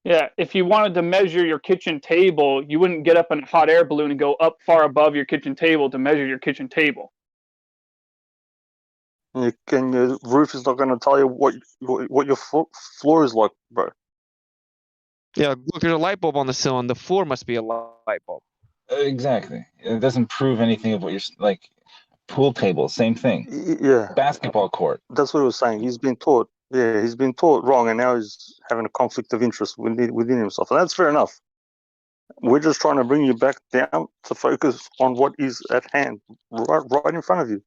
Yeah, if you wanted to measure your kitchen table, you wouldn't get up in a hot air balloon and go up far above your kitchen table to measure your kitchen table. And your roof is not going to tell you what your floor is like, bro. Yeah, look, there's a light bulb on the ceiling. The floor must be a light bulb. Exactly. It doesn't prove anything of what you're like. Pool table, same thing. Yeah, Basketball court. that's what he was saying. He's been taught. Yeah, he's been taught wrong, and now he's having a conflict of interest within himself, and that's fair enough. We're just trying to bring you back down to focus on what is at hand, right in front of you.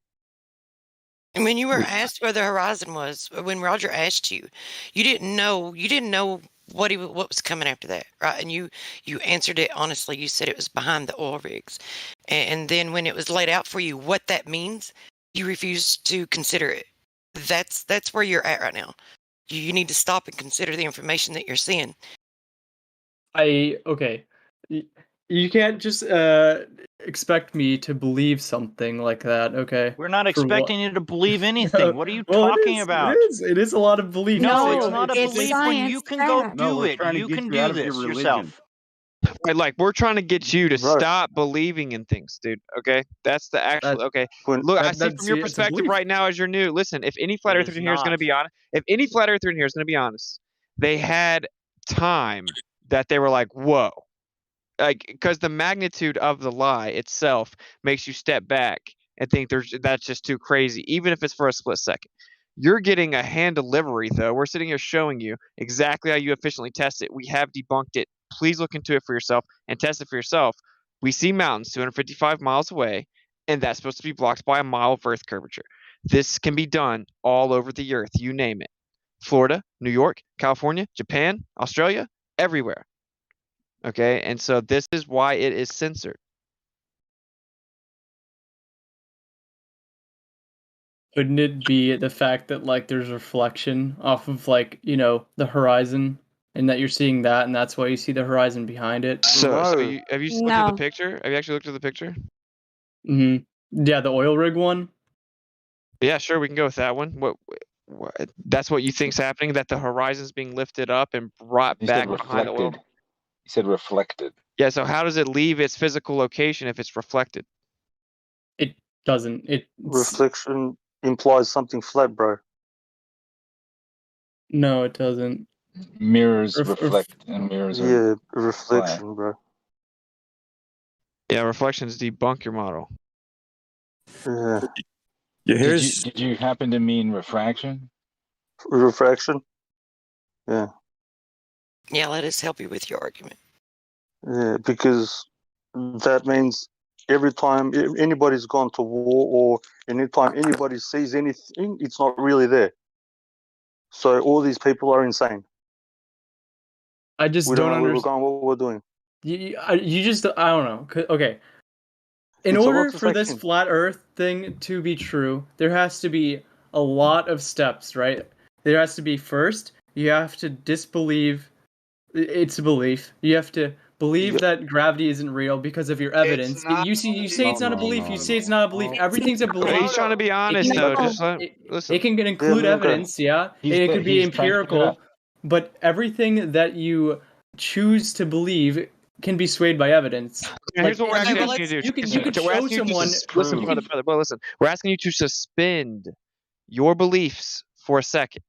And when you were asked where the horizon was, when Roger asked you, you didn't know what was coming after that, right? And you answered it honestly. You said it was behind the oil rigs, and then when it was laid out for you what that means, you refused to consider it. That's where you're at right now. You need to stop and consider the information that you're seeing. Okay. You can't just expect me to believe something like that, okay? We're not expecting you to believe anything. What are you Well, talking about? It is a lot of belief. No, No, it's not a it's belief when you science can go fact. No, do we're it. trying to You get can you do out of your this religion. yourself. Like, we're trying to get you to Right. stop believing in things, dude. Okay, that's the actual. Okay, When look, I that- see that's- from your it's a perspective belief. right now as you're new. Listen, if any flat It earther is in here is going to not. be honest, if any flat earther in here is going to be honest, they had time that they were like, whoa, like, because the magnitude of the lie itself makes you step back and think that's just too crazy, even if it's for a split second. You're getting a hand delivery, though. We're sitting here showing you exactly how you efficiently test it. We have debunked it. Please look into it for yourself and test it for yourself. We see mountains 255 miles away, and that's supposed to be blocked by a mile of earth curvature. This can be done all over the earth, you name it. Florida, New York, California, Japan, Australia, everywhere. Okay, and so this is why it is censored. Couldn't it be the fact that like there's reflection off of like, the horizon, and that you're seeing that, and that's why you see the horizon behind it? So No. have you looked at the picture? Have you actually looked at the picture? Yeah, the oil rig one. Yeah, sure, we can go with that one. What that's what you think's happening? That the horizon's being lifted up and brought He back said behind the oil? reflected. He said reflected. Yeah, so how does it leave its physical location if it's reflected? It doesn't. Reflection implies something flat, bro. No, it doesn't. Mirrors Ref- reflect, and mirrors are. Yeah, reflection, bro. Yeah, reflections debunk your model. Yeah, Yeah, Did you happen to mean refraction? refraction. Yeah, Yeah, let us help you with your argument. yeah, because that means every time anybody's gone to war or anytime anybody sees anything, it's not really there. So all these people are insane. I just We don't don't know where we're understand. going, what we're doing. You just, I don't know. Okay. In It's a lot order to for take this in. flat Earth thing to be true, there has to be a lot of steps, right? There has to be, first, you have to disbelieve it's a belief. You have to believe that gravity isn't real because of your evidence. You say it's not a belief. You say it's not a belief. Everything's a belief. He's trying to be honest, though. Just listen. It can include evidence, yeah. It could be empirical, but everything that you choose to believe can be swayed by evidence. Here's what we're actually asking you to do. You could show someone. Listen, brother, listen. We're asking you to suspend your beliefs for a second.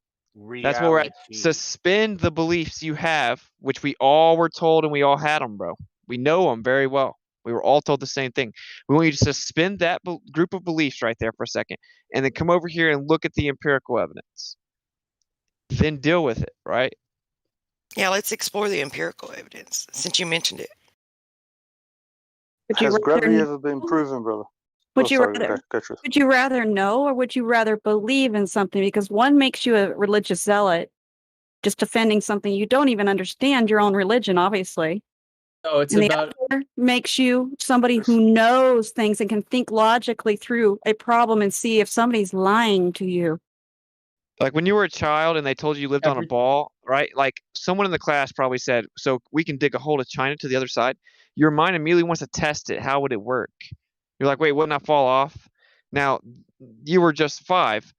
That's what we're at. Suspend the beliefs you have, which we all were told, and we all had them, bro. We know them very well. We were all told the same thing. We want you to suspend that group of beliefs right there for a second, and then come over here and look at the empirical evidence. Then deal with it, right? Yeah, let's explore the empirical evidence, since you mentioned it. Has gravity ever been proven, brother? Would you rather know, or would you rather believe in something? Because one makes you a religious zealot, just defending something you don't even understand your own religion, obviously. No, it's and about the other makes you somebody who knows things and can think logically through a problem and see if somebody's lying to you. Like when you were a child and they told you lived on a ball, right? Like someone in the class probably said, so we can dig a hole to China to the other side. Your mind immediately wants to test it. How would it work? You're like, wait, wouldn't I fall off? Now, you were just 5,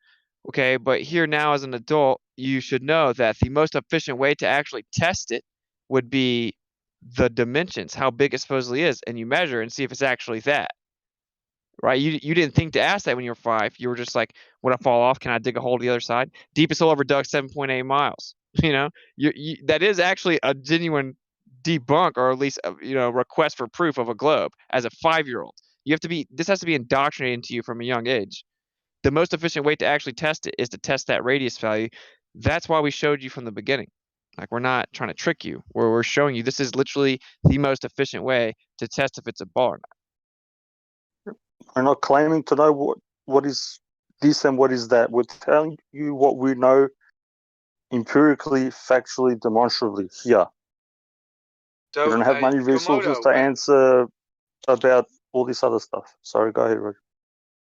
okay? But here now as an adult, you should know that the most efficient way to actually test it would be the dimensions, how big it supposedly is, and you measure and see if it's actually that. Right? You didn't think to ask that when you were 5. You were just like, would I fall off? Can I dig a hole to the other side? Deepest hole ever dug, 7.8 miles. You know, that is actually a genuine debunk, or at least request for proof of a globe as a 5-year-old. This has to be indoctrinated into you from a young age. The most efficient way to actually test it is to test that radius value. That's why we showed you from the beginning. Like, we're not trying to trick you. We're showing you this is literally the most efficient way to test if it's a ball or not. We're not claiming to know what is this and what is that. We're telling you what we know empirically, factually, demonstrably here. So, we don't have money resources to answer about all this other stuff. Sorry, go ahead, Roger.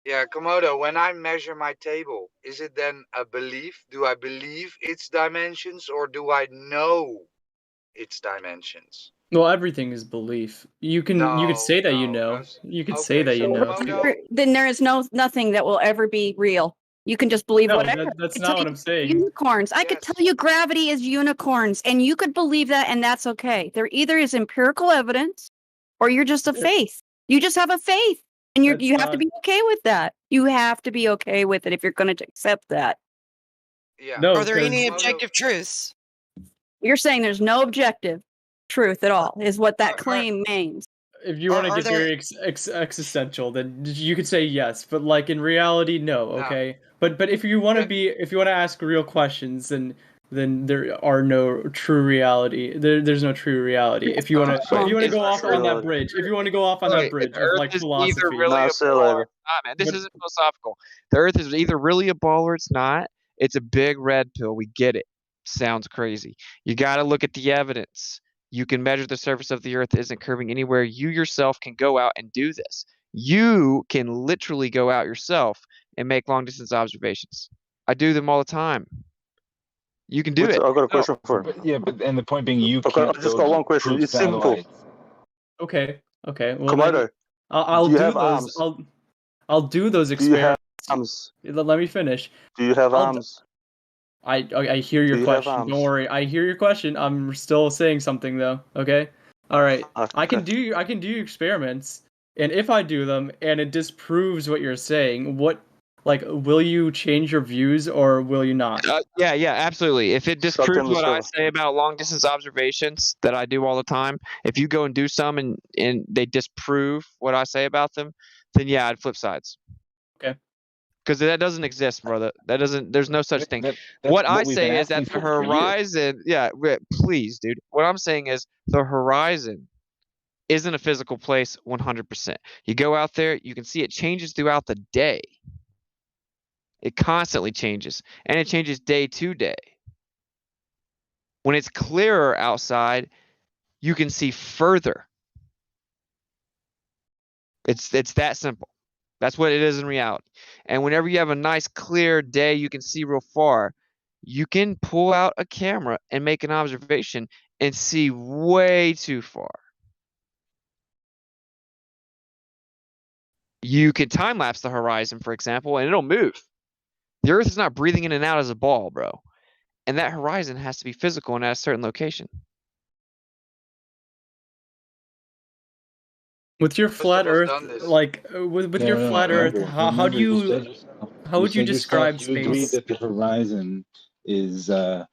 Yeah, Komodo, when I measure my table, is it then a belief? Do I believe its dimensions, or do I know its dimensions? Well, everything is belief. You could say that you know. You could say that you know. Then there is nothing that will ever be real. You can just believe whatever. That's not what I'm saying. Unicorns. I could tell you gravity is unicorns, and you could believe that, and that's okay. There either is empirical evidence, or you're just a faith. You just have a faith, and you have to be okay with that. You have to be okay with it if you're going to accept that. Yeah. Are there any objective truths? You're saying there's no objective truth at all, is what that claim means. If you want to get very existential, then you could say yes, but like in reality, no. Okay, but if you want to ask real questions, then there are no true reality. There's no true reality. If you want to go off on that bridge, the Earth like is philosophy, either really a ball or it's not, man. This isn't philosophical. The Earth is either really a ball or it's not. It's a big red pill. We get it. Sounds crazy. You got to look at the evidence. You can measure the surface of the Earth isn't curving anywhere. You yourself can go out and do this. You can literally go out yourself and make long distance observations. I do them all the time. You can do it. I've got a question for him. And the point being, I just got one question. It's simple. Okay. Well, Komodo, I'll do those. I'll do those experiments. Do you have arms? Let me finish. Do you have arms? I hear your question. Don't worry. I hear your question. I'm still saying something though. Okay. All right. Okay. I can do experiments, and if I do them and it disproves what you're saying, will you change your views or will you not? Yeah, absolutely. If it disproves what I say about long distance observations that I do all the time, if you go and do some and they disprove what I say about them, then yeah, I'd flip sides. Okay. Because that doesn't exist, brother. There's no such thing. What I say is that the horizon, please, dude. What I'm saying is the horizon isn't a physical place 100%. You go out there, you can see it changes throughout the day. It constantly changes, and it changes day to day. When it's clearer outside, you can see further. It's that simple. That's what it is in reality. And whenever you have a nice clear day, you can see real far. You can pull out a camera and make an observation and see way too far. You can time lapse the horizon, for example, and it'll move. The Earth is not breathing in and out as a ball, bro. And that horizon has to be physical and at a certain location. With your flat Earth, with your flat Earth, how would you describe space? You agree that the horizon is so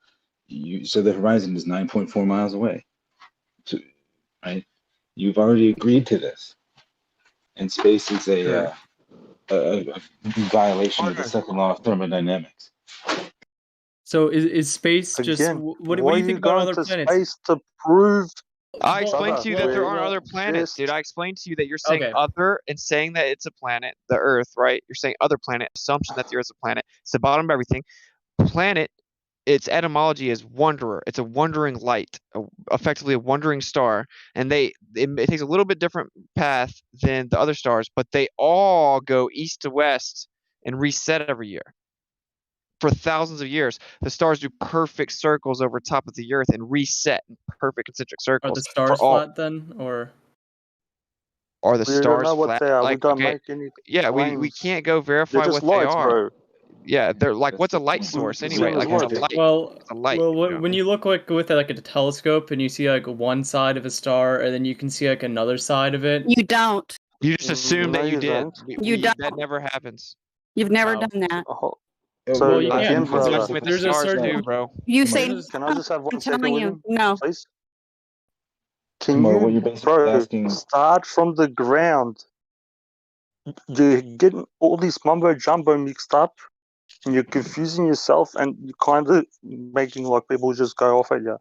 the horizon is 9.4 miles away, right? You've already agreed to this, and space is a violation of the second law of thermodynamics. So is space just what do you think about other planets? Space to prove. I explained to you that there aren't other planets, dude. I explained to you that you're saying other and saying that it's a planet, the Earth, right? You're saying other planet, assumption that the Earth's a planet. It's the bottom of everything. Planet, its etymology is wanderer. It's a wandering light, effectively a wandering star. And it takes a little bit different path than the other stars, but they all go east to west and reset every year. For thousands of years, the stars do perfect circles over top of the Earth and reset in perfect concentric circles. Are the stars flat then, or are the stars flat? We can't go verify what they are. Bro. Yeah, they're like, That's what's a the light point. source Same anyway? as Like, it's a logic. light. Well, It's a light. well, you know? when you look with like a telescope and you see like one side of a star, and then you can see like another side of it. You don't. You just assume No, that you you did. don't. You That don't. never happens. You've never Wow. done that. Oh, Oh, so Well, you again, can. You can brother, document the There's a stars certain. too, bro. You Come say on. can I just have I'm 1 second, telling you, William? no. Please. Can Tomorrow, what you, you're basically bro, asking. start from the ground? You're getting all these mumbo jumbo mixed up, and you're confusing yourself, and you're kind of making like people just go off at you.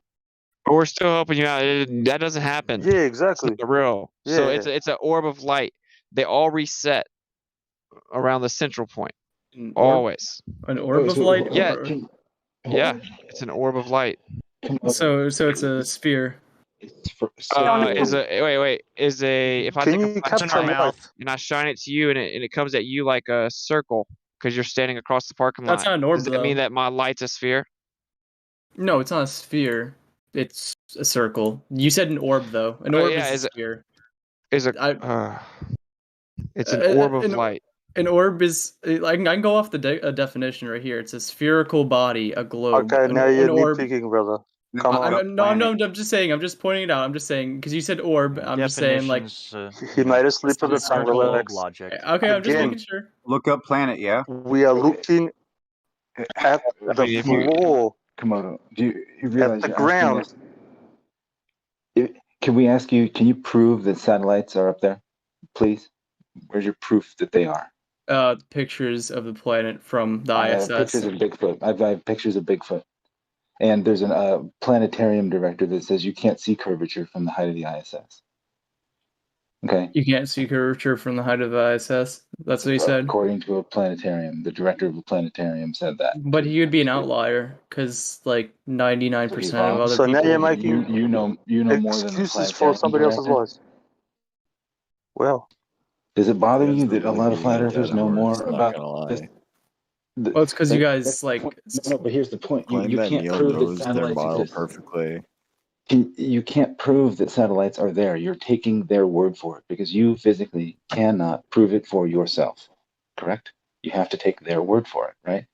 But we're still helping you out. That doesn't happen. Yeah, It's exactly. not real. So Yeah. it's an orb of light. They all reset around the central point. An orb, Always. an orb of so- light. Yeah. Or, Yeah. It's an orb of light. so it's a sphere. It's so Is a wait. Is a if I Can take a you flash What's in our capture light mouth? light? and I shine it to you and it comes at you like a circle because you're standing across the parking lot. That's not an orb, Does that mean though. that my light's a sphere? No, it's not a sphere. It's a circle. You said an orb, though. An Oh, orb yeah, is a is sphere. Is a I- it's an orb of an, light. An orb is. I can go off the definition right here. It's a spherical body, a globe. Okay, now you're an orb. nitpicking, brother. Come on. I'm just saying. I'm just pointing it out. I'm just saying because you said orb. I'm just saying like. He made a slip of the tongue. Circle Relax. logic. Okay, I'm just Again. making sure. Look up planet, yeah? We are looking at the mean, if you- floor, Komodo, do you realize the you're ground. asking us? Can we ask you? Can you prove that satellites are up there, please? Where's your proof that they are? Pictures of the planet from the I have ISS. pictures of Bigfoot. I have pictures of Bigfoot, and there's a planetarium director that says you can't see curvature from the height of the ISS. Okay. You can't see curvature from the height of the ISS. That's what he said. According to a planetarium, the director of a planetarium said that. But he would be an outlier because like 99% of other So now people. you're making you know more than the excuses for planetarium somebody else's director? lies. Well, Does it bother He has you the that a lot of really flat dead earthers know horse, more not about gonna lie. this? Well, it's because you guys That's the like. point. No, but here's the point. Claim You that can't Neil prove that knows their satellites model exist. perfectly. You can't prove that satellites are there. You're taking their word for it because you physically cannot prove it for yourself. Correct? You have to take their word for it, right?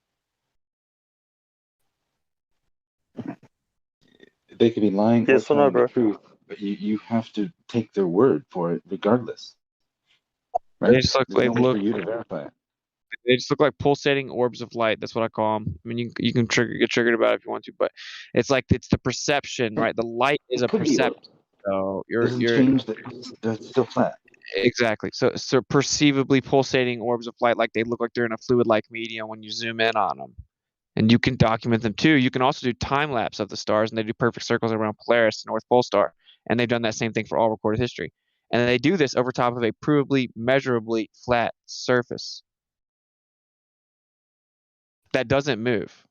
They could be lying yes or or no, telling the bro? truth, but you have to take their word for it regardless. They Right? just look There's like no way for you to verify it. They just look like pulsating orbs of light. That's what I call them. I mean, you can get triggered about it if you want to, but it's like it's the perception, right? The light is It a could be perception. orbs. So Doesn't you're change that it's still flat. exactly so perceivably pulsating orbs of light, like they look like they're in a fluid-like medium when you zoom in on them, and you can document them too. You can also do time lapse of the stars, and they do perfect circles around Polaris, the North Pole star, and they've done that same thing for all recorded history. And they do this over top of a provably, measurably flat surface that doesn't move.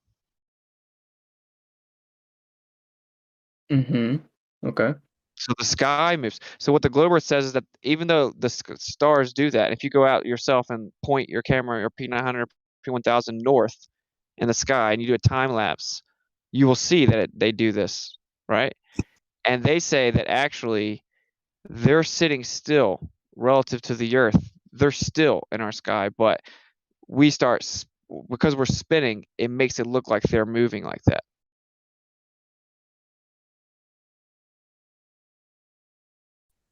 Okay. So the sky moves. So what the Glober says is that even though the stars do that, if you go out yourself and point your camera or P900, P1000 north in the sky and you do a time lapse, you will see that they do this, right? And they say that actually they're sitting still relative to the Earth. They're still in our sky, but we start, because we're spinning, it makes it look like they're moving like that.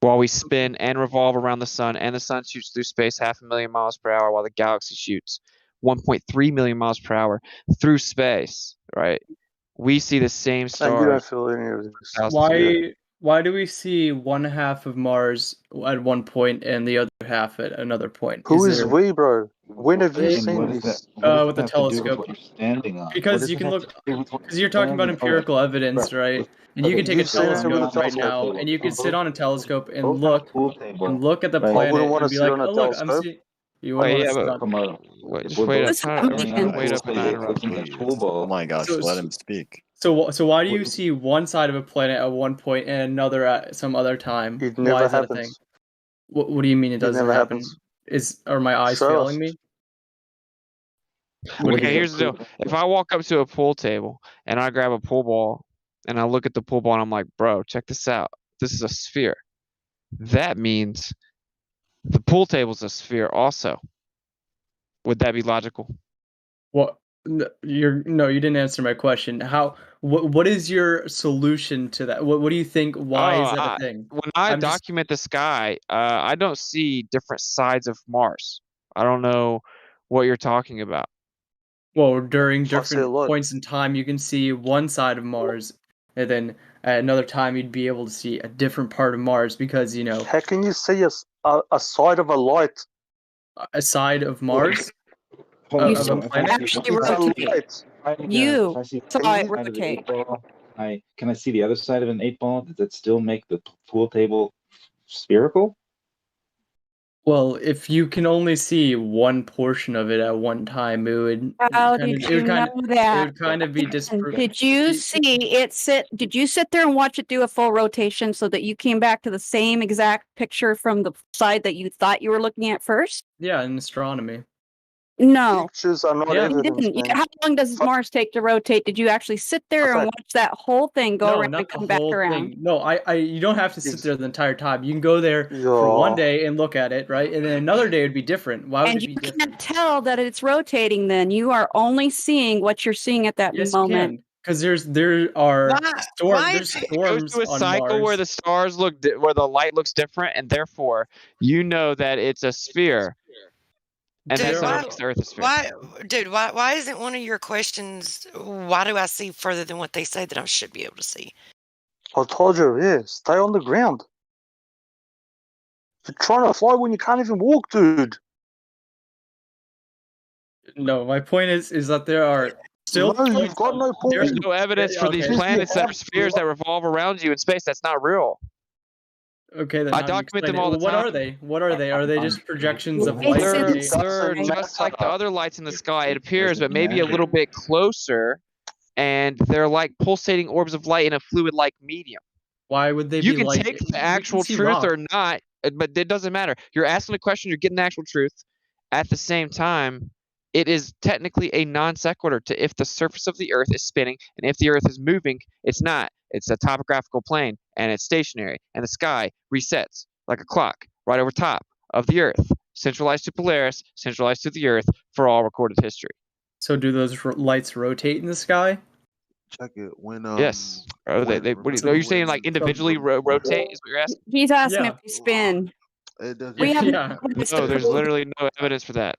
While we spin and revolve around the sun, and the sun shoots through space 500,000 miles per hour, while the galaxy shoots 1.3 million miles per hour through space, right? We see the same And you stars. don't feel any of this. Why do we see one half of Mars at one point and the other half at another point? Who is we, bro? When have you And seen what is this? that? What does with that the have to do with telescope. what you're standing on? What Because does you it can have look, to do with what because you're talking about standing on? empirical evidence, Bro, right? And you okay, can take a you've seen it with a telescope right telescope. now, and you can sit on a telescope and both look pool table, and look at the right? I wouldn't planet want and to be sit like, on a oh look, I'm telescope. seeing. You wouldn't Oh, want yeah, to sit but on. Komodo. just We're wait up. both Listen, Try, sitting on a wait pool up and not table interrupt. looking at Please. pool balls. Oh my gosh, So- let him speak. So why do you see one side of a planet at one point and another at some other time? It Why never is that a thing? happens. What do you mean it doesn't never happen? happens. Are my eyes Show failing us. me? What do Okay, you here's the deal. If I walk up to a pool table and I grab a pool ball and I look at the pool ball and I'm like, bro, check this out. This is a sphere. That means the pool table's a sphere also. Would that be logical? What? You didn't answer my question. What is your solution to that? What do you think? Why is that a thing? When I I'm just document the sky, I don't see different sides of Mars. I don't know what you're talking about. well, during I see a different lot. points in time, you can see one side of Mars, and then at another time you'd be able to see a different part of Mars because How can you see a side of a light? a side of Mars Hold You on, of saw a hold on. If I it planet. see, actually It's a rotate. light. You if I see Can saw you- it side of the eight rotate. ball, can I see the other side of an 8-ball? Does that still make the pool table spherical? Well, if you can only see one portion of it at one time, it would How kind of did you know it that? would kind of be disproven. Did you see it sit? Did you sit there and watch it do a full rotation so that you came back to the same exact picture from the side that you thought you were looking at first? Yeah, in astronomy. No, Pictures are not Yeah. you evidence, didn't. man. How long does Mars take to rotate? Did you actually sit there and fact. watch that whole thing go No, around not and the come back whole around? thing. No, you don't have to sit Ex- there the entire time. You can go there for one Yeah. day and look at it, right? And then another day would be different. Why would And it be you different? can't tell that it's rotating then. You are only seeing what you're seeing at that Yes, you moment. can. Because there are Why there's is it- It goes storms through a on cycle where Mars. the stars look where the light looks different, and therefore you know that it's a sphere, and Dude, that's There what are makes the Earth a sphere. why isn't one of your questions, why do I see further than what they say that I should be able to see? I told you, yeah, stay on the ground. You're trying to fly when you can't even walk, dude. no. My point is that there are still No, you've got no There's point. no evidence for these okay. planets that are spheres that revolve around you in space. That's not real. Okay, then I how do you document explain them it? all the What are time. they? What are they? Are they just projections of It's light? They're, in They- space. they're Doesn't just like the matter. other lights in the sky. It appears, Doesn't but maybe a matter. little bit closer, and they're like pulsating orbs of light in a fluid-like medium. Why would they You be can light? take We the can actual see truth rock. or not, but it doesn't matter. You're asking a question, you're getting the actual truth. At the same time, it is technically a non sequitur to if the surface of the Earth is spinning and if the Earth is moving, it's not. It's a topographical plane and it's stationary, and the sky resets like a clock right over top of the Earth, centralized to Polaris, centralized to the Earth for all recorded history. So do those lights rotate in the sky? Check it when Yes. What are remember you saying? Like when- individually rotate is what you're asking? He's asking Yeah. if they spin. it doesn't We have no Yeah. evidence No, to there's prove literally no evidence for that.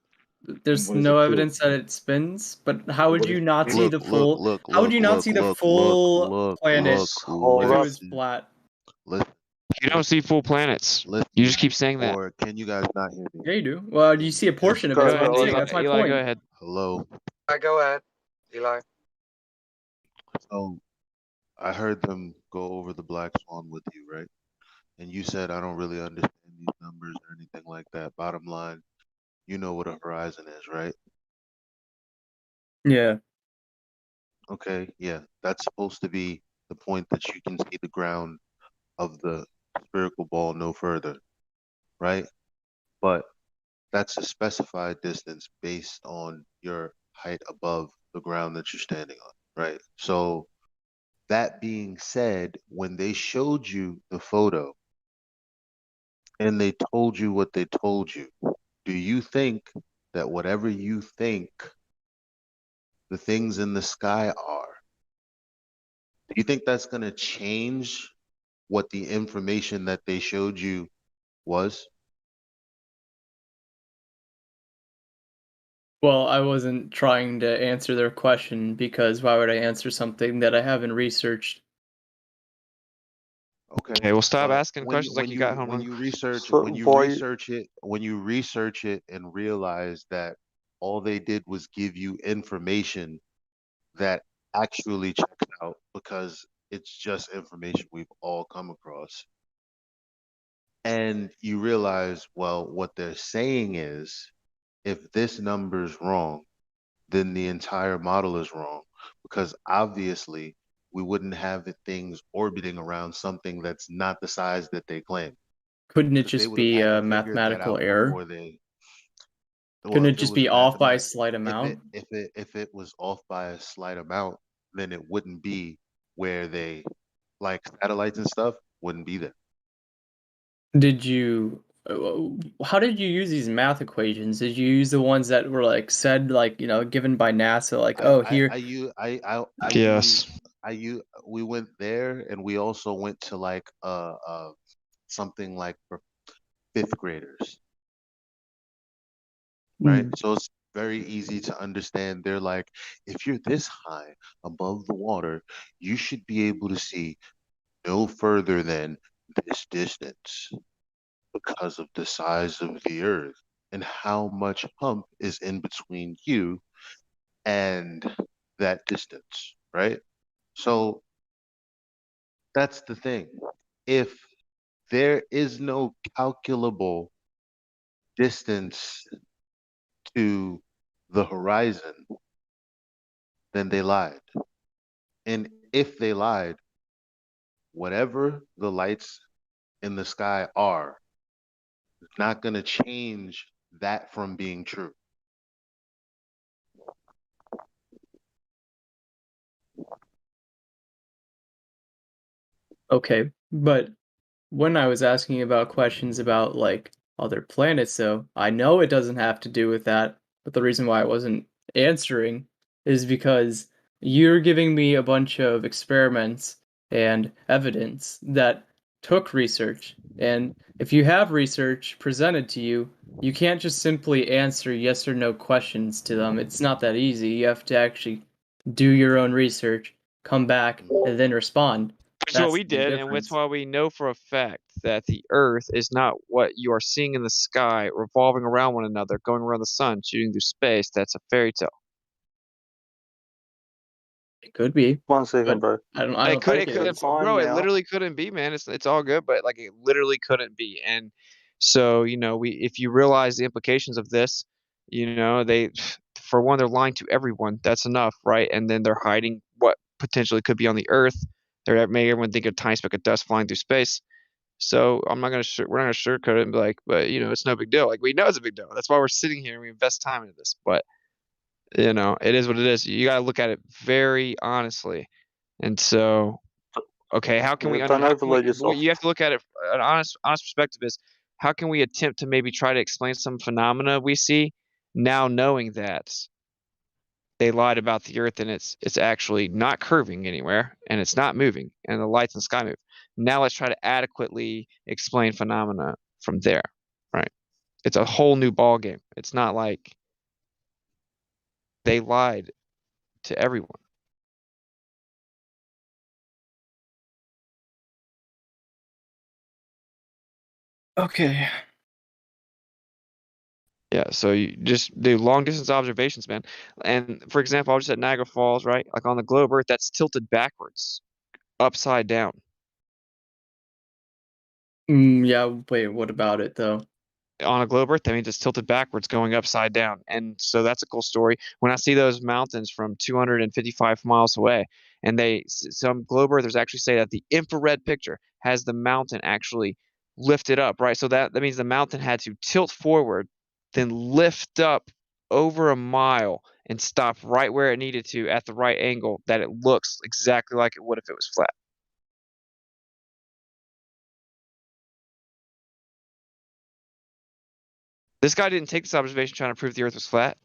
There's What is no it evidence that it spins, but how would What you is- not see the full? look, How would you not see the full look, planet Hold if it up. was flat? listen, You don't see full planets. listen, You just keep saying that. or can you guys not hear me? Yeah, you do. Well, you see a portion of it. Go That's what ahead, I'm Eli. saying. That's my Eli, point. go ahead. Hello. Go ahead, Eli. So I heard them go over the black swan with you, right? And you said I don't really understand these numbers or anything like that. Bottom line, you know what a horizon is, right? Yeah. Okay, yeah, that's supposed to be the point that you can see the ground of the spherical ball no further, right? But that's a specified distance based on your height above the ground that you're standing on, right? So that being said, when they showed you the photo and they told you what they told you, do you think that whatever you think the things in the sky are, do you think that's going to change what the information that they showed you was? Well, I wasn't trying to answer their question because why would I answer something that I haven't researched? Okay, well, stop asking when questions like you got when homework. you research So when you why- research it and realize that all they did was give you information that actually checks out because it's just information we've all come across. And you realize, well, what they're saying is if this number's wrong, then the entire model is wrong because obviously we wouldn't have the things orbiting around something that's not the size that they claim. Couldn't it Because they just would have be had a to figure that mathematical out error? before they. Well, Couldn't it if just was be a off by a mathemat- slight amount? if it was off by a slight amount, then it wouldn't be where they like satellites and stuff wouldn't be there. Did you How did you use these math equations? Did you use the ones that were like said, like, given by NASA, like, oh, here? Yes. We went there, and we also went to like something like for fifth graders, right? So it's very easy to understand. They're like, if you're this high above the water, you should be able to see no further than this distance because of the size of the earth and how much hump is in between you and that distance, right? So that's the thing. If there is no calculable distance to the horizon, then they lied. And if they lied, whatever the lights in the sky are, it's not going to change that from being true. Okay, but when I was asking about questions about like other planets, though, I know it doesn't have to do with that, but the reason why I wasn't answering is because you're giving me a bunch of experiments and evidence that took research. And if you have research presented to you, you can't just simply answer yes or no questions to them. It's not that easy. You have to actually do your own research, come back, and then respond. Which is what That's we the did, and difference. that's why we know for a fact that the Earth is not what you are seeing in the sky, revolving around one another, going around the sun, shooting through space. That's a fairy tale. It could be. 1 second, But bro. I don't It could, think it it could, is. Time bro. It now. literally couldn't be, man. It's all good, but like it literally couldn't be. And so if you realize the implications of this, they, for one, they're lying to everyone. That's enough, right? And then they're hiding what potentially could be on the Earth. They're making everyone think a tiny speck of dust flying through space. So we're not gonna sugarcoat it and be like, but it's no big deal. Like we know it's a big deal. That's why we're sitting here and we invest time into this. But it is what it is. You gotta look at it very honestly. And so, okay, how can we Don't overload yourself. what you have to look at it, an honest perspective is, how can we attempt to maybe try to explain some phenomena we see now, knowing that they lied about the Earth and it's actually not curving anywhere and it's not moving and the lights in the sky move. Now let's try to adequately explain phenomena from there, right? It's a whole new ball game. It's not like they lied to everyone. Okay. Yeah, so you just do long distance observations, man. And for example, I was just at Niagara Falls, right? Like on the globe Earth, that's tilted backwards, upside down. Yeah, wait, what about it though? On a globe Earth, that means it's tilted backwards, going upside down. And so that's a cool story. When I see those mountains from 255 miles away, and some globe Earthers actually say that the infrared picture has the mountain actually lifted up, right? So that means the mountain had to tilt forward, then lift up over a mile and stop right where it needed to at the right angle, that it looks exactly like it would if it was flat. This guy didn't take this observation trying to prove the Earth was flat.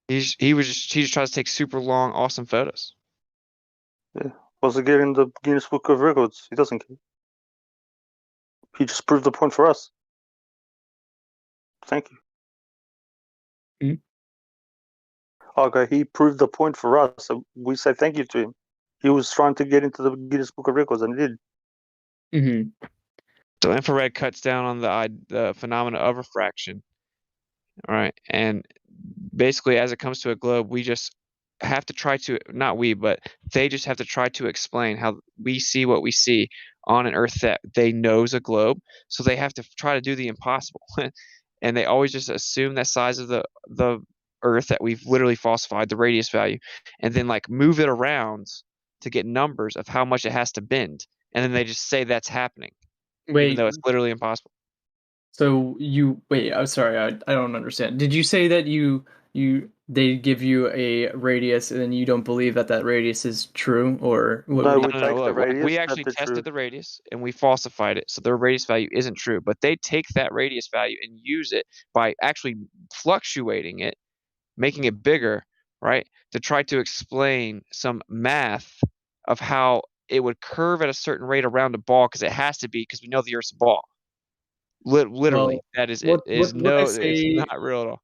He just tries to take super long, awesome photos. Yeah. Was it getting the Guinness Book of Records? He doesn't care. He just proved the point for us. Thank you. Okay, he proved the point for us. So we say thank you to him. He was trying to get into the Guinness Book of Records, and he did. Mm-hmm. So infrared cuts down on the phenomena of refraction. All right, and basically, as it comes to a globe, we just have to try to, not we, but they just have to try to explain how we see what we see on an Earth that they know is a globe. So they have to try to do the impossible, and they always just assume that size of the Earth that we've literally falsified, the radius value, and then like move it around to get numbers of how much it has to bend, and then they just say that's happening, even Wait, though it's literally impossible. so I'm sorry, I don't understand. Did you say that you they give you a radius and then you don't believe that radius is true, or what? No, What we do take the Look, radius, we not actually the tested truth. the radius and we falsified it, so the radius value isn't true. But they take that radius value and use it by actually fluctuating it, making it bigger, right, to try to explain some math of how it would curve at a certain rate around a ball, because it has to be, because we know the Earth's a ball. Literally, Well, that is what it. Is what they no, it's say not real at all.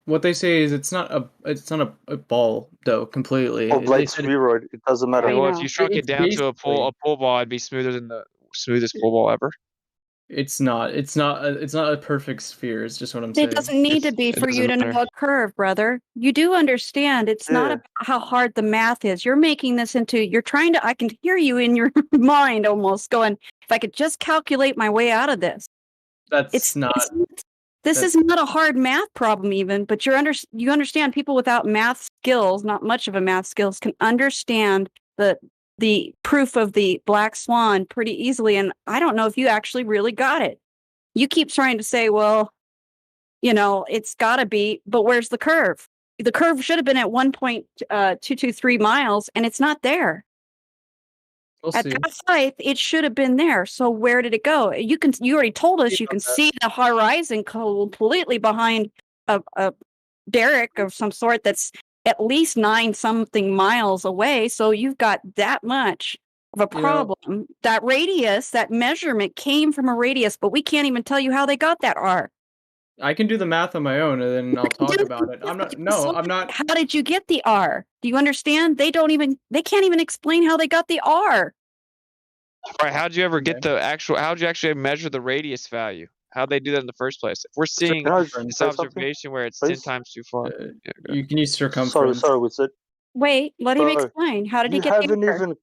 what they say is it's not a ball though completely. Or They blade said spheroid, it doesn't Okay, matter. I well, if know. you shrunk it it's down to a basically pool ball, it'd be smoother than the smoothest pool ball ever. it's not it's not a perfect sphere. It's just what I'm It saying. doesn't need to be It for you doesn't to matter. know a curve, brother. You do understand it's not Yeah. about how hard the math is. You're making this into, you're trying to, I can hear you in your mind almost going, if I could just calculate my way out of this. That's not. This That's- is not a hard math problem even, but you understand people without math skills, not much of a math skills, can understand the proof of the black swan pretty easily. And I don't know if you actually really got it. You keep trying to say, well, it's got to be, but where's the curve? The curve should have been at 1.223 miles, and it's not there. We'll At see. that height, it should have been there. So where did it go? You already told us you can see the horizon completely behind a derrick of some sort that's at least 9-something miles away. So you've got that much of a problem. That radius, that measurement came from a radius, but we can't even tell you how they got that R. I can do the math on my own, and then I'll talk about it. I'm not. No, I'm not. How did you get the R? Do you understand? They can't even explain how they got the R. All right, how'd you ever get how'd you actually measure the radius value? How'd they do that in the first place? If we're seeing Can I this say something, observation where it's 10 please? times too far. You can use circumference. Sorry, with it. Wait, let him Bro, explain. How did he You get the haven't R? even.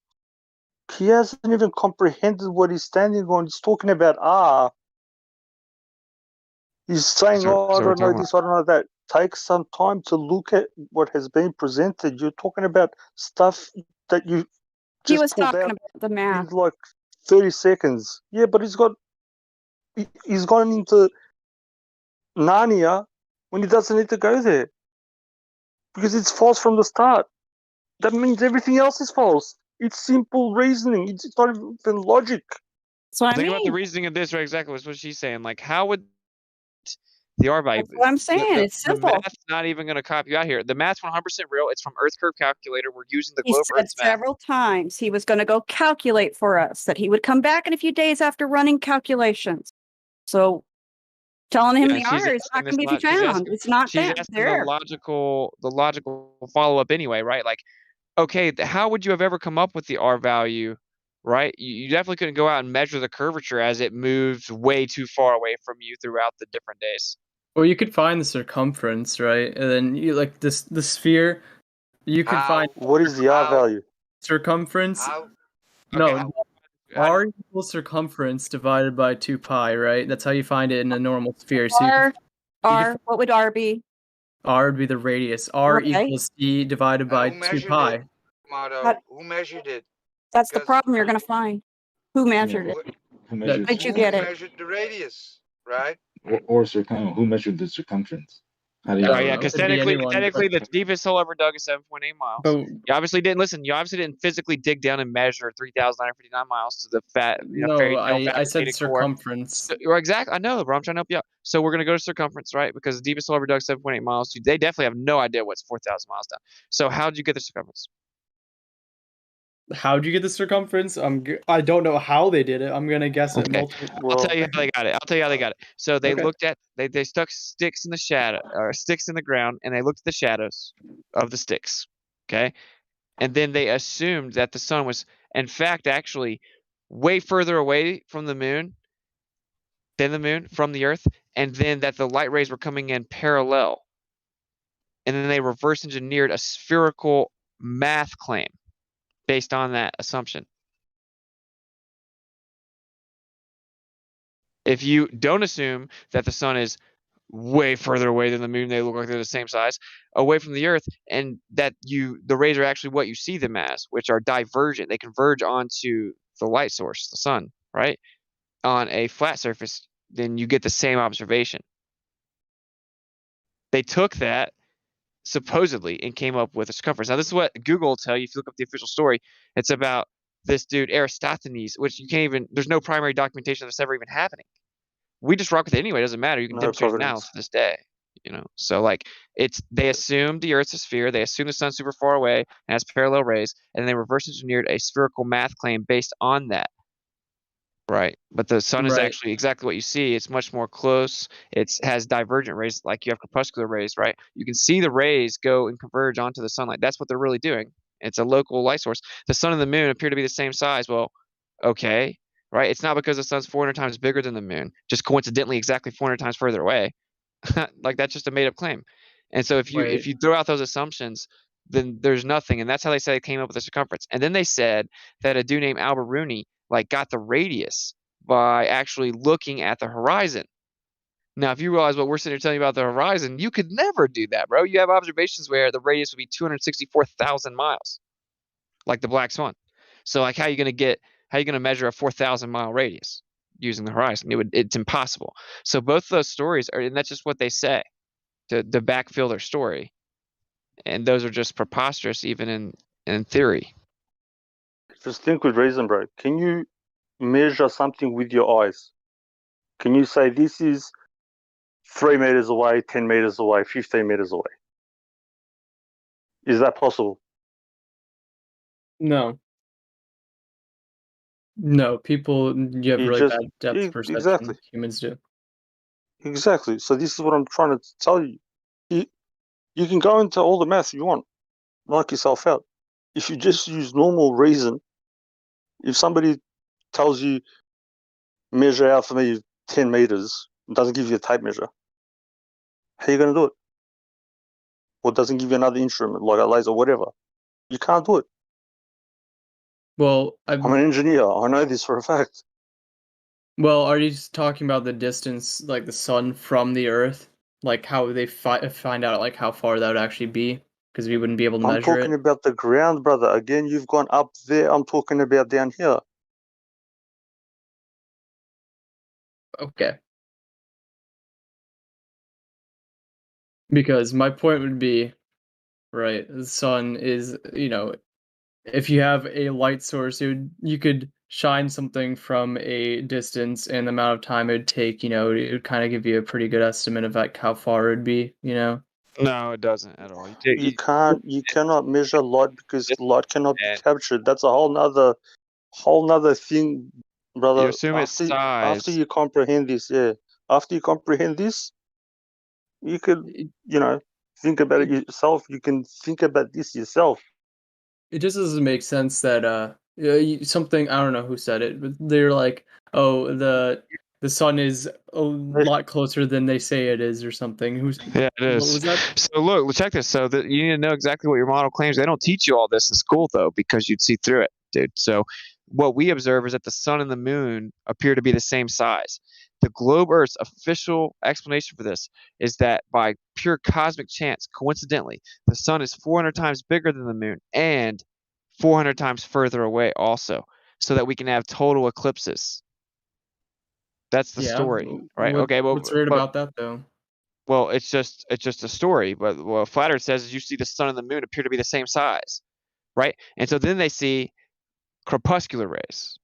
He hasn't even comprehended what he's standing on. He's talking about R. He's saying, So I we're don't know talking this, I don't know that. Take some time to look at what has been presented. You're talking about stuff that you He just was pulled talking out about the in math. like 30 seconds. Yeah, but he's gone into Narnia when he doesn't need to go there. Because it's false from the start. That means everything else is false. It's simple reasoning. It's not even logic. That's what I Think about the mean. reasoning of this, right? Exactly. That's what she's saying. Like, how would the R value? That's what I'm saying. It's The simple. math's not even going to copy you out here. The math's 100% real. It's from Earth Curve Calculator. We're using the He globe said Earth's math. several times he was going to go calculate for us, that he would come back in a few days after running calculations. So telling him the R is not going to be found. It's not She's that asking there. the logical follow-up anyway, right? Like, okay, how would you have ever come up with the R value, right? You definitely couldn't go out and measure the curvature as it moves way too far away from you throughout the different days. Well, you could find the circumference, right? And then you the sphere. You could find what is the R value? Circumference. How? No, R equals circumference divided by 2 pi, right? That's how you find it in a normal sphere. So what would R be? R would be the radius. R Okay. equals C divided by 2 pi. Who measured it? That's the problem you're going to find. Who measured it? Who measured, Did you get it? Measured the radius, right? or who measured the circumference? How do you? Right, yeah, because technically, the deepest hole ever dug is 7.8 miles. But you obviously didn't listen. You obviously didn't physically dig down and measure 3,959 miles to the I said circumference. So, exactly. I know, bro. I'm trying to help you out. So we're gonna go to circumference, right? Because the deepest hole ever dug 7.8 miles. They definitely have no idea what's 4,000 miles down. So how did you get the circumference? How'd you get the circumference? I don't know how they did it. I'm gonna guess it. I'll tell you how they got it. So they looked at they stuck sticks in the shadow or sticks in the ground, and they looked at the shadows of the sticks. Okay, and then they assumed that the sun was, in fact, actually way further away from the moon than the moon from the Earth, and then that the light rays were coming in parallel. And then they reverse engineered a spherical math claim based on that assumption. If you don't assume that the sun is way further away than the moon, they look like they're the same size, away from the Earth, and that the rays are actually what you see them as, which are divergent. They converge onto the light source, the sun, right? On a flat surface, then you get the same observation. They took that supposedly, and came up with a circumference. Now, this is what Google will tell you if you look up the official story. It's about this dude Aristophanes, which you can't even. There's no primary documentation of this ever even happening. We just rock with it anyway. It doesn't matter. You can No demonstrate it now providence. to this day. So like they assumed the Earth's a sphere. They assumed the sun's super far away and has parallel rays, and they reverse engineered a spherical math claim based on that. Right. But the sun is Right. actually exactly what you see. It's much more close. It has divergent rays, like you have crepuscular rays, right? You can see the rays go and converge onto the sunlight. That's what they're really doing. It's a local light source. The sun and the moon appear to be the same size. Well, okay, right? It's not because the sun's 400 times bigger than the moon, just coincidentally exactly 400 times further away. Like that's just a made up claim. And so if Right. you throw out those assumptions, then there's nothing. And that's how they say they came up with the circumference. And then they said that a dude named Alberuni like got the radius by actually looking at the horizon. Now, if you realize what we're sitting here telling you about the horizon, you could never do that, bro. You have observations where the radius would be 264,000 miles, like the Black Swan. So, like, how are you going to measure a 4,000-mile radius using the horizon? It's impossible. So, both of those stories are, and that's just what they say to backfill their story, and those are just preposterous, even in theory. Just think with reason, bro. Can you measure something with your eyes? Can you say this is 3 meters away, 10 meters away, 15 meters away? Is that possible? No. No, people you have You really just bad depth perception. exactly. Humans do. Exactly. So this is what I'm trying to tell you. You can go into all the math you want, knock yourself out. If you just use normal reason, if somebody tells you measure out for me 10 meters, and doesn't give you a tape measure, how are you going to do it? Or doesn't give you another instrument like a laser, whatever. You can't do it. Well, I'm an engineer. I know this for a fact. Well, are you talking about the distance, like the sun from the Earth, like how they find out like how far that would actually be? Because we wouldn't be able to I'm measure talking it. about the ground, brother. Again, you've gone up there. I'm talking about down here. Okay. Because my point would be, right, the sun is, if you have a light source, you could shine something from a distance, and the amount of time it would take, it would kind of give you a pretty good estimate of like how far it would be, No, it doesn't at all. You cannot measure light because light cannot be captured. That's a whole nother thing, brother. You assume its size. After you comprehend this, after you comprehend this, you could, think about it yourself. You can think about this yourself. It just doesn't make sense that something, I don't know who said it, but they're like, oh, the sun is a lot closer than they say it is, or something. Yeah, it is. What was that? So look, check this. So that you need to know exactly what your model claims. They don't teach you all this in school though, because you'd see through it, dude. So what we observe is that the sun and the moon appear to be the same size. The globe Earth's official explanation for this is that by pure cosmic chance, coincidentally, the sun is 400 times bigger than the moon and 400 times further away also, so that we can have total eclipses. That's the story, right? Okay, well, what's weird about that though? Well, it's just a story. But what Flat Earth says is you see the sun and the moon appear to be the same size, right? And so then they see crepuscular rays,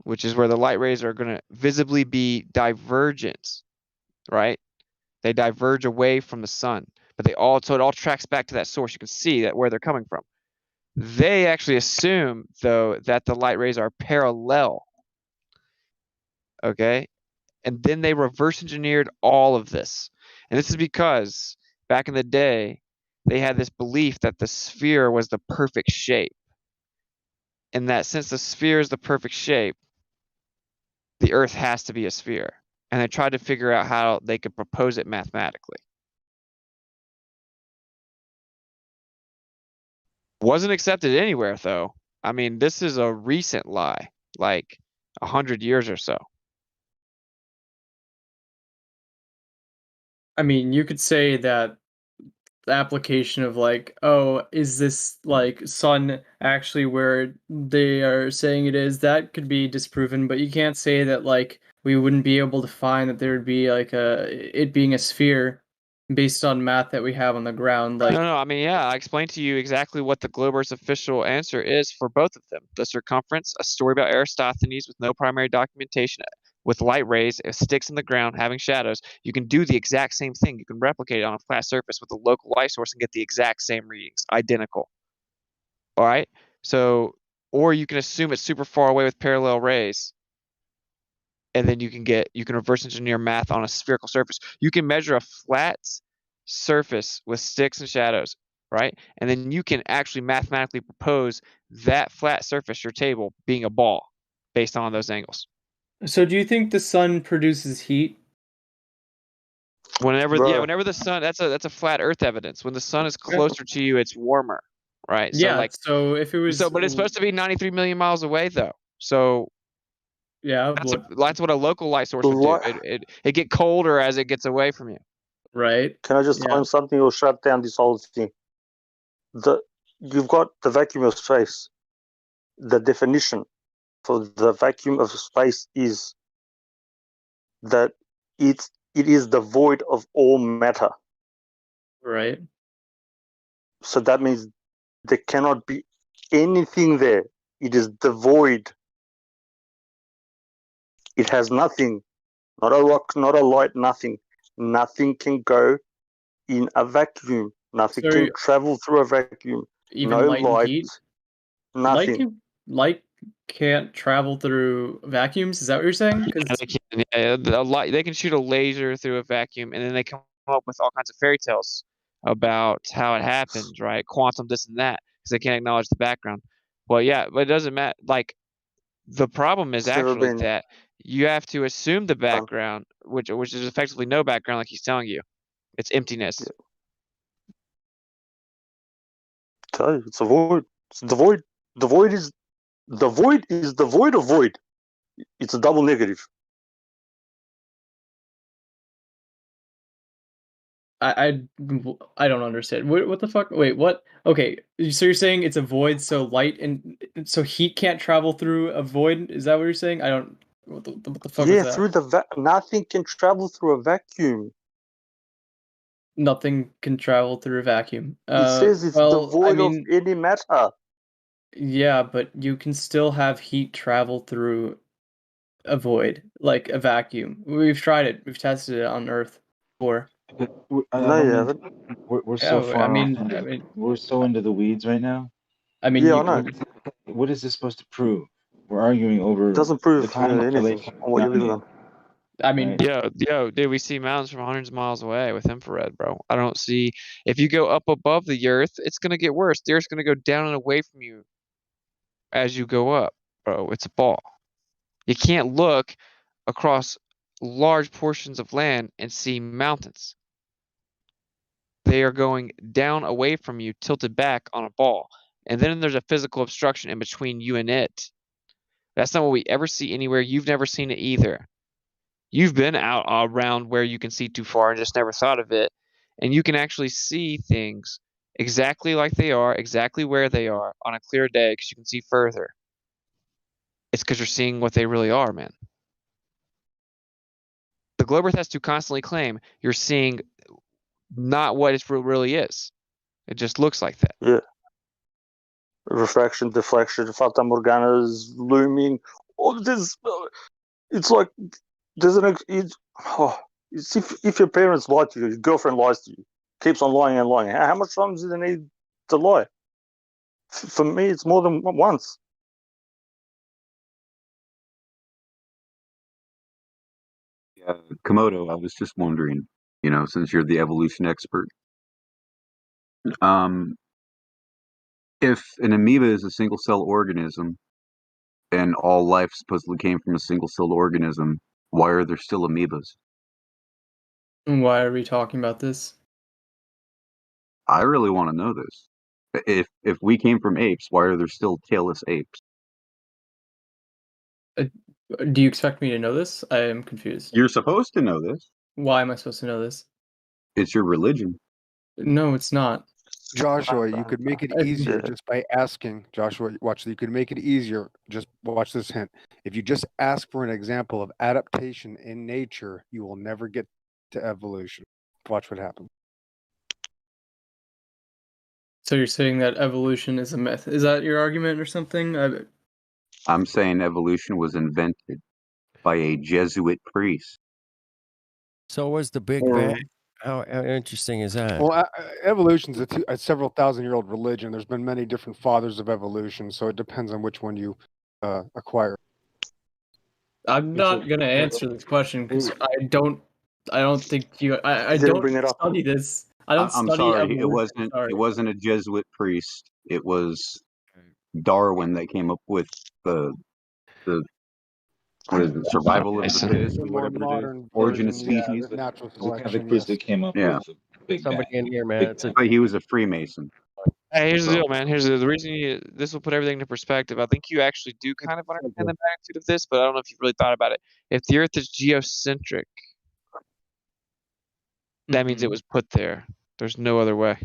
which is where the light rays are going to visibly be divergent, right? They diverge away from the sun, but so it all tracks back to that source. You can see that where they're coming from. They actually assume though that the light rays are parallel. Okay? And then they reverse engineered all of this. And this is because back in the day, they had this belief that the sphere was the perfect shape. And that since the sphere is the perfect shape, the Earth has to be a sphere. And they tried to figure out how they could propose it mathematically. Wasn't accepted anywhere, though. I mean, this is a recent lie, like 100 years or so. I mean, you could say that the application of like, oh, is this like sun actually where they are saying it is? That could be disproven, but you can't say that like we wouldn't be able to find that there would be like it being a sphere based on math that we have on the ground. Like, No, I mean, yeah, I explained to you exactly what the Glober's official answer is for both of them. The circumference, a story about Aristophanes with no primary documentation, with light rays, sticks in the ground, having shadows. You can do the exact same thing. You can replicate it on a flat surface with a local light source and get the exact same readings, identical. All right? So, or you can assume it's super far away with parallel rays. And then you can reverse engineer math on a spherical surface. You can measure a flat surface with sticks and shadows, right? And then you can actually mathematically propose that flat surface, your table, being a ball based on those angles. so do you think the sun produces heat? Whenever Bruh. the sun, that's a flat Earth evidence. When the sun is closer to you, it's warmer, right? So Yeah. So if it was, but it's supposed to be 93 million miles away though. So yeah, that's what a local light source would do. It get colder as it gets away from you. Right. Can I just tell him something or shut down this whole thing? You've got the vacuum of space. The definition for the vacuum of space is that it is the void of all matter. Right. So that means there cannot be anything there. It is devoid. It has nothing. Not a rock, not a light, nothing. Nothing can go in a vacuum. Nothing can travel through a vacuum. Even no light and light. heat? Nothing. Light can't travel through vacuums. Is that what you're saying? They can shoot a laser through a vacuum, and then they come up with all kinds of fairy tales about how it happens, right? Quantum this and that, because they can't acknowledge the background. Well, yeah, but it doesn't matter. Like, the problem is actually that you have to assume the background, which is effectively no background, like he's telling you. It's emptiness. Yeah. Tell you, it's a void. It's the void. The void is the void of void. It's a double negative. I don't understand. What the fuck? Wait, what? Okay, so you're saying it's a void, so light and so heat can't travel through a void? Is that what you're saying? I don't. What the fuck is that? Through nothing can travel through a vacuum. Nothing can travel through a vacuum. It says it's devoid of any matter. Yeah, but you can still have heat travel through a void, like a vacuum. We've tried it. We've tested it on Earth before. We're so far off. We're so into the weeds right now. I mean, what is this supposed to prove? We're arguing over. It doesn't prove the time anything on what you're living on. I mean, yo, dude, we see mountains from hundreds of miles away with infrared, bro. I don't see. If you go up above the Earth, it's gonna get worse. The Earth's gonna go down and away from you as you go up, bro. It's a ball. You can't look across large portions of land and see mountains. They are going down away from you, tilted back on a ball. And then there's a physical obstruction in between you and it. That's not what we ever see anywhere. You've never seen it either. You've been out around where you can see too far and just never thought of it. And you can actually see things exactly like they are, exactly where they are on a clear day because you can see further. It's because you're seeing what they really are, man. The globe Earth has to constantly claim you're seeing not what it really is. It just looks like that. Yeah. Refraction, deflection, fata morganas, looming, all this. It's like there's it's if your parents lie to you, your girlfriend lies to you, keeps on lying and lying. How much times do they need to lie? For me, it's more than once. Komodo, I was just wondering, since you're the evolution expert, if an amoeba is a single cell organism and all life supposedly came from a single celled organism, why are there still amoebas? Why are we talking about this? I really want to know this. If we came from apes, why are there still tailless apes? Do you expect me to know this? I am confused. You're supposed to know this. Why am I supposed to know this? It's your religion. No, it's not. Joshua, you could make it easier just by asking. Joshua, watch. You could make it easier. Just watch this hint. If you just ask for an example of adaptation in nature, you will never get to evolution. Watch what happens. So you're saying that evolution is a myth? Is that your argument or something? I'm saying evolution was invented by a Jesuit priest. So was the Big Bang. How interesting is that? Well, evolution's a several thousand-year-old religion. There's been many different fathers of evolution, so it depends on which one you acquire. I'm not gonna answer this question because I don't think you. I Didn't don't bring it up. study this. I don't I'm study sorry, evolution. it wasn't a Jesuit priest. It was Darwin that came up with the what is it, survival of the fittest, or more whatever it is, modern origin of version, yeah, species. the natural It was a Catholic selection. priest Yes. that came up Yeah. with the Big Somebody Bang. in here, man. Big It's a, But he was a Freemason. Hey, here's the So- deal, man. Here's the reason this will put everything into perspective. I think you actually do kind of understand the magnitude of this, but I don't know if you've really thought about it. If the Earth is geocentric, that means it was put there. There's no other way.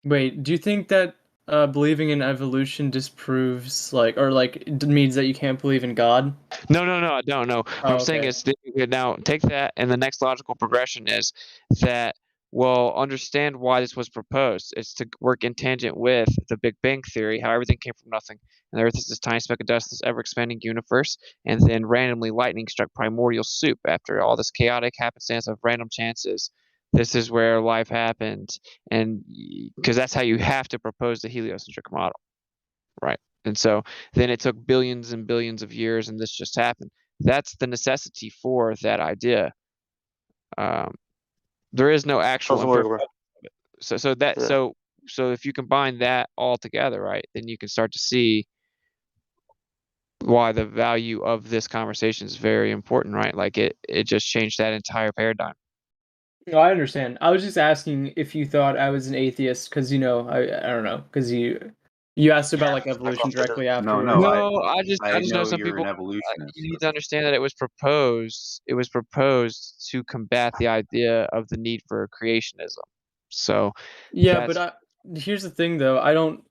Wait, do you think that believing in evolution disproves means that you can't believe in God? No, I don't know. What I'm saying okay. is, now take that, and the next logical progression is that, well, understand why this was proposed. It's to work in tangent with the Big Bang Theory, how everything came from nothing, and the Earth is this tiny speck of dust, this ever-expanding universe, and then randomly lightning struck primordial soup after all this chaotic happenstance of random chances. This is where life happened, and because that's how you have to propose the heliocentric model, right? And so then it took billions and billions of years, and this just happened. That's the necessity for that idea. There is no actual Doesn't work, bro. so if you combine that all together, right, then you can start to see why the value of this conversation is very important, right? Like it just changed that entire paradigm. No, I understand. I was just asking if you thought I was an atheist because I don't know, because you asked about like evolution directly afterwards. No, I just know some you're people. an evolutionist. You need to understand that it was proposed. It was proposed to combat the idea of the need for creationism. So yeah, but here's the thing though. I don't.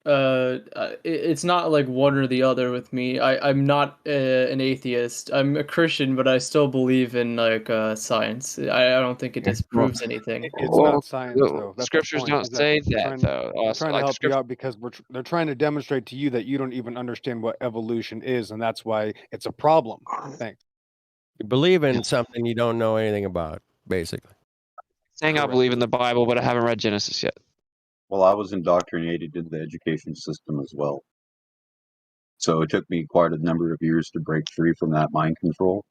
It's not like one or the other with me. I'm not an atheist. I'm a Christian, but I still believe in like science. I don't think it disproves anything. It's not science, though. That's the scriptures point, don't is say they're that, trying- though. They're trying to help you out because they're trying to demonstrate to you that you don't even understand what evolution is, and that's why it's a problem. Thanks. You believe in something you don't know anything about, basically. Saying I believe in the Bible, but I haven't read Genesis yet. Well, I was indoctrinated into the education system as well. So it took me quite a number of years to break free from that mind control.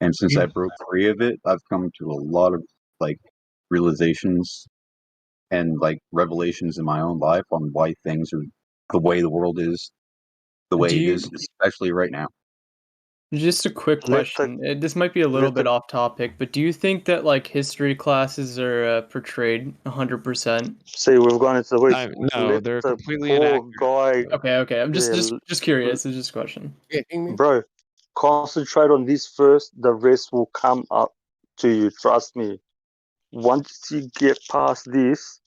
And since I broke free of it, I've come to a lot of like realizations and like revelations in my own life on why things are the way the world is, the way it is, especially right now. Just a quick question. This might be a little bit off topic, but do you think that like history classes are portrayed 100%? See, we've gone into the weeds. No, they're completely inaccurate. Okay. I'm just curious. It's just a question. Bro, concentrate on this first. The rest will come up to you. Trust me. Once you get past this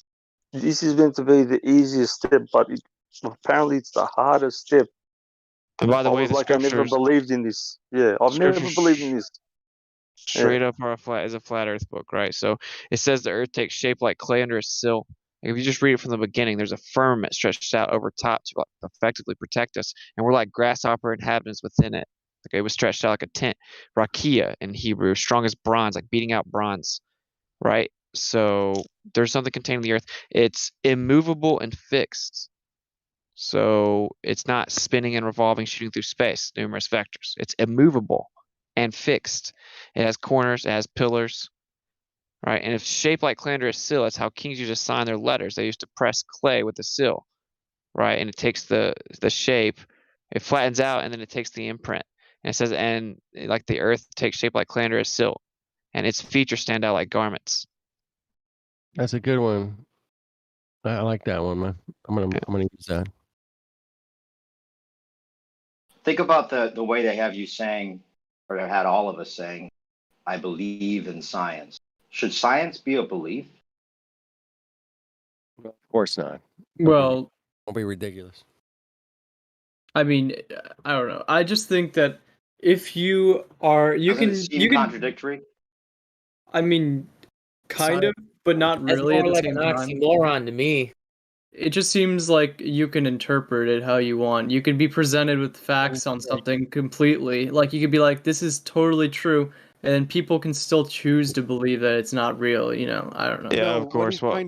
is meant to be the easiest step, but apparently it's the hardest step. And by the way, I never believed in this. Yeah, I've never believed in this. Straight up is a flat Earth book, right? So it says the Earth takes shape like clay under a sill. Like if you just read it from the beginning, there's a firmament stretched out over top to effectively protect us, and we're like grasshopper inhabitants within it. Like it was stretched out like a tent. Rakia in Hebrew, strong as bronze, like beating out bronze, right? So there's something contained in the Earth. It's immovable and fixed. So it's not spinning and revolving, shooting through space, numerous vectors. It's immovable and fixed. It has corners, it has pillars, right? And if shaped like clay under a sill, that's how kings used to sign their letters. They used to press clay with the sill, right? And it takes the shape, it flattens out, and then it takes the imprint. And it says, and like the earth takes shape like clay under a sill, and its features stand out like garments. That's a good one. I like that one, man. I'm gonna use that. Think about the way they have you saying, or they had all of us saying, I believe in science. Should science be a belief? Of course not. Well, don't be ridiculous. I mean, I don't know. I just think that if you are, you Doesn't can, it seem you can contradictory. I mean, kind of, but not That's really at more the like same an time. oxymoron to me. It just seems like you can interpret it how you want. You could be presented with facts on something completely. Like you could be like, this is totally true, and then people can still choose to believe that it's not real, you know. I don't know. Yeah, No, of course. Well, let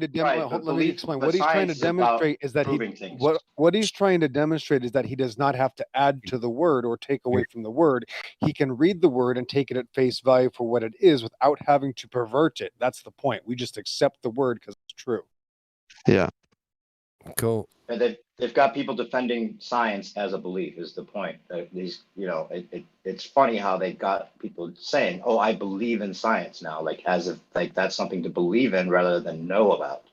me explain. but What he's trying to science is about demonstrate is that proving things. what he's trying to demonstrate is that he does not have to add to the word or take away from the word. He can read the word and take it at face value for what it is without having to pervert it. That's the point. We just accept the word because it's true. Yeah. Cool. And they've got people defending science as a belief is the point. These, you know, it's funny how they got people saying, "Oh, I believe in science now," like as if like that's something to believe in rather than know about.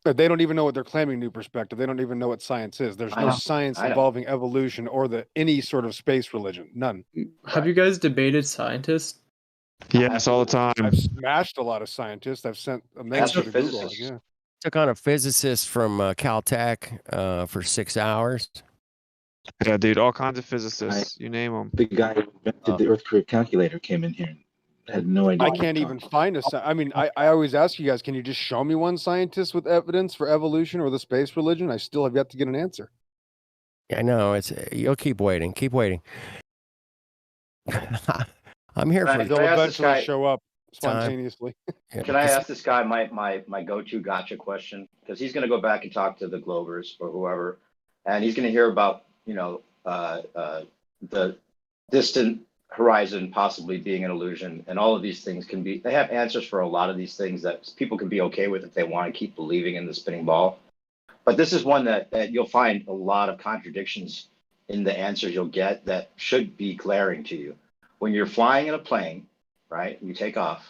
But they don't even know what they're claiming new perspective. They don't even know what science is. There's I no know. science I know. involving evolution or any sort of space religion. None. Have you guys debated scientists? Yes, all the time. I've smashed a lot of scientists. I've sent a answer to Google. Yeah. Took on a physicist from Caltech for 6 hours. Yeah, dude, all kinds of physicists. You name them. The guy who invented the Earth curve calculator came in here and had no idea. I can't even find I mean, I always ask you guys, can you just show me one scientist with evidence for evolution or the space religion? I still have yet to get an answer. I know you'll keep waiting. Keep waiting. I'm here for. They'll eventually show up spontaneously. Can I ask this guy my go-to gotcha question? Because he's going to go back and talk to the Glovers or whoever, and he's going to hear about, you know, the distant horizon possibly being an illusion, and all of these things they have answers for a lot of these things that people can be okay with if they want to keep believing in the spinning ball. But this is one that you'll find a lot of contradictions in the answers you'll get that should be glaring to you. When you're flying in a plane, right, you take off,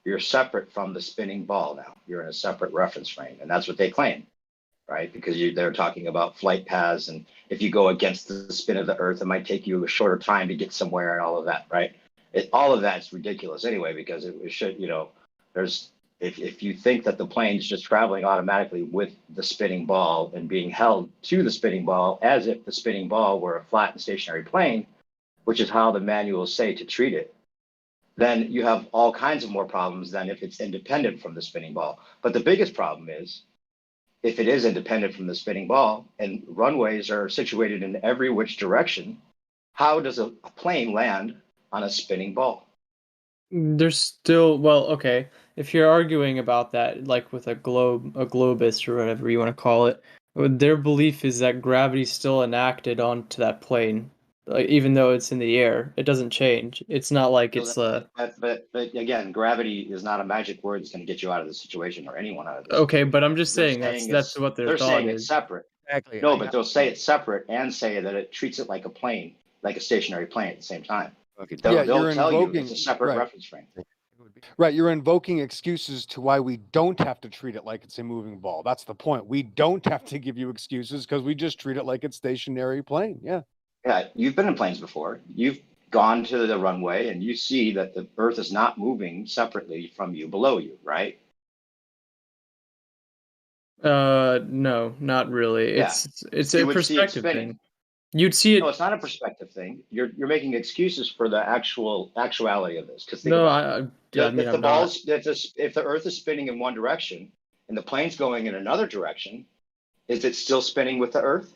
you're separate from the spinning ball now. You're in a separate reference frame, and that's what they claim, right? Because they're talking about flight paths, and if you go against the spin of the Earth, it might take you a shorter time to get somewhere and all of that, right? All of that's ridiculous anyway, because it should, you know, if you think that the plane's just traveling automatically with the spinning ball and being held to the spinning ball as if the spinning ball were a flat and stationary plane, which is how the manuals say to treat it, then you have all kinds of more problems than if it's independent from the spinning ball. But the biggest problem is if it is independent from the spinning ball and runways are situated in every which direction, how does a plane land on a spinning ball? There's still, well, okay. If you're arguing about that, like with a globist or whatever you want to call it, their belief is that gravity's still enacted onto that plane. Like, even though it's in the air, it doesn't change. It's not like it's But again, gravity is not a magic word that's going to get you out of the situation or anyone out of this. Okay, but I'm just saying that's what their they're thought saying is. it's separate. Exactly. No, but they'll say it's separate and say that it treats it like a plane, like a stationary plane at the same time. They'll tell you it's a separate reference frame. Right, you're invoking excuses to why we don't have to treat it like it's a moving ball. That's the point. We don't have to give you excuses because we just treat it like it's stationary plane. Yeah. Yeah, you've been in planes before. You've gone to the runway and you see that the Earth is not moving separately from you below you, right? No, not really. Yeah. It's You a would see it perspective spinning. thing. You'd see it. No, it's not a perspective thing. You're making excuses for the actuality of this. Because No, if I'm not. If the Earth is spinning in one direction and the plane's going in another direction, is it still spinning with the Earth?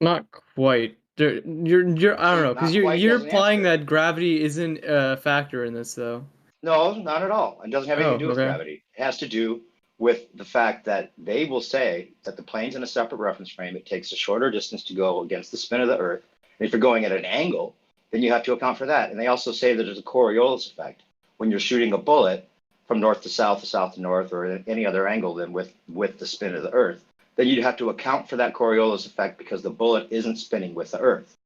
Not quite. You're I don't know, because you're implying that gravity isn't a factor in this, though. No, not at all. It doesn't have anything to do with okay. gravity. It has to do with the fact that they will say that the plane's in a separate reference frame. It takes a shorter distance to go against the spin of the Earth. And if you're going at an angle, then you have to account for that. And they also say that there's a Coriolis effect when you're shooting a bullet from north to south to north, or any other angle than with the spin of the Earth. Then you'd have to account for that Coriolis effect because the bullet isn't spinning with the Earth.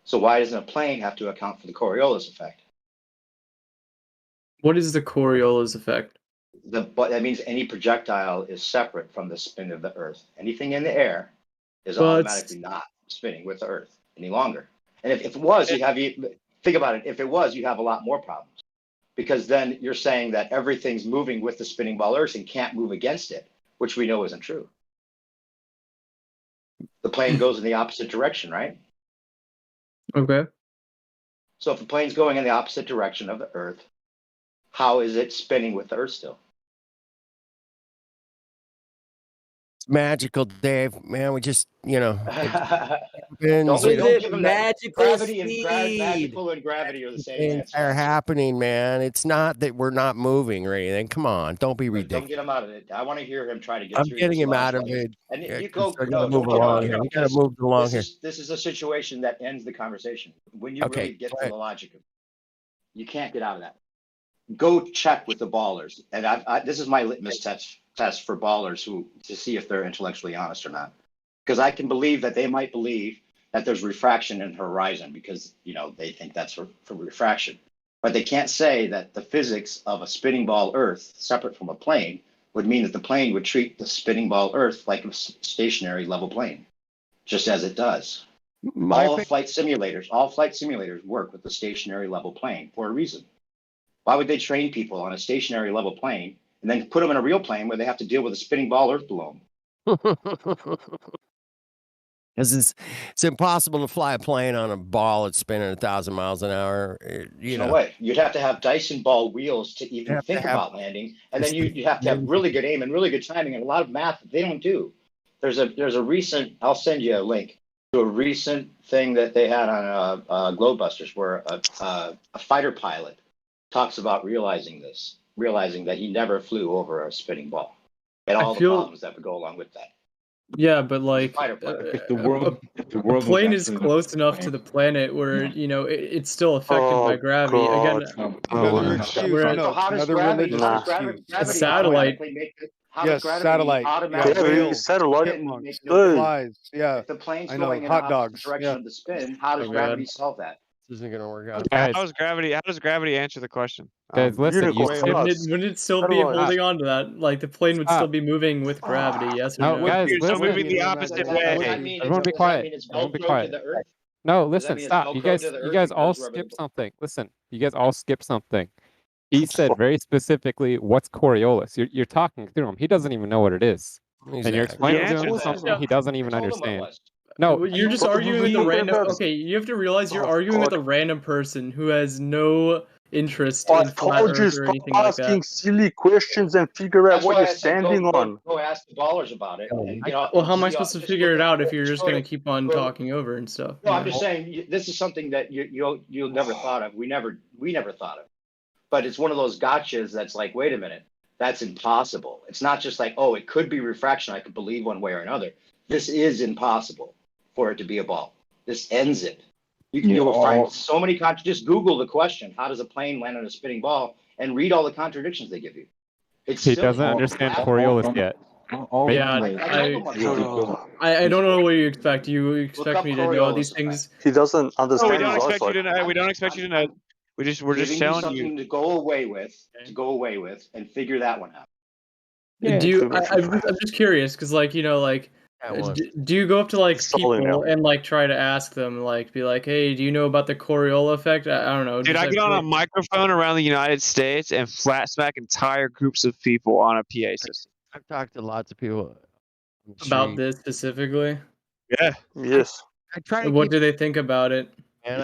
So why doesn't a plane have to account for the Coriolis effect? What is the Coriolis effect? That means any projectile is separate from the spin of the Earth. Anything in the air is automatically not spinning with the Earth any longer. And if it was, think about it. If it was, you have a lot more problems, because then you're saying that everything's moving with the spinning ball Earth and can't move against it, which we know isn't true. The plane goes in the opposite direction, right? Okay. So if the plane's going in the opposite direction of the Earth, how is it spinning with the Earth still? It's magical, Dave. Man, we just, Don't things give them that. magical Gravity and speed? magical and gravity are the same answer. are happening, man. It's not that we're not moving or anything. Come on, don't be ridiculous. Don't get him out of it. I want to hear him try to get I'm through. getting this him out of logic. it. And Yeah, you go. I No, gotta don't move get him out along of here. it. We gotta move along here. This is a situation that ends the conversation when you Okay, really get go to ahead. the logic of it. You can't get out of that. Go check with the ballers, and this is my litmus test for ballers to see if they're intellectually honest or not. Because I can believe that they might believe that there's refraction in horizon because they think that's for refraction, but they can't say that the physics of a spinning ball Earth, separate from a plane, would mean that the plane would treat the spinning ball Earth like a stationary level plane, just as it does. All flight simulators work with the stationary level plane for a reason. Why would they train people on a stationary level plane and then put them in a real plane where they have to deal with a spinning ball Earth below them? Because it's impossible to fly a plane on a ball that's spinning 1,000 miles an hour. No way. You'd have to have Dyson ball wheels to even think about landing, and then you have to have really good aim and really good timing and a lot of math that they don't do. There's a recent. I'll send you a link to a recent thing that they had on Globebusters where a fighter pilot talks about realizing that he never flew over a spinning ball and all the problems that would go along with that. Yeah, but like If the world was plane is actually close enough to the planet where it's still affected by gravity. Again, Another excuse. we're- No, So how does another gravity? religious How does gravity excuse. satellite. automatically make it? How Yes, does gravity satellite. Yeah, automatically whales, satellite. chipmunks, make no flies. Yeah, If the plane's I know. going in Hot the opposite dogs. direction Yeah. of the spin, how does Oh, gravity God. solve that? This isn't gonna work out. How does gravity answer the question? Guys, listen. You Unicorn. Wouldn't it still be Satellite. holding on to that? Like the plane would still be moving with gravity, yes or No, no? guys, So listen. moving the opposite way. Everyone be quiet. Everyone be quiet. No, listen, stop. You guys all skip something. Listen, you guys all skip something. He said very specifically, what's Coriolis? You're talking through him. He doesn't even know what it is. And you're explaining to him something he doesn't even understand. No, You're just arguing with a random. Okay, you have to realize you're arguing with a random person who has no interest in flat Earth or anything like asking that. silly questions and figure out That's what why you're I said standing on. go ask the ballers about it. And, Well, how am I supposed to figure it out if you're just going to keep on go- talking over and stuff? No, I'm just saying this is something that you'll never thought of. We never thought of. But it's one of those gotchas that's like, wait a minute, that's impossible. It's not just like, oh, it could be refraction. I could believe one way or another. This is impossible for it to be a ball. This ends it. You will find so many just Google the question, how does a plane land on a spinning ball, and read all the contradictions they give you. he doesn't understand Coriolis yet. I don't know what you expect. You expect me to know all these things? He doesn't understand. No, we don't expect you to know. We don't expect you to know. We're just Giving telling something to go away with, and figure that one out. Do you? I'm just curious because, like, do you go up to like people and like try to ask them, like, be like, hey, do you know about the Coriolis effect? I don't know. Dude, I get on a microphone around the United States and flat smack entire groups of people on a PA system. I've talked to lots of people about this specifically. Yeah. Yes. I try to what do they think about it?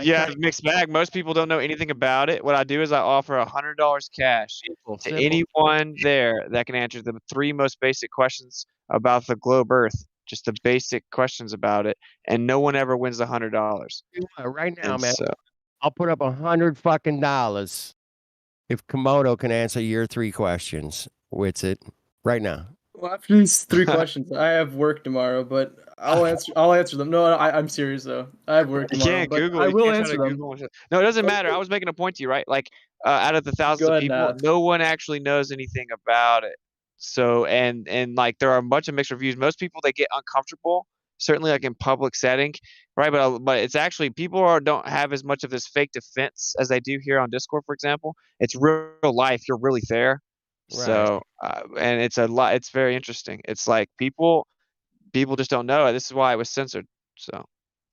Yeah, mixed bag. Most people don't know anything about it. What I do is I offer $100 cash to anyone there that can answer the 3 most basic questions about the globe Earth. Just the basic questions about it, and no one ever wins the $100. Right now, And man, so- I'll put up $100 fucking dollars if Komodo can answer your 3 questions. What's it right now? Well, after these 3 questions, I have work tomorrow, but I'll answer them. No, I'm serious though. I have work You tomorrow, can't but Google. I You will can't try answer to them. Google and- No, it doesn't matter. I was making a point to you, right? Like, out of the thousands of ahead and people, ask. no one actually knows anything about it. So, and like, there are a bunch of mixed reviews. Most people, they get uncomfortable, certainly like in public setting, right? But it's actually, people don't have as much of this fake defense as they do here on Discord, for example. It's real life. You're really there. Right. So, and it's a lot. It's very interesting. It's like people just don't know it. This is why it was censored. So,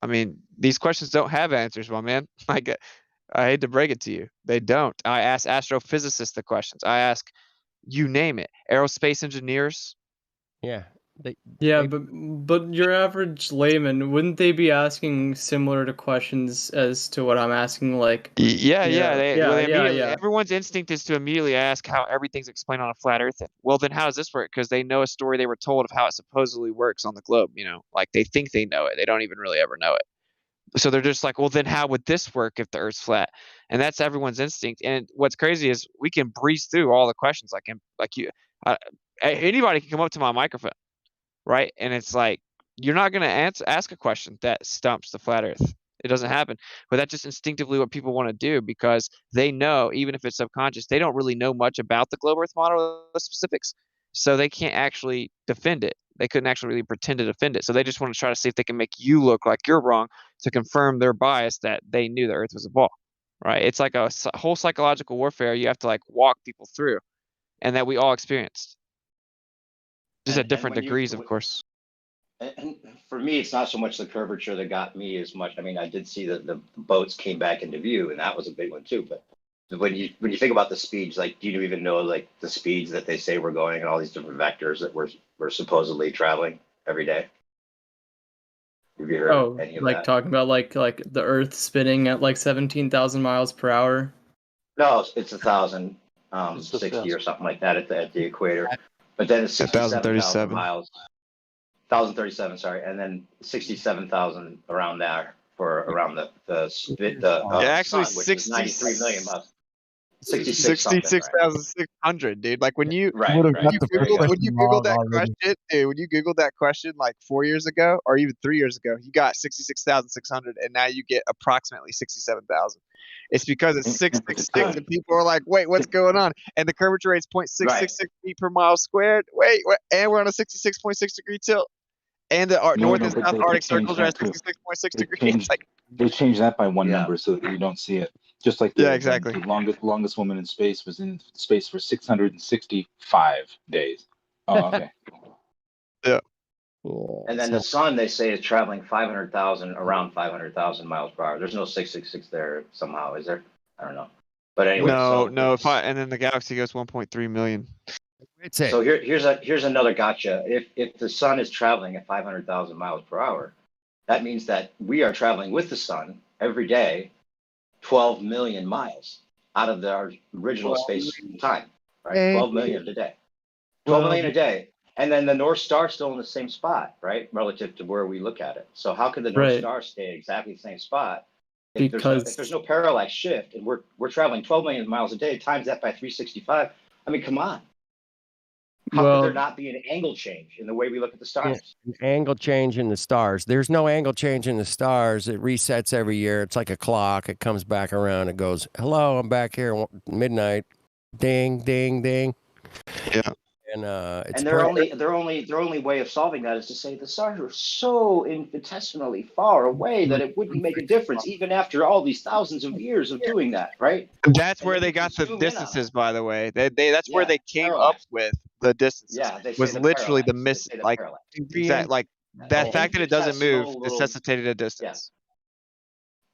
I mean, these questions don't have answers, my man. Like, I hate to break it to you, they don't. I ask astrophysicists the questions. I ask, you name it, aerospace engineers. Yeah. But your average layman, wouldn't they be asking similar to questions as to what I'm asking? Like, Everyone's instinct is to immediately ask how everything's explained on a flat Earth. Well, then how does this work? Because they know a story they were told of how it supposedly works on the globe. Like they think they know it. They don't even really ever know it. So they're just like, well, then how would this work if the Earth's flat? And that's everyone's instinct. And what's crazy is we can breeze through all the questions. Anybody can come up to my microphone, right? And it's like, you're not going to ask a question that stumps the flat Earth. It doesn't happen. But that's just instinctively what people want to do because they know, even if it's subconscious, they don't really know much about the globe Earth model, the specifics. So they can't actually defend it. They couldn't actually really pretend to defend it. So they just want to try to see if they can make you look like you're wrong to confirm their bias that they knew the Earth was a ball, right? It's like a whole psychological warfare you have to like walk people through, and that we all experienced, just at different degrees, of course. And for me, it's not so much the curvature that got me as much. I mean, I did see that the boats came back into view, and that was a big one too. But when you think about the speeds, like, do you even know like the speeds that they say we're going and all these different vectors that we're supposedly traveling every day? Have you heard any of that? Talking about like the Earth spinning at like 17,000 miles per hour? No, it's 1,060 or something like that at the equator. But then it's 67,000 miles. 1,037, sorry, and then 67,000 around there for around the actually sun, which is 93 million miles. 66,600, dude. Like when you right. When you Google that question, dude, when you Googled that question like 4 years ago or even 3 years ago, you got 66,600, and now you get approximately 67,000. It's because it's 666, and people are like, "Wait, what's going on?" And the curvature rate is 0.666 feet per mile squared. Wait, and we're on a 66.6 degree tilt, and the North and South Arctic circles are at 66.6 degrees. They changed that by one number so that you don't see it. Just like exactly. The longest woman in space was in space for 665 days. Oh, okay. Yeah. And then the sun, they say, is traveling around 500,000 miles per hour. There's no 666 there somehow, is there? I don't know. But anyway, and then the galaxy goes 1.3 million. So here's another gotcha. If the sun is traveling at 500,000 miles per hour, that means that we are traveling with the sun every day, 12 million miles out of our original space time, right? 12 million a day. 12 million a day. And then the North Star still in the same spot, right? Relative to where we look at it. So how could the North Star stay exactly the same spot if there's no parallax shift and we're traveling 12 million miles a day, times that by 365? I mean, come on. How could there not be an angle change in the way we look at the stars? An angle change in the stars. There's no angle change in the stars. It resets every year. It's like a clock. It comes back around. It goes, "Hello, I'm back here. Midnight. Ding, ding, ding." Yeah. And their only way of solving that is to say the stars are so infinitesimally far away that it wouldn't make a difference even after all these thousands of years of doing that, right? That's where they got the distances, by the way. That's where they came up with the distances. Yeah, they was literally the that fact that it doesn't move necessitated a distance.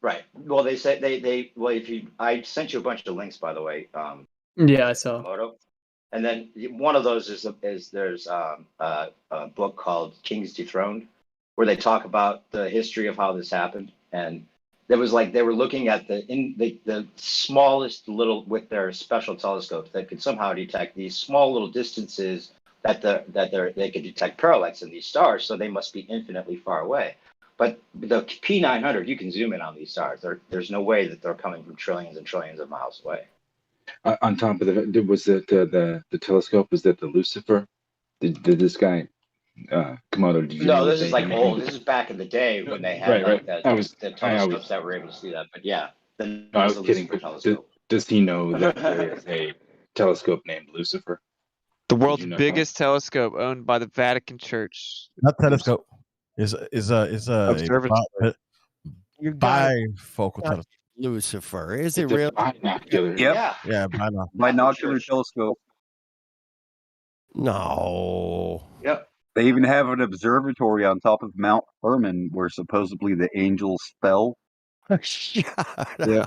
Right. Well, they said I sent you a bunch of links, by the way. Yeah, I saw. And then one of those is there's a book called Kings Dethroned, where they talk about the history of how this happened. And there was like they were looking at the smallest little with their special telescopes that could somehow detect these small little distances that they could detect parallax in these stars. So they must be infinitely far away. But the P900, you can zoom in on these stars. There's no way that they're coming from trillions and trillions of miles away. On top of that, was it the telescope? Was that the Lucifer? Did this guy Komodo? Did you no, this is like old. This is back in the day when they had the telescopes that were able to see that. But yeah, I was kidding. Does he know that there is a telescope named Lucifer? The world's biggest telescope, owned by the Vatican Church. Not telescope. Is a observatory. Bifocal telescope. Lucifer. Is it real? Binocular. Yep. Yeah, binocular telescope. No. Yep. They even have an observatory on top of Mount Hermon where supposedly the angels fell. Shut Yeah.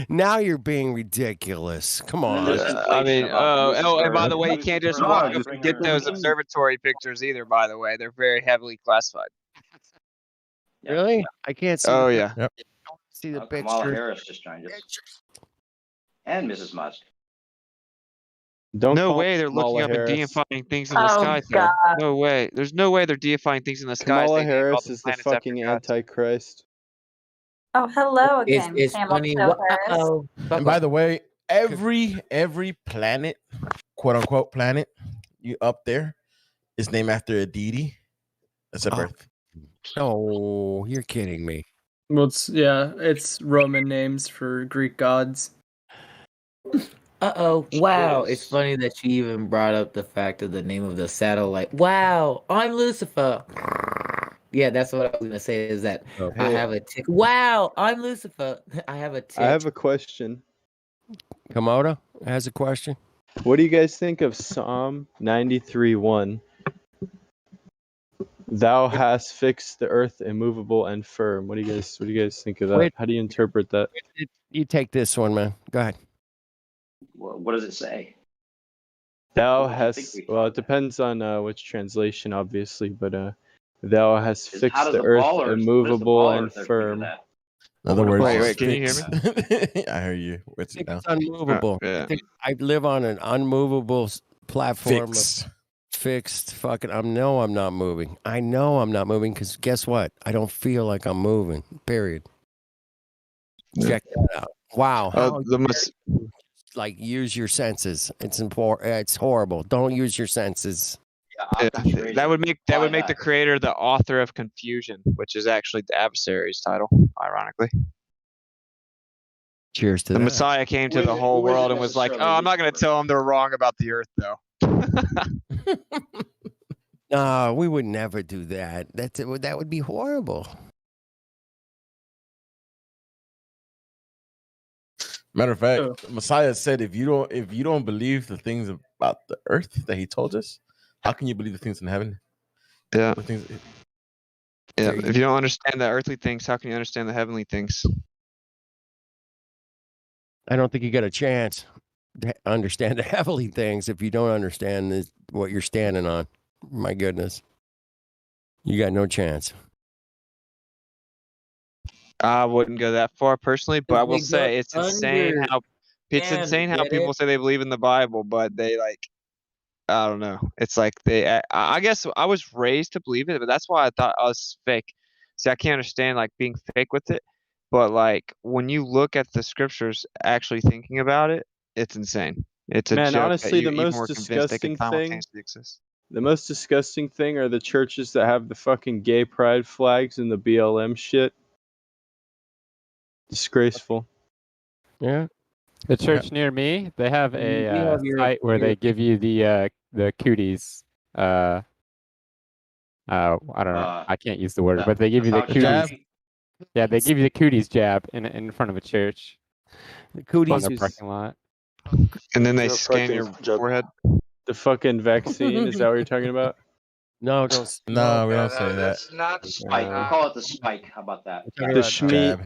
Now you're being ridiculous. Come on. I mean, and by the way, you Lucifer can't just and walk up just and bring get her those in. observatory pictures either. By the way, they're very heavily classified. Really? I can't see. Oh the yeah. Yep. See the Kamala picture. Harris just joined us. And Mrs. Musk. Don't No call way they're looking Kamala up Harris. and deifying things in the Oh, sky, though. God. No way. There's no way they're deifying things in the skies. Kamala They named all Harris the is the planets after fucking gods. Antichrist. Oh, hello It's again, it's Camel funny. Toe Harris. And by the way, every planet, quote unquote planet, you up there is named after a deity. That's a birth. Oh, you're kidding me. Well, it's Roman names for Greek gods. Wow, it's funny that you even brought up the fact of the name of the satellite. Wow, I'm Lucifer. Yeah, that's what I was gonna say. Is that I have a tick. Wow, I'm Lucifer. I have a tick. I have a question. Komodo has a question. What do you guys think of Psalm 93:1? Thou hast fixed the earth immovable and firm. What do you guys think of that? Wait. How do you interpret that? You take this one, man. Go ahead. What does it say? Thou What do you hast, think well, it depends on which translation, obviously, but thou hast How fixed does the the earth baller- what does the immovable baller and think of firm. that? In other words, Wait, it's can you hear fixed. I hear you. What's it now? It's unmovable. yeah. I live on an unmovable platform. Fixed. Fixed. Fucking. I'm not moving. I know I'm not moving because guess what? I don't feel like I'm moving. Period. Check that out. Wow. How the mus- like use your senses. It's important. It's horrible. Don't use your senses. that would make the creator the author of confusion, which is actually the adversary's title, ironically. Cheers to The that. Messiah came to the whole world and was like, "Oh, I'm not going to tell them they're wrong about the earth, though." No, we would never do that. That would be horrible. Matter of fact, Messiah said, if you don't believe the things about the earth that he told us, how can you believe the things in heaven? Yeah. The things, Yeah. If you don't understand the earthly things, how can you understand the heavenly things? I don't think you got a chance to understand the heavenly things if you don't understand what you're standing on. My goodness. You got no chance. I wouldn't go that far personally, but I will say it's insane how people say they believe in the Bible, but they I don't know. It's like I guess I was raised to believe it, but that's why I thought I was fake. See, I can't understand being fake with it, but when you look at the scriptures, actually thinking about it, it's insane. It's a Man, joke honestly, that the you even most were convinced they disgusting could thing. simultaneously exist. The most disgusting thing are the churches that have the fucking gay pride flags and the BLM shit. Disgraceful. Yeah. The church near me, they have a have your- site where they give you the cooties. I don't know. I can't use the word, but they give you the cooties. Yeah, they give you the cooties jab in front of a church. The cooties on the parking lot. And then they The scan your fucking- forehead. The fucking vaccine, is that what you're talking about? No, don't. No, we Yeah, don't say that. that's not Spike. We'll call it the spike. How about that? The Schmeat.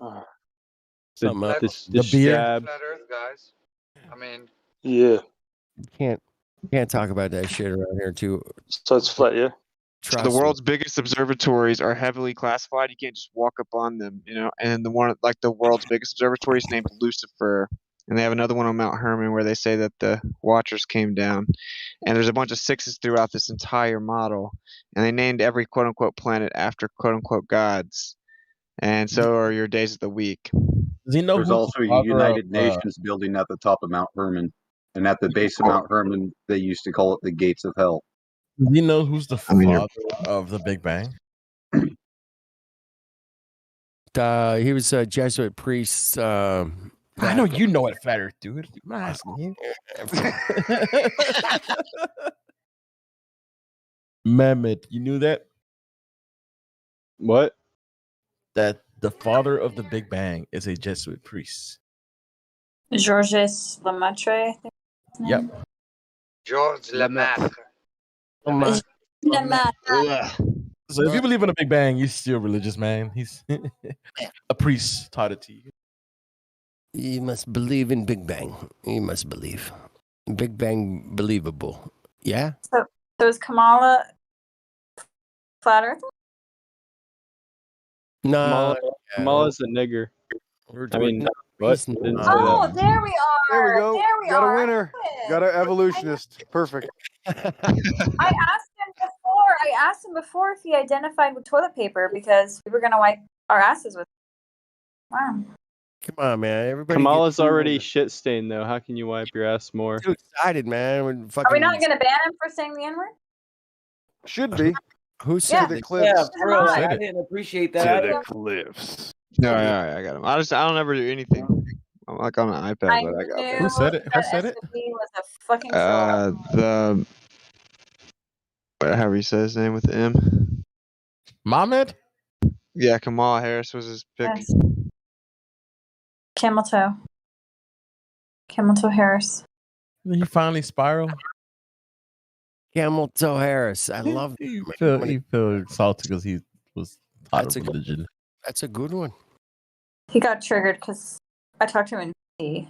Something else. The beer. Stab. flat Earth, guys. I mean, Yeah. Can't talk about that shit around here too. So it's flat, yeah. So the world's biggest observatories are heavily classified. You can't just walk up on them, And the world's biggest observatory is named Lucifer, and they have another one on Mount Hermon where they say that the Watchers came down. And there's a bunch of sixes throughout this entire model, and they named every quote unquote planet after quote unquote gods. And so are your days of the week. There's also a United Nations building at the top of Mount Hermon, and at the base of Mount Hermon, they used to call it the Gates of Hell. Do you know who's the father of the Big Bang? He was a Jesuit priest. I know you know it, Flat Earth, dude. I'm not asking you. Mehmet, you knew that? What? That the father of the Big Bang is a Jesuit priest. Georges Lemaitre, I think. Yep. Georges Lemaitre. So if you believe in a Big Bang, you're still religious, man. He's a priest taught it to you. You must believe in Big Bang. You must believe. Big Bang believable. Yeah? So is Kamala flat Earth? No. Kamala's a nigger. I mean, what? I didn't say Oh, that. there we are. There we go. There we Got a are. winner. Got an evolutionist. Perfect. I asked him before if he identified with toilet paper because we were gonna wipe our asses with. Wow. Come on, man. Everybody Kamala's already shit stained though. How can you wipe your ass more? too excited, man. When Are fucking we not gonna ban him for saying the N word? Should be. Who To said the that? cliffs. Yeah, for real. Like, Said I it. didn't appreciate that. To the either. cliffs. No, I got him. I don't ever do anything. I'm like on an iPad, I but I got knew Who said it? Who that said it? SVP was a fucking troll. However you say his name with the M. Mohammed? Yeah, Kamala Harris was his pick. Yes. Camel toe. Camel toe Harris. He finally spiraled. Camel Toe Harris. I love that. He man. felt salty because he was taught That's of a good- religion. That's a good one. He got triggered because I talked to him in D.C.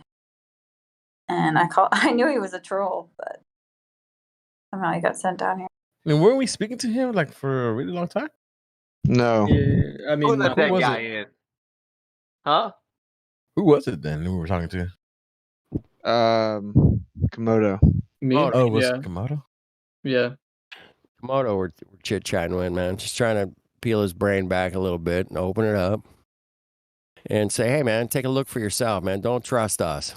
and I knew he was a troll, but somehow he got sent down here. I mean, weren't we speaking to him like for a really long time? No. Yeah, I mean, Who let that was guy it? in? Huh? Who was it then who we were talking to? Komodo. Me? Oh, was yeah. it Komodo? Yeah. Komodo, we're chit chatting with, man. Just trying to peel his brain back a little bit and open it up and say, hey, man, take a look for yourself, man. Don't trust us.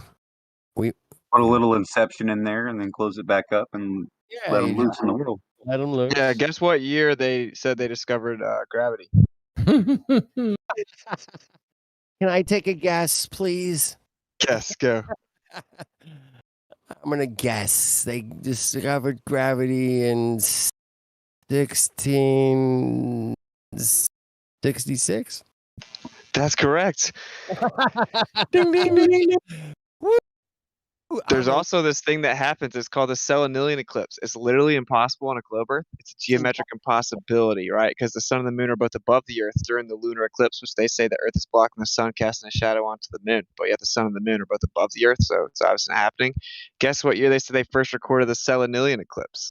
Put a little inception in there and then close it back up and let them loose in the world. Let them loose. Yeah, guess what year they said they discovered gravity? Can I take a guess, please? Guess, go. I'm going to guess. They discovered gravity in 1666? That's correct. Ding, ding, ding, ding. Woo. There's also this thing that happens. It's called the Selenilian eclipse. It's literally impossible on a globe Earth. It's a geometric impossibility, right? Because the sun and the moon are both above the Earth during the lunar eclipse, which they say the Earth is blocking the sun, casting a shadow onto the moon. But yet the sun and the moon are both above the Earth, so it's obviously not happening. Guess what year they said they first recorded the Selenilian eclipse?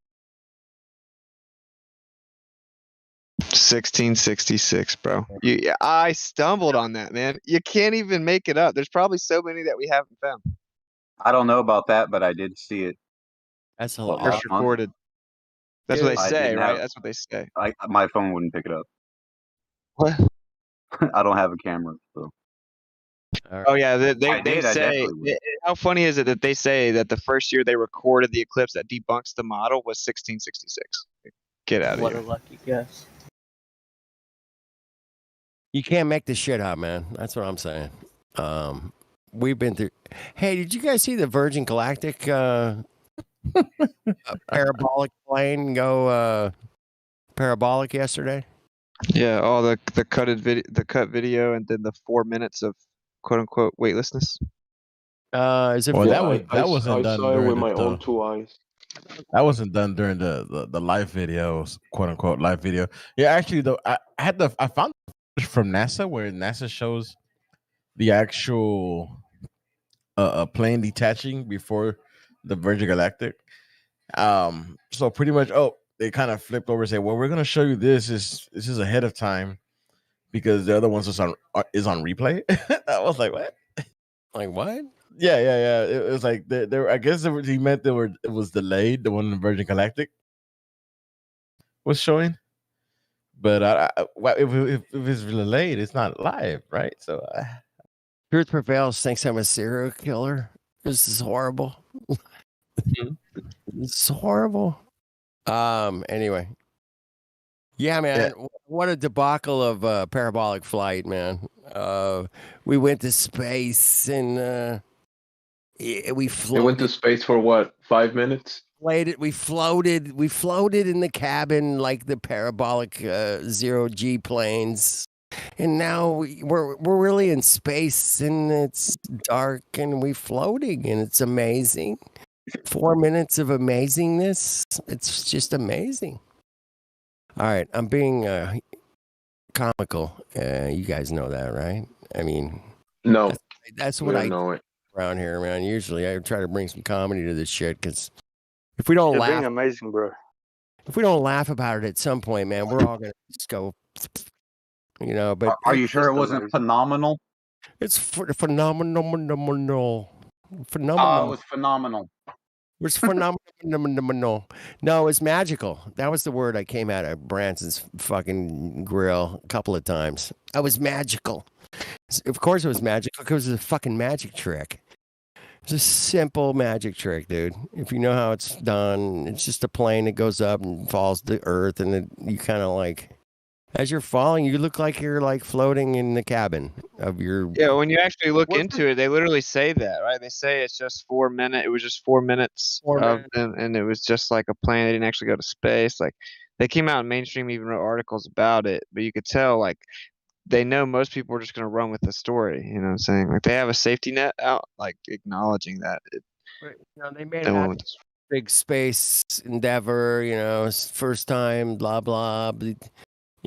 1666, bro. I stumbled on that, man. You can't even make it up. There's probably so many that we haven't found. I don't know about that, but I did see it. That's a What, lot. last month? Recorded. That's what they I say, didn't right? have- That's what they say. My phone wouldn't pick it up. What? I don't have a camera, so. Oh yeah, they I did, I say. definitely would. How funny is it that they say that the first year they recorded the eclipse that debunks the model was 1666? Get out of What here. a lucky guess. You can't make this shit up, man. That's what I'm saying. We've been through. Hey, did you guys see the Virgin Galactic parabolic plane go parabolic yesterday? Yeah, all the cut video, and then the 4 minutes of quote unquote weightlessness. Is it? Well, Yeah, that wasn't done during the, own 2 eyes. That wasn't done during the live videos, quote unquote live video. Yeah, actually, though, I found from NASA where NASA shows the actual plane detaching before the Virgin Galactic. So pretty much, they kind of flipped over and said, "Well, we're gonna show you this is ahead of time because the other ones is on replay." I was like, "What? Like what?" Yeah. It was like there. I guess he meant it was delayed. The one in Virgin Galactic was showing, but if it's delayed, it's not live, right? So Truth prevails. Thinks I'm a serial killer. This is horrible. It's horrible. Anyway. Yeah, man. Yeah. What a debacle of parabolic flight, man. We went to space and we floated. They went to space for what? 5 minutes? We floated in the cabin like the parabolic 0G planes. And now we're really in space and it's dark and we're floating and it's amazing. 4 minutes of amazingness. It's just amazing. All right, I'm being comical. You guys know that, right? I mean, No. That's We what don't I know it. around here, man. Usually, I try to bring some comedy to this shit because if we don't You're laugh, being amazing, bro. if we don't laugh about it at some point, man, we're all gonna just go, you know. But Are you sure it wasn't phenomenal? It's phenomenal. It Phenomenal. was phenomenal. It was phenomenal. No, it's magical. That was the word I came out of Branson's fucking grill a couple of times. I was magical. Of course it was magical because it was a fucking magic trick. It's a simple magic trick, dude. If you know how it's done, it's just a plane that goes up and falls to earth, and then you kind of like, as you're falling, you look like you're like floating in the cabin of your. Yeah, when you actually look into it, they literally say that, right? They say it's just 4 minutes. It was just 4 minutes and it was just like a plane. They didn't actually go to space. Like they came out in mainstream, even wrote articles about it, but you could tell like they know most people are just going to run with the story. You know what I'm saying? Like they have a safety net out, like acknowledging that. You know, they made They it went out with this. big space endeavor. You know, first time, blah blah.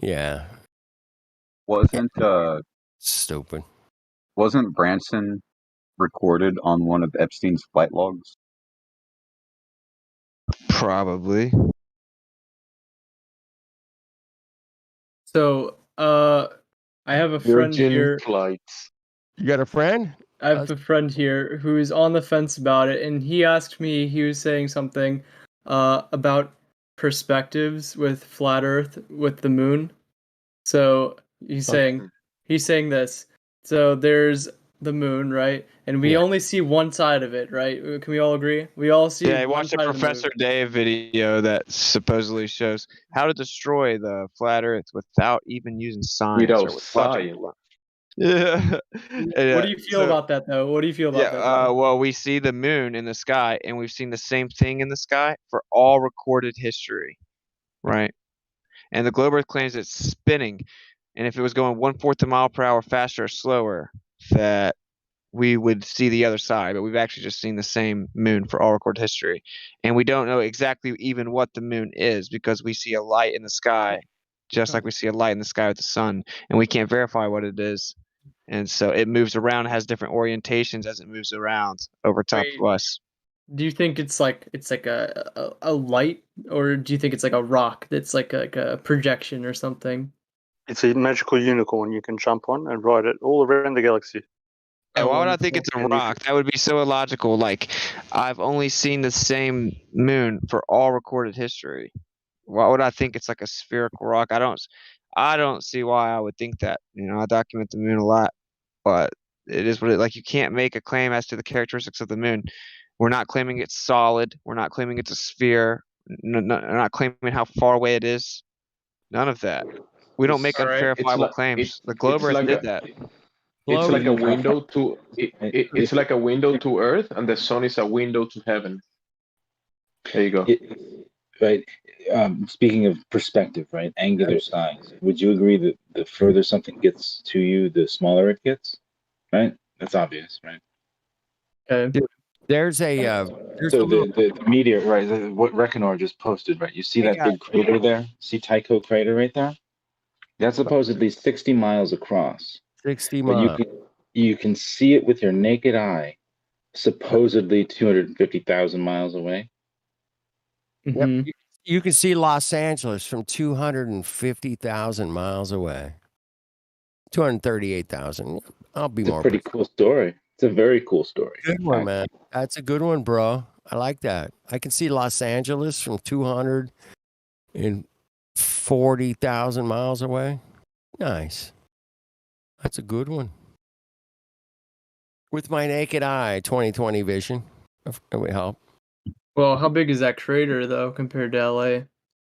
Yeah. Wasn't stupid. Wasn't Branson recorded on one of Epstein's flight logs? Probably. So, I have a friend Virgin here. flights. You got a friend? I have a friend here who's on the fence about it, and he asked me. He was saying something about perspectives with flat Earth with the moon. So he's saying this. So there's the moon, right? And we only see one side of it, right? Can we all agree? We all see. Yeah, I one watched a side of the moon. Professor Dave video that supposedly shows how to destroy the flat Earth without even using science. Without or with logic. science. Yeah. What do you feel about that, though? What do you feel about that? Though? Well, we see the moon in the sky, and we've seen the same thing in the sky for all recorded history, right? And the globe Earth claims it's spinning, and if it was going 1/4 a mile per hour faster or slower, that we would see the other side. But we've actually just seen the same moon for all recorded history, and we don't know exactly even what the moon is because we see a light in the sky, just like we see a light in the sky with the sun, and we can't verify what it is. And so it moves around, has different orientations as it moves around over top of us. Do you think it's like a light, or do you think it's like a rock that's like a projection or something? It's a magical unicorn you can jump on and ride it all around the galaxy. And why would I think it's a rock? That would be so illogical. Like, I've only seen the same moon for all recorded history. Why would I think it's like a spherical rock? I don't see why I would think that. You know, I document the moon a lot, but it is what it like. You can't make a claim as to the characteristics of the moon. We're not claiming it's solid. We're not claiming it's a sphere. We're not claiming how far away it is. None of that. We don't make unverifiable claims. The globe Earth did that. It's like a window to it's like a window to Earth, and the sun is a window to heaven. There you go. Right. Speaking of perspective, right? Angular size. Would you agree that the further something gets to you, the smaller it gets? Right. That's obvious, right? There's a the meteor, right? What Reconor just posted, right? You see that big crater there? See Tycho crater right there? That's supposedly 60 miles across. 60 but miles. You can see it with your naked eye, supposedly 250,000 miles away. Yep. You can see Los Angeles from 250,000 miles away. 238,000. I'll be more. It's a pretty cool story. It's a very cool story. Good one, man. That's a good one, bro. I like that. I can see Los Angeles from 240,000 miles away. Nice. That's a good one. With my naked eye, 20/20 vision. It would help. Well, how big is that crater though compared to LA?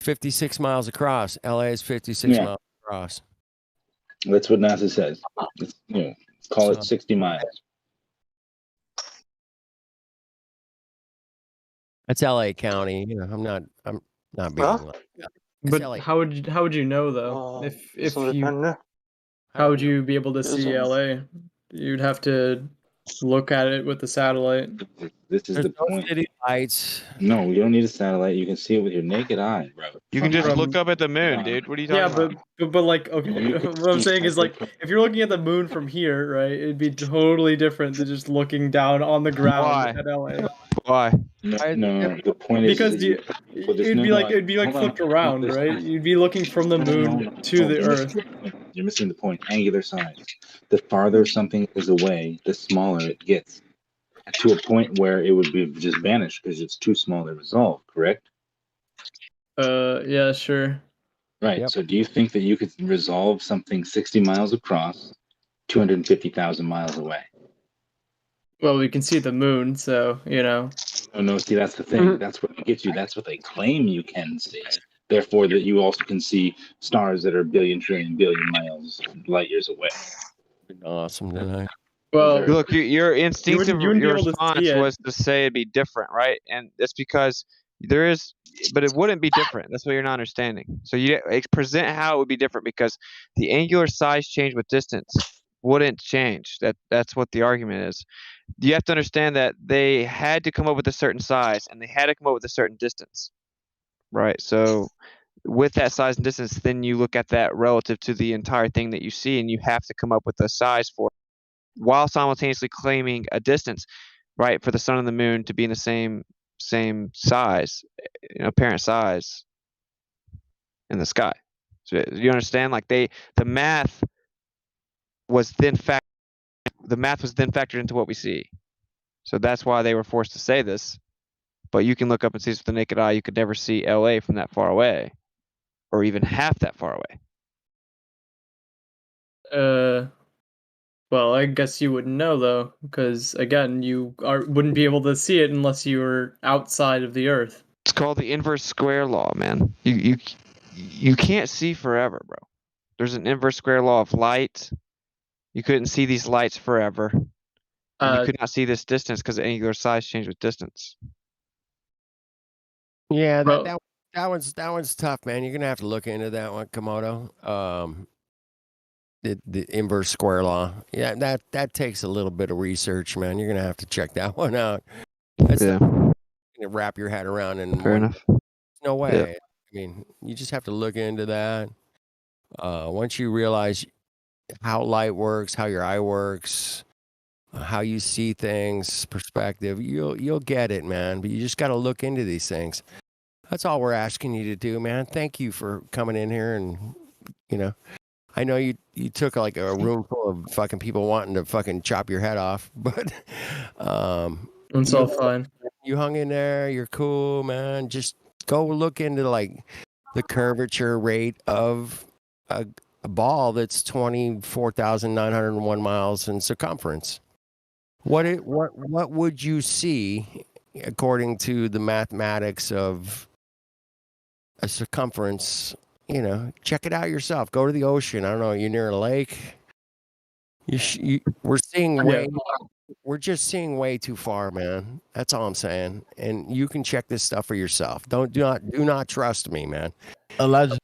56 miles across. LA is 56 Yeah. miles across. That's what NASA says. Call it 60 miles. That's LA County. You know, I'm not being like that. It's But LA. how would you know though? If you how would you be able to see LA? You'd have to look at it with the satellite. This is There's the no point. city lights. No, you don't need a satellite. You can see it with your naked eye, bro. You can just From- look up at the moon, dude. What are you talking Yeah, about? but like, okay, what I'm saying is like, if you're looking at the moon from here, right, it'd be totally different than just looking down on the ground Why? at LA. Why? No. The point is Because that you. Well, there's it'd be like hold on, flipped hold on, around, listen. right? You'd be looking from the moon to No, the you're Earth. You're missing the point. Angular size. The farther something is away, the smaller it gets, to a point where it would be just vanished because it's too small to resolve. Correct? Yeah, sure. Right. Yep. So, do you think that you could resolve something 60 miles across, 250,000 miles away? Well, we can see the moon, so Oh no, see that's the thing. That's what it gets you. That's what they claim you can see. Therefore, that you also can see stars that are billion, trillion, billion miles, light years away. Awesome tonight. Well, Look, your instinctive you wouldn't be your able to see response it. was to say it'd be different, right? And that's because there is, but it wouldn't be different. That's what you're not understanding. So you present how it would be different because the angular size change with distance wouldn't change. That's what the argument is. You have to understand that they had to come up with a certain size and they had to come up with a certain distance, right? So with that size and distance, then you look at that relative to the entire thing that you see, and you have to come up with a size for it, while simultaneously claiming a distance, right, for the sun and the moon to be in the same size, apparent size in the sky. So you understand? Like the math was then factored into what we see. So that's why they were forced to say this. But you can look up and see this with the naked eye. You could never see LA from that far away, or even half that far away. Well, I guess you wouldn't know though, because again, you wouldn't be able to see it unless you were outside of the Earth. It's called the inverse square law, man. You can't see forever, bro. There's an inverse square law of light. You couldn't see these lights forever. And you could not see this distance because the angular size changed with distance. Yeah, Well- that one's tough, man. You're gonna have to look into that one, Komodo. The inverse square law. Yeah, that takes a little bit of research, man. You're gonna have to check that one out. That's Yeah. to wrap your head around in Fair enough. No way. Yeah. I mean, you just have to look into that. Once you realize how light works, how your eye works, how you see things, perspective, you'll get it, man. But you just got to look into these things. That's all we're asking you to do, man. Thank you for coming in here, and I know you took like a room full of fucking people wanting to fucking chop your head off, but It's all fine. You hung in there. You're cool, man. Just go look into like the curvature rate of a ball that's 24,901 miles in circumference. What would you see according to the mathematics of a circumference? Check it out yourself. Go to the ocean. I don't know. You're near a lake. We're seeing way. We're just seeing way too far, man. That's all I'm saying. And you can check this stuff for yourself. Do not trust me, man. Elijah,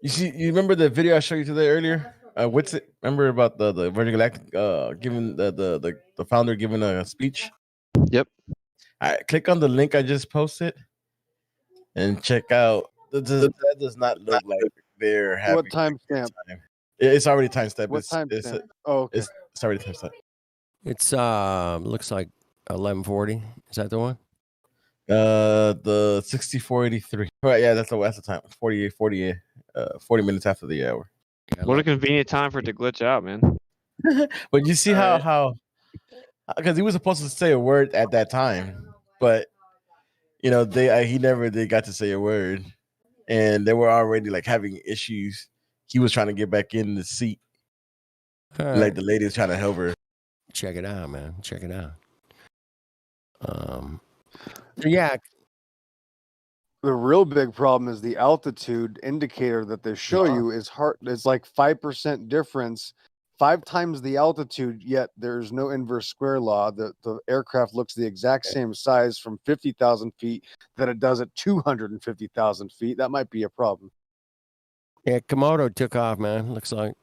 you remember the video I showed you today earlier? What's it? Remember about the Virgin Galactic giving the founder giving a speech? Yep. All right, click on the link I just posted and check out. That does not look like they're having. What timestamp? It's already timestamped. What timestamp? Oh, okay. It's already timestamped. It's looks like 11:40. Is that the one? The 6483. Right, yeah, that's the time. 40 minutes after the hour. What a convenient time for it to glitch out, man. But you see how because he was supposed to say a word at that time, but he never got to say a word, and they were already like having issues. He was trying to get back in the seat, like the lady was trying to help her. Check it out, man. Check it out. Yeah. The real big problem is the altitude indicator that they show you is like 5% difference, 5 times the altitude, yet there's no inverse square law. The aircraft looks the exact same size from 50,000 feet that it does at 250,000 feet. That might be a problem. Yeah, Komodo took off, man. Looks like.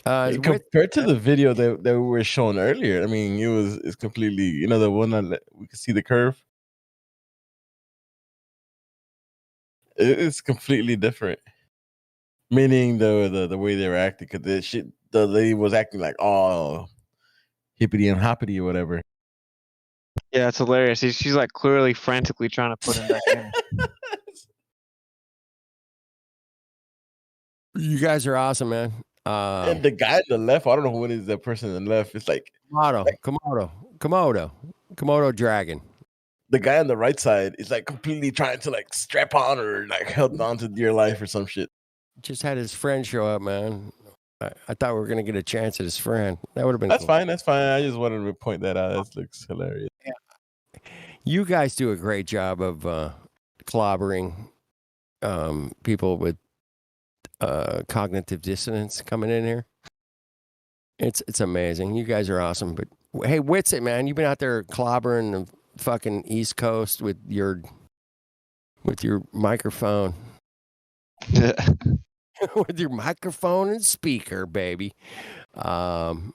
Compared to the video that we were showing earlier, I mean, it's completely, the one that we could see the curve. It's completely different. Meaning the way they were acting, because the lady was acting like all hippity and hoppity or whatever. Yeah, it's hilarious. She's like clearly frantically trying to put him back in. You guys are awesome, man. And the guy on the left, I don't know who it is. The person on the left, it's like Komodo dragon. The guy on the right side is like completely trying to like strap on or like held on to dear life or some shit. Just had his friend show up, man. I thought we were gonna get a chance at his friend. That would have been. That's cool. fine. That's fine. I just wanted to point that out. That looks hilarious. Yeah. You guys do a great job of clobbering people with cognitive dissonance coming in here. It's amazing. You guys are awesome. But hey, Witsit, man, you've been out there clobbering the fucking East Coast with your microphone. With your microphone and speaker, baby. Thank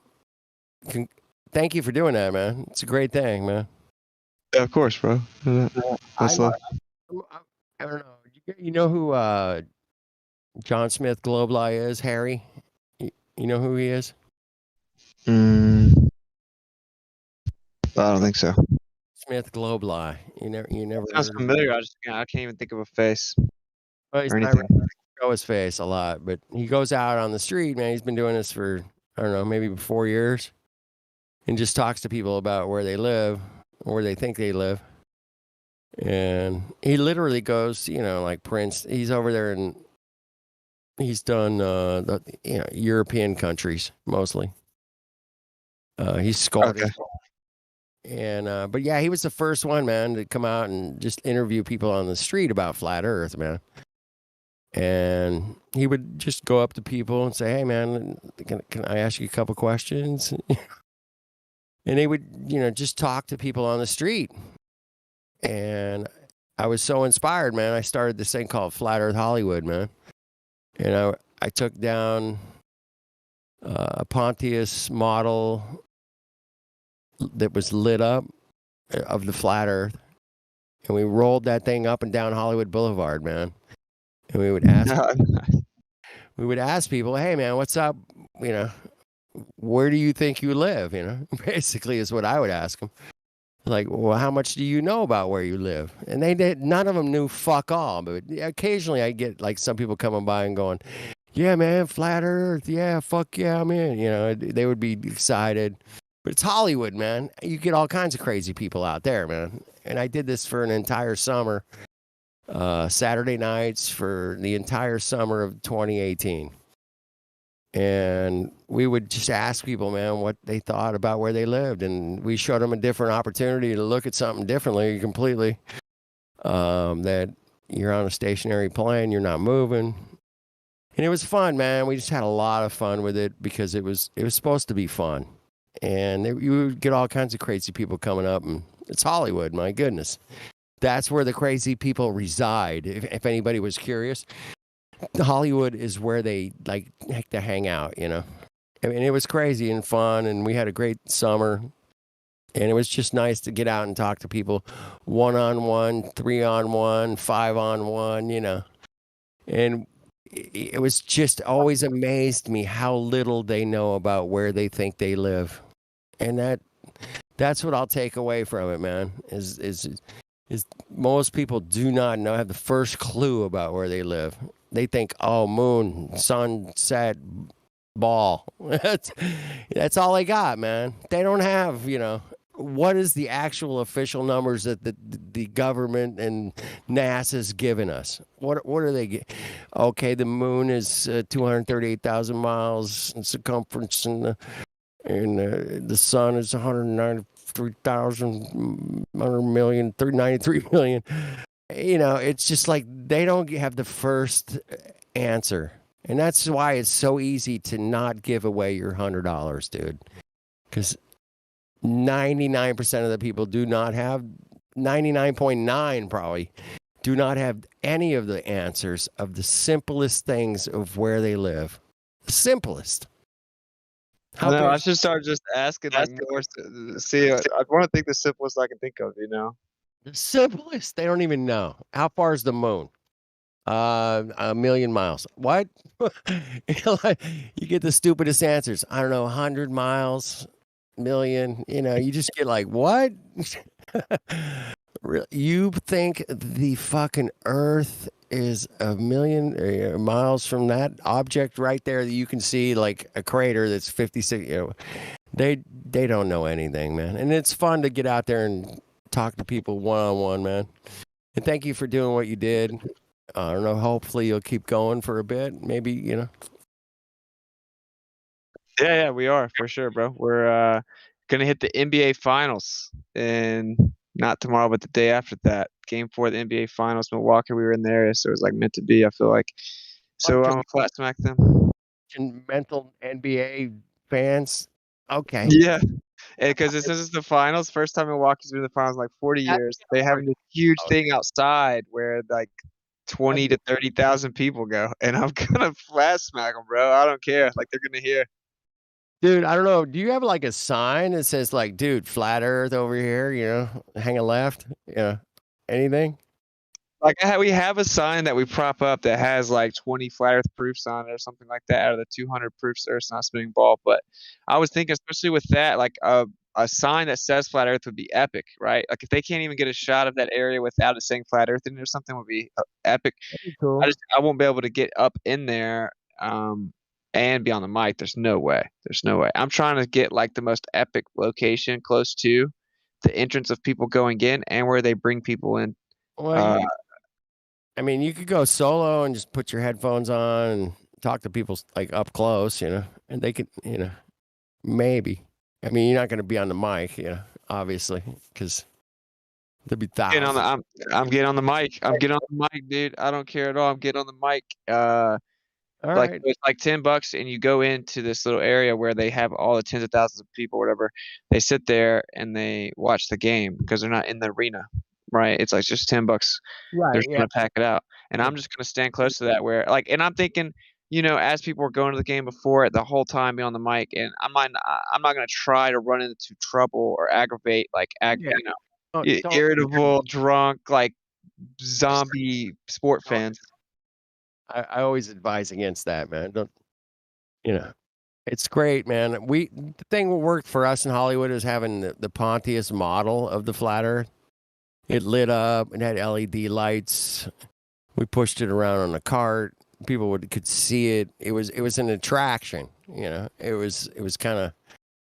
you for doing that, man. It's a great thing, man. Yeah, of course, bro. That's love. I don't know. You know who John Smith Globeli is, Harry? You know who he is? I don't think so. Smith Globeli. You never. Sounds heard of familiar. him? I can't even think of a face Well, he's or not anything. really show his face a lot, but he goes out on the street, man. He's been doing this for, I don't know, maybe 4 years, and just talks to people about where they live or where they think they live. And he literally goes, like Prince. He's over there and he's done European countries mostly. He's Scottish. Okay. And but yeah, he was the first one, man, to come out and just interview people on the street about flat Earth, man. And he would just go up to people and say, "Hey, man, can I ask you a couple questions?" And he would, just talk to people on the street. And I was so inspired, man. I started this thing called Flat Earth Hollywood, man. And I took down a Pontius model that was lit up of the flat Earth, and we rolled that thing up and down Hollywood Boulevard, man. And we would ask people, "Hey, man, what's up? Where do you think you live?" Basically is what I would ask them. Like, well, how much do you know about where you live? And none of them knew fuck all. But occasionally I get like some people coming by and going, "Yeah, man, flat Earth. Yeah, fuck yeah, I'm in." They would be excited. But it's Hollywood, man. You get all kinds of crazy people out there, man. And I did this for an entire summer, Saturday nights for the entire summer of 2018. And we would just ask people, man, what they thought about where they lived. And we showed them a different opportunity to look at something differently completely. That you're on a stationary plane, you're not moving. And it was fun, man. We just had a lot of fun with it because it was supposed to be fun. And you would get all kinds of crazy people coming up, and it's Hollywood, my goodness. That's where the crazy people reside. If anybody was curious, Hollywood is where they like to hang out, I mean, it was crazy and fun, and we had a great summer. And it was just nice to get out and talk to people 1-on-1, 3-on-1, 5-on-1, And it was just always amazed me how little they know about where they think they live. And that's what I'll take away from it, man, is most people do not know, have the first clue about where they live. They think, oh, moon, sunset, ball. That's all they got, man. They don't have, what is the actual official numbers that the government and NASA's given us? What are they? Okay, the moon is 238,000 miles in circumference, and the sun is 193,000 million, 393 million. It's just like they don't have the first answer. And that's why it's so easy to not give away your $100, dude. Because 99% of the people do not have, 99.9 probably, do not have any of the answers of the simplest things of where they live. The simplest. I know. I should start just asking like more. See, I want to think the simplest I can think of. You know. The simplest. They don't even know. How far is the moon? 1,000,000 miles. What? You get the stupidest answers. I don't know, 100 miles, million. You just get like, what? You think the fucking Earth is 1,000,000 miles from that object right there that you can see, like a crater that's 56. They don't know anything, man. And it's fun to get out there and talk to people one-on-one, man. And thank you for doing what you did. I don't know. Hopefully you'll keep going for a bit. Maybe, Yeah, we are for sure, bro. We're gonna hit the NBA Finals, and not tomorrow, but the day after that. Game 4 of the NBA Finals, Milwaukee. We were in there, so it was like meant to be. I feel like. So I'm gonna flat smack them. Mental NBA fans. Okay. Yeah, because this is the finals. First time Milwaukee's been in the finals in like 40 years. They have this huge thing outside where like 20 to 30,000 people go, and I'm gonna flat smack them, bro. I don't care. Like they're gonna hear. Dude, I don't know. Do you have like a sign that says like, dude, flat Earth over here? Hang a left. Anything? Like we have a sign that we prop up that has like 20 flat Earth proofs on it or something like that, out of the 200 proofs Earth's not spinning ball. But I was thinking, especially with that, like a sign that says flat Earth would be epic, right? Like if they can't even get a shot of that area without it saying flat Earth in it or something, would be epic. Cool. I won't be able to get up in there and be on the mic. There's no way. I'm trying to get like the most epic location close to the entrance of people going in and where they bring people in. Well, I mean, you could go solo and just put your headphones on and talk to people like up close, and they could, maybe. I mean, you're not going to be on the mic, obviously, because there'd be thousands. I'm getting on the mic. I'm getting on the mic, dude. I don't care at all. I'm getting on the mic. All like right. it's like $10 and you go into this little area where they have all the tens of thousands of people, whatever. They sit there and they watch the game because they're not in the arena, right? It's like just $10. Right. They're just gonna pack it out, and I'm just gonna stand close to that. Where and I'm thinking, as people were going to the game before it, the whole time be on the mic, and I'm not gonna try to run into trouble or aggravate, irritable, drunk, like zombie sport fans. I always advise against that, man. Don't, it's great, man. The thing that worked for us in Hollywood is having the Pontius model of the flat Earth. It lit up. It had LED lights. We pushed it around on a cart. People could see it. It was an attraction. It was kind of,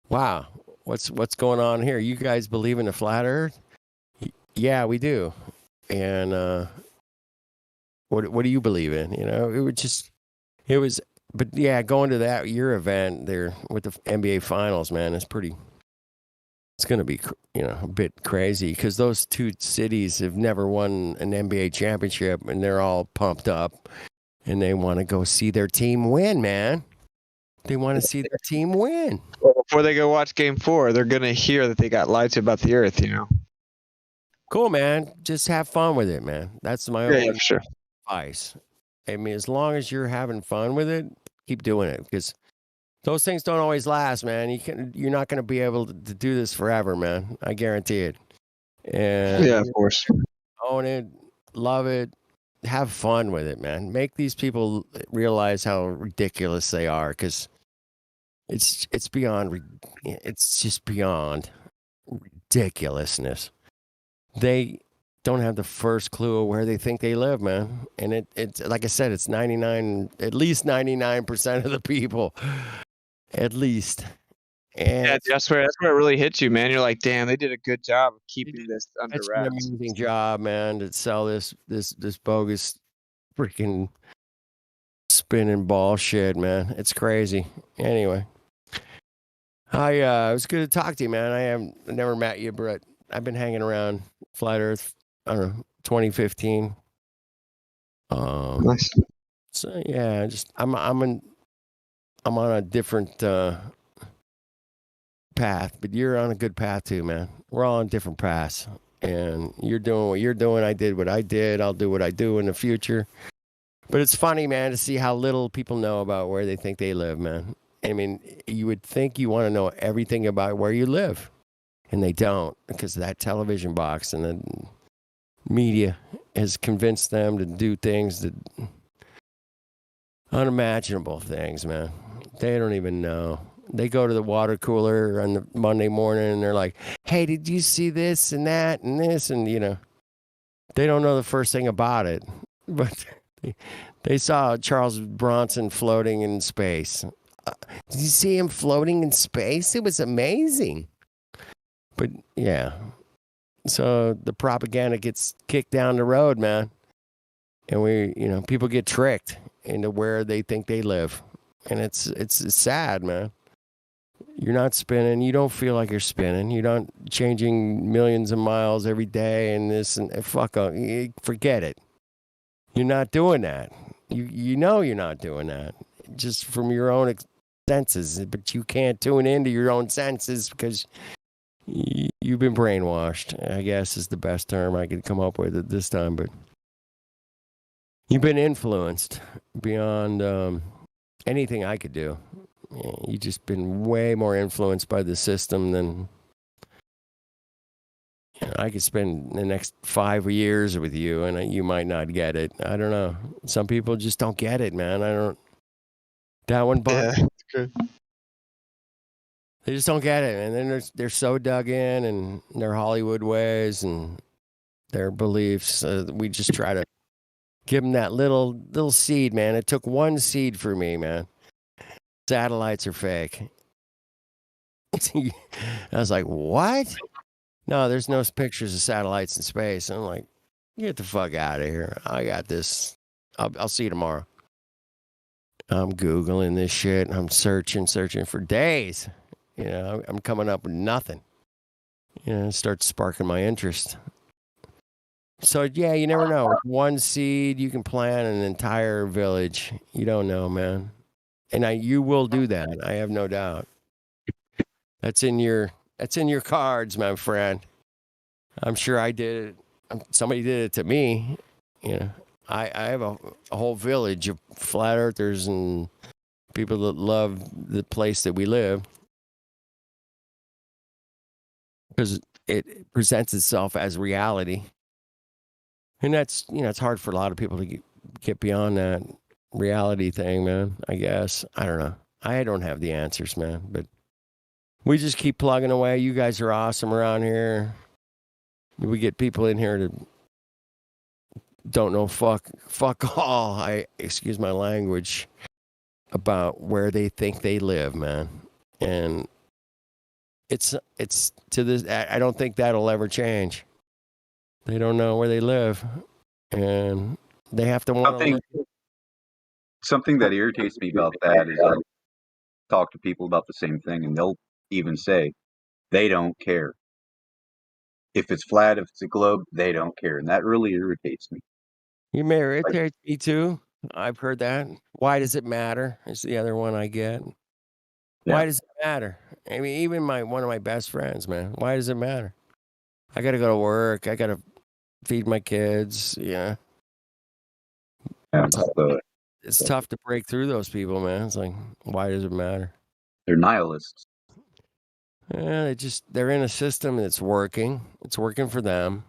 wow. What's going on here? You guys believe in the flat Earth? Yeah, we do. And what do you believe in? But yeah, going to your event there with the NBA Finals, man, it's going to be, a bit crazy because those two cities have never won an NBA championship and they're all pumped up and they want to go see their team win, man. They want to see their team win. Well, before they go watch Game 4, they're going to hear that they got lied to about the Earth, Cool, man. Just have fun with it, man. That's my only sure. advice. I mean, as long as you're having fun with it, keep doing it because those things don't always last, man. You're not going to be able to do this forever, man. I guarantee it. And yeah, of course. Own it, love it, have fun with it, man. Make these people realize how ridiculous they are because it's just beyond ridiculousness. They don't have the first clue of where they think they live, man. And it's like I said, it's at least 99% of the people. At least. And yeah, that's where it really hits you, man. You're like, damn, they did a good job of keeping this under it's wraps. an amazing job, man, to sell this bogus freaking spinning ball shit, man. It's crazy. Anyway. It was good to talk to you, man. I never met you, but I've been hanging around Flat Earth, I don't know, 2015. Nice. So yeah, I'm on a different path, but you're on a good path too, man. We're all on different paths, and you're doing what you're doing. I did what I did. I'll do what I do in the future. But it's funny, man, to see how little people know about where they think they live, man. I mean, you would think you want to know everything about where you live, and they don't, because that television box and the media has convinced them to do things that unimaginable things, man. They don't even know. They go to the water cooler on the Monday morning and they're like, "Hey, did you see this and that and this?" And they don't know the first thing about it, but they saw Charles Bronson floating in space. Did you see him floating in space? It was amazing. But yeah, so the propaganda gets kicked down the road, man, and people get tricked into where they think they live, and it's sad, man. You're not spinning. You don't feel like you're spinning. You're not changing millions of miles every day and this and fuck off. Forget it. You're not doing that. You know you're not doing that just from your own senses, but you can't tune into your own senses because you've been brainwashed, I guess is the best term I could come up with at this time. But you've been influenced beyond anything I could do. You've just been way more influenced by the system than I could spend the next 5 years with you, and you might not get it. I don't know. Some people just don't get it, man. That one, Yeah, it's good. They just don't get it, and then they're so dug in and their Hollywood ways and their beliefs. We just try to give them that little seed, man. It took one seed for me, man. Satellites are fake. I was like, what? No, there's no pictures of satellites in space. I'm like, get the fuck out of here. I got this. I'll see you tomorrow. I'm Googling this shit. I'm searching for days. I'm coming up with nothing. It starts sparking my interest. So, yeah, you never know. With one seed, you can plant an entire village. You don't know, man. And you will do that. I have no doubt. That's in your cards, my friend. I'm sure I did it. Somebody did it to me. I have a whole village of flat earthers and people that love the place that we live because it presents itself as reality. And that's, it's hard for a lot of people to get beyond that reality thing, man, I guess. I don't know. I don't have the answers, man, but we just keep plugging away. You guys are awesome around here. We get people in here that don't know fuck all. Excuse my language, about where they think they live, man. And it's to this. I don't think that'll ever change. They don't know where they live, and they have to want to live. Something that irritates me about that is I talk to people about the same thing, and they'll even say they don't care. If it's flat, if it's a globe, they don't care, and that really irritates me. You may irritate me too. I've heard that. Why does it matter? Is the other one I get. Yeah. Why does it matter? I mean, even one of my best friends, man. Why does it matter? I got to go to work. I got to feed my kids. Yeah. It's tough to break through those people, man. It's like, why does it matter? They're nihilists. Yeah, they're in a system that's working. It's working for them.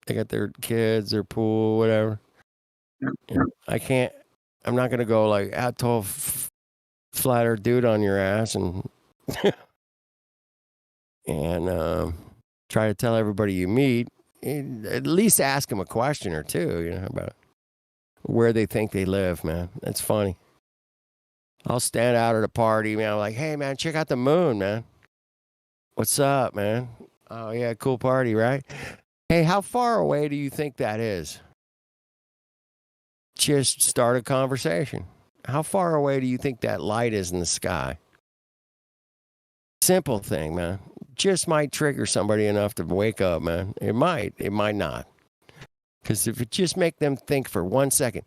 They got their kids, their pool, whatever. I'm not going to go like, tall, flat earth dude on your ass and try to tell everybody you meet. At least ask them a question or two, about where they think they live, man. That's funny. I'll stand out at a party, man. I'm like, hey, man, check out the moon, man. What's up, man? Oh, yeah, cool party, right? Hey, how far away do you think that is? Just start a conversation. How far away do you think that light is in the sky? Simple thing, man. Just might trigger somebody enough to wake up, man. It might not. Because if it just make them think for 1 second,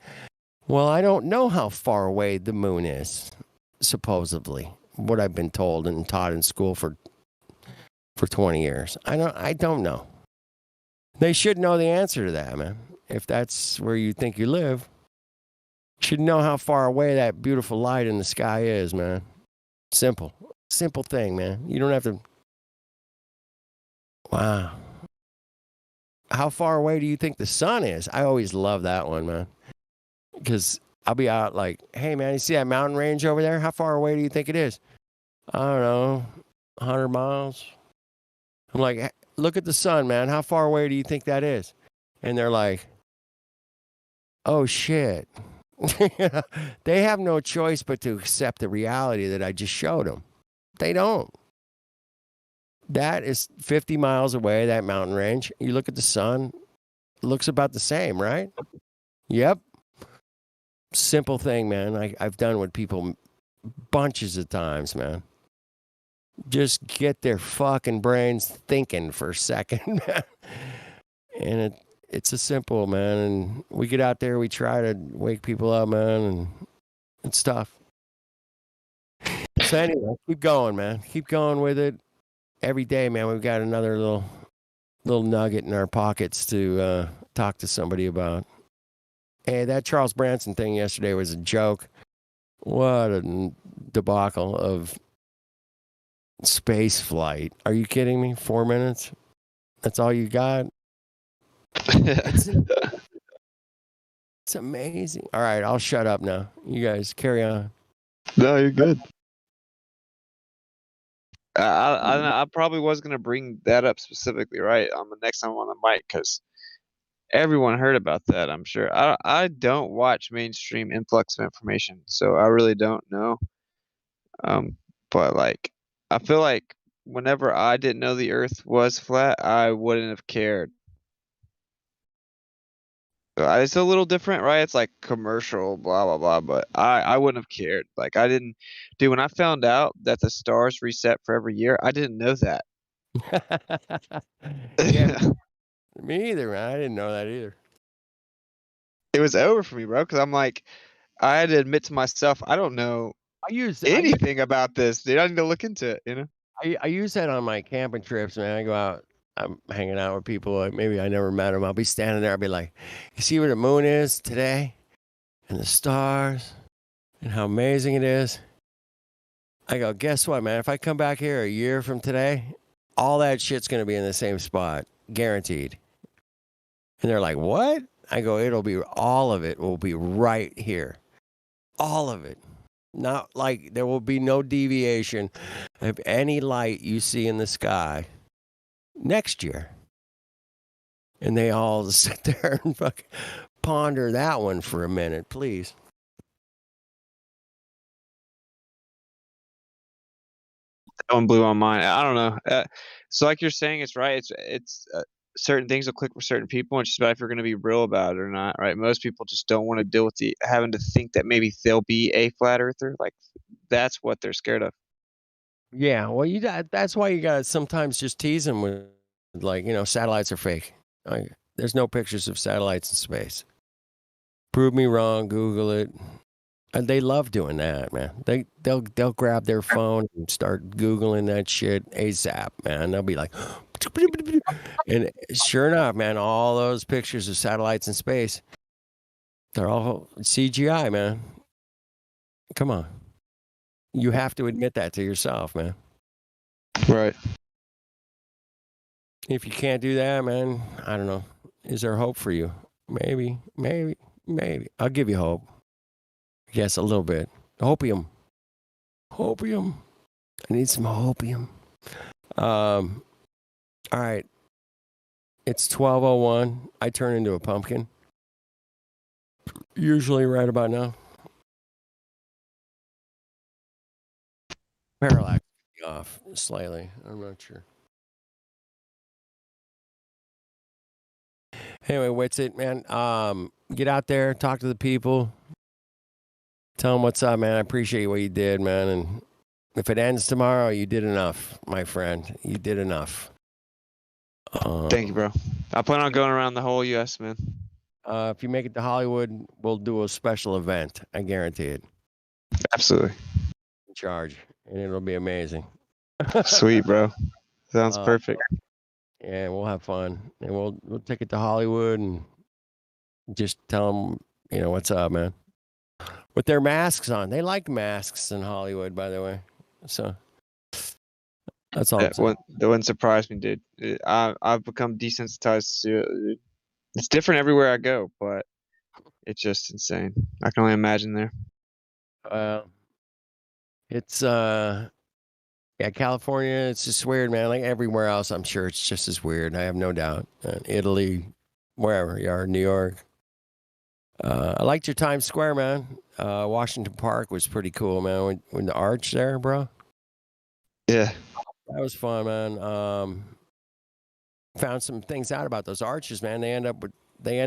well, I don't know how far away the moon is, supposedly, what I've been told and taught in school for 20 years. I don't know. They should know the answer to that, man. If that's where you think you live, you should know how far away that beautiful light in the sky is, man. Simple thing, man. You don't have to. Wow. How far away do you think the sun is? I always love that one, man. Because I'll be out like, hey, man, you see that mountain range over there? How far away do you think it is? I don't know, 100 miles. I'm like, "Hey, look at the sun, man. How far away do you think that is?" And they're like, oh, shit. They have no choice but to accept the reality that I just showed them. They don't. That is 50 miles away, that mountain range. You look at the sun, it looks about the same, right? Yep. Simple thing, man. I've done with people bunches of times, man. Just get their fucking brains thinking for a second, man. And it's a simple, man. And we get out there, we try to wake people up, man, and it's tough. So anyway, keep going, man. Keep going with it. Every day, man, we've got another little nugget in our pockets to talk to somebody about. Hey, that Charles Branson thing yesterday was a joke. What a debacle of space flight. Are you kidding me? 4 minutes? That's all you got? It's amazing. All right, I'll shut up now. You guys carry on. No, you're good. I probably was gonna bring that up specifically, right, on the next time I'm on the mic, because everyone heard about that, I'm sure. I don't watch mainstream influx of information, so I really don't know. But like, I feel like whenever I didn't know the Earth was flat, I wouldn't have cared. It's a little different, right? It's like commercial, blah blah blah. But I wouldn't have cared. Like I didn't, dude. When I found out that the stars reset for every year, I didn't know that. Yeah, me either, man. I didn't know that either. It was over for me, bro. Because I'm like, I had to admit to myself, I don't know anything about this, dude. I need to look into it. You know. I use that on my camping trips, man. I go out, I'm hanging out with people. Like maybe I never met them. I'll be standing there. I'll be like, you see where the moon is today? And the stars and how amazing it is. I go, guess what, man? If I come back here a year from today, all that shit's going to be in the same spot. Guaranteed. And they're like, what? I go, all of it will be right here. All of it. Not like there will be no deviation of any light you see in the sky next year. And they all sit there and fucking ponder that one for a minute, please. That one blew my mind. I don't know. So like you're saying, it's right. It's certain things will click for certain people. It's just about if you're going to be real about it or not, right? Most people just don't want to deal with having to think that maybe they'll be a flat earther. Like that's what they're scared of. Yeah, well, that's why you got to sometimes just tease them with, like, satellites are fake. Like, there's no pictures of satellites in space. Prove me wrong. Google it. And they love doing that, man. They'll grab their phone and start Googling that shit ASAP, man. They'll be like, and sure enough, man, all those pictures of satellites in space, they're all CGI, man. Come on. You have to admit that to yourself, man. Right. If you can't do that, man, I don't know. Is there hope for you? Maybe. I'll give you hope. Yes, a little bit. Hopium. I need some hopium. All right. It's 12:01. I turn into a pumpkin. Usually right about now. Parallax off slightly. I'm not sure. Anyway, what's it, man? Get out there, talk to the people. Tell them what's up, man. I appreciate what you did, man. And if it ends tomorrow, you did enough, my friend. You did enough. Thank you, bro. I plan on going around the whole U.S., man. If you make it to Hollywood, we'll do a special event. I guarantee it. Absolutely. In charge, and it'll be amazing. Sweet, bro. Sounds perfect. Yeah, we'll have fun, and we'll take it to Hollywood and just tell them, what's up, man. With their masks on. They like masks in Hollywood, by the way. So that's all. That wouldn't surprise me, dude. I've become desensitized to it. It's different everywhere I go, but it's just insane. I can only imagine there. It's yeah, California. It's just weird, man. Like everywhere else, I'm sure it's just as weird. I have no doubt. Italy, wherever you are, New York. I liked your Times Square, man. Washington Park was pretty cool, man. When the arch there, bro. Yeah, that was fun, man. Found some things out about those arches, man. They end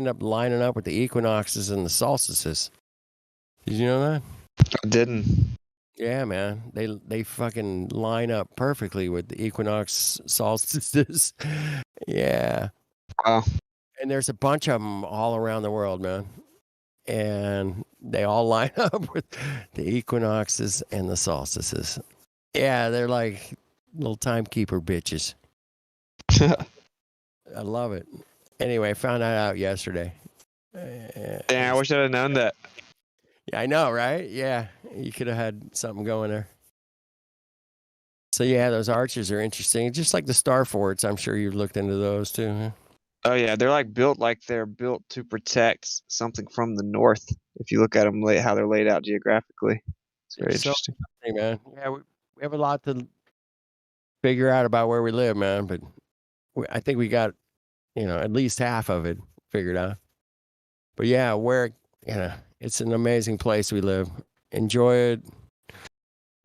up lining up with the equinoxes and the solstices. Did you know that? I didn't. Yeah, man. They fucking line up perfectly with the equinox solstices. Yeah. Wow. And there's a bunch of them all around the world, man. And they all line up with the equinoxes and the solstices. Yeah, they're like little timekeeper bitches. I love it. Anyway, I found that out yesterday. Damn, I wish I'd have known that. Yeah, I know, right? Yeah, you could have had something going there. So yeah, those arches are interesting. Just like the star forts, I'm sure you've looked into those too. Huh? Oh yeah, they're built to protect something from the north. If you look at them, how they're laid out geographically, it's very interesting. Hey man, yeah, we have a lot to figure out about where we live, man. But I think we got, at least half of it figured out. But yeah, it's an amazing place we live. Enjoy it.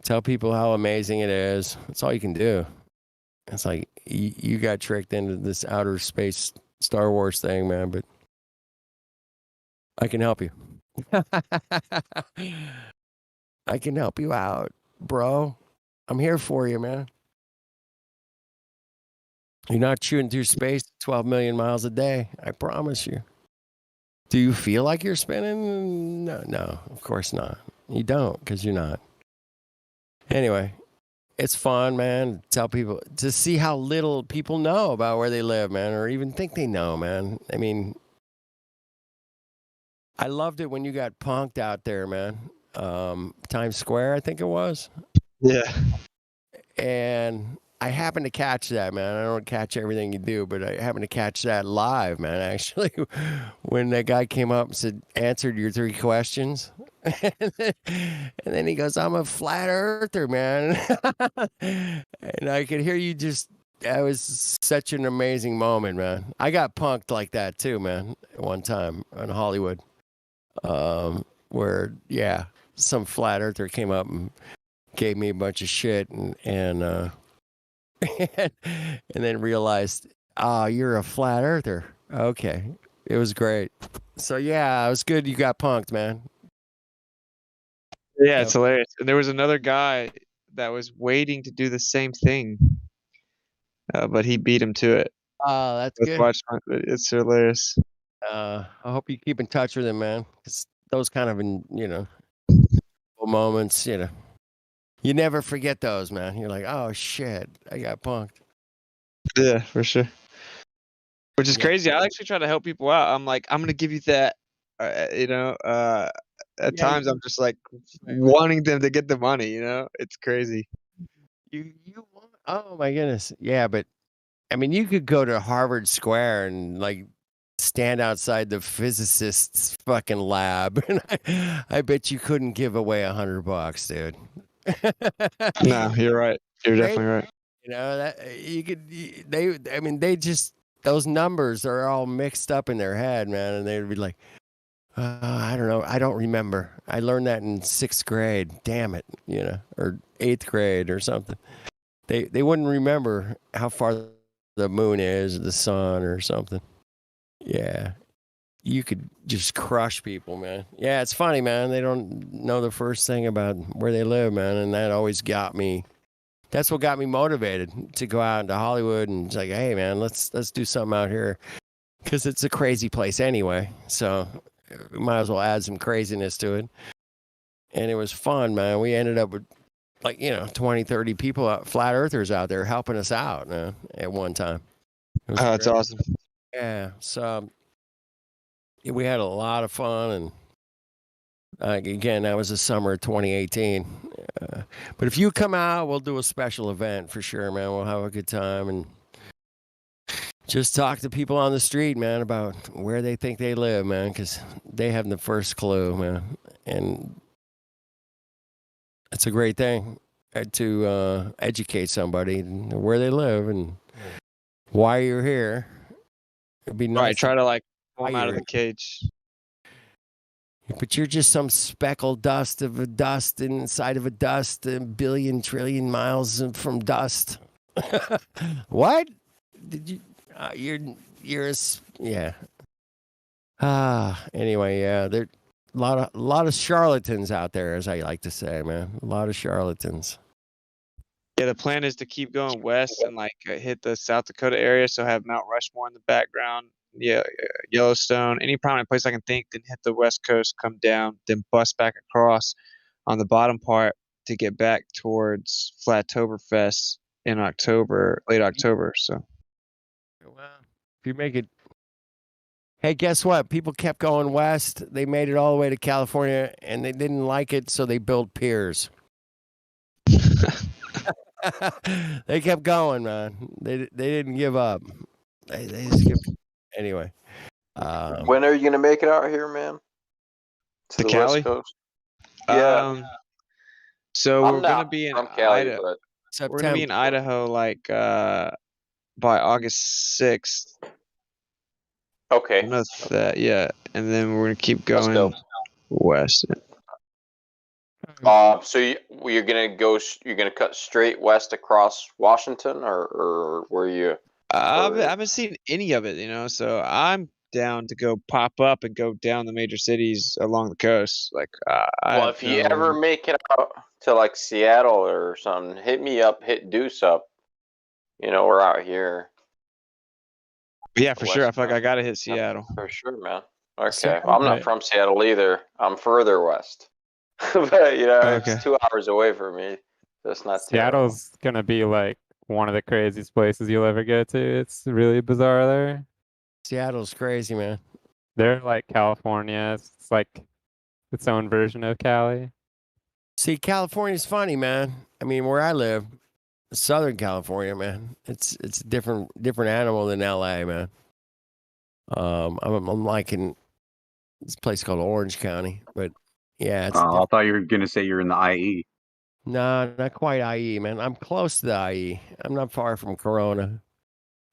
Tell people how amazing it is. That's all you can do. It's like you got tricked into this outer space Star Wars thing, man, but I can help you. I can help you out, bro. I'm here for you, man. You're not shooting through space 12 million miles a day. I promise you. Do you feel like you're spinning? No, of course not. You don't, because you're not. Anyway, it's fun, man. Tell people to see how little people know about where they live, man, or even think they know, man. I mean, I loved it when you got punked out there, man. Times Square, I think it was. Yeah. And I happened to catch that, man. I don't catch everything you do, but I happened to catch that live, man, actually, when that guy came up and answered your 3 questions. And then he goes, I'm a flat earther, man. And I could hear you that was such an amazing moment, man. I got punked like that too, man, one time in Hollywood. Where, yeah, some flat earther came up and gave me a bunch of shit and and then realized, you're a flat earther. Okay. It was great. So yeah, it was good you got punked, man. Yeah, it's hilarious. And there was another guy that was waiting to do the same thing, but he beat him to it. Oh, that's Let's good. watch. It's hilarious. I hope you keep in touch with him, man. 'Cause those kind of, moments, you never forget those, man. You're like, oh shit, I got punked. Yeah, for sure. Which is crazy. I actually try to help people out. I'm like, I'm gonna give you that. At times I'm just like wanting them to get the money. It's crazy. You want? Oh my goodness, yeah. But I mean, you could go to Harvard Square and like stand outside the physicist's fucking lab, and I bet you couldn't give away $100, dude. No, you're right. You're definitely right. That you could. They just those numbers are all mixed up in their head, man, and they'd be like, I don't know, I don't remember. I learned that in 6th grade. Damn it, or 8th grade or something. They wouldn't remember how far the moon is, or the sun, or something. Yeah. You could just crush people, man. Yeah, it's funny, man. They don't know the first thing about where they live, man. And that always got me. That's what got me motivated to go out into Hollywood and it's like, hey, man, let's do something out here. Because it's a crazy place anyway. So we might as well add some craziness to it. And it was fun, man. We ended up with 20, 30 people, flat earthers out there helping us out, man, at one time. That's awesome. Yeah. So we had a lot of fun, and Again, that was the summer of 2018. But if you come out, we'll do a special event for sure, man. We'll have a good time and just talk to people on the street, man, about where they think they live, man, because they have the first clue, man. And it's a great thing to educate somebody where they live and why you're here. It'd be nice. Right, try to like pull why them out of you're the cage. But you're just some speckled dust of a dust inside of a dust, a billion trillion miles from dust. What? Did you? Yeah. Anyway, yeah. There, a lot of charlatans out there, as I like to say, man. A lot of charlatans. Yeah, the plan is to keep going west and like hit the South Dakota area, so have Mount Rushmore in the background. Yeah, Yellowstone, any prominent place I can think, then hit the West Coast, come down, then bust back across on the bottom part to get back towards Flattoberfest in October, late October. So, If you make it. Hey, guess what? People kept going west. They made it all the way to California, and they didn't like it, so they built piers. They kept going, man. They didn't give up. They just kept. Anyway. When are you gonna make it out here, man? To the Cali? West Coast? Yeah. So I'm we're gonna not be in from Cali, Idaho. but We're gonna be in Idaho like by August 6th. Okay. Enough that, yeah, and then we're gonna keep That's going dope. west. So you're gonna go? You're gonna cut straight west across Washington, or were you? I haven't seen any of it, you know, so I'm down to go pop up and go down the major cities along the coast. Like, Well, if you ever make it out to like Seattle or something, hit me up. Hit Deuce up. You know, we're out here. Yeah, for sure. I feel like I gotta hit Seattle. For sure, man. Okay. Seattle, Well, I'm not right. from Seattle either. I'm further west. But, you know, Okay. it's 2 hours away from me. So it's not terrible. Seattle's gonna be like one of the craziest places you'll ever go to. It's really bizarre there. Seattle's crazy, man. They're like California. It's like its own version of Cali. See, California's funny, man. I mean, where I live, Southern California, man. It's a different animal than LA, man. I'm like in this place called Orange County, but yeah, it's I thought you were gonna say you're in the IE. no, not quite IE, man. I'm close to the IE. I'm not far from Corona.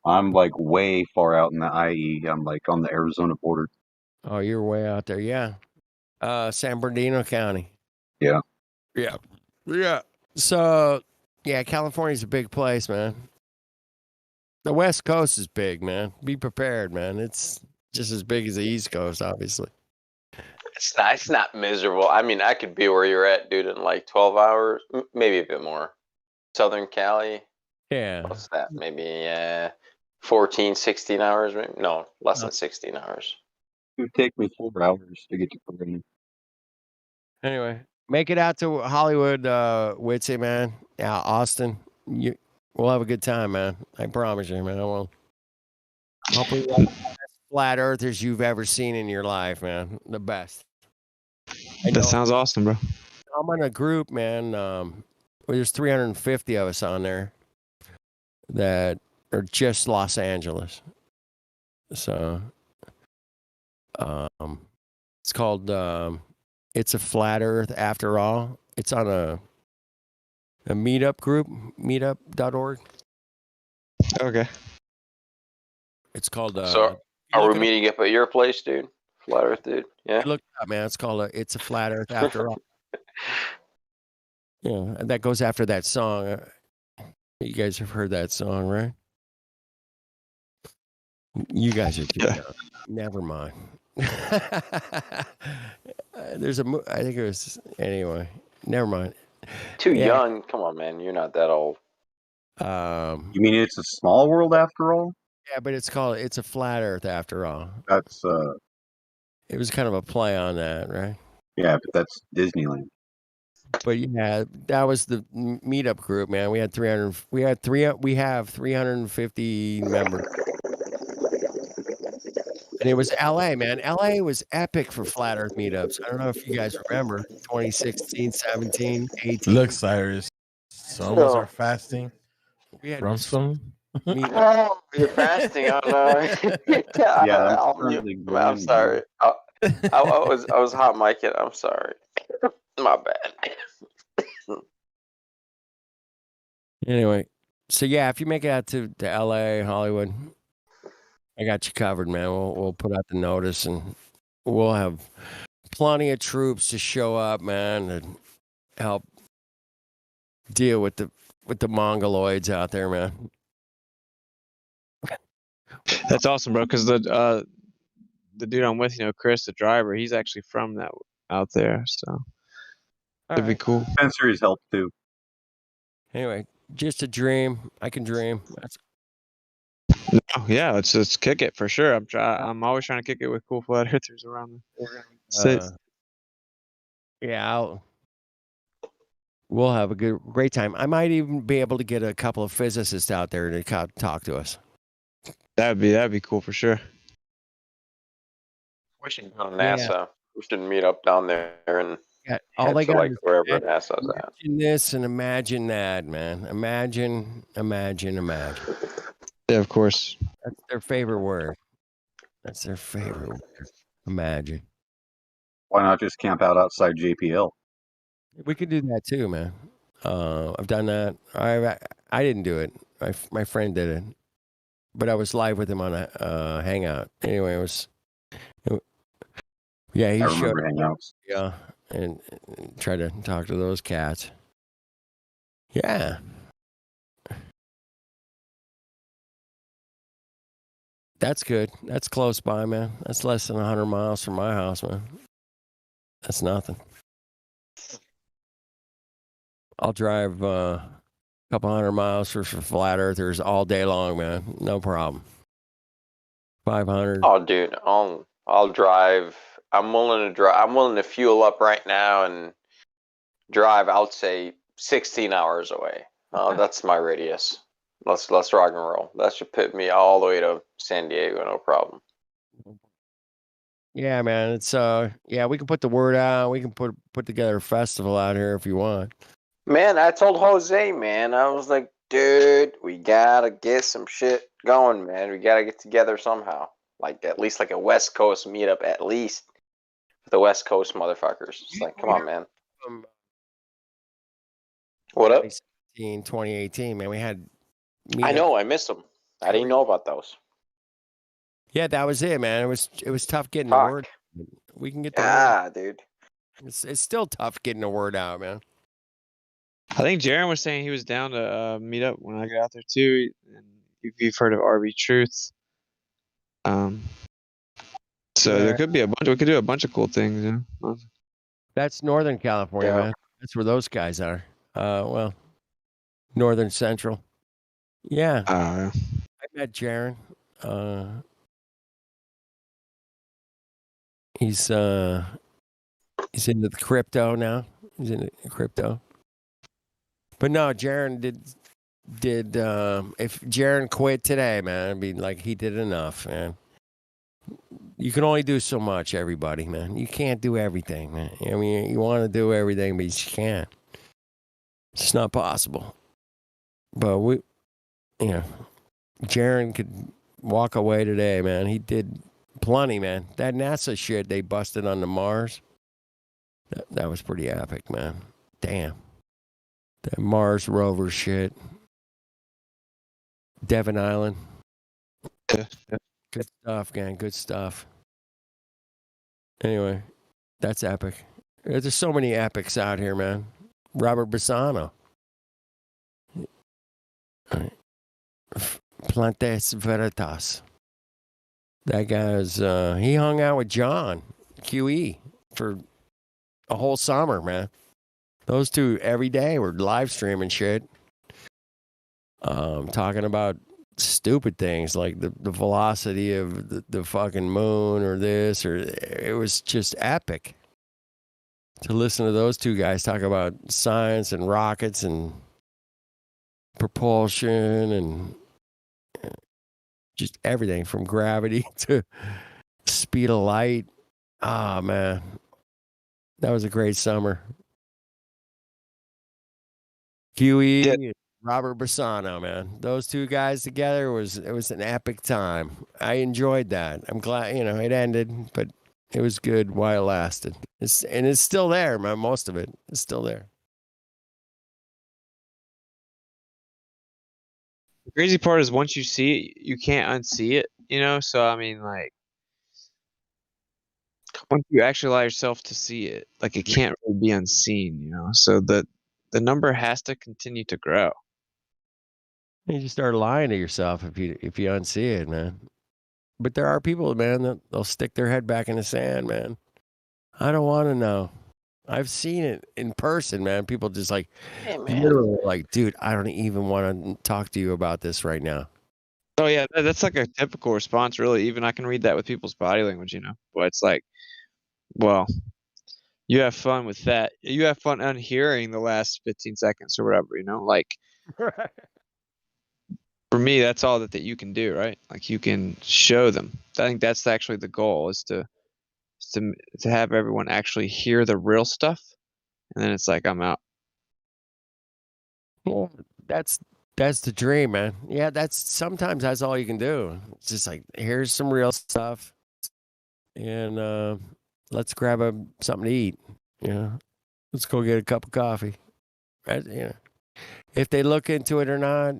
I'm like way far out in the IE. I'm like on the Arizona border. Oh, you're way out there, yeah. San Bernardino County. Yeah. Yeah. Yeah. So, yeah, California's a big place, man. The West Coast is big, man. Be prepared, man. It's just as big as the East Coast, obviously. It's not miserable. I mean, I could be where you're at, dude, in like 12 hours, maybe a bit more. Southern Cali. Yeah. What's that? Maybe 14, 16 hours, maybe? No, less than 16 hours. It would take me 4 hours to get to Corona. Anyway, make it out to Hollywood, Witsy, man. Yeah, Austin. We'll have a good time, man. I promise you, man. I will. Hopefully, we're the best flat earthers you've ever seen in your life, man. The best. That sounds awesome, bro. I'm in a group, man. There's 350 of us on there that are just Los Angeles. So, it's called It's a Flat Earth After All. It's on a meetup group, meetup.org. Okay. It's called So, are we meeting up at your place, dude? Flat Earth, dude? Yeah. Look it up, man. It's called It's a Flat Earth After All. Yeah, and that goes after that song. You guys have heard that song, right? You guys are too young. Never mind. There's I think it was anyway. Never mind. Too young? Come on, man. You're not that old. You mean It's a Small World After All? Yeah, but it's called It's a Flat Earth After All. That's It was kind of a play on that, right? yeah, but that's Disneyland. But yeah, that was the meetup group, man. We had 300. We have 350 members. And it was LA, man. LA was epic for flat earth meetups. I don't know if you guys remember 2016, 17, 18. Look, Cyrus, some of us are fasting We had from some. Oh, you're fasting on. Yeah, I'm I'll mute. currently I'm going. sorry. I was hot micing. I'm sorry. My bad. Anyway, so yeah, if you make it out to LA, Hollywood, I got you covered, man. We'll put out the notice and we'll have plenty of troops to show up, man, and help deal with the mongoloids out there, man. That's awesome, bro. Because the dude I'm with, Chris, the driver, he's actually from that out there, so it'd be cool. Spencer's helped too. Anyway, just a dream. I can dream. That's Oh yeah, let's kick it for sure. I'm always trying to kick it with cool flat earthers around the states. Yeah, we'll have a great time. I might even be able to get a couple of physicists out there to talk to us. That'd be cool for sure. We should go to NASA. We should meet up down there and all head they to got like is wherever NASA's at. imagine this and imagine that, man. Imagine. Yeah, of course. That's their favorite word. Imagine. Why not just camp out outside JPL? We could do that too, man. I've done that. I didn't do it. My friend did it, but I was live with him on a hangout. Anyway, he I showed remember hangouts. Yeah, and try to talk to those cats. Yeah. That's good. That's close by, man. That's less than 100 miles from my house, man. That's nothing. I'll drive a couple 100 miles for flat earthers all day long, man. No problem. 500. Oh, dude, I'll drive. I'm willing to drive. I'm willing to fuel up right now and drive. I'll say 16 hours away. That's my radius. Let's rock and roll. That should put me all the way to San Diego, no problem. Yeah, man. It's we can put the word out. We can put together a festival out here if you want. Man, I told Jose, man, I was like, dude, we gotta get some shit going, man. We gotta get together somehow. Like at least like a West Coast meetup, at least with the West Coast motherfuckers. It's like, come on, man. What up? 2018, man. We had. I know, I missed them. I didn't know about those. Yeah, that was it, man. It was tough getting the word. We can get the word. Dude. It's still tough getting the word out, man. I think Jaron was saying he was down to meet up when I got out there too. And if you've heard of RV Truth, so there could be a bunch. We could do a bunch of cool things. That's Northern California, man. That's where those guys are. Well, Northern Central. Yeah. I met Jaron. He's into the crypto now. He's into crypto. But no, Jaron did if Jaron quit today, man, it'd be like he did enough, man. You can only do so much, everybody, man. You can't do everything, man. I mean, you want to do everything, but you can't. It's not possible. But Jaron could walk away today, man. He did plenty, man. That NASA shit they busted on the Mars, that was pretty epic, man. Damn. That Mars rover shit. Devon Island. Good stuff, gang. Good stuff. Anyway, that's epic. There's so many epics out here, man. Robert Bassano. Plantes Veritas. That guy's, he hung out with John QE for a whole summer, man. Those two every day were live streaming shit. Talking about stupid things like the velocity of the fucking moon or this, or it was just epic to listen to those two guys talk about science and rockets and propulsion and just everything from gravity to speed of light. Ah, man. That was a great summer. Huey and Robert Bassano, man. Those two guys together was an epic time. I enjoyed that. I'm glad, it ended, but it was good while it lasted. It's still there, man. Most of it is still there. The crazy part is once you see it, you can't unsee it, So I mean, like, once you actually allow yourself to see it, like, it can't really be unseen, So the number has to continue to grow. You just start lying to yourself if you unsee it, man. But there are people, man, that they'll stick their head back in the sand, man. I don't want to know. I've seen it in person, man. People just like, literally like, dude, I don't even want to talk to you about this right now. Oh yeah, that's like a typical response, really. Even I can read that with people's body language, But it's like, well, you have fun with that. You have fun unhearing the last 15 seconds or whatever, Like, for me, that's all that you can do, right? Like, you can show them. I think that's actually the goal, is to have everyone actually hear the real stuff, and then it's like, I'm out. Well, that's the dream, man. Yeah, sometimes that's all you can do. It's just like, here's some real stuff, and let's grab something to eat. Let's go get a cup of coffee. Right? If they look into it or not,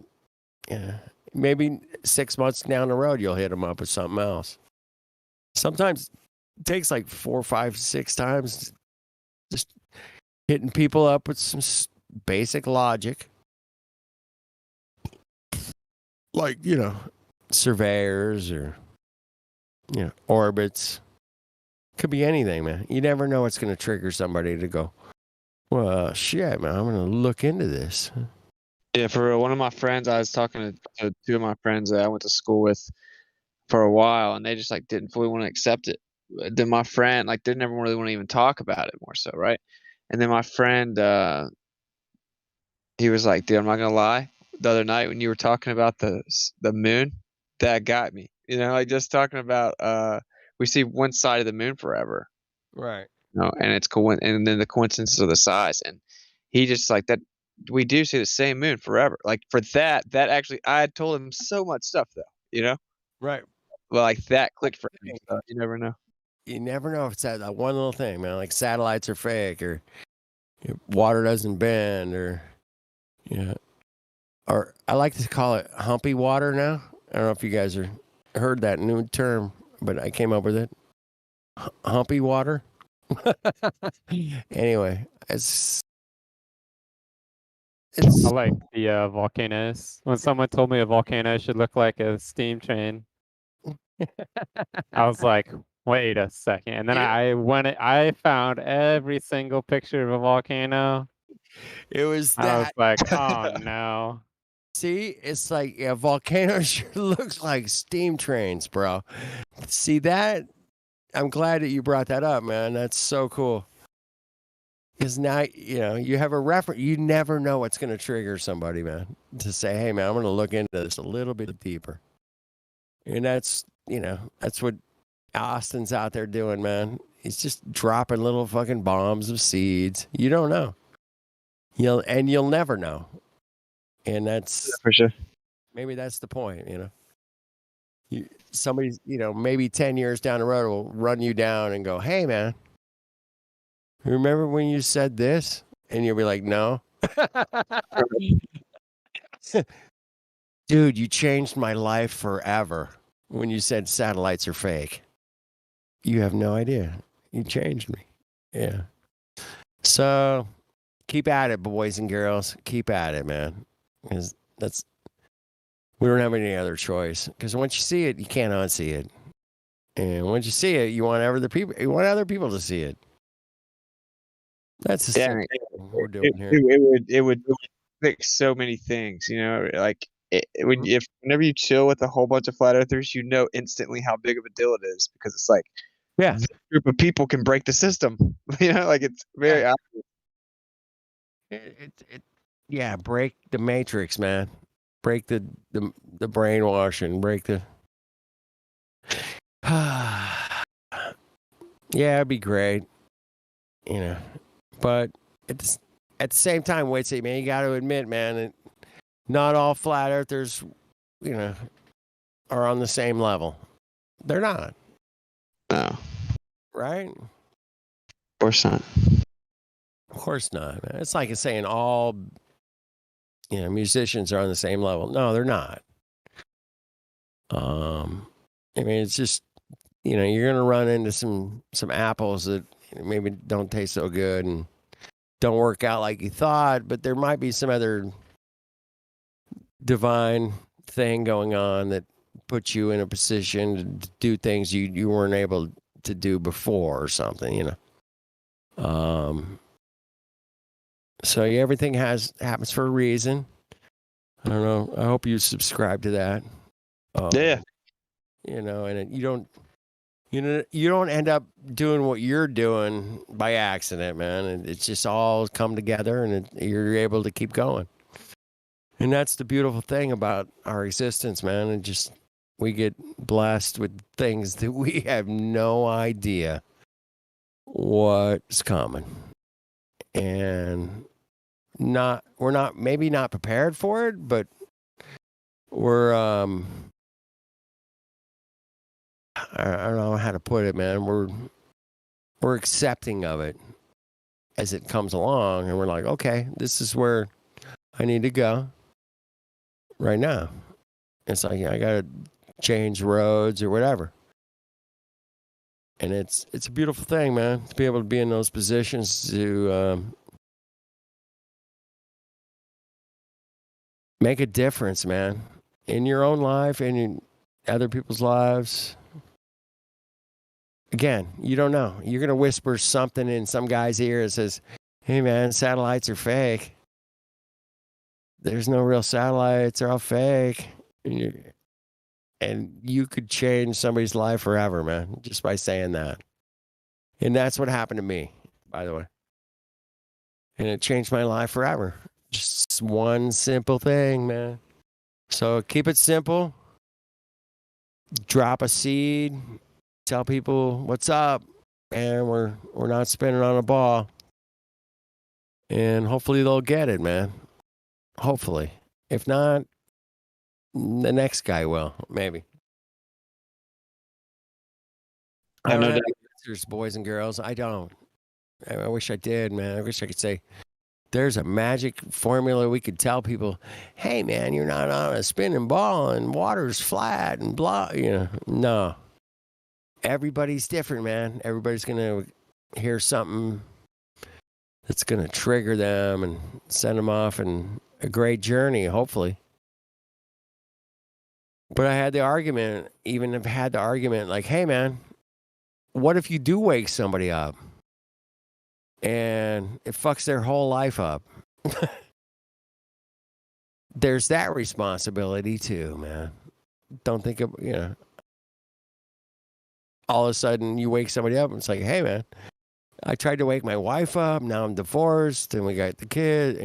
maybe 6 months down the road you'll hit them up with something else. Sometimes it takes like 4, 5, 6 times, just hitting people up with some basic logic. Like, surveyors or, orbits. Could be anything, man. You never know what's going to trigger somebody to go, well, shit, man, I'm going to look into this. Yeah, for one of my friends, I was talking to 2 of my friends that I went to school with for a while, and they just like didn't fully want to accept it. Then my friend, like, didn't ever really want to even talk about it more so, right? And then my friend, he was like, dude, I'm not gonna lie. The other night when you were talking about the moon, that got me. Like, just talking about we see one side of the moon forever, Right. and it's and then the coincidence of the size, and he just like that. We do see the same moon forever. Like, for that actually, I had told him so much stuff though, Right. Well, like, that clicked for him. So you never know. You never know if it's that one little thing, man. Like, satellites are fake, or water doesn't bend, or or I like to call it humpy water now. I don't know if you guys heard that new term, but I came up with it. Humpy water. Anyway, I like the volcanoes. When someone told me a volcano should look like a steam train, I was like, wait a second. And then I found every single picture of a volcano. It was that. I was like, oh no. See, it's like, volcanoes sure looks like steam trains, bro. See that? I'm glad that you brought that up, man. That's so cool. Because now, you have a reference. You never know what's going to trigger somebody, man, to say, hey, man, I'm going to look into this a little bit deeper. And that's what Austin's out there doing, man. He's just dropping little fucking bombs of seeds. You don't know. You'll never know. And that's for sure. Maybe that's the point, somebody's, maybe 10 years down the road will run you down and go, hey, man, remember when you said this? And you'll be like, no. Dude, you changed my life forever when you said satellites are fake. You have no idea. You changed me. Yeah. So keep at it, boys and girls. Keep at it, man. Because we don't have any other choice. Because once you see it, you can't unsee it. And once you see it, you want other people to see it. That's the same thing we're doing here. It would fix so many things, like, whenever you chill with a whole bunch of flat earthers, instantly how big of a deal it is, because it's like, this group of people can break the system. Like, it's very obvious. Yeah, break the matrix, man. Break the brainwashing. Break the Yeah, it'd be great. But at the same time, Witsy, man, you got to admit, man, that not all flat earthers, are on the same level. They're not. No. Right? Of course not. Of course not, man. It's like saying all, musicians are on the same level. No, they're not. It's just, you're going to run into some apples that maybe don't taste so good and don't work out like you thought, but there might be some other divine thing going on that puts you in a position to do things you weren't able to do before or something, So everything happens for a reason. I don't know. I hope you subscribe to that. Yeah. And you don't end up doing what you're doing by accident, man. And it's just all come together, and you're able to keep going. And that's the beautiful thing about our existence, man. And just we get blessed with things that we have no idea what's coming, and we're maybe not prepared for it, but we're I don't know how to put it, man. We're accepting of it as it comes along, and we're like, okay, this is where I need to go right now. It's like I gotta change roads or whatever. And it's a beautiful thing, man, to be able to be in those positions to make a difference, man, in your own life and in other people's lives. Again, you don't know. You're going to whisper something in some guy's ear that says, hey, man, satellites are fake. There's no real satellites. They're all fake. And you could change somebody's life forever, man, just by saying that. And that's what happened to me, by the way. And it changed my life forever. Just one simple thing, man. So keep it simple. Drop a seed. Tell people what's up, and we're not spinning on a ball. And hopefully they'll get it, man. Hopefully. If not, the next guy will, maybe. I don't have answers, boys and girls. I don't. I wish I did, man. I wish I could say there's a magic formula we could tell people, hey, man, you're not on a spinning ball and water's flat and blah. No. Everybody's different, man. Everybody's going to hear something that's going to trigger them and send them off in a great journey, hopefully. But I had the argument, like, hey, man, what if you do wake somebody up and it fucks their whole life up? There's that responsibility too, man. Don't think of, all of a sudden you wake somebody up and it's like, hey, man, I tried to wake my wife up. Now I'm divorced and we got the kid,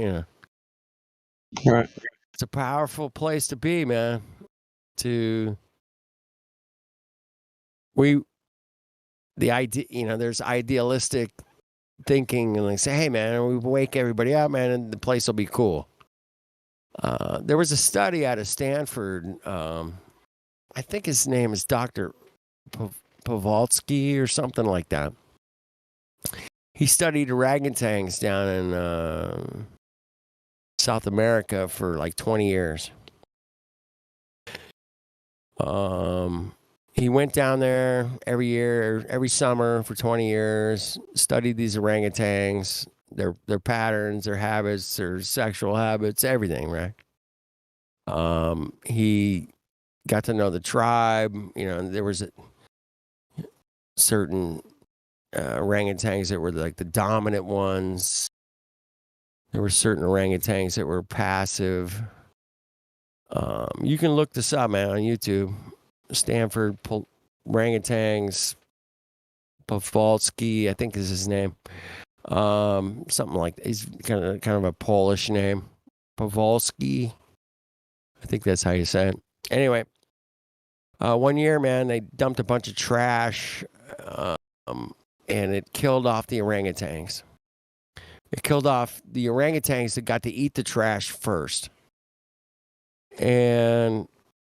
Right. It's a powerful place to be, man. The idea, there's idealistic thinking and they say, hey, man, we wake everybody up, man, and the place will be cool. There was a study out of Stanford. I think his name is Dr. Powalski or something like that. He studied orangutans down in South America for like 20 years. He went down there every year, every summer for 20 years, studied these orangutans, their patterns, their habits, their sexual habits, everything, right? He got to know the tribe, there was certain orangutans that were like the dominant ones. There were certain orangutans that were passive. You can look this up, man, on YouTube. Stanford orangutans, Powalski, I think is his name. Something like that. He's kind of a Polish name. Powalski. I think that's how you say it. Anyway, one year, man, they dumped a bunch of trash and it killed off the orangutans. It killed off the orangutans that got to eat the trash first. And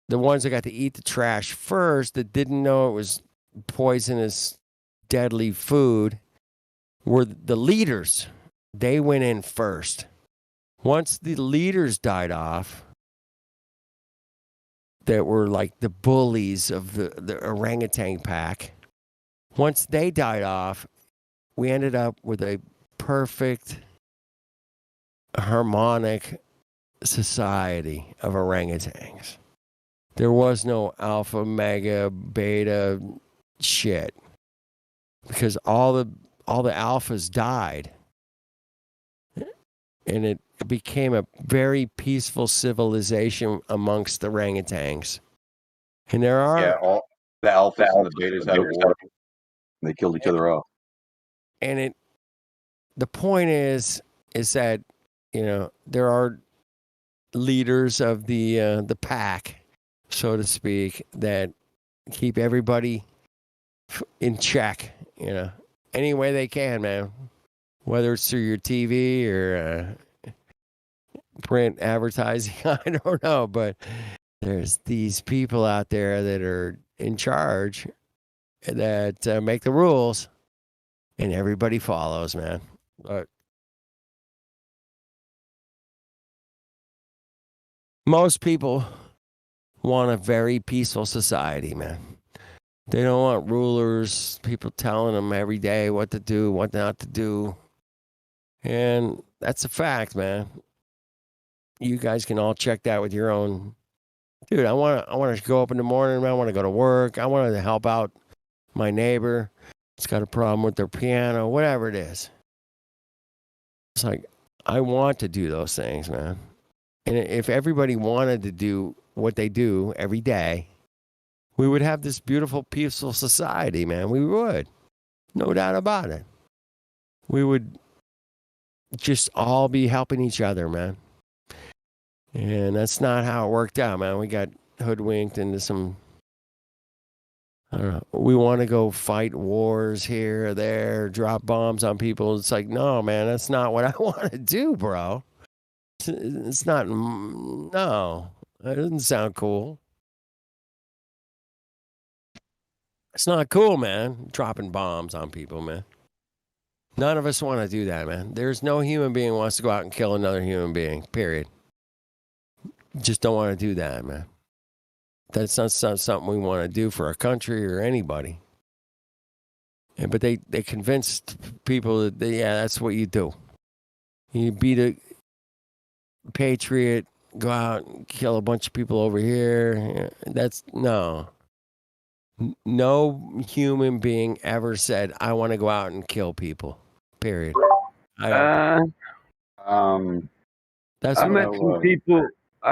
the ones that got to eat the trash first that didn't know it was poisonous, deadly food were the leaders. They went in first. Once the leaders died off, that were like the bullies of the orangutan pack, once they died off, we ended up with a perfect, harmonic society of orangutans. There was no alpha, mega, beta shit because all the alphas died, and it became a very peaceful civilization amongst the orangutans. And there are all the alphas and the betas had a war. They killed each other off. And the point is that, you know, there are leaders of the pack, so to speak, that keep everybody in check, you know, any way they can, man. Whether it's through your TV or print advertising, I don't know, but there's these people out there that are in charge that make the rules, and everybody follows, man. But most people want a very peaceful society, man. They don't want rulers, people telling them every day what to do, what not to do. And that's a fact, man. You guys can all check that with your own. Dude, I want to go up in the morning. I want to go to work. I want to help out my neighbor. It's got a problem with their piano, whatever it is. It's like, I want to do those things, man. And if everybody wanted to do what they do every day, we would have this beautiful, peaceful society, man. We would. No doubt about it. We would just all be helping each other, man. And that's not how it worked out, man. We got hoodwinked into some, I don't know. We want to go fight wars here or there, drop bombs on people. It's like, no, man, that's not what I want to do, bro. It's not, no. That doesn't sound cool. It's not cool, man, dropping bombs on people, man. None of us want to do that, man. There's no human being wants to go out and kill another human being, period. Just don't want to do that, man. That's not something we want to do for our country or anybody. But they convinced people that, that's what you do. You beat a patriot, go out and kill a bunch of people over here. That's, no. No human being ever said, I want to go out and kill people, period. I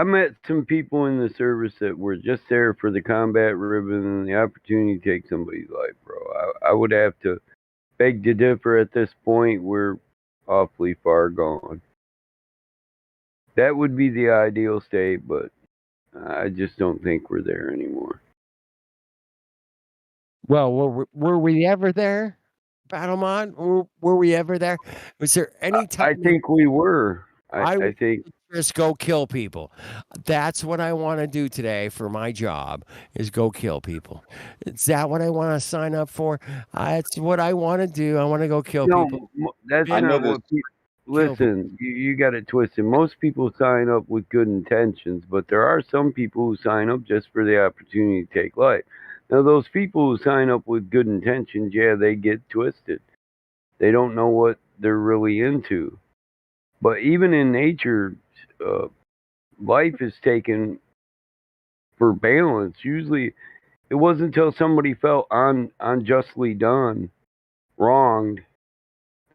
met some people in the service that were just there for the combat ribbon and the opportunity to take somebody's life, bro. I would have to beg to differ at this point. We're awfully far gone. That would be the ideal state, but I just don't think we're there anymore. Well, were we ever there, Battlemon? Were we ever there? Was there any time? I think we were. I think just go kill people. That's what I want to do today for my job, is go kill people. Is that what I want to sign up for? That's what I want to do. I want to go kill people. That's not what people... Listen, you got it twisted. Most people sign up with good intentions, but there are some people who sign up just for the opportunity to take life. Now, those people who sign up with good intentions, yeah, they get twisted. They don't know what they're really into. But even in nature, life is taken for balance. Usually, it wasn't until somebody felt unjustly done, wronged,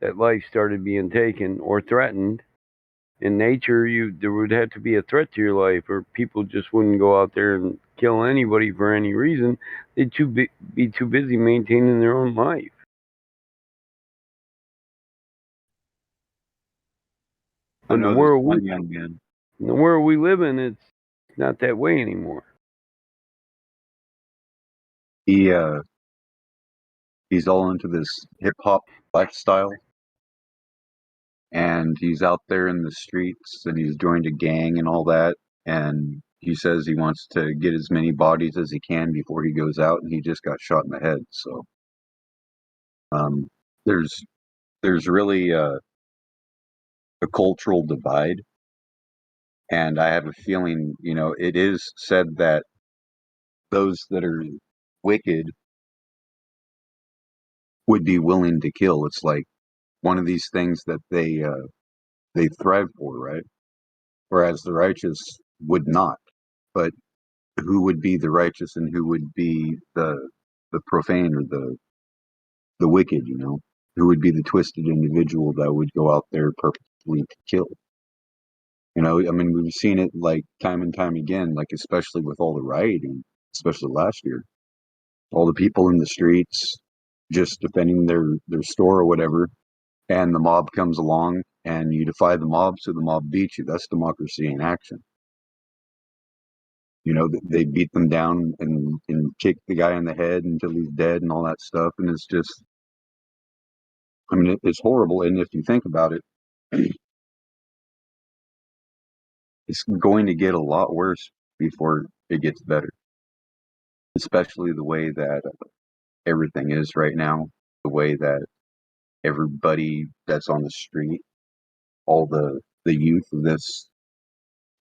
that life started being taken or threatened. In nature, there would have to be a threat to your life, or people just wouldn't go out there and kill anybody for any reason. They'd be too busy maintaining their own life. In the world we live in, it's not that way anymore. he's all into this hip hop lifestyle, and he's out there in the streets, and he's joined a gang and all that, and he says he wants to get as many bodies as he can before he goes out, and he just got shot in the head. So um, there's really a cultural divide, and I have a feeling, it is said that those that are wicked would be willing to kill. It's like one of these things that they thrive for, right? Whereas the righteous would not. But who would be the righteous and who would be the profane or the wicked? Who would be the twisted individual that would go out there purposely to kill? I mean, we've seen it like time and time again, like especially with all the rioting, especially last year. All the people in the streets just defending their store or whatever, and the mob comes along and you defy the mob, so the mob beats you. That's democracy in action. They beat them down and kick the guy in the head until he's dead and all that stuff. And it's just, I mean, it's horrible. And if you think about it, it's going to get a lot worse before it gets better, especially the way that everything is right now, the way that everybody that's on the street, all the youth of this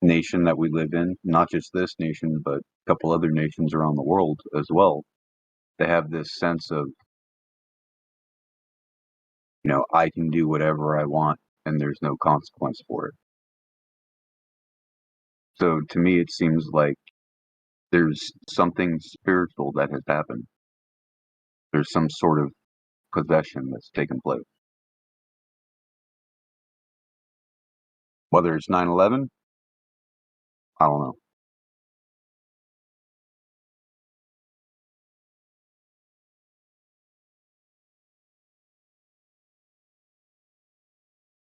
nation that we live in, not just this nation, but a couple other nations around the world as well, they have this sense of, I can do whatever I want and there's no consequence for it. So to me, it seems like there's something spiritual that has happened. There's some sort of possession that's taken place. Whether it's 9/11, I don't know.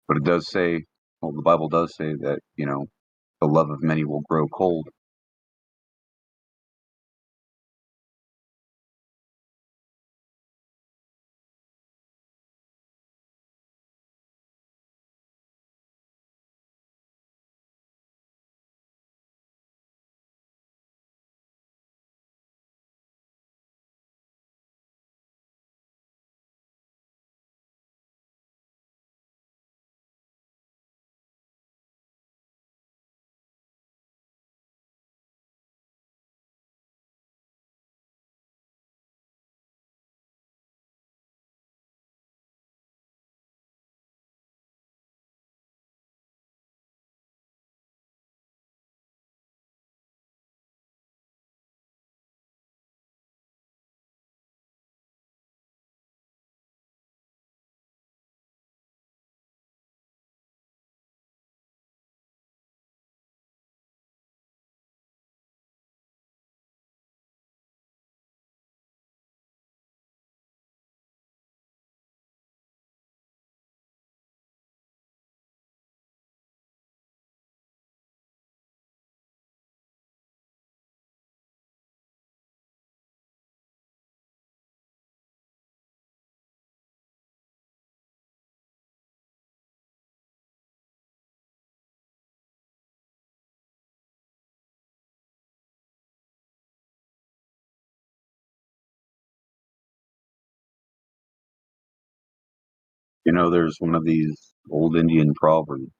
But it does say, well, the Bible does say that, the love of many will grow cold. There's one of these old Indian proverbs.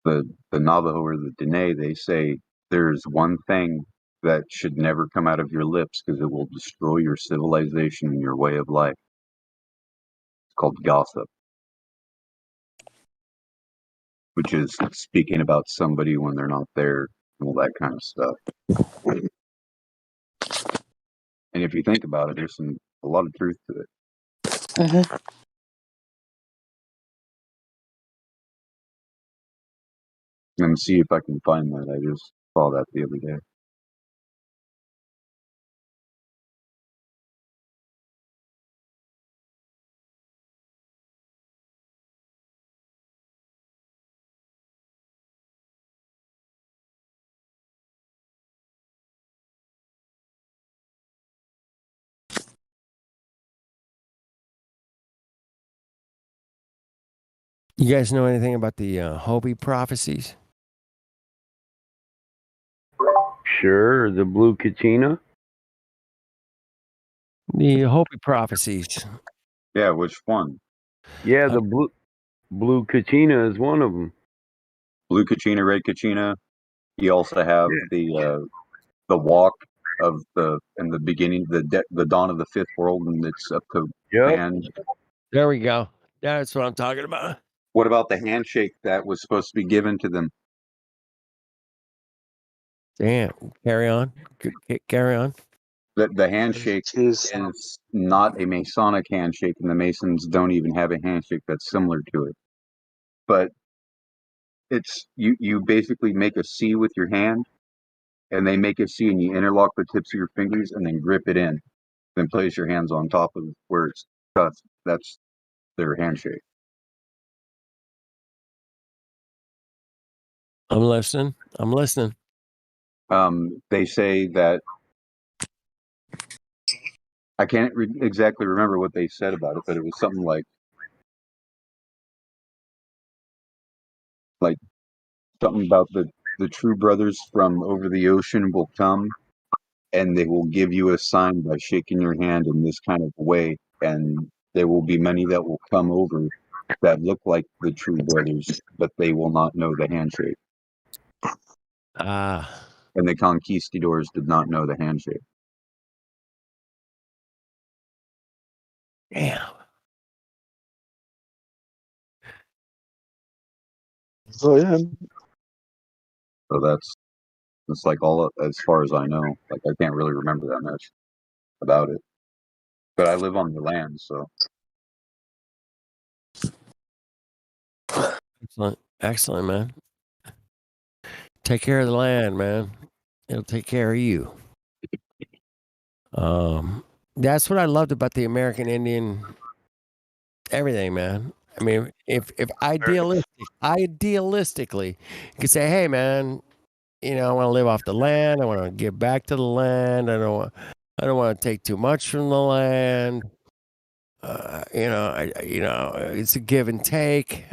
The Navajo or the Dene, they say there's one thing that should never come out of your lips because it will destroy your civilization and your way of life. It's called gossip, which is speaking about somebody when they're not there and all that kind of stuff. And if you think about it, there's a lot of truth to it. Let me see if I can find that. I just saw that the other day. You guys know anything about the Hopi prophecies? Sure, the blue Katina. The Hopi prophecies. Yeah, which one? Yeah, the blue Katina is one of them. Blue Kachina, Red Kachina. You also have the walk of in the beginning, the dawn of the fifth world, and it's up to man. There we go. That's what I'm talking about. What about the handshake that was supposed to be given to them? Damn. Carry on. Carry on. The handshake is not a Masonic handshake, and the Masons don't even have a handshake that's similar to it. But it's you basically make a C with your hand, and they make a C, and you interlock the tips of your fingers, and then grip it in. Then place your hands on top of where it's cut. That's their handshake. I'm listening. I'm listening. They say that I can't exactly remember what they said about it, but it was something like something about the true brothers from over the ocean will come, and they will give you a sign by shaking your hand in this kind of way, and there will be many that will come over that look like the true brothers, but they will not know the handshake. And the conquistadors did not know the handshake. Damn. So yeah. So that's like all as far as I know. Like I can't really remember that much about it, but I live on the land, so. Excellent, man. Take care of the land, man. It'll take care of you. That's what I loved about the American Indian. Everything, man. I mean, if idealistically, you could say, "Hey, man, I want to live off the land. I want to give back to the land. I don't want to take too much from the land. It's a give and take.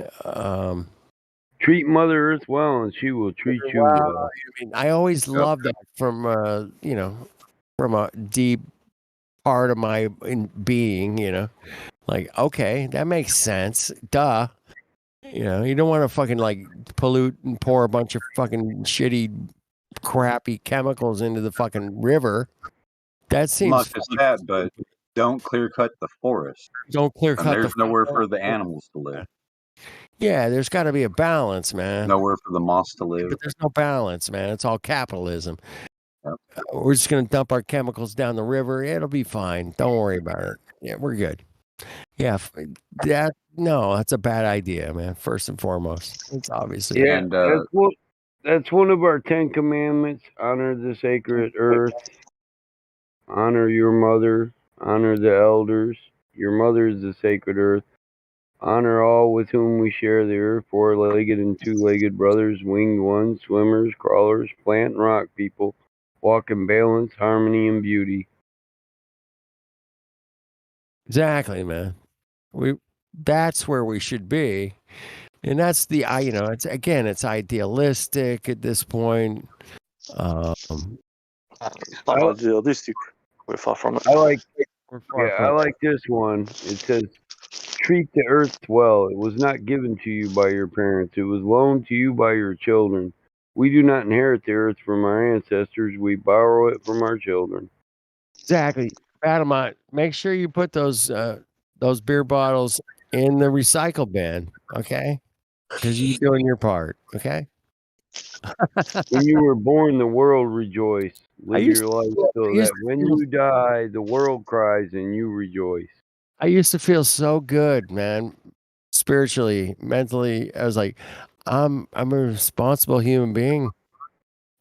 Treat Mother Earth well, and she will treat you well. I mean, I always loved that from from a deep part of my being. Like, okay, that makes sense. Duh. You don't want to fucking like pollute and pour a bunch of fucking shitty, crappy chemicals into the fucking river. That seems Not just that, but don't clear cut the forest. Don't clear cut. And there's nowhere for the animals to live. Yeah, there's got to be a balance, man. Nowhere for the moss to live. But there's no balance, man. It's all capitalism. We're just gonna dump our chemicals down the river. It'll be fine. Don't worry about it. Yeah, we're good. Yeah, that's a bad idea, man. First and foremost, it's obviously. Yeah, that's one of our 10 commandments. Honor the sacred earth. Honor your mother. Honor the elders. Your mother is the sacred earth. Honor all with whom we share the earth, four-legged and two-legged brothers, winged ones, swimmers, crawlers, plant and rock people. Walk in balance, harmony, and beauty. Exactly, man. That's where we should be. And that's it's idealistic at this point. Idealistic. We're far from it. I like this one. It says, treat the earth well. It was not given to you by your parents. It was loaned to you by your children. We do not inherit the earth from our ancestors. We borrow it from our children. Exactly. Adamant, make sure you put those beer bottles in the recycle bin, okay? Because you're doing your part, okay? When you were born, the world rejoiced. Live your life so that when you die, the world cries and you rejoice. I used to feel so good, man. Spiritually, mentally, I was like, I'm a responsible human being.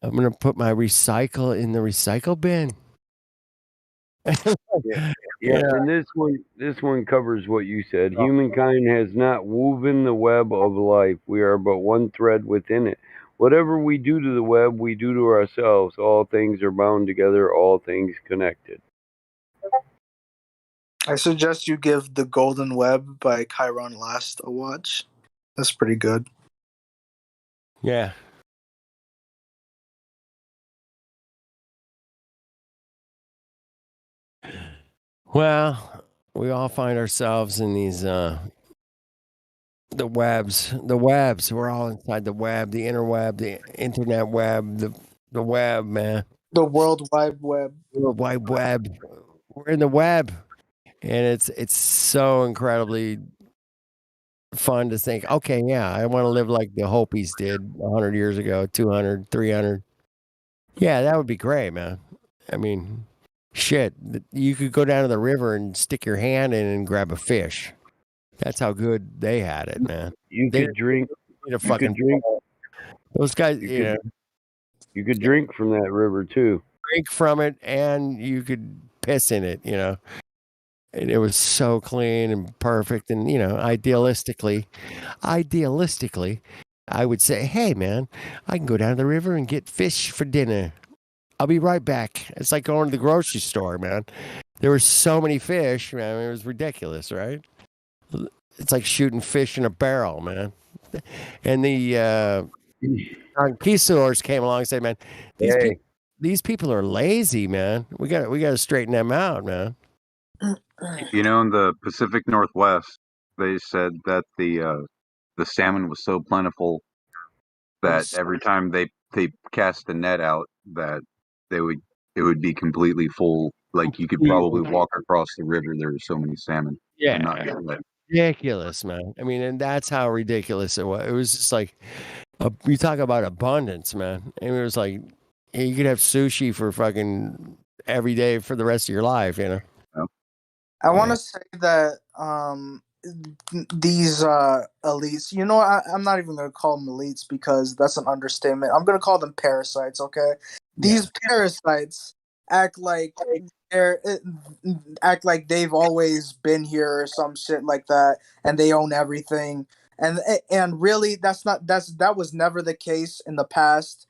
I'm gonna put my recycle in the recycle bin. Yeah, and this one covers what you said. Humankind has not woven the web of life. We are but one thread within it. Whatever we do to the web, we do to ourselves. All things are bound together, all things connected. I suggest you give The Golden Web by Chiron Last a watch. That's pretty good. Yeah. Well, we all find ourselves in these the webs. The webs. We're all inside the web, the interweb, the internet web, the web, man. The World Wide Web. World Wide Web. We're in the web. And it's so incredibly fun to think, okay, yeah, I want to live like the Hopis did 100 years ago, 200, 300. Yeah, that would be great, man. I mean, shit, you could go down to the river and stick your hand in and grab a fish. That's how good they had it, man. You They could drink. need a You fucking could drink. those guys, You you know, could. You could drink from that river too. drink from it and you could piss in it, you know. And it was so clean and perfect. And, you know, idealistically, I would say, hey, man, I can go down to the river and get fish for dinner. I'll be right back. It's like going to the grocery store, man. There were so many fish, man. It was ridiculous, right? It's like shooting fish in a barrel, man. And the conquistadors came along and said, man, these people are lazy, man. We got to straighten them out, man. You know, in the Pacific Northwest, they said that the salmon was so plentiful that every time they cast the net out, that it would be completely full. Like you could probably walk across the river. There were so many salmon. Yeah, and not get wet. ridiculous, man. I mean, and that's how ridiculous it was. It was just like you talk about abundance, man. And it was like you could have sushi for fucking every day for the rest of your life, you know. I want to say that these elites, you know, I'm not even going to call them elites because that's an understatement. I'm going to call them parasites, okay? These parasites act like they've always been here or some shit like that, and they own everything. And really, that was never the case in the past.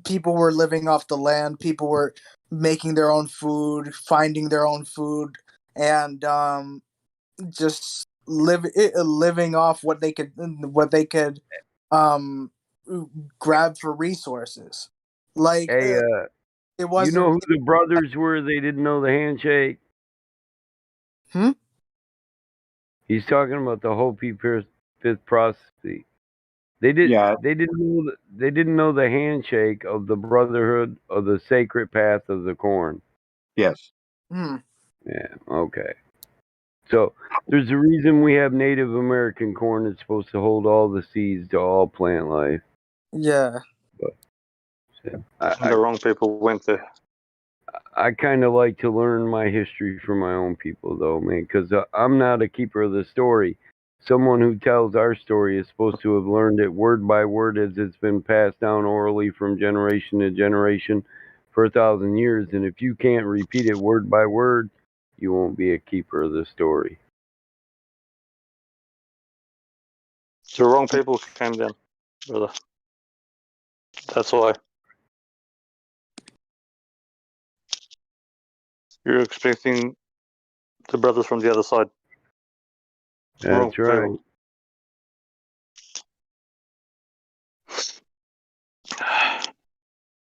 People were living off the land. People were making their own food, finding their own food, and just living off what they could grab for resources. Like Hey, it wasn't. You know who the brothers were? They didn't know the handshake. He's talking about the Hopi fifth prophecy. They didn't know the handshake of the brotherhood of the sacred path of the corn. Yes. Hmm. Yeah. Okay. So there's a reason we have Native American corn that's supposed to hold all the seeds to all plant life. Yeah. But the wrong people went there. I kind of like to learn my history from my own people, though, man, because I'm not a keeper of the story. Someone who tells our story is supposed to have learned it word by word as it's been passed down orally from generation to generation for 1,000 years. And if you can't repeat it word by word, you won't be a keeper of the story. The wrong people came down, brother. That's why. You're expecting the brothers from the other side. That's right.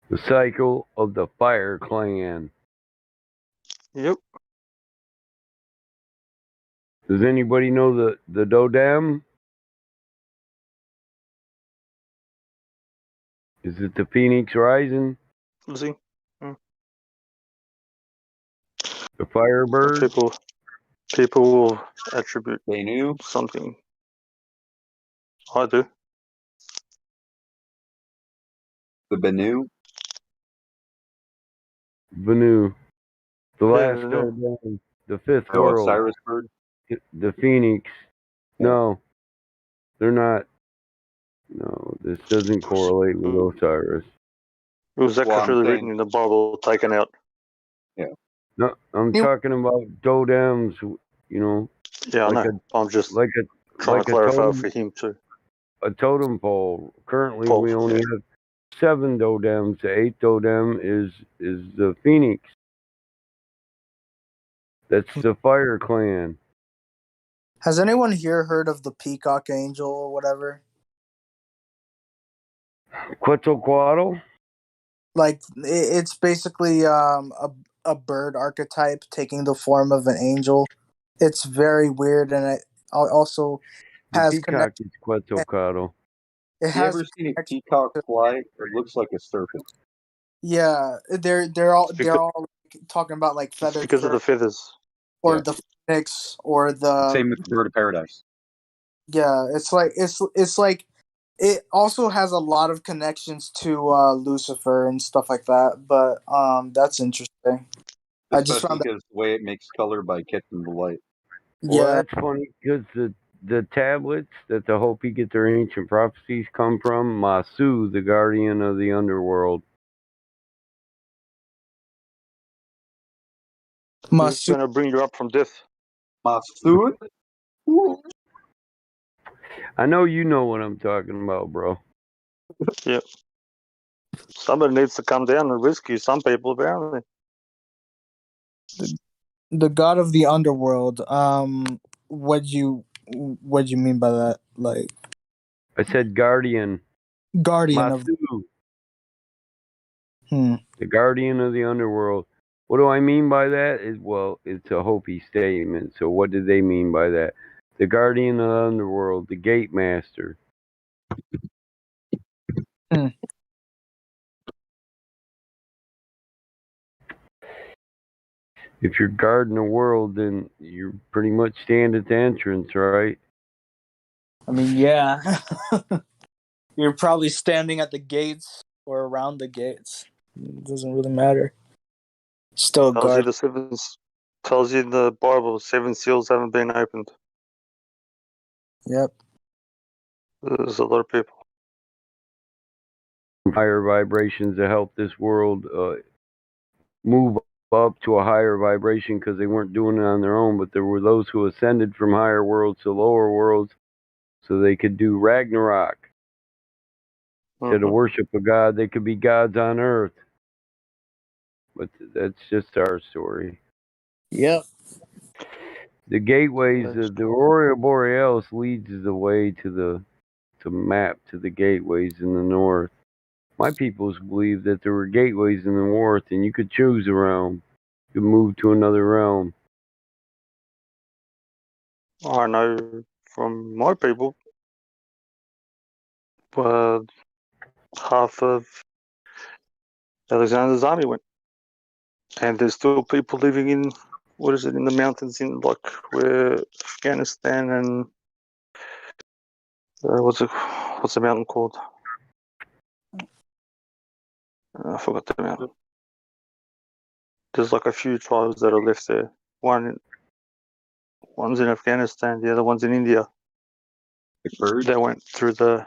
The cycle of the Fire Clan. Yep. Does anybody know the Dodam? Is it the Phoenix Rising? See? The Firebird? People will attribute they knew something. I do. The Benu? Benu. The last Yeah, Dodam. The fifth Oh, world. Osiris Bird? The Phoenix. No. They're not. No, this doesn't correlate with Osiris. It was actually written in the Bible, taken out. Yeah. No, I'm talking about Dodams, you know. Yeah, I know. I'm just trying to clarify for him too. A totem pole. Currently, we only have 7 Dodams. The 8th Dodam is the Phoenix. That's the Fire Clan. Has anyone here heard of the peacock angel or whatever? Quetzalcoatl? Like it's basically a bird archetype taking the form of an angel. It's very weird, and it also The has peacock connection. is Quetzalcoatl. It You has ever seen a connection peacock to, fly? It looks like a serpent. yeah, they're all because, like, talking about like it's feathered because of the serpent feathers. or Yeah. the phoenix or the Same with the bird of paradise. yeah. It's like it also has a lot of connections to Lucifer and stuff like that. But that's interesting. I just Especially found that because the way it makes color by catching the light. Well, yeah. that's funny because the tablets that the Hopi get their ancient prophecies come from, Masu, the guardian of the underworld. He's going to bring you up from death. Masu? I know you know what I'm talking about, bro. Yep. Somebody needs to come down and rescue some people, apparently. The god of the underworld. What you mean by that? Like I said guardian. guardian of Masu, hmm. the guardian of the underworld. What do I mean by that? Well, it's a Hopi statement. So what do they mean by that? The guardian of the underworld, the gate master. Hmm. If you're guarding the world, then you pretty much stand at the entrance, right? I mean, yeah. You're probably standing at the gates or around the gates. It doesn't really matter. Still a Tells you guard. tells you in the Bible 7 seals haven't been opened. Yep. There's a lot of people. Higher vibrations to help this world move up to a higher vibration because they weren't doing it on their own, but there were those who ascended from higher worlds to lower worlds so they could do Ragnarok. Instead of worship a god, they could be gods on earth. But that's just our story. Yep. The gateways, the Aurora Borealis leads the way to map to the gateways in the north. My peoples believed that there were gateways in the north and you could choose a realm. You could move to another realm. I know from my people, half of Alexander's army went. And there's still people living in, in the mountains in like where Afghanistan and what's the mountain called? I forgot the mountain. There's like a few tribes that are left there. One's in Afghanistan, the other one's in India. They went through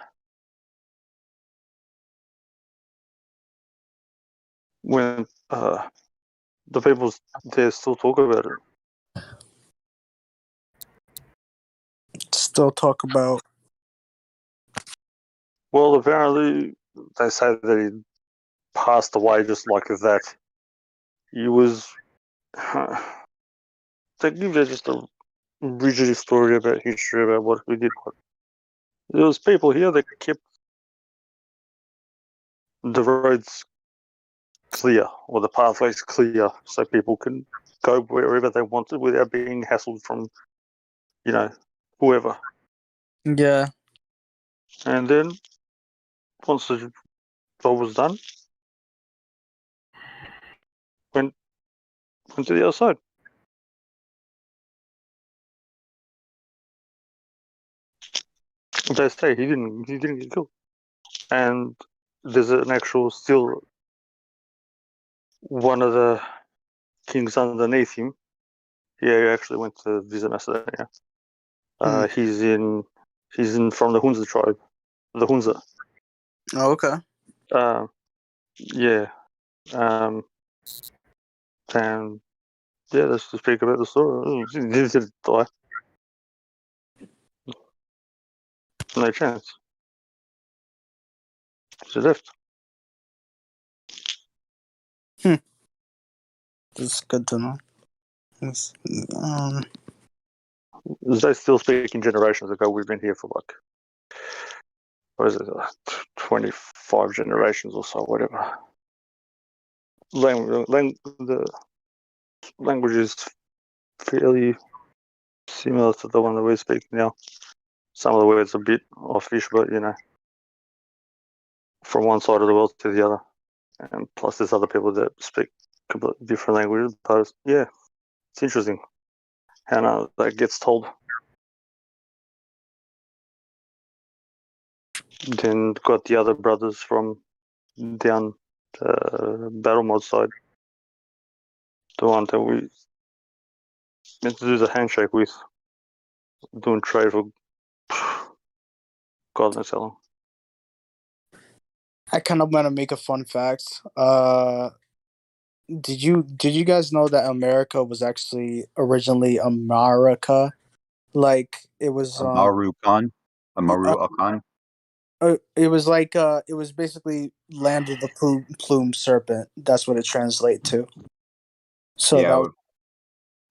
when the people there still talk about it. Still talk about. Well, apparently they say that he passed away just like that. He was. They give you just a rigid story about history about what we did. There was people here that kept the roads clear or the pathways clear so people can go wherever they wanted without being hassled from, whoever. Yeah. And then once the job was done, went to the other side. They say he didn't get killed. And there's an actual still one of the kings underneath him. Yeah, he actually went to visit Macedonia. He's in from the Hunza tribe, the Hunza. Oh, okay. Yeah. And yeah, let's just speak about the story. He didn't die. No chance. She left. That's good to know. They still speaking generations ago. We've been here for like, what is it, 25 generations or so, whatever. The language is fairly similar to the one that we're speaking now. Some of the words are a bit offish, but you know, from one side of the world to the other. And plus, there's other people that speak completely different languages. But yeah, it's interesting how now that gets told. Then got the other brothers from down the battle mod side, the one that we meant to do the handshake with, doing trade for God knows how long. I kind of want to make a fun fact. Did you guys know that America was actually originally America? Like it was Amaru Khan? Amaru Akan? it was like it was basically land of the plumed serpent. That's what it translates to. So Yeah, that was,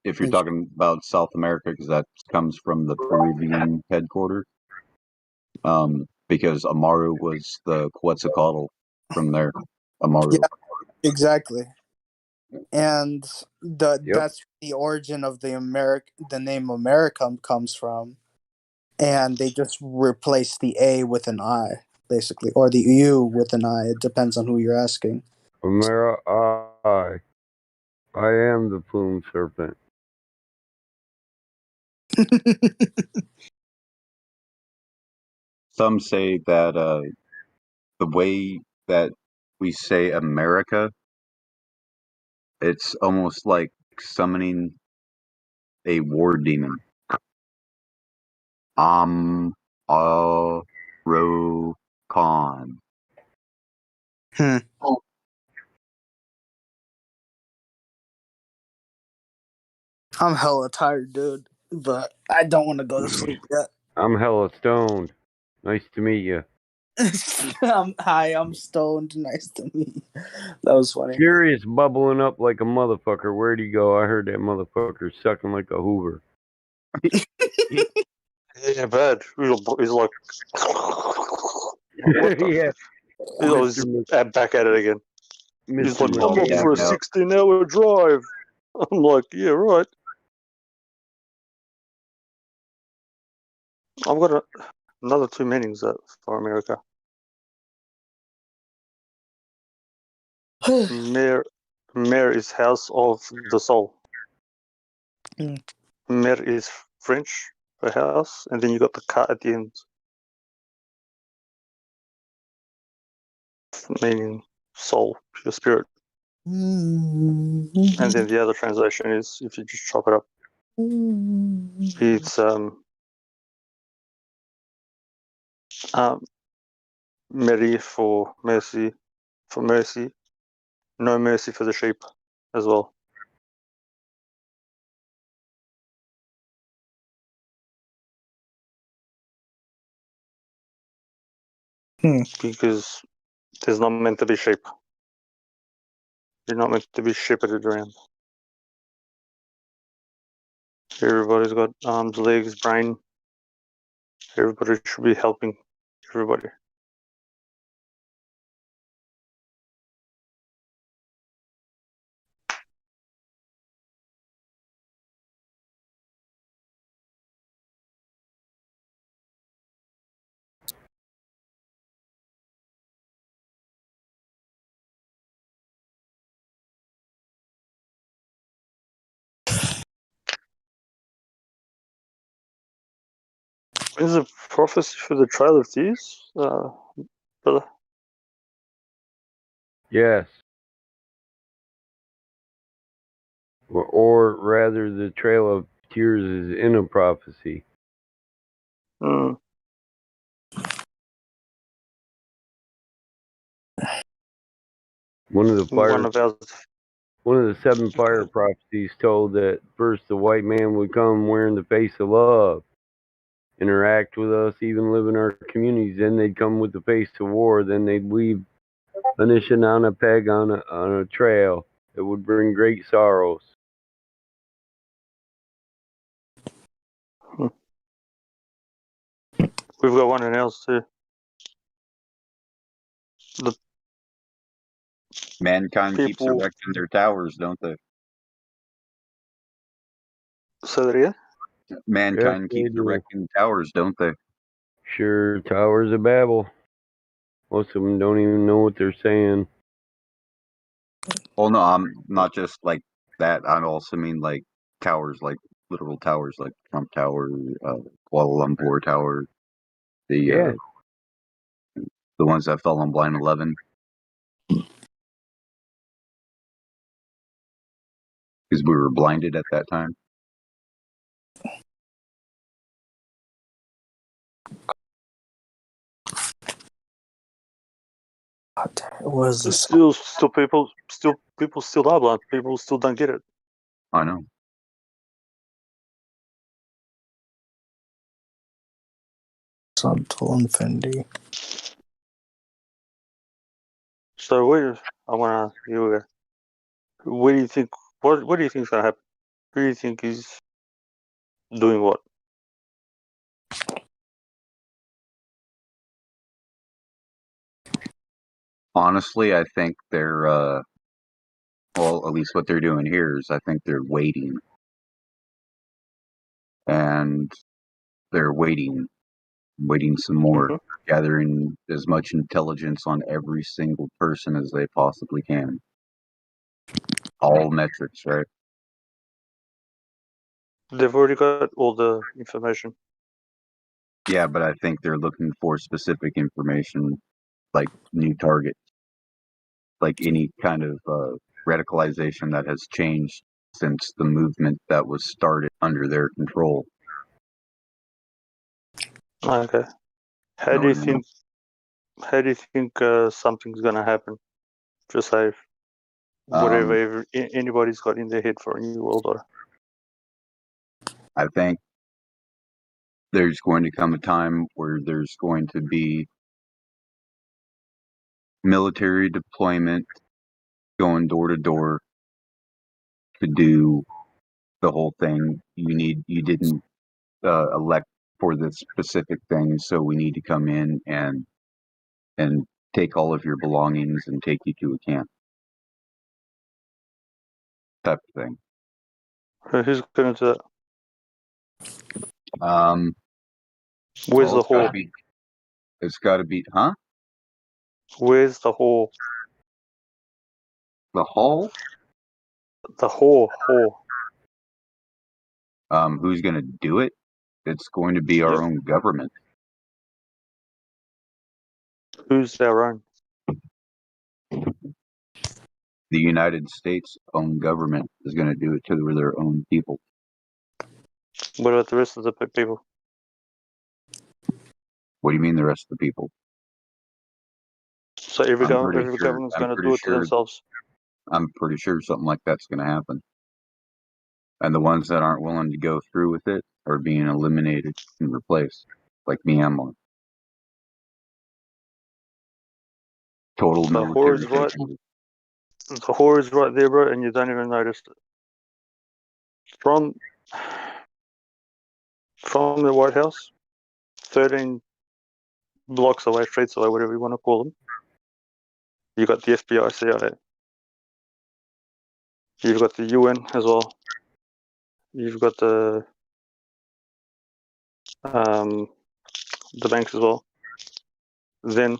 if you're talking about South America, because that comes from the Peruvian headquarters. Because Amaru was the Quetzalcoatl from there. Amaru. yeah, exactly. And that's the origin of the name America comes from. And they just replace the A with an I, basically, or the U with an I. It depends on who you're asking. I am the plumed serpent. Some say that the way that we say America, it's almost like summoning a war demon. Ro Khan. I'm hella tired, dude, but I don't want to go to sleep yet. I'm hella stoned. Nice to meet you. Hi, I'm stoned. Nice to meet you. That was funny. Furious bubbling up like a motherfucker. Where'd he go? I heard that motherfucker sucking like a Hoover. Yeah, bad. He's like, Yeah. He's back at it again. He's like, I'm up for a 16-hour drive. I'm like, yeah, right. I've got another 2 meetings for America. Mayor is House of the Soul. Mayor is French for house, and then you got the car at the end, meaning soul, your spirit. And then the other translation is, if you just chop it up, it's Mary for mercy, no mercy for the sheep as well. Because there's not meant to be sheep. You're not meant to be shepherded around. Everybody's got arms, legs, brain. Everybody should be helping everybody. When's the prophecy for the Trail of Tears, brother? Yes. Or rather, the Trail of Tears is in a prophecy. Mm. One of the 7 fire prophecies told that first the white man would come wearing the face of love, interact with us, even live in our communities. Then they'd come with the face of war. Then they'd leave finishing on a peg on a trail that would bring great sorrows. We've got one in ours too. The Mankind keeps people. erecting their towers, don't they? Say that again? Mankind Yes, they keeps do. erecting towers, don't they? Sure, Towers of Babel. Most of them don't even know what they're saying. Well, no, I'm not just like that. I also mean like towers, like literal towers, like Trump Tower, Kuala Lumpur Tower, Yeah. the ones that fell on 9/11. Because we were blinded at that time. It was this. Still people are blind. People still don't get it. I know. Subtle Infinity. So I want to ask you, what do you think? What do you think is going to happen? Who do you think is doing what? Honestly, I think they're well, at least what they're doing here is I think they're waiting. And they're waiting some more, gathering as much intelligence on every single person as they possibly can. All metrics, right? They've already got all the information. Yeah, but I think they're looking for specific information, like new targets, like any kind of radicalization that has changed since the movement that was started under their control. Okay. How do you think? How do you think something's going to happen? Just say whatever anybody's got in their head for a new world order. I think there's going to come a time where there's going to be military deployment going door to door to do the whole thing. You didn't elect for this specific thing, so we need to come in and take all of your belongings and take you to a camp. Type of thing. Who's going to do that? Where's Well, the hall? It's got to be, huh? Where's the hall? The hall? The hall. Who's going to do it? It's going to be our own government. Who's our own? The United States' own government is going to do it to their own people. What about the rest of the people? What do you mean the rest of the people? So every government's going to do it to themselves. I'm pretty sure something like that's going to happen. And the ones that aren't willing to go through with it are being eliminated and replaced, like Myanmar. Total The military. whore is right. The whore is right there, bro, and you don't even notice it. From the White House, 13 blocks away, streets away, whatever you want to call them, you got the FBI, CIA. You've got the UN as well. You've got the banks as well. Then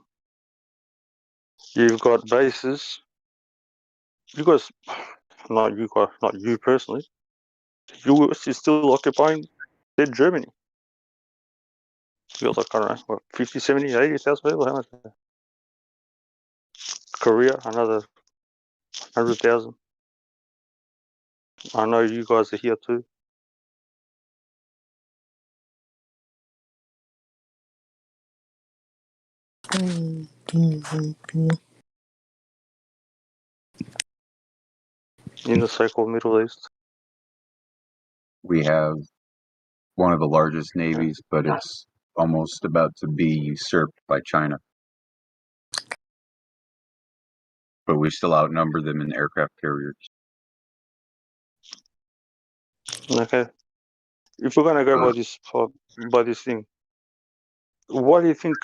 you've got bases. You guys, not you personally. The US is still occupying dead Germany. Feels like, I don't know, what, 50, 70, 80,000 people? How much? Korea, another 100,000. I know you guys are here too. In the so-called Middle East. We have one of the largest navies, but it's almost about to be usurped by China. But we still outnumber them in aircraft carriers. Okay. If we're gonna go by this thing, why do you think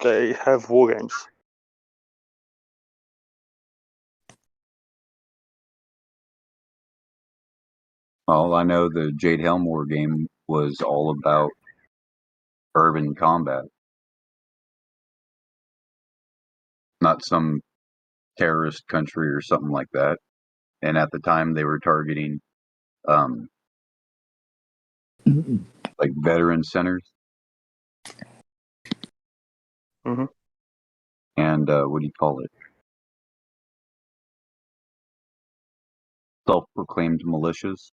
they have war games? Well, I know the Jade Helm War game was all about urban combat, not some terrorist country or something like that. And at the time, they were targeting like veteran centers. Mm-hmm. And what do you call it? Self-proclaimed militias.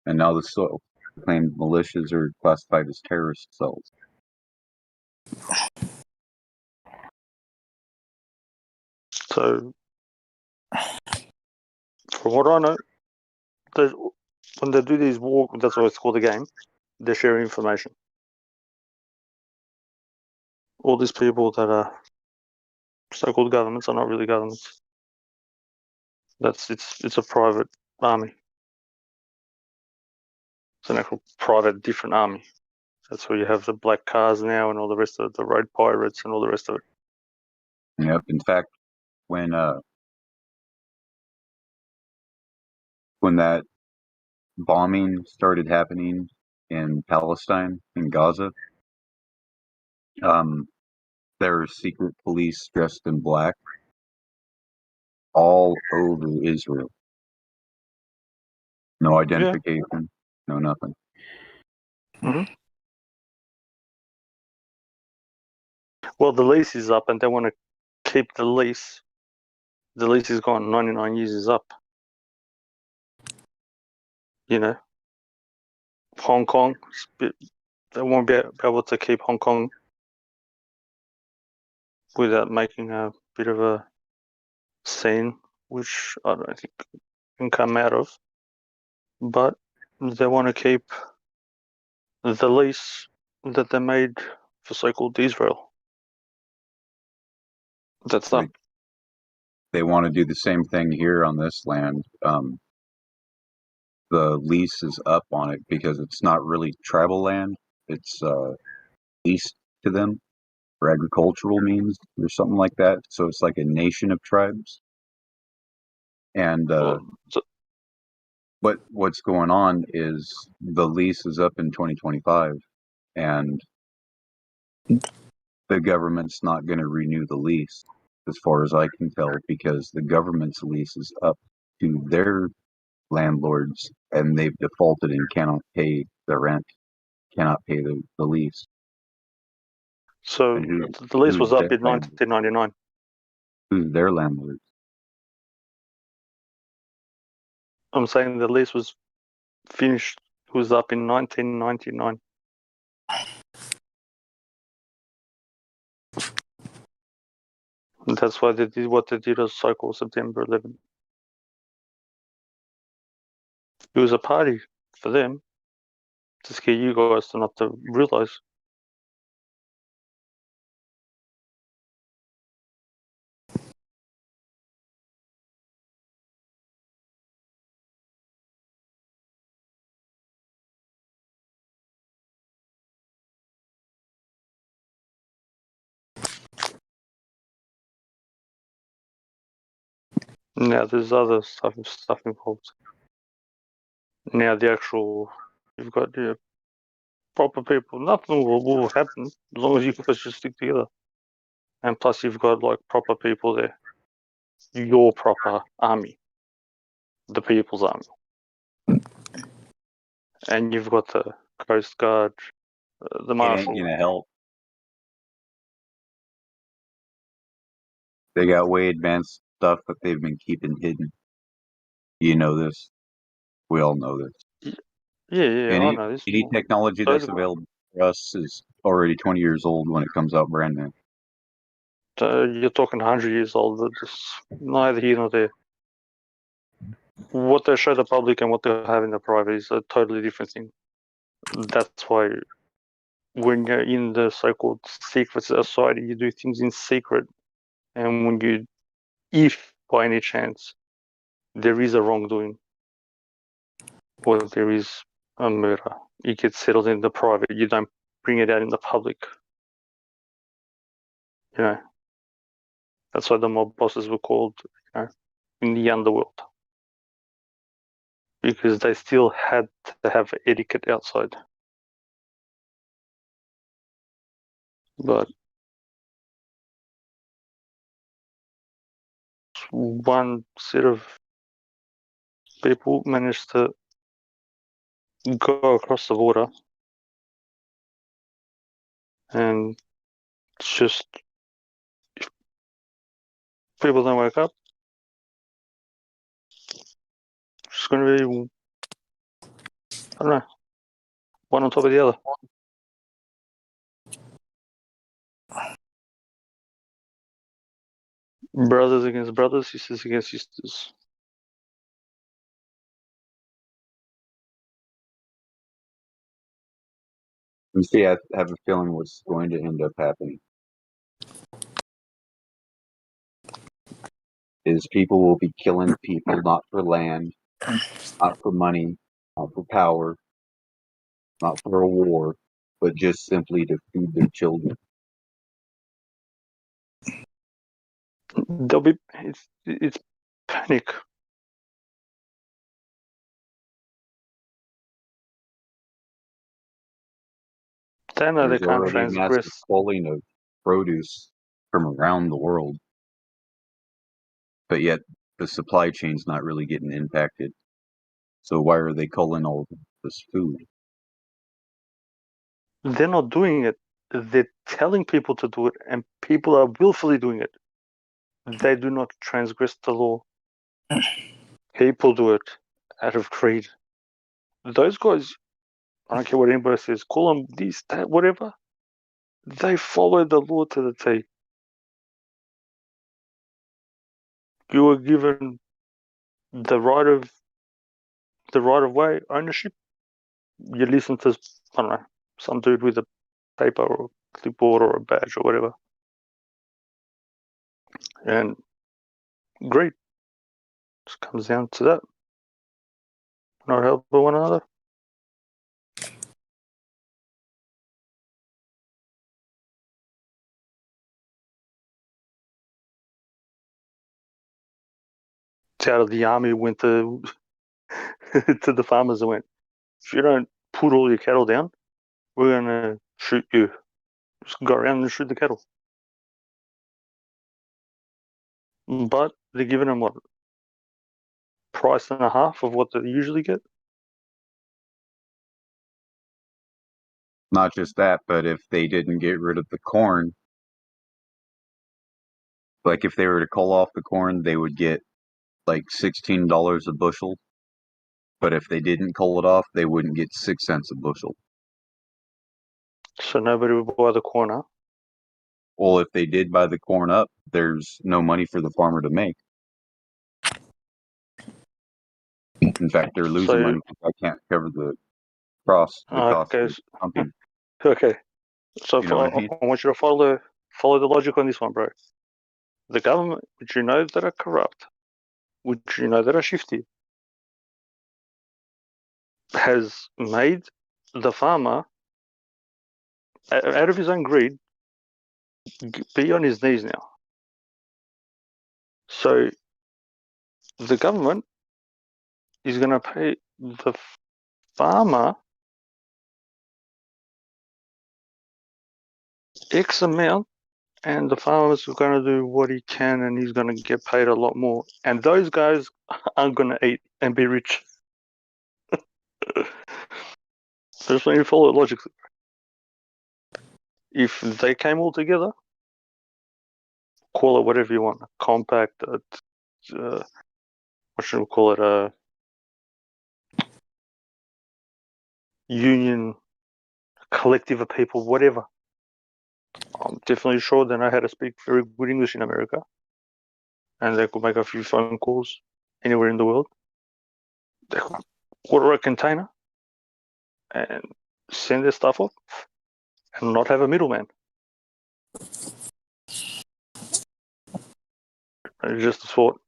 And now the self-proclaimed militias are classified as terrorist cells. So, from what I know, when they do these war, that's what it's called a game, they share information. All these people that are so-called governments are not really governments. It's a private army. It's an actual private, different army. That's where you have the black cars now and all the rest of it, the road pirates and all the rest of it. Yep. In fact, when that bombing started happening in Palestine, in Gaza, there were secret police dressed in black all over Israel. No identification, no nothing. Mm-hmm. Well, the lease is up and they want to keep the lease. The lease is gone, 99 years is up. You know, Hong Kong, they won't be able to keep Hong Kong without making a bit of a scene, which I don't think can come out of. But they want to keep the lease that they made for so-called Israel. That's up. They want to do the same thing here on this land. The lease is up on it because it's not really tribal land. It's leased to them for agricultural means or something like that. So it's like a nation of tribes. And what's going on is the lease is up in 2025, and the government's not going to renew the lease, as far as I can tell, because the government's lease is up to their landlords, and they've defaulted and cannot pay the rent, cannot pay the lease. So the lease was up in 1999. Who's their landlord? I'm saying the lease was finished, was up in 1999. And that's why they did what they did on so-called September 11. It was a party for them to scare you guys to not to realize. Now there's other stuff involved. Now the actual, you've got the proper people. Nothing will happen as long as you guys just stick together. And plus, you've got like proper people there. Your proper army, the people's army, and you've got the Coast Guard, the Marshal. It ain't gonna help. They got way advanced stuff that they've been keeping hidden. You know this. We all know this. Yeah, I know this. Any technology that's available for us is already 20 years old when it comes out brand new. You're talking 100 years old. Just neither here nor there. What they show the public and what they have in the private is a totally different thing. That's why when you're in the so-called secret society, you do things in secret. And when you, if by any chance there is a wrongdoing or there is a murder, it gets settled in the private. You don't bring it out in the public. You know, that's why the mob bosses were called, you know, in the underworld, because they still had to have etiquette outside. But one set of people managed to go across the border, and it's just, if people don't wake up, it's going to be, I don't know, one on top of the other. Brothers against brothers, sisters against sisters. You see, I have a feeling what's going to end up happening is people will be killing people not for land, not for money, not for power, not for a war, but just simply to feed their children. There'll be, it's panic. They know they There's can't already massive transgress. culling of produce from around the world, but yet the supply chain's not really getting impacted. So why are they culling all this food? They're not doing it. They're telling people to do it, and people are willfully doing it. They do not transgress the law. People do it out of greed. Those guys, I don't care what anybody says, call them this, that, whatever. They follow the law to the T. You were given the right of way ownership. You listen to, I don't know, some dude with a paper or clipboard or a badge or whatever, and greed just comes down to that. Not helping one another. It's out of the army went to to the farmers and went, if you don't put all your cattle down, we're gonna shoot you. Just go around and shoot the cattle. But they're giving them what, price and a half of what they usually get. Not just that, but if they didn't get rid of the corn, like if they were to cull off the corn, they would get like $16 a bushel. But if they didn't cull it off, they wouldn't get 6 cents a bushel. So nobody would buy the corn up. Well, if they did buy the corn up, there's no money for the farmer to make. In fact, they're losing money because I can't cover the cost Okay. of pumping. Okay. So You know what I mean? I want you to follow the logic on this one, bro. The government, which you know that are corrupt, which you know that are shifty, has made the farmer, out of his own greed, be on his knees now. So the government is going to pay the farmer X amount, and the farmer's going to do what he can, and he's going to get paid a lot more. And those guys aren't going to eat and be rich. Just when you follow it logically. If they came all together, call it whatever you want, a compact, what should we call it, a union, a collective of people, whatever. I'm definitely sure they know how to speak very good English in America, and they could make a few phone calls anywhere in the world. They could order a container and send their stuff off and not have a middleman. It's just a thought.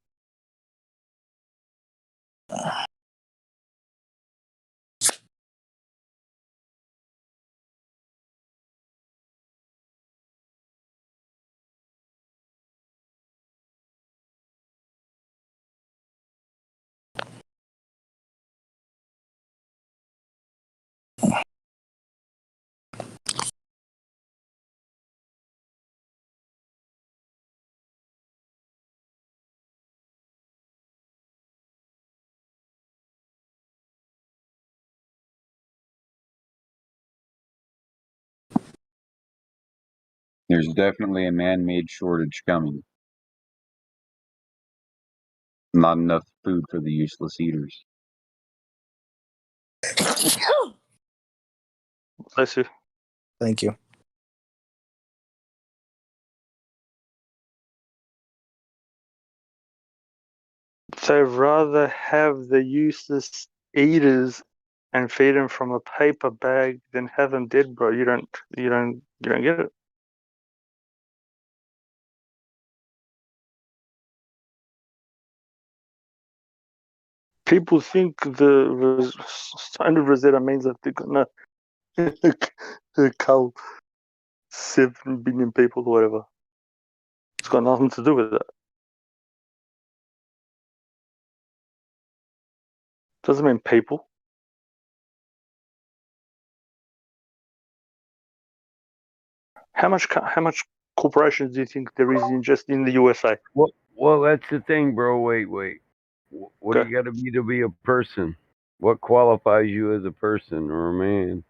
There's definitely a man-made shortage coming. Not enough food for the useless eaters. Bless you. Thank you. They'd rather have the useless eaters and feed them from a paper bag than have them dead, bro. You don't get it. People think the sign of Rosetta means that they're gonna cull 7 billion people or whatever. It's got nothing to do with that. Doesn't mean people. How much corporations do you think there is in just in the USA? Well, that's the thing, bro. Wait. What do you got to be a person? What qualifies you as a person or a man?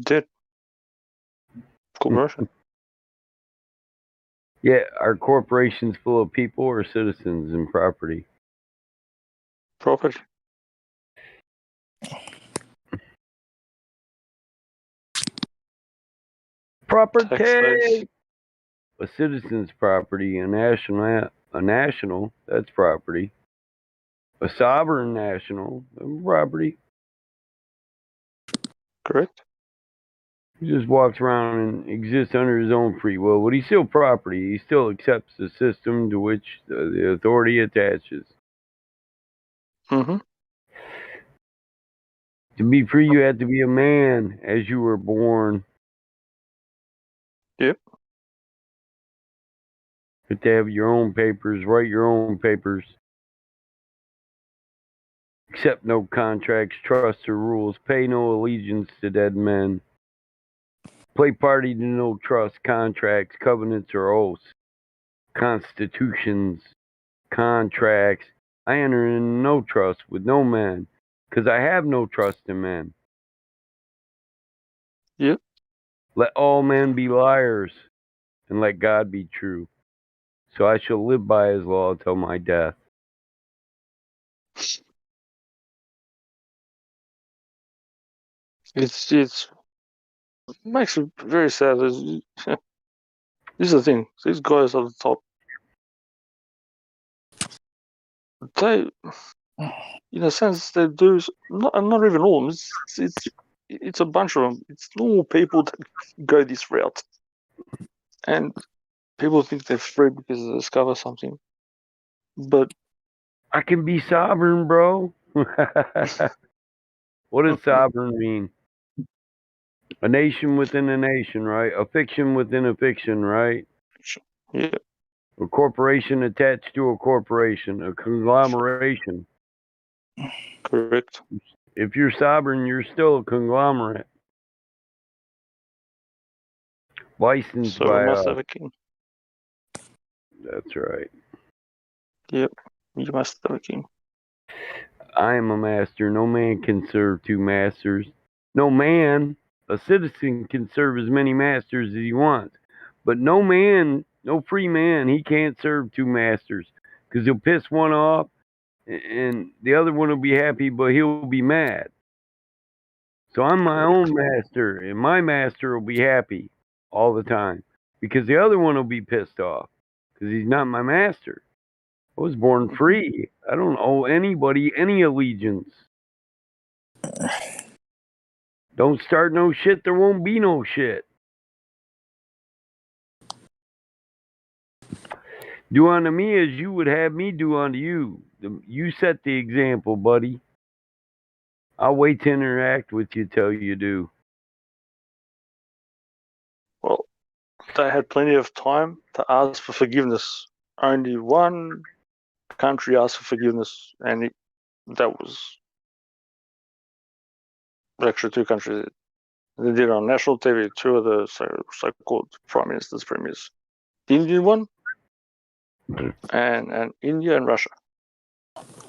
Dead. Corporation. Yeah, are corporations full of people or citizens and property? Property. Property. A citizen's property, a national, that's property. A sovereign national, property. Correct. He just walks around and exists under his own free will, but he's still property. He still accepts the system to which the authority attaches. Mm-hmm. To be free, you had to be a man as you were born. Yep. You have to have your own papers, write your own papers. Accept no contracts, trusts, or rules. Pay no allegiance to dead men. Play party to no trust, contracts, covenants, or oaths. Constitutions, contracts. I enter in no trust with no man, because I have no trust in men. Yep. Let all men be liars, and let God be true. So I shall live by his law till my death. It makes it very sad. This is the thing. These guys at the top, they, in a sense, they do not even all of them. It's a bunch of them. It's normal people that go this route, and people think they're free because they discover something. But I can be sovereign, bro. What does sovereign mean? A nation within a nation, right? A fiction within a fiction, right? Yeah. A corporation attached to a corporation, a conglomeration. Correct. If you're sovereign, you're still a conglomerate. Licensed So by we must have a king. That's right. Yep. You must have a king. I am a master. No man can serve two masters. No man, a citizen, can serve as many masters as he wants. But no man, no free man, he can't serve two masters because he'll piss one off and the other one will be happy, but he'll be mad. So I'm my own master, and my master will be happy all the time because the other one will be pissed off because he's not my master. I was born free. I don't owe anybody any allegiance. Don't start no shit, there won't be no shit. Do unto me as you would have me do unto you. You set the example, buddy. I'll wait to interact with you till you do. Well, they had plenty of time to ask for forgiveness. Only one country asked for forgiveness, and that was actually 2 countries. They did it on national TV. 2 of the so-called prime ministers, premiers. The Indian one, and India and Russia.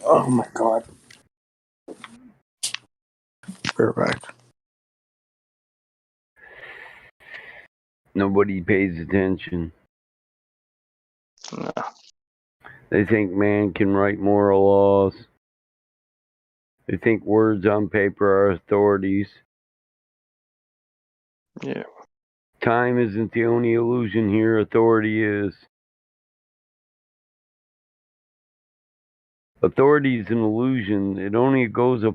Oh my god. We're back. Nobody pays attention. No. They think man can write moral laws. They think words on paper are authorities. Yeah. Time isn't the only illusion here, authority is. Authority is an illusion. It only goes as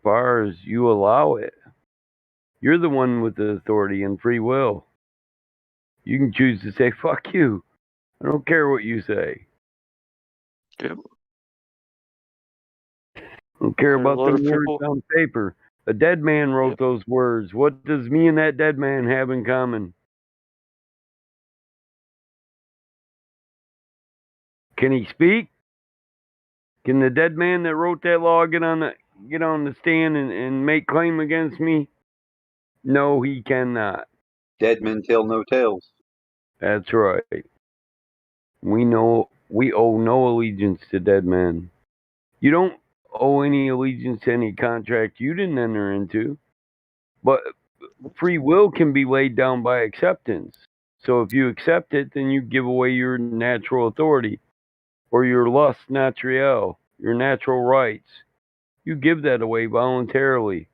far as you allow it. You're the one with the authority and free will. You can choose to say, fuck you. I don't care what you say. Yep. I don't care There are a about lot the of words people. on paper. A dead man wrote those words. What does me and that dead man have in common? Can he speak? Can the dead man that wrote that law get on the stand and make claim against me? No, he cannot. Dead men tell no tales. That's right. We owe no allegiance to dead men. You don't owe any allegiance to any contract you didn't enter into. But free will can be laid down by acceptance. So if you accept it, then you give away your natural authority or your lust naturelle, your natural rights. You give that away voluntarily.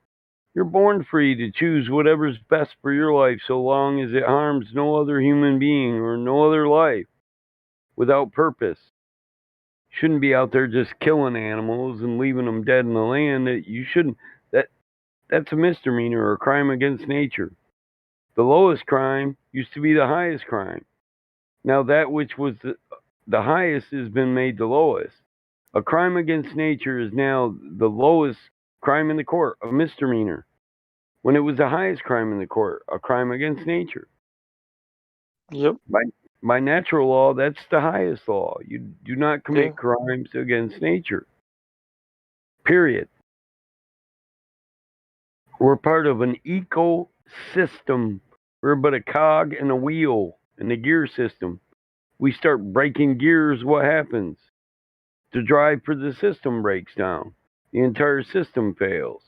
You're born free to choose whatever's best for your life so long as it harms no other human being or no other life without purpose. Shouldn't be out there just killing animals and leaving them dead in the land. That you shouldn't. That's a misdemeanor or a crime against nature. The lowest crime used to be the highest crime. Now that which was the highest has been made the lowest. A crime against nature is now the lowest crime in the court, a misdemeanor. When it was the highest crime in the court, a crime against nature. Yep. By natural law, that's the highest law. You do not commit crimes against nature. Period. We're part of an ecosystem. We're but a cog in a wheel in the gear system. We start breaking gears, what happens? The drive for the system breaks down. The entire system fails.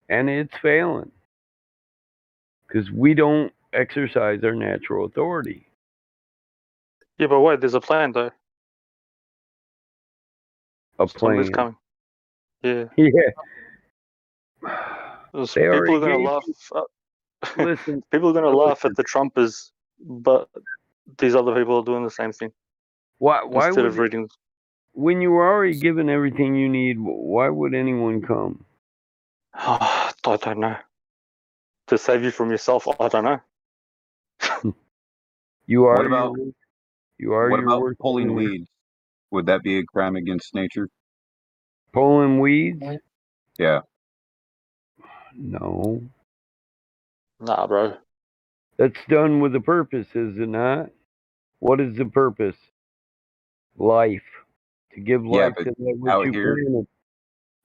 And it's failing. Because we don't exercise our natural authority. Yeah, but wait, there's a plan though. Somebody's Plan. coming. Yeah. Yeah. People are going to laugh. Listen. People are going to laugh at the Trumpers, but these other people are doing the same thing. Why instead would of reading? When you were already given everything you need, why would anyone come? I don't know. To save you from yourself, I don't know. You are What about your worst pulling enemy. weeds? Would that be a crime against nature? Pulling weeds? Yeah. No. Nah, bro. That's done with a purpose, is it not? What is the purpose? Life. To give Yeah, life but to that which out you here, planted.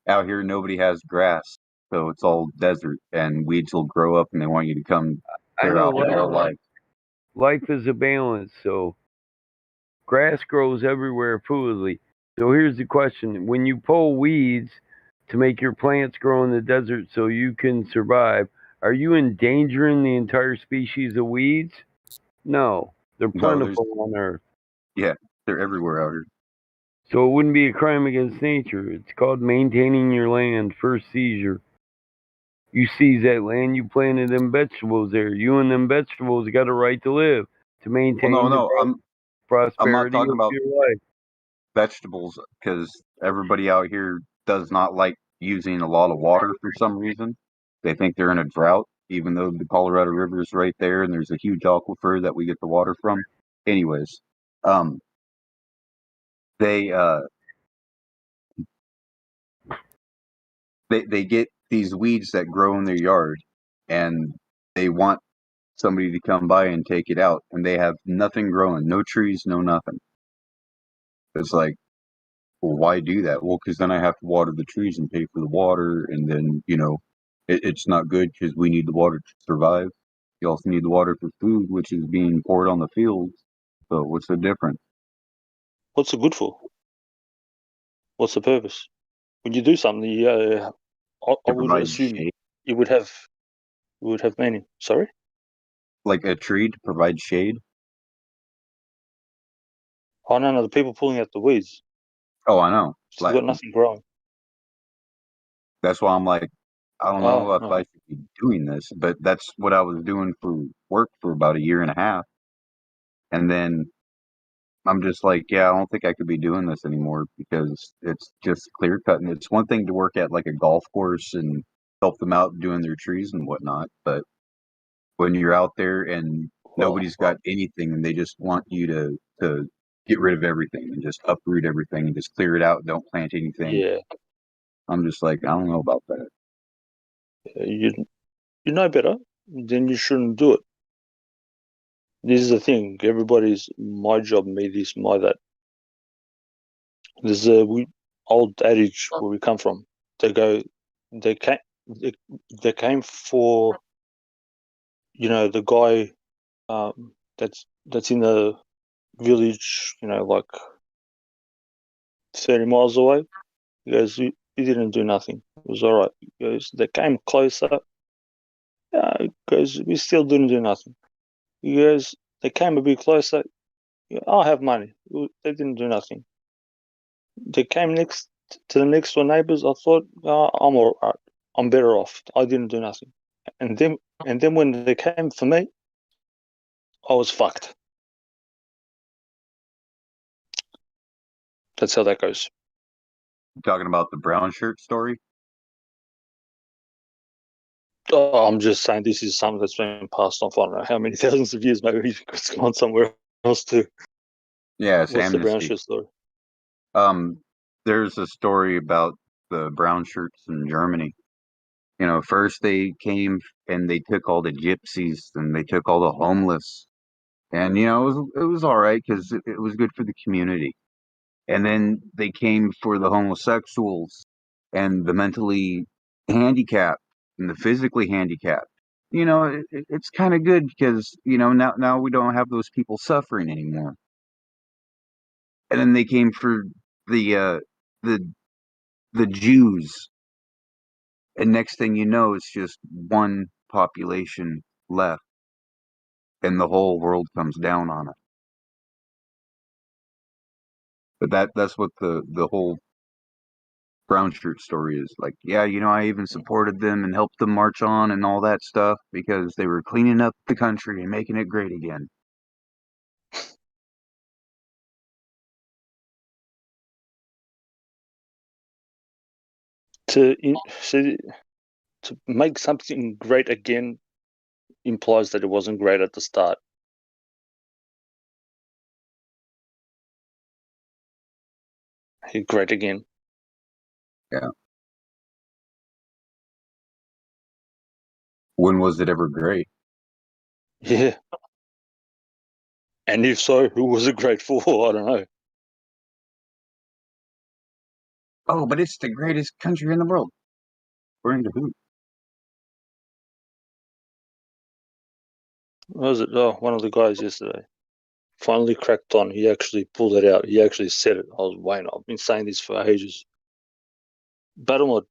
out here, nobody has grass, so it's all desert, and weeds will grow up, and they want you to come I clear know out their life. life is a balance, so grass grows everywhere fluidly. So here's the question. When you pull weeds to make your plants grow in the desert so you can survive, are you endangering the entire species of weeds? No. They're plentiful on Earth. Yeah, they're everywhere out here. So it wouldn't be a crime against nature. It's called maintaining your land, first seizure. You seize that land, you planted them vegetables there. You and them vegetables got a right to live, to maintain No, I'm not prosperity talking of about your life. vegetables, because everybody out here does not like using a lot of water for some reason. They think they're in a drought, even though the Colorado River is right there and there's a huge aquifer that we get the water from. Anyways, they get these weeds that grow in their yard, and they want somebody to come by and take it out, and they have nothing growing, no trees, no nothing. It's like, well, why do that? Well, because then I have to water the trees and pay for the water, and then, it's not good because we need the water to survive. You also need the water for food, which is being poured on the fields. So what's the difference? What's it good for? What's the purpose? When you do something, I would provide assume shade. it would have meaning. Sorry? Like a tree to provide shade? Oh no, the people pulling out the weeds. Oh, I know. Still got nothing growing. That's why I'm like, I don't know Oh if I no. should be doing this, but that's what I was doing for work for about a year and a half. And then I'm just like, yeah, I don't think I could be doing this anymore because it's just clear cutting. It's one thing to work at like a golf course and help them out doing their trees and whatnot, but when you're out there and nobody's got anything and they just want you to get rid of everything and just uproot everything and just clear it out, don't plant anything. Yeah. I'm just like, I don't know about that. You know better, then you shouldn't do it. This is the thing. Everybody's my job, me this, my that. There's a old adage where we come from. They came for, the guy that's in the village, like 30 miles away. He goes, he didn't do nothing. It was all right. He goes, they came closer. He goes, we still didn't do nothing. He goes, they came a bit closer. I'll have money. They didn't do nothing. They came next to the next door neighbors. I thought, I'm all right. I'm better off. I didn't do nothing. And then when they came for me, I was fucked. That's how that goes. You talking about the brown shirt story? Oh, I'm just saying this is something that's been passed on for I don't know how many thousands of years. Maybe it's gone somewhere else too. Yeah, it's What's the brown amnesty. shirt story? There's a story about the brown shirts in Germany. First they came and they took all the gypsies and they took all the homeless, and it was all right because it was good for the community. And then they came for the homosexuals and the mentally handicapped and the physically handicapped. It's kind of good because now we don't have those people suffering anymore. And then they came for the the the Jews, and next thing you know, it's just one population left, and the whole world comes down on it. But that's what the whole brown shirt story is like. Yeah, I even supported them and helped them march on and all that stuff because they were cleaning up the country and making it great again. To make something great again implies that it wasn't great at the start. Great again. Yeah. When was it ever great? Yeah. And if so, who was it great for? I don't know. Oh, but it's the greatest country in the world. According to who? What was it? Oh, one of the guys yesterday finally cracked on. He actually pulled it out. He actually said it. I was waiting. I've been saying this for ages. Battle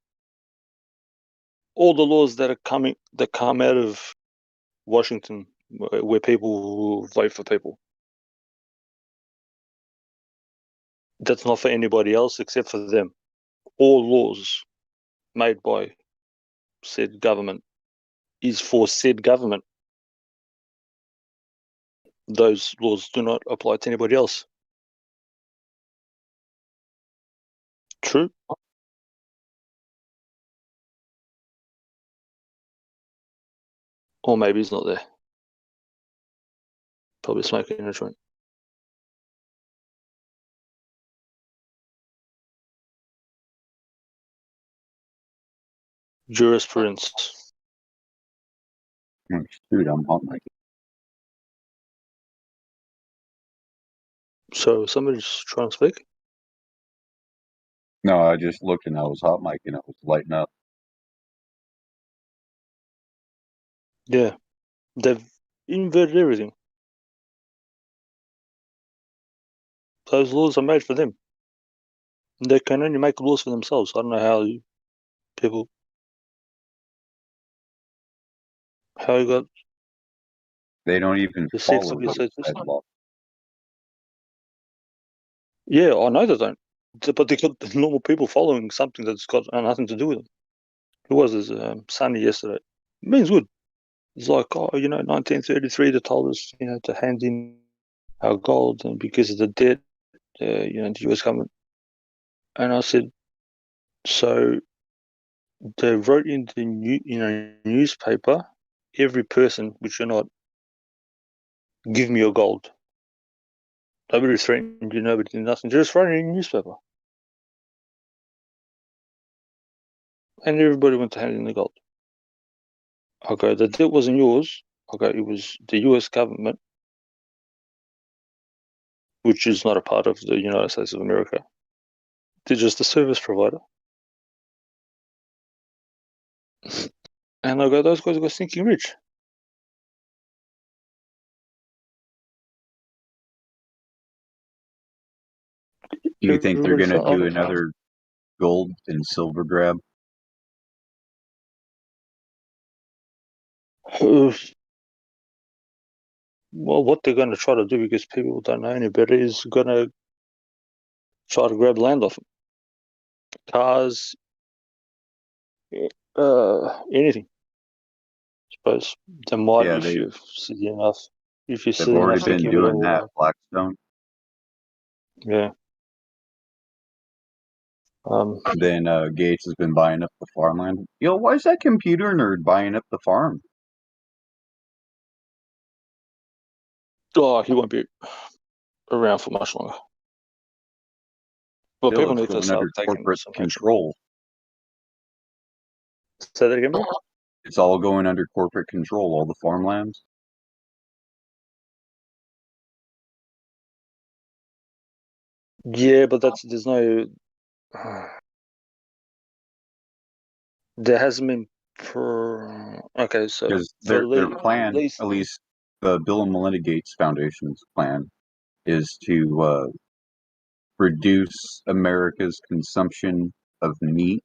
all the laws that come out of Washington, where people vote for people, that's not for anybody else except for them. All laws made by said government is for said government. Those laws do not apply to anybody else. True. Or maybe he's not there. Probably smoking in a joint. Jurisprudence. Dude, I'm hot mic. So somebody's trying to speak? No, I just looked and I was hot mic and I was lighting up. Yeah. They've inverted everything. Those laws are made for them. They can only make laws for themselves. I don't know how people how you got They don't even The sex follow of your those searches. Fed laws. Yeah, I know they don't. But they got the normal people following something that's got nothing to do with them. Who was this? Sunny yesterday. It means good. It's like, oh, 1933, they told us, to hand in our gold, and because of the debt, the US government. And I said, so they wrote in the newspaper, every person, which you're not, give me your gold. Nobody threatened you, nobody did nothing. Just wrote it in the newspaper. And everybody went to hand in the gold. Okay, the debt wasn't yours. Okay, it was the US government, which is not a part of the United States of America. They're just a service provider. And I go, those guys got stinking rich. You think they're Everybody going to felt, do another gold and silver grab? well, what they're going to try to do, because people don't know any better, is going to try to grab land off them. Cars, anything. I suppose they might, Yeah, if you're silly enough. If you're they've silly already enough to been give it doing all that, away. Blackstone. Yeah. Then Gates has been buying up the farmland. Yo, why is that computer nerd buying up the farm? Oh, he won't be around for much longer. But Still, people it's need to going start under taking corporate some action. control. Say that again, bro? It's all going under corporate control, all the farmlands. Yeah, but there's no. There hasn't been. Okay, so Because for their plan, least. at least the Bill and Melinda Gates Foundation's plan, is to reduce America's consumption of meat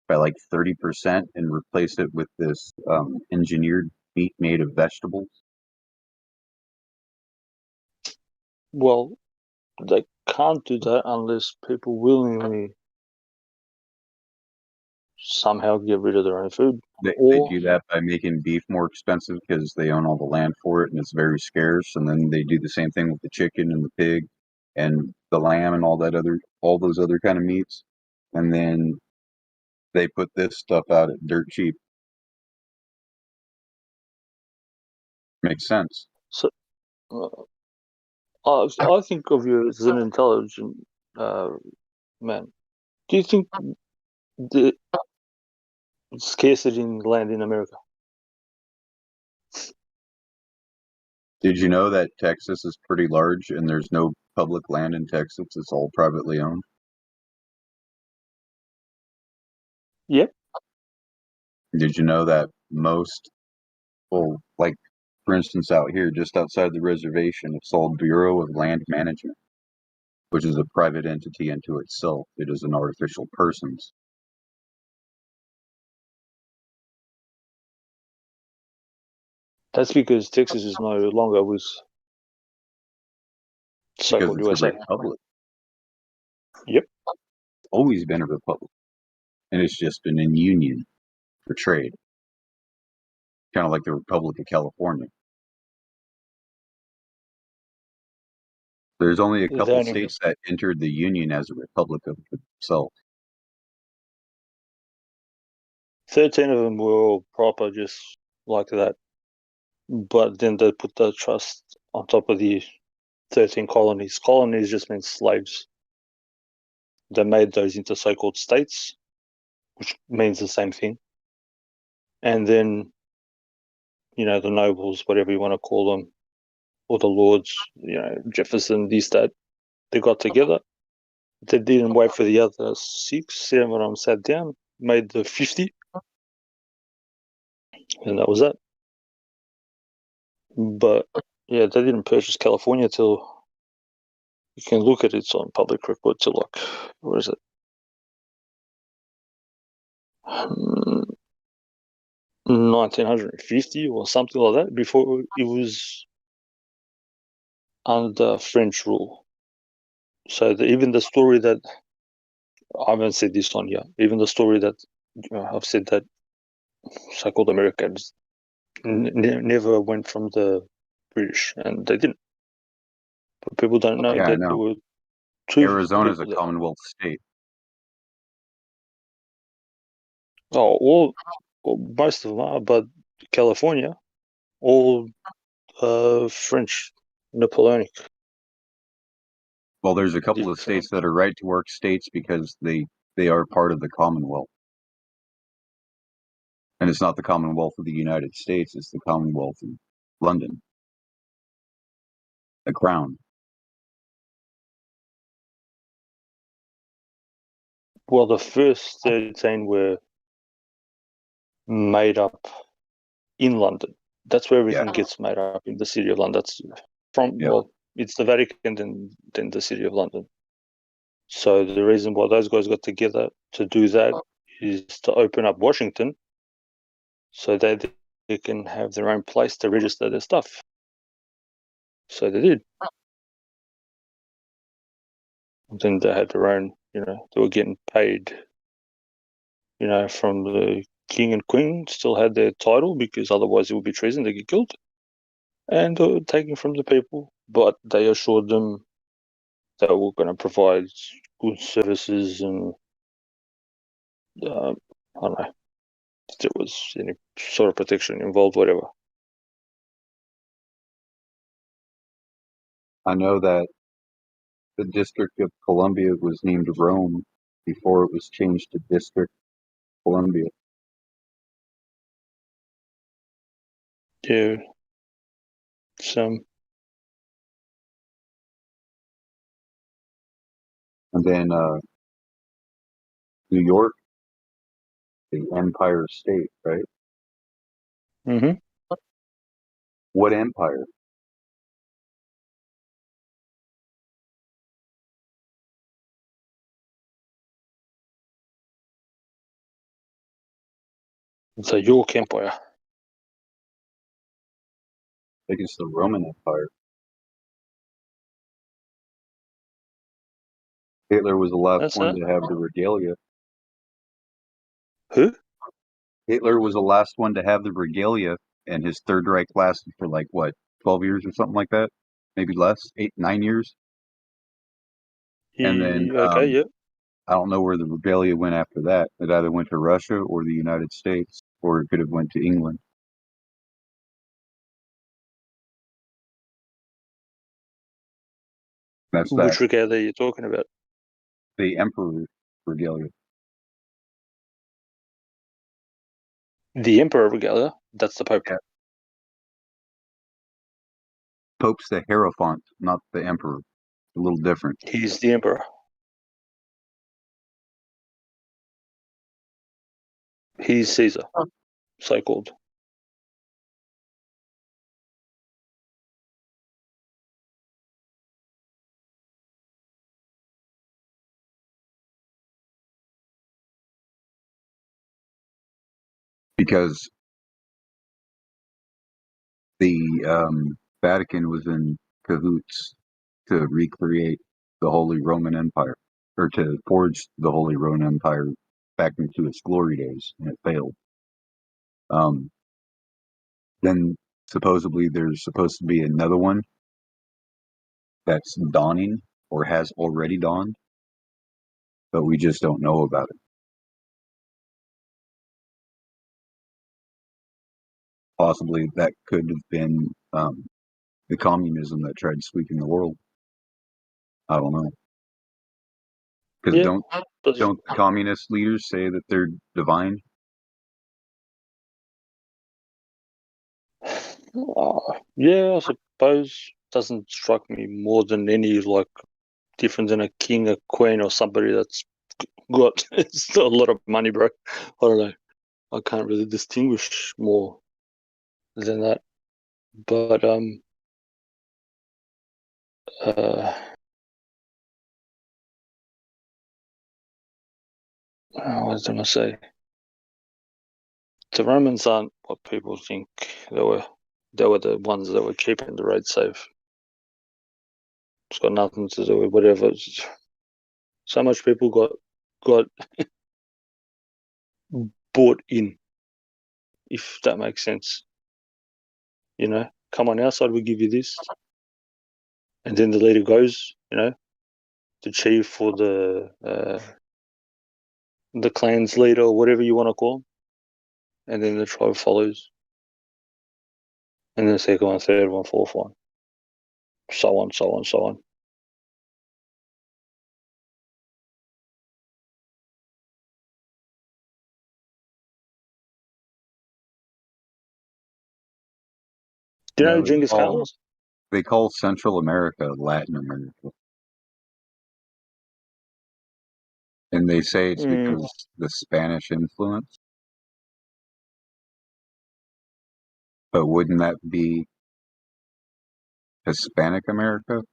by like 30% and replace it with this engineered meat made of vegetables. Well, they can't do that unless people willingly somehow get rid of their own food. They Or do that by making beef more expensive because they own all the land for it and it's very scarce. And then they do the same thing with the chicken and the pig and the lamb and all those other kind of meats. And then they put this stuff out at dirt cheap. Makes sense. so, I think of you as an intelligent man. Do you think the scarcity in land in America? Did you know that Texas is pretty large and there's no public land in Texas? It's all privately owned. Yep. Did you know that like for instance, out here, just outside the reservation, it's called Bureau of Land Management, which is a private entity unto itself. It is an artificial person's. That's because Texas is no longer with so-called Because it's a USA. republic. Yep. It's always been a republic. And it's just been in union for trade. Kind of like the Republic of California. There's only a They couple don't even- states that entered the union as a republic of itself. 13 of them were all proper, just like that. But then they put the trust on top of the 13 colonies. Colonies just means slaves. They made those into so-called states, which means the same thing. And then, the nobles, whatever you want to call them, or the lords, Jefferson, that, they got together. They didn't wait for the other 6, 7 of them sat down, made the 50, and that was that. But, yeah, they didn't purchase California till, you can look at it, it's on public record, till like, where is it? 1950 or something like that, before it was under French rule. So even the story that I haven't said this on here, even the story that I've said that so-called Americans never went from the British, and they didn't. But people don't know Yeah, I that there know. were two Arizona's a people there. Commonwealth state. Oh, all most of them are, but California, all French, Napoleonic. Well, there's a couple of states that are right to work states because they are part of the Commonwealth. And it's not the Commonwealth of the United States, it's the Commonwealth of London. The Crown. Well, the first 13 were made up in London. That's where everything gets made up, in the city of London. That's from, well, it's the Vatican and then the city of London. So the reason why those guys got together to do that is to open up Washington so that they can have their own place to register their stuff. So they did. And then they had their own, they were getting paid, from the king and queen, still had their title, because otherwise it would be treason, they get killed. And they were taken from the people, but they assured them that we're going to provide good services and, I don't know, if there was any sort of protection involved, whatever. I know that the District of Columbia was named Rome before it was changed to District Columbia. Yeah. Some. And then New York, the Empire State, right? Mm-hmm. What empire? The York Empire. I think it's the Roman Empire. Hitler was the last one to have the regalia. Who? Hitler was the last one to have the regalia, and his Third Reich lasted for 12 years or something like that, maybe less, 8, 9 years. And then yeah. I don't know where the regalia went after that. It either went to Russia or the United States, or it could have went to England. That's that. Which regalia are you talking about? The Emperor regalia. The Emperor regalia? That's the Pope. Yeah. Pope's the Hierophant, not the Emperor. A little different. He's the Emperor. He's Caesar, so-called. Because the Vatican was in cahoots to recreate the Holy Roman Empire, or to forge the Holy Roman Empire back into its glory days, and it failed. Then supposedly there's supposed to be another one that's dawning or has already dawned, but we just don't know about it. Possibly that could have been the communism that tried sweeping the world. I don't know. Because don't the communist leaders say that they're divine? Yeah, I suppose. Doesn't strike me more than any difference in a king, a queen, or somebody that's got it's a lot of money, bro. I don't know. I can't really distinguish more than that. But what was I gonna say? The Romans aren't what people think they were. They were the ones that were keeping the road safe. It's got nothing to do with whatever. So much people got bought in, if that makes sense. You know, come on our side, we give you this, and then the leader goes. You know, the chief or the clan's leader or whatever you want to call him, and then the tribe follows, and then the second one, third one, fourth one, so on, so on, so on. Do you know who Genghis Khan was? They call Central America Latin America. And they say it's because the Spanish influence. But wouldn't that be Hispanic America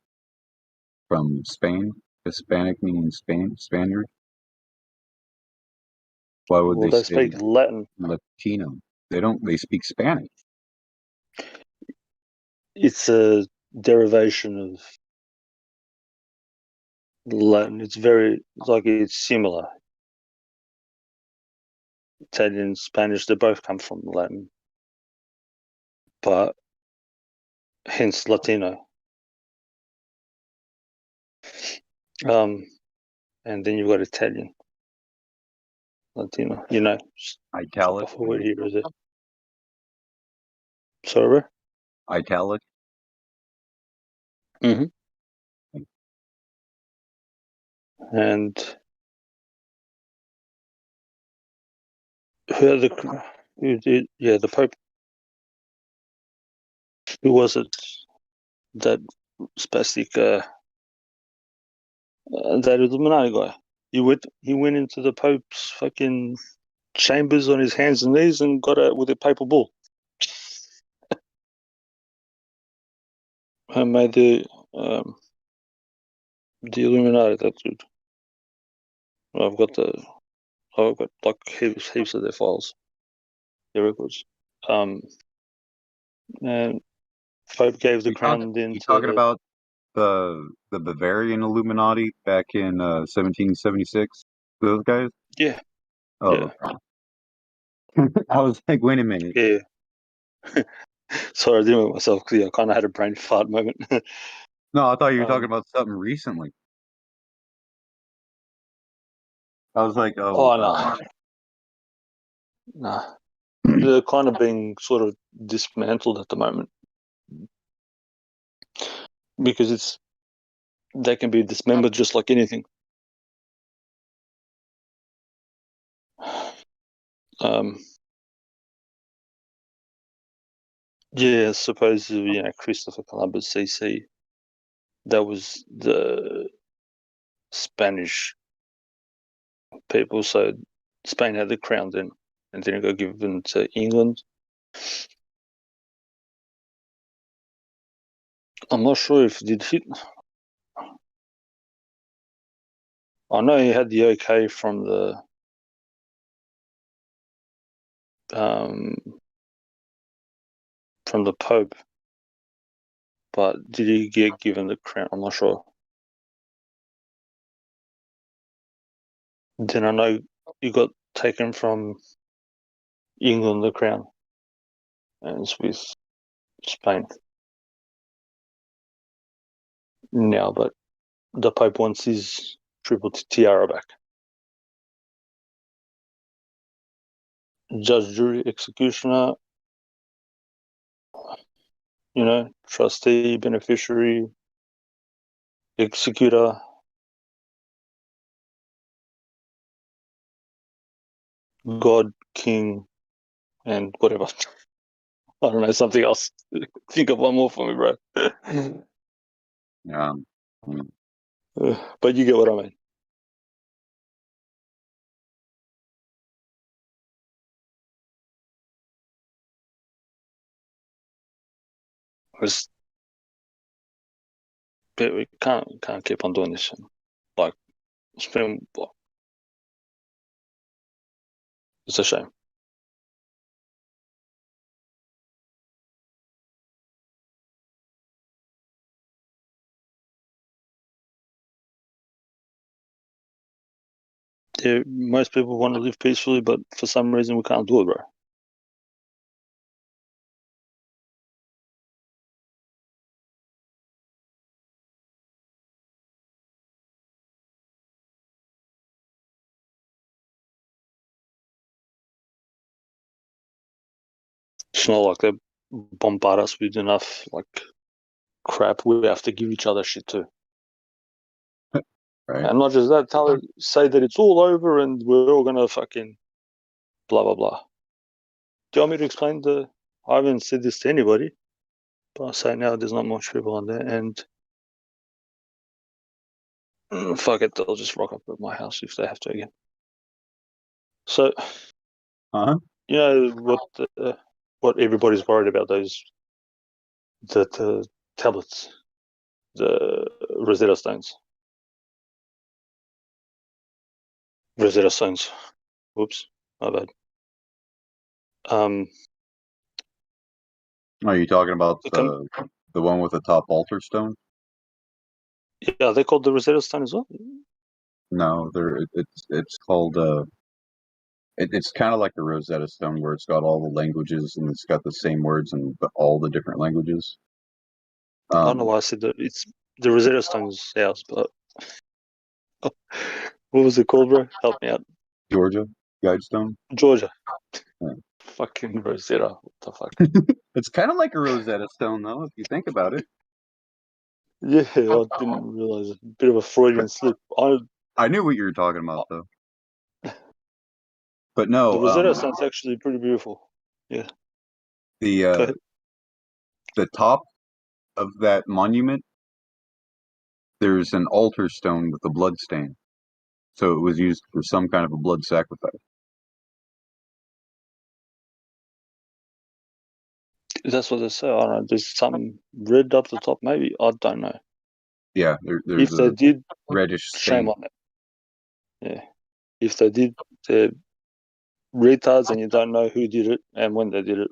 from Spain? Hispanic meaning Spain, Spaniard. Why would Well, they they say speak Latin. Latino? They don't. They speak Spanish. It's a derivation of Latin. It's similar. Italian, Spanish, they both come from Latin, but hence Latino. And then you've got Italian, Latino. You know, Italic. off a word here, is it? Sorry, Italic. And the Pope. Who was it? That spastic, that Illuminati guy. He went into the Pope's fucking chambers on his hands and knees and got out with a paper bull. And made the Illuminati. That dude. I've got like heaps of their files, their records. And Pope gave the crown then to talking about the Bavarian Illuminati back in 1776. Those guys. Yeah. Oh. Yeah. I was like, wait a minute. Yeah. Sorry, I didn't make myself clear. I kind of had a brain fart moment. No, I thought you were talking about something recently. I was like, oh no. No. They're kind of being sort of dismantled at the moment. Because they can be dismembered just like anything. Yeah, supposedly, Christopher Columbus, CC, that was the Spanish people. So Spain had the crown then, and then it got given to England. I'm not sure if did he. I know he had the okay from the Pope, but did he get given the crown? I'm not sure. Then I know he got taken from England the crown, and it's with Spain now. But the Pope wants his triple tiara back. Judge, jury, executioner, trustee, beneficiary, executor, God, king, and whatever. I don't know, something else. Think of one more for me, bro. Yeah. But you get what I mean. We can't keep on doing this. Like, it's a shame. Most people want to live peacefully, but for some reason we can't do it, bro. It's not like they bombard us with enough like crap. We have to give each other shit too. Right. And not just that, say that it's all over and we're all gonna fucking blah blah blah. Do you want me to explain I haven't said this to anybody, but I say now there's not much people on there, and fuck it, they'll just rock up at my house if they have to again. So, you know what everybody's worried about, those the tablets, the Rosetta Stones. Rosetta Stones. Whoops, my bad. Are you talking about the one with the top altar stone? Yeah, they called the Rosetta Stone as well. No, it's called it's kind of like the Rosetta Stone where it's got all the languages and it's got the same words in all the different languages. I don't know why I said that. It's the Rosetta Stone's ours, but what was it called, bro? Help me out. Georgia Guidestone. Georgia. Yeah. Fucking Rosetta. What the fuck? It's kind of like a Rosetta Stone, though, if you think about it. Yeah, I didn't realize. A bit of a Freudian slip. I knew what you were talking about, though. But no, the Rosetta Stone's actually pretty beautiful. Yeah. The top of that monument, there's an altar stone with a blood stain. So it was used for some kind of a blood sacrifice. That's what they say. I don't know. There's something red up the top, maybe. I don't know. Yeah, there's if they did, reddish shame stain. on them. Yeah. If they did, they're retards and you don't know who did it and when they did it.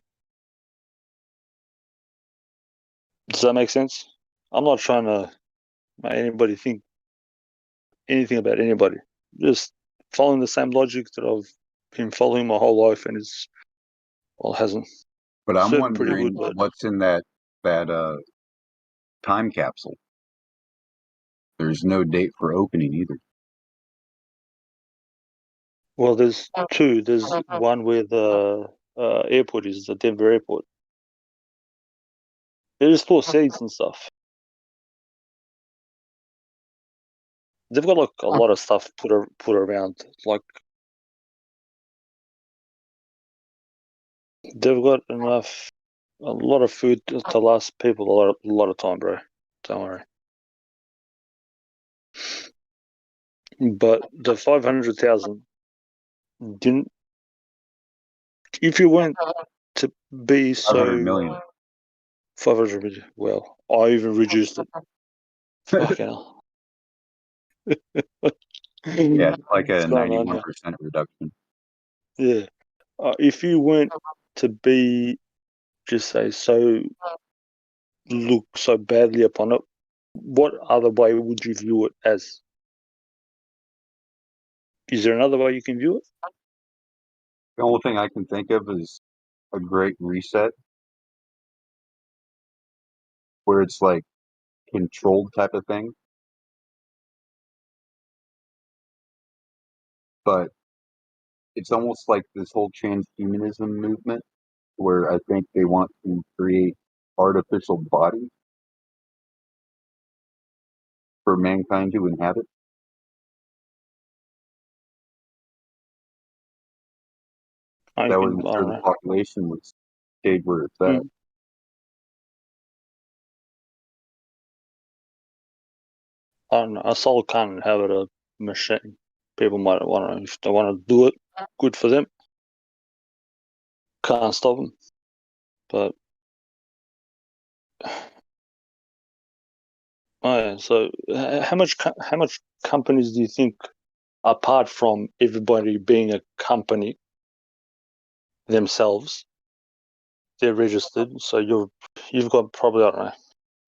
Does that make sense? I'm not trying to make anybody think anything about anybody. Just following the same logic that I've been following my whole life, and it hasn't. But I'm Served pretty wondering good, but what's in that time capsule. There's no date for opening either. well, there's two. There's one where the airport is, the Denver airport. They just store seeds and stuff. They've got like a lot of stuff put around. Like they've got a lot of food to last people a lot of time, bro. Don't worry. But the 500,000 didn't. If you went to be 500 million. 500 million. Well, I even reduced it. Fucking hell. Yeah, it's like a What's going on 91% here? reduction. Yeah. If you went to be, just say, look so badly upon it, what other way would you view it as? Is there another way you can view it? The only thing I can think of is a great reset where it's like controlled type of thing. But it's almost like this whole transhumanism movement where I think they want to create artificial bodies for mankind to inhabit. That would ensure the population would stay where it's at. I don't know. A soul can't inhabit a machine. People might want to, if they want to do it, good for them. Can't stop them. But so how much companies do you think, apart from everybody being a company themselves, they're registered? So you've got probably, I don't know,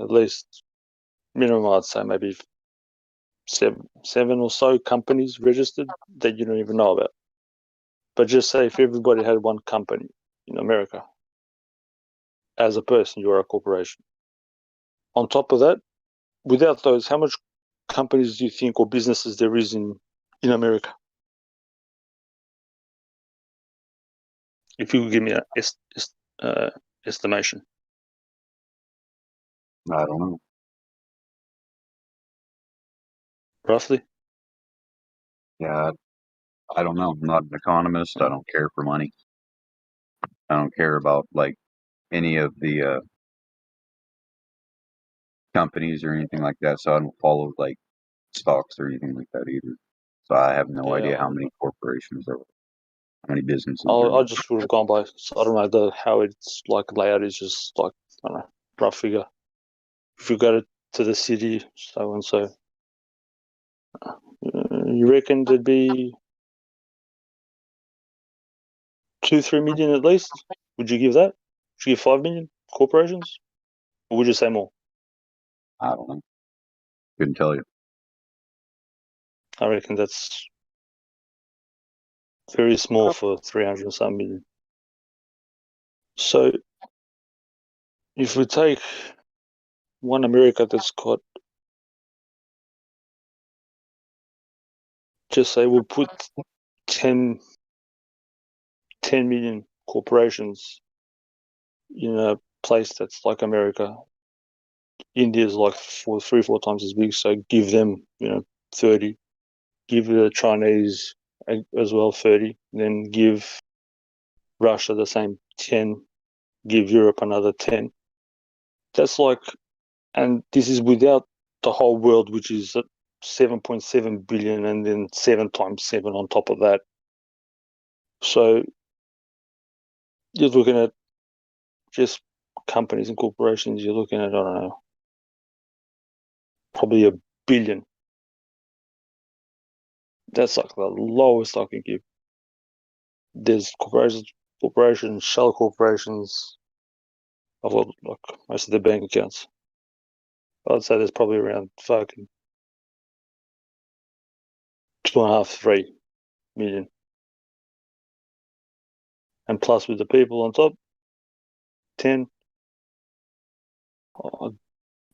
at least minimum I'd say maybe seven or so companies registered that you don't even know about. But just say if everybody had one company in America, as a person, you're a corporation. On top of that, without those, how much companies do you think or businesses there is in America? If you could give me an estimation. I don't know. Roughly? Yeah, I don't know. I'm not an economist. I don't care for money. I don't care about like any of the companies or anything like that. So I don't follow like stocks or anything like that either. So I have no idea how many corporations or how many businesses there I are. just would have gone by. So I don't know how it's like layout is just like I don't know, rough figure. If you go to the city, so and so, you reckon there'd be 2-3 million at least? Would you give that? Would you give 5 million corporations, or would you say more? I don't know. Couldn't tell you. I reckon that's very small for 300 and some million. So if we take one America that's got, just say we'll put 10 million corporations in a place that's like America. India's like 3-4 times as big, so give them 30. Give the Chinese as well 30. Then give Russia the same 10. Give Europe another 10. That's like, and this is without the whole world, which is 7.7 billion, and then 7 times 7 on top of that. So you're looking at just companies and corporations, you're looking at, I don't know, probably $1 billion. That's like the lowest I can give. There's corporations, shell corporations. I've got like most of their bank accounts. I'd say there's probably around fucking 2.5-3 million. And plus with the people on top, 10. I'd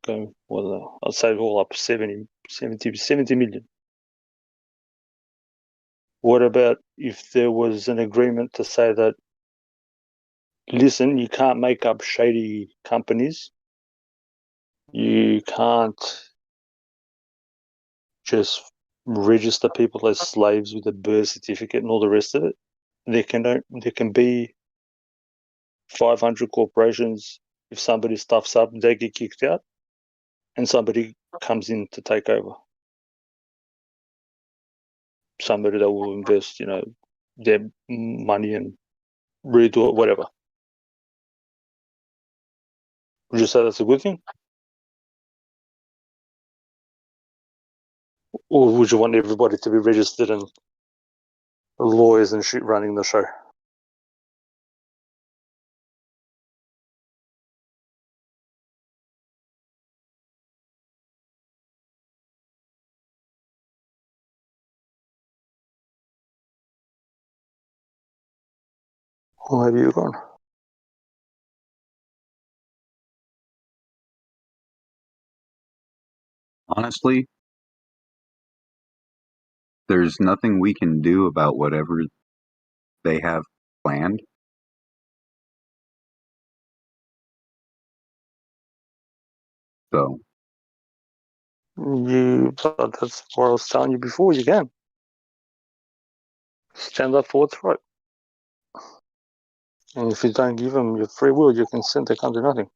go, I'd say all up 70 million. What about if there was an agreement to say that, listen, you can't make up shady companies. You can't just register people as slaves with a birth certificate and all the rest of it. There can be 500 corporations. If somebody stuffs up, they get kicked out, and somebody comes in to take over. Somebody that will invest, their money and redo it, whatever. Would you say that's a good thing? Or would you want everybody to be registered and lawyers and shit running the show? Or maybe you're gone. Honestly, there's nothing we can do about whatever they have planned. So That's what I was telling you before. You can stand up for what's right. And if you don't give them your free will, you can send they can't do nothing.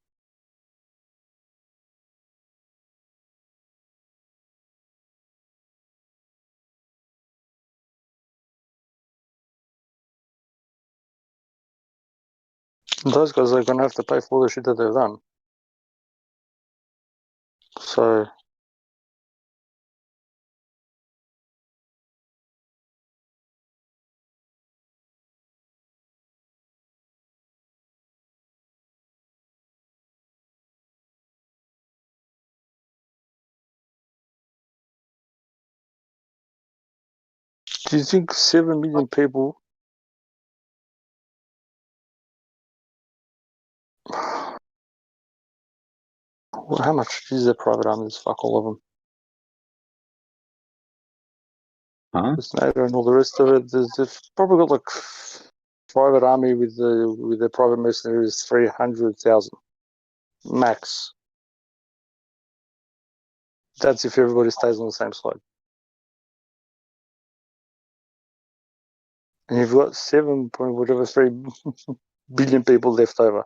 Those guys are gonna have to pay for all the shit that they've done. So Do you think 7 million people? Well, how much is their private armies? Fuck all of them. Huh? There's NATO and all the rest of it. They've probably got like private army with their private mercenaries 300,000 max. That's if everybody stays on the same side. And you've got 3 billion people left over.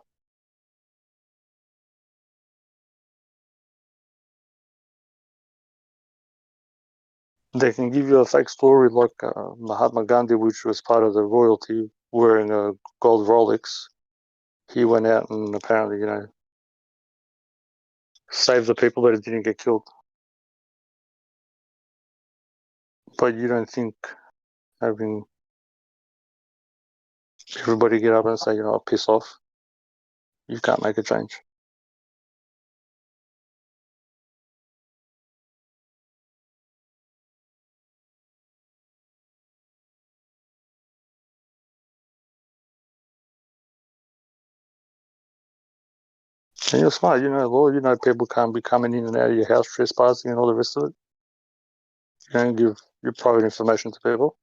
They can give you a fake story like Mahatma Gandhi, which was part of the royalty, wearing a gold Rolex. He went out and apparently, saved the people that didn't get killed. But you don't think having everybody get up and say, piss off, you can't make a change. And you're smart, law, people can't be coming in and out of your house trespassing and all the rest of it. You don't give your private information to people.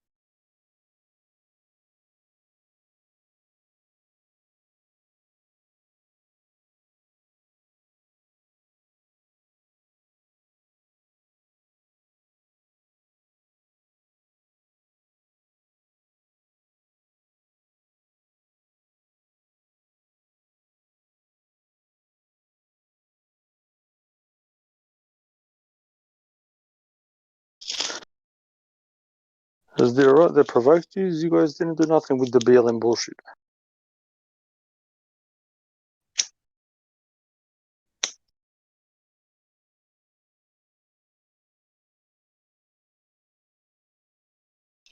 Is there right that provoked you? You guys didn't do nothing with the BLM bullshit.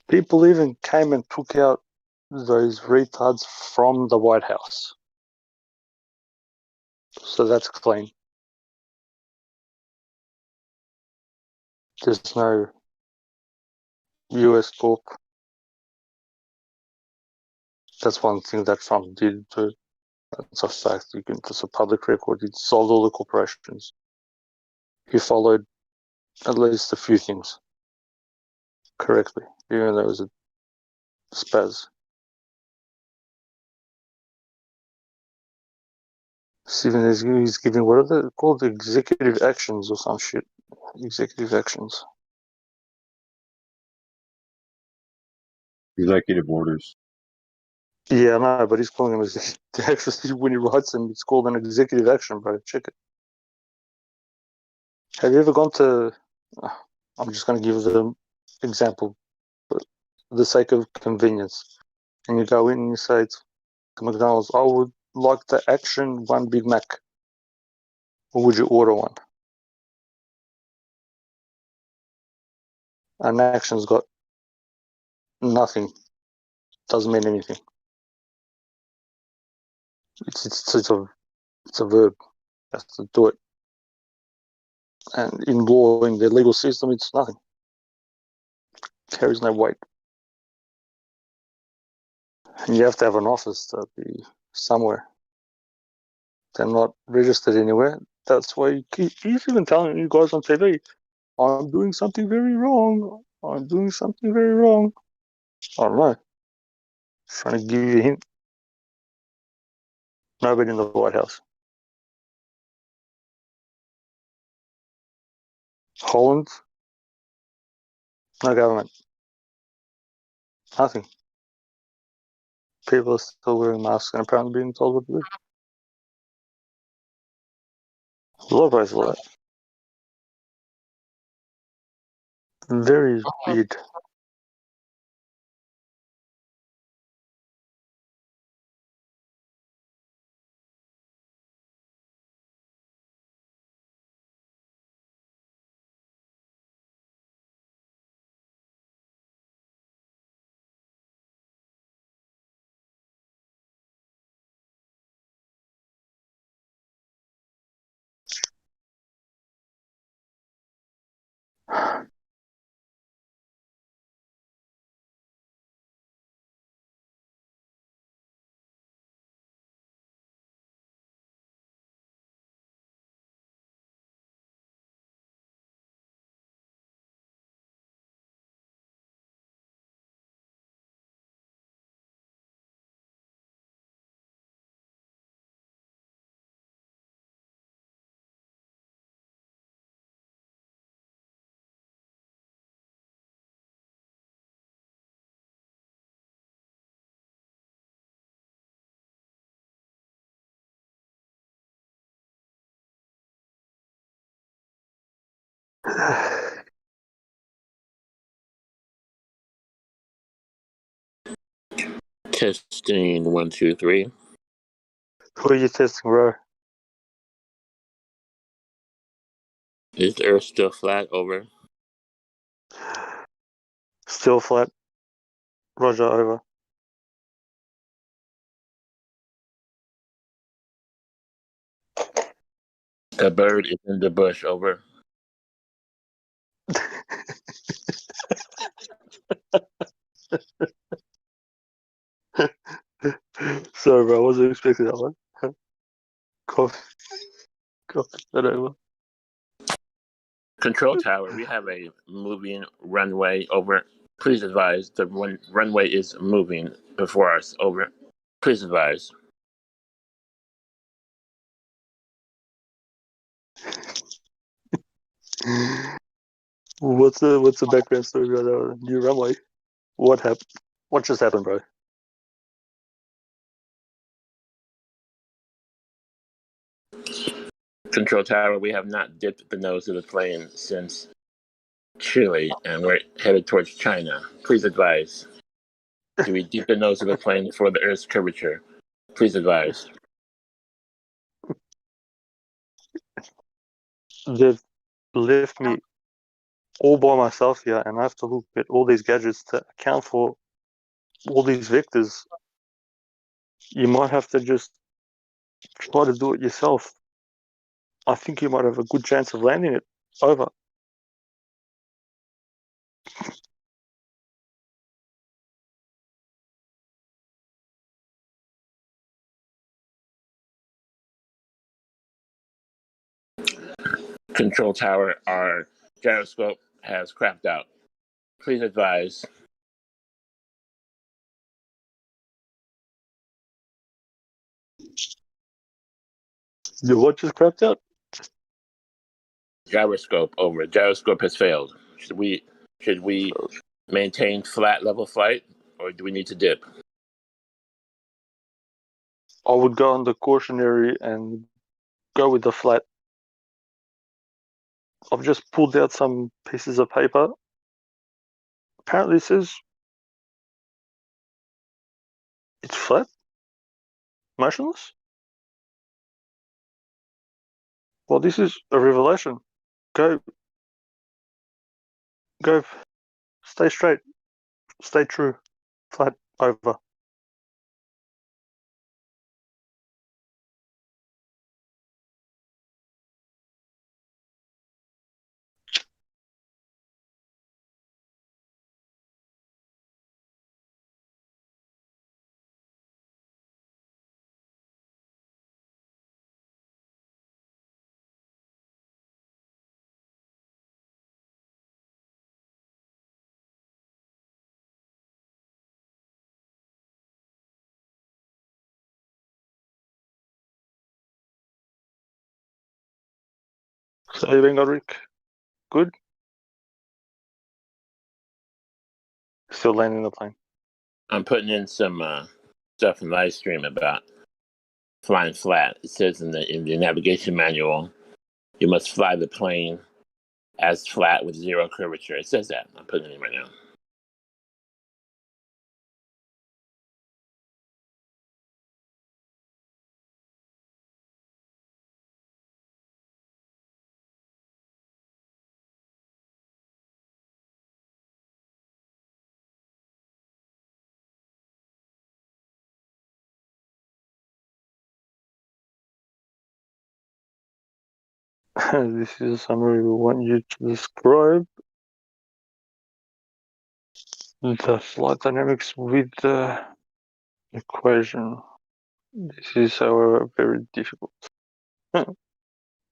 People even came and took out those retards from the White House. So that's clean. There's no US corp. That's one thing that Trump did. That's a fact. It's a public record. He sold all the corporations. He followed at least a few things correctly, even though it was a spaz. Steven is giving, what are they called? Executive actions or some shit. Executive actions. Executive orders. Yeah, I know, but he's calling them as actually when he writes them, it's called an executive action, bro. Check it. Have you ever gone to? I'm just going to give the example for the sake of convenience. And you go in and you say to McDonald's, I would like the action 1 Big Mac. Or would you order one? An action's got nothing. Doesn't mean anything. It's a verb. You have to do it. And in law, in the legal system, it's nothing. Carries no weight. And you have to have an office to be somewhere. They're not registered anywhere. That's why he's even telling you guys on TV, I'm doing something very wrong. I'm doing something very wrong. I don't know. Trying to give you a hint. Nobody in the White House. Holland, no government. Nothing. People are still wearing masks and apparently being told what to do. A lot of places like that. Very weird. Testing 1, 2, 3. Who are you testing, bro? Is the Earth still flat? Over. Still flat. Roger, over. A bird is in the bush. Over. Sorry, bro. I wasn't expecting that one. Copy that over. Control tower. We have a moving runway. Over. Please advise the runway is moving before us. Over. Please advise. What's the background story about our new runway? What happened? What just happened, bro? Control tower. We have not dipped the nose of the plane since Chile, and we're headed towards China. Please advise. Do we dip the nose of the plane before the Earth's curvature? Please advise. They've left me all by myself here, and I have to look at all these gadgets to account for all these vectors. You might have to just try to do it yourself. I think you might have a good chance of landing it. Over. Control tower, our gyroscope has crapped out. Please advise. Your what just crapped out? Gyroscope, over. Gyroscope has failed. Should we maintain flat level flight, or do we need to dip? I would go on the cautionary and go with the flat. I've just pulled out some pieces of paper. Apparently it says it's flat, motionless. Well, this is a revelation. Go, stay straight, stay true, flat, over. So you got Rick. Good. Still landing the plane. I'm putting in some stuff in Livestream about flying flat. It says in the navigation manual, you must fly the plane as flat with zero curvature. It says that. I'm putting it in right now. This is a summary we want you to describe the flight dynamics with the equation. This is, however, very difficult. To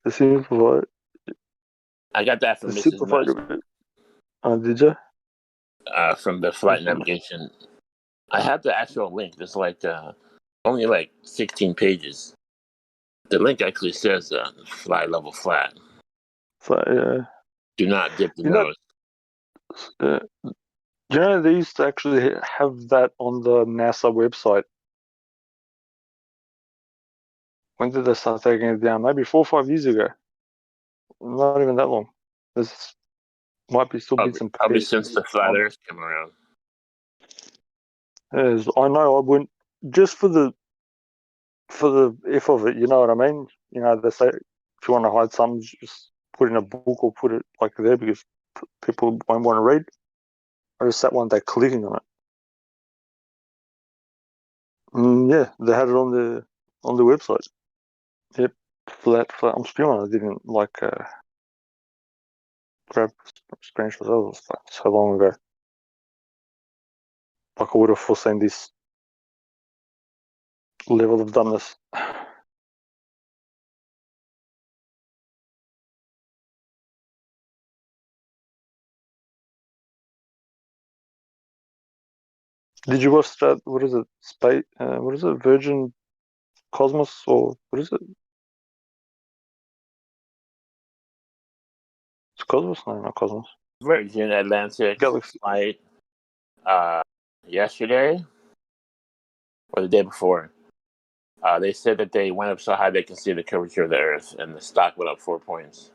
simplify, I got that from Mrs. West. Did you? From the flight navigation. I have the actual link. There's like only like 16 pages. The link actually says fly level flat. Do not dip the nose. You know, they used to actually have that on the NASA website. When did they start taking it down? Maybe 4 or 5 years ago. Not even that long. There's might be still bits and Probably pieces. since the flat Earth came around. As I know, I went just for the F of it. You know what I mean? You know, they say if you want to hide something, just put it in a book or put it like there because people won't want to read. I just sat one day clicking on it. Yeah, they had it on the website. Yep, flat. I'm spewing. I didn't like grab screenshots. That was like so long ago. Like I would have foreseen this level of dumbness. Did you watch that? What is it? Space? What is it? Virgin Cosmos or what is it? It's Cosmos? No, not Cosmos. Virgin Atlantic Galaxy. flight yesterday or the day before. They said that they went up so high they can see the curvature of the Earth, and the stock went up 4 points.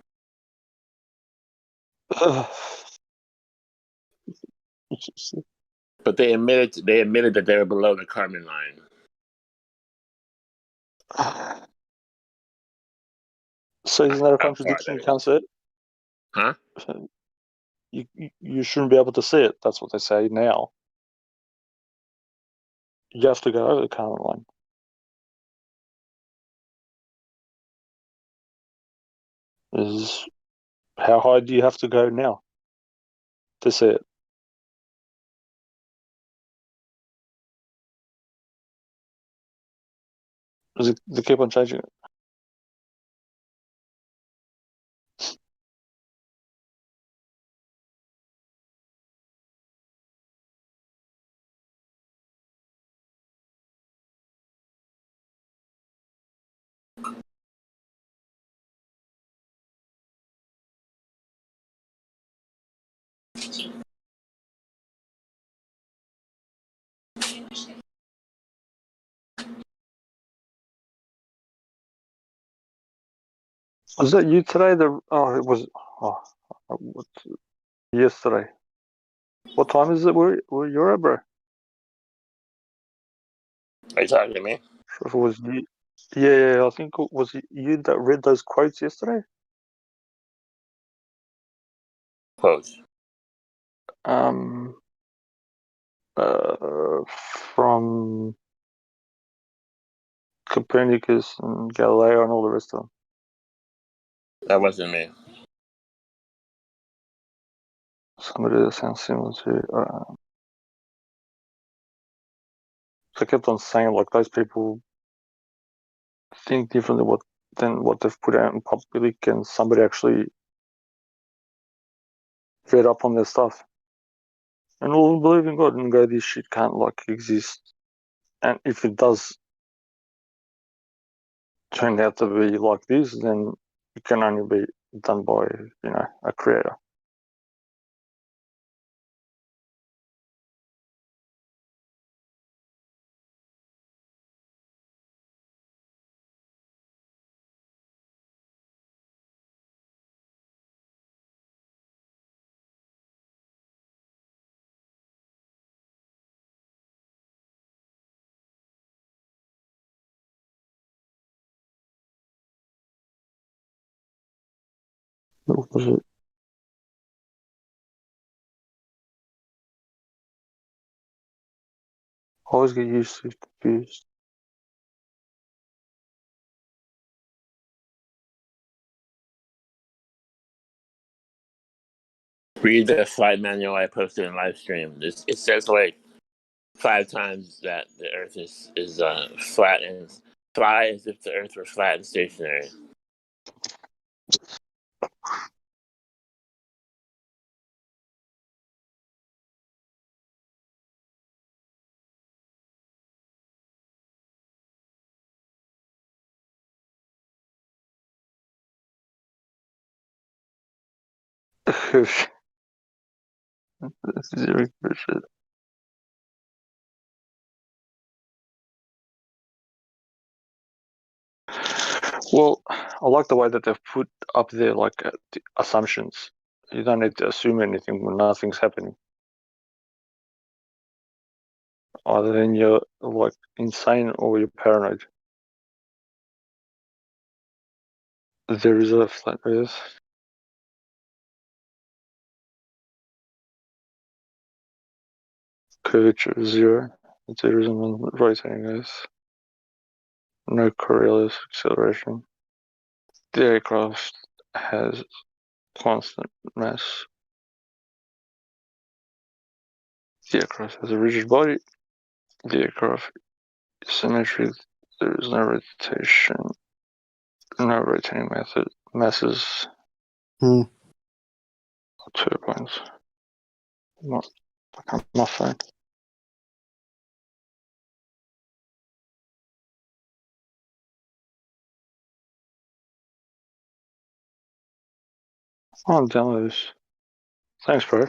But they admitted that they were below the Kármán line. So isn't that a contradiction? You can't see it? Huh? You shouldn't be able to see it. That's what they say now. You have to go over the Kármán line. How high do you have to go now to see it? They keep on changing it. Was that you today? It was. Yesterday. What time is it? Where you're at, bro? Are you talking to me? If it was you. Yeah, I think it was you that read those quotes yesterday. Quotes. From Copernicus and Galileo and all the rest of them. That wasn't me. Somebody that sounds similar to. I kept on saying like those people think differently than what they've put out in public, and somebody actually read up on their stuff. And we'll believe in God and go, this shit can't like exist. And if it does turn out to be like this, then it can only be done by, a creator. What was it? I always get used to confused. Read the flight manual I posted in Livestream. It says like 5 times that the Earth is flat and fly as if the Earth were flat and stationary. That's zero shit. Well, I like the way that they've put up there like the assumptions. You don't need to assume anything when nothing's happening. Either then you're like insane or you're paranoid. There is a flat earth. Curvature of 0. There is a rotating earth. No Coriolis acceleration. The aircraft has constant mass. The aircraft has a rigid body. The aircraft is symmetric. There is no rotation. No rotating masses. Hmm. Turbines. My phone. I'll download this. Thanks, bro.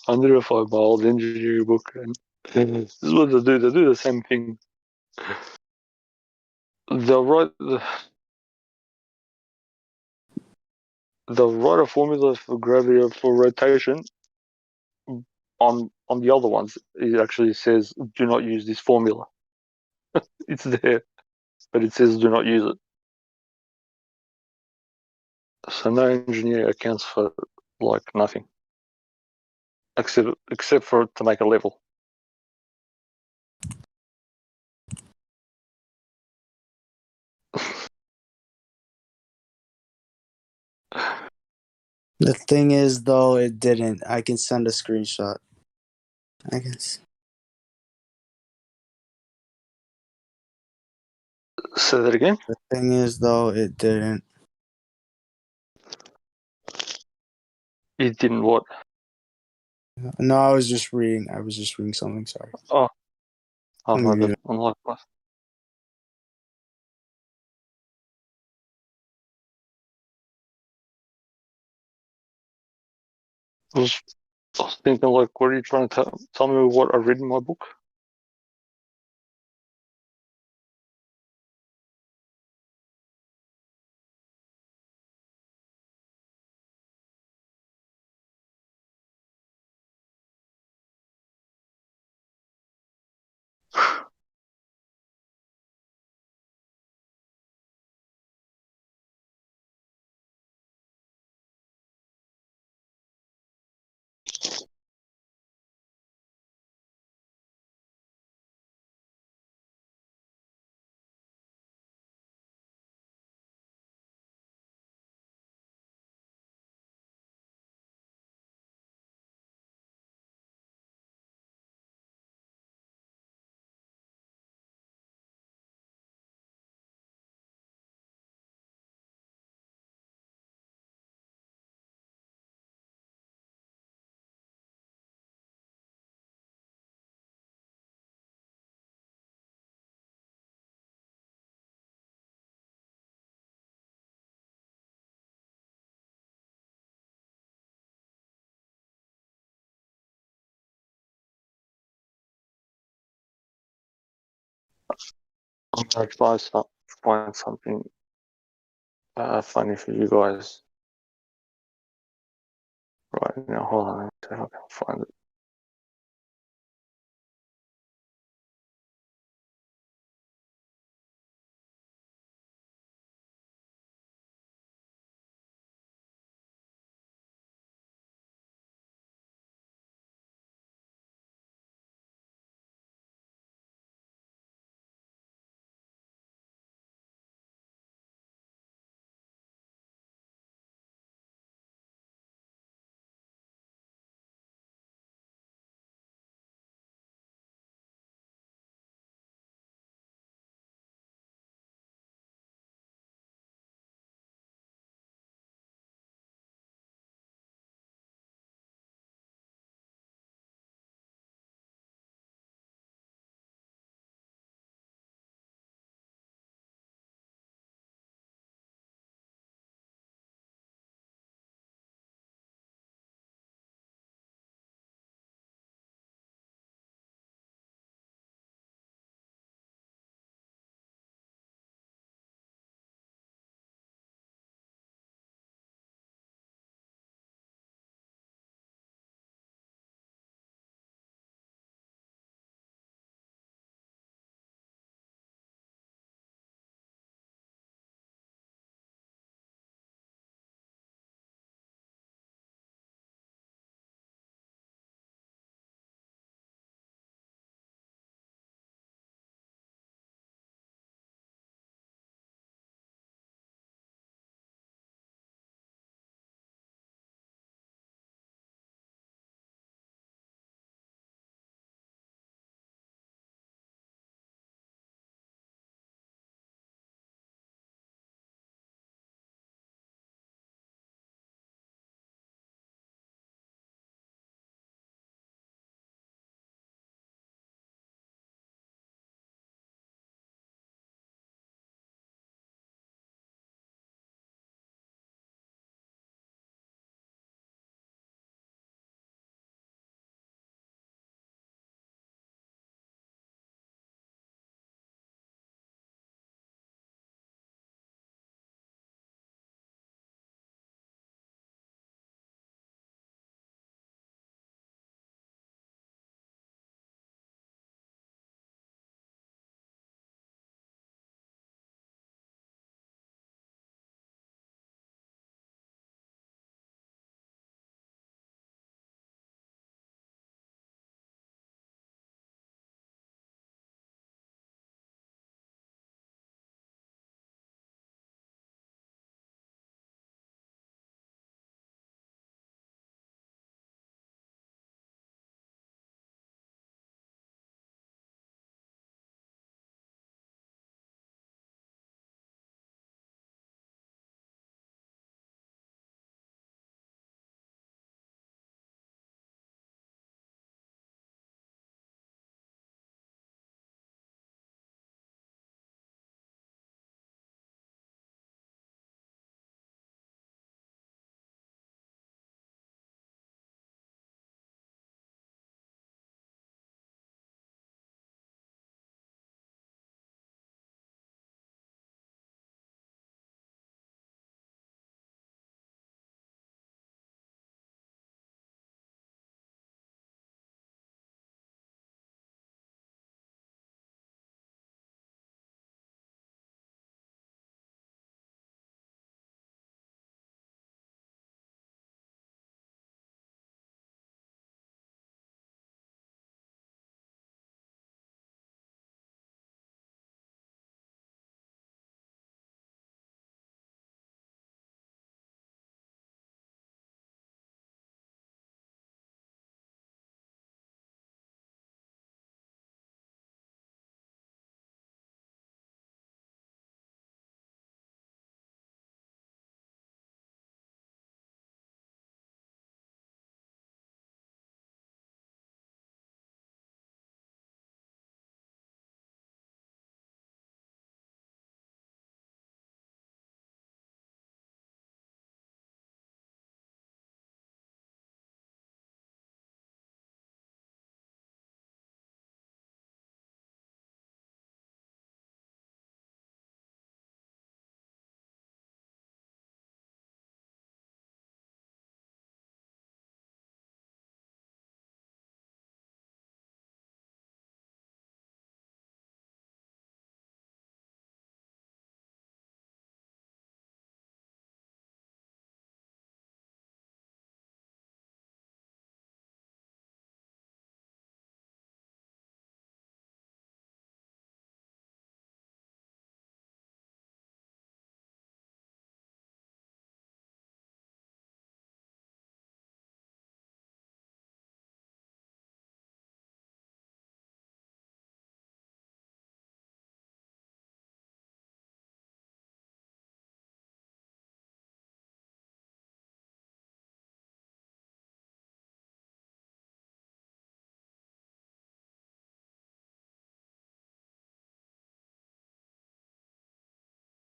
Under a 5-mile engineering book, and this is what they do. They do the same thing. They'll write a formula for gravity or for rotation. On the other ones, it actually says, "Do not use this formula." It's there, but it says, "Do not use it." So no engineer accounts for like nothing, except for to make a level. The thing is, though, it didn't. I can send a screenshot. I guess. Say that again. The thing is, though, it didn't. It didn't what? No, I was just reading. I was just reading something. Sorry. Oh, Let me my read bad. it. Unlike what? I was thinking, like, what are you trying to tell me what I read in my book? I'm gonna try find something funny for you guys right now. Hold on, I can find it.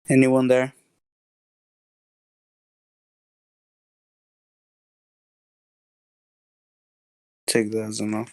Anyone there? Take that as a no.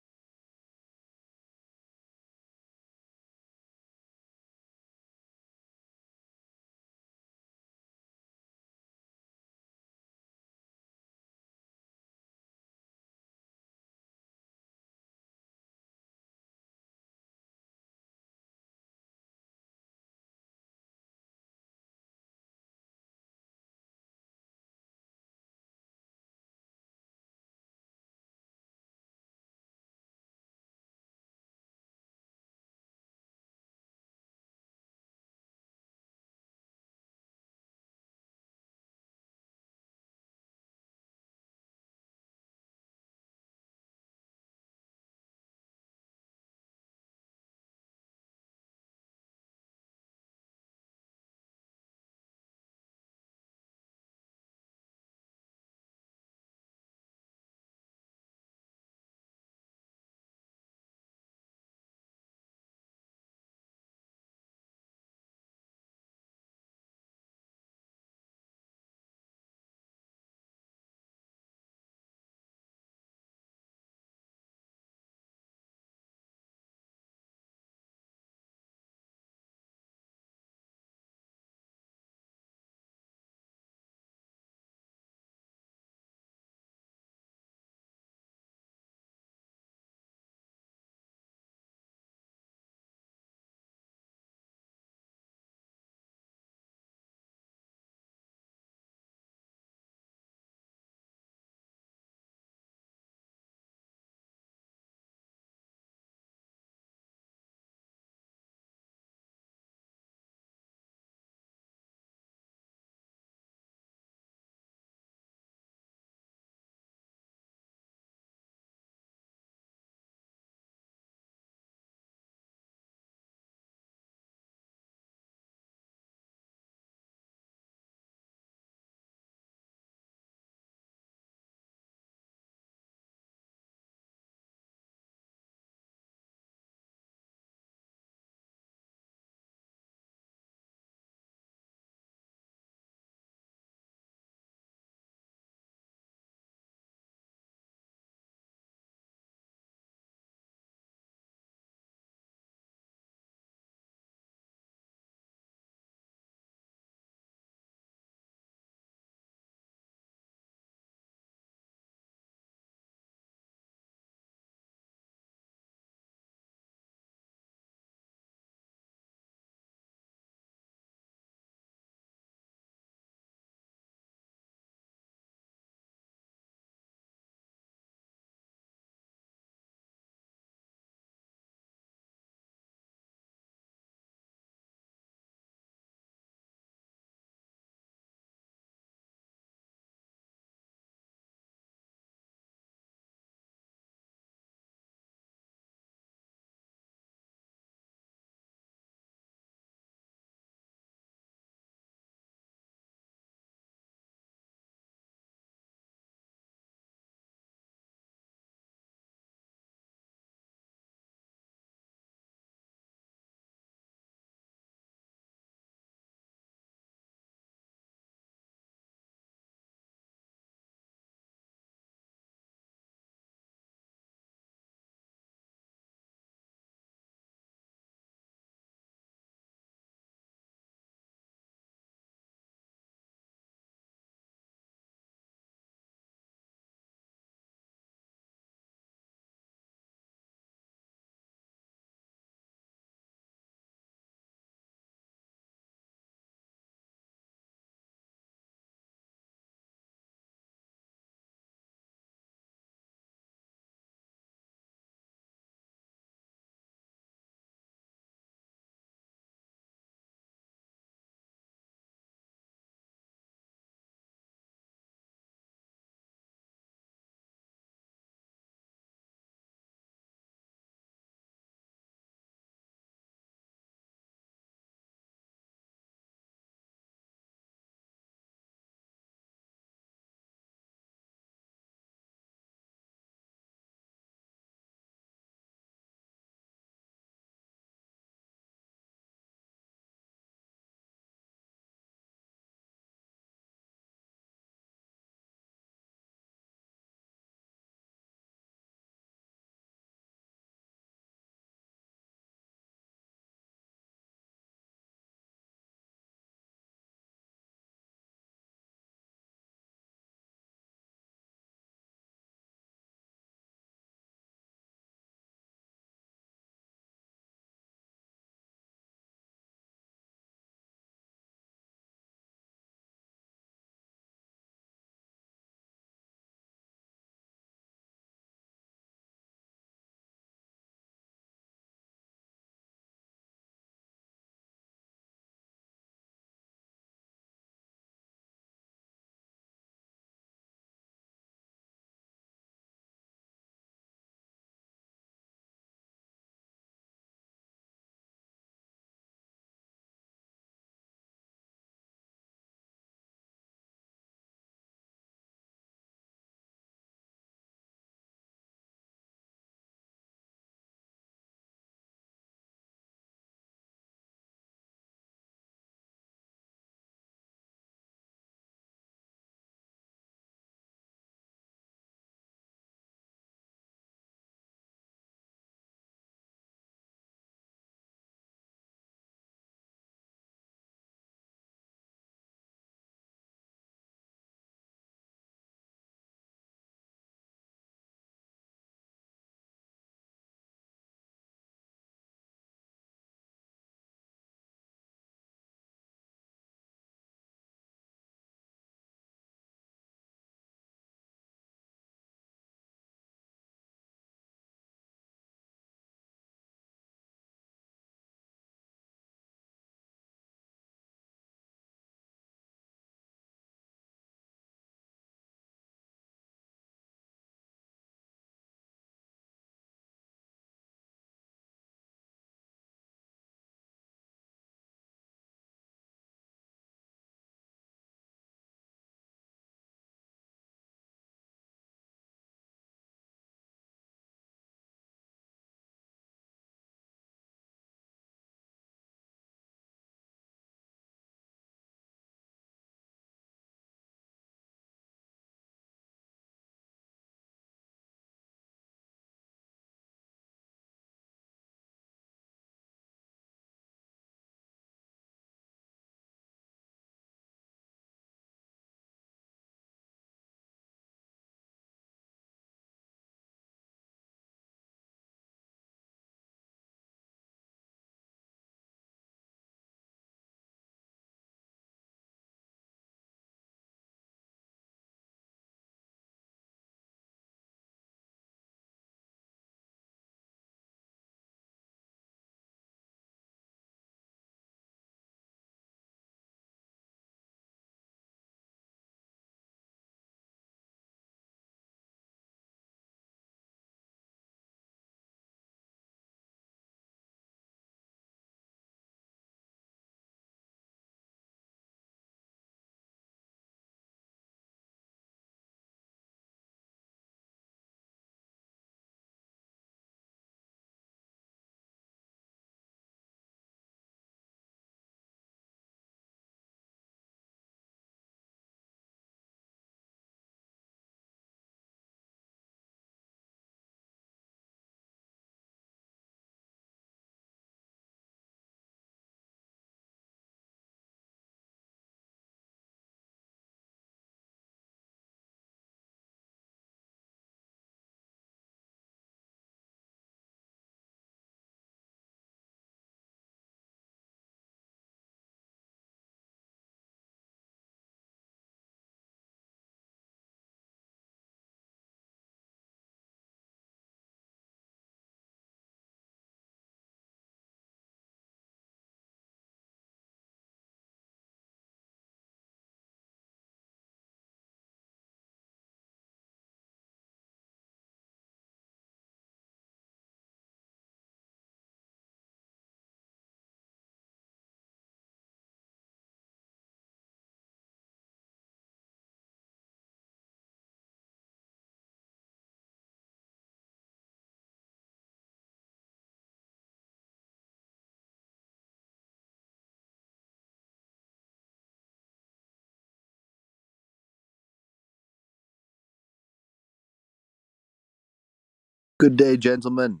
Good day, gentlemen.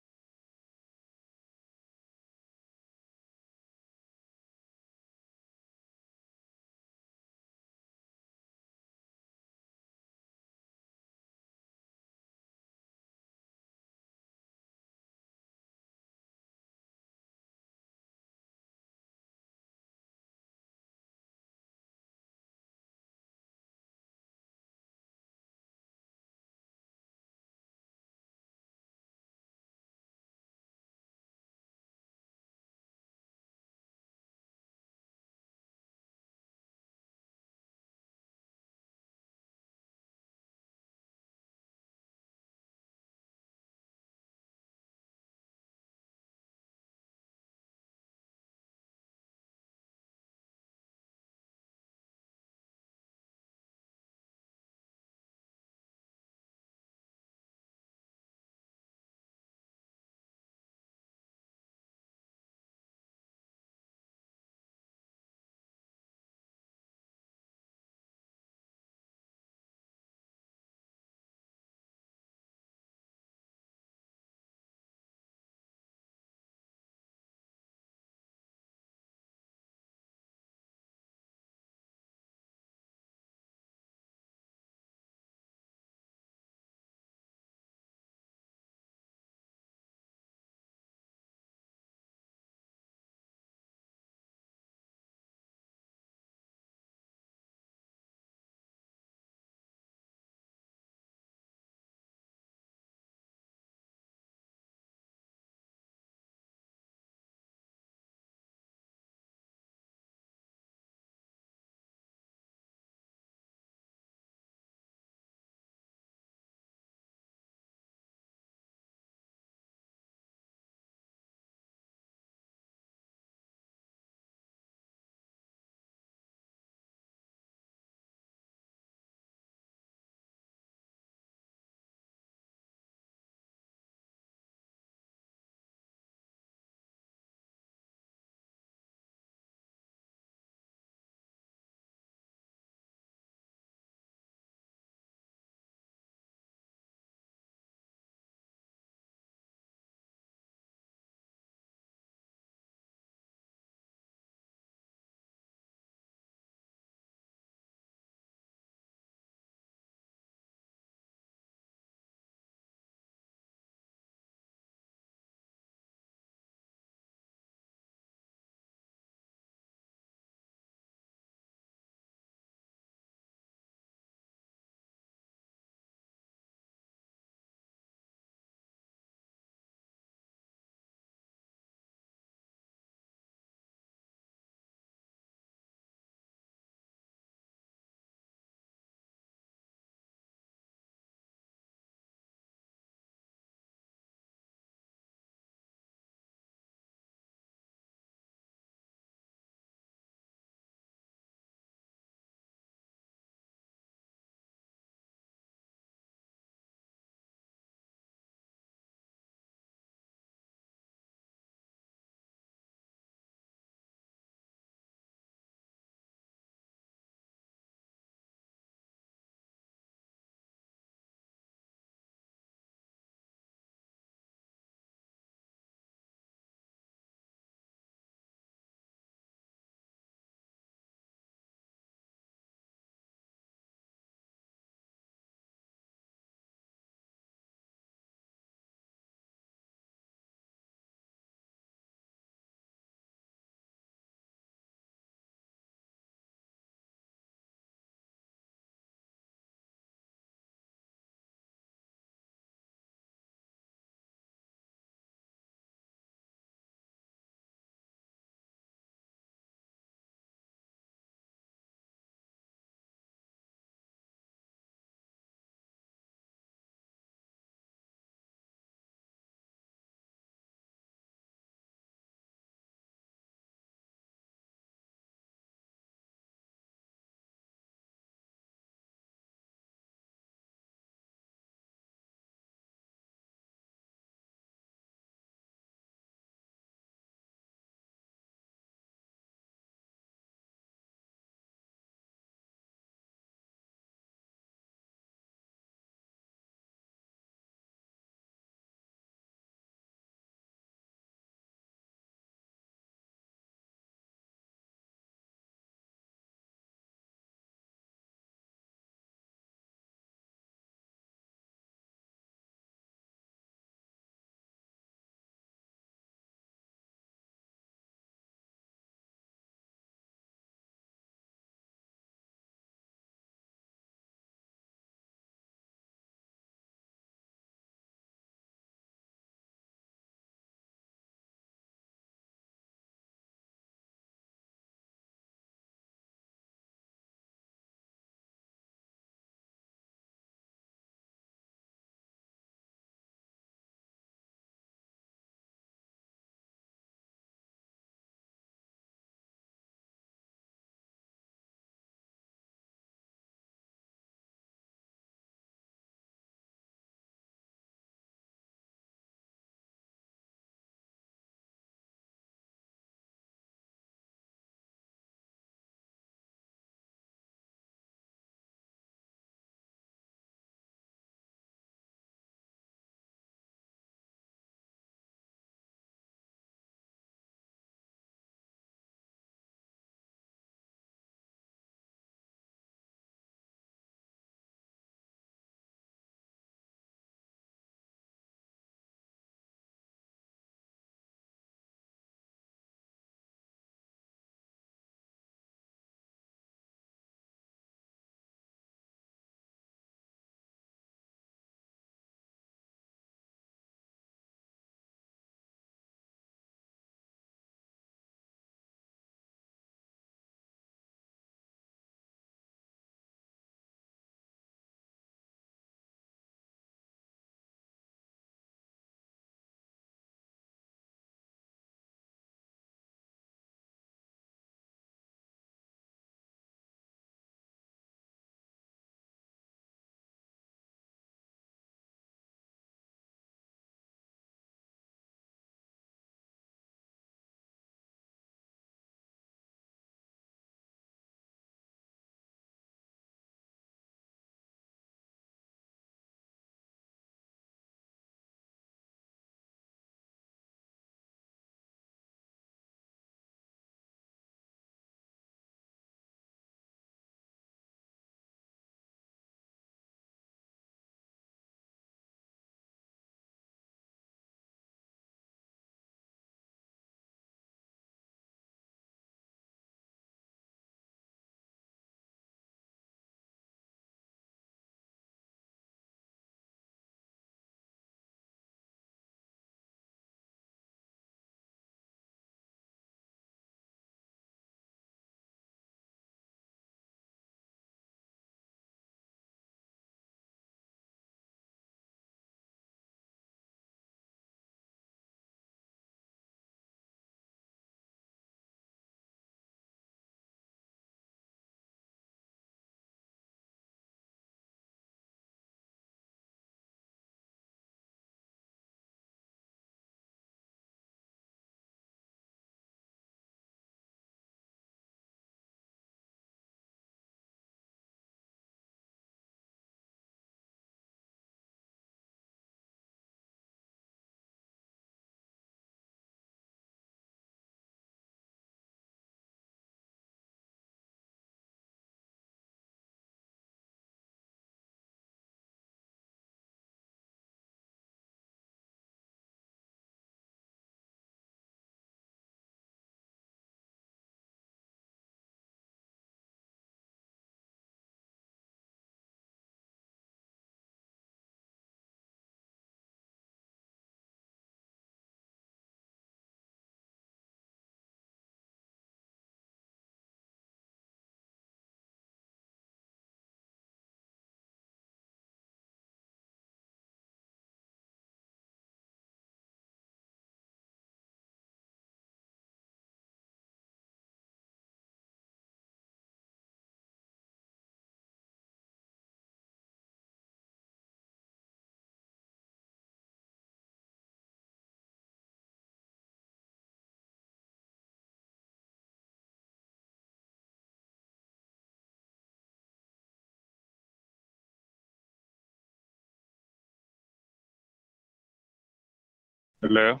Hello?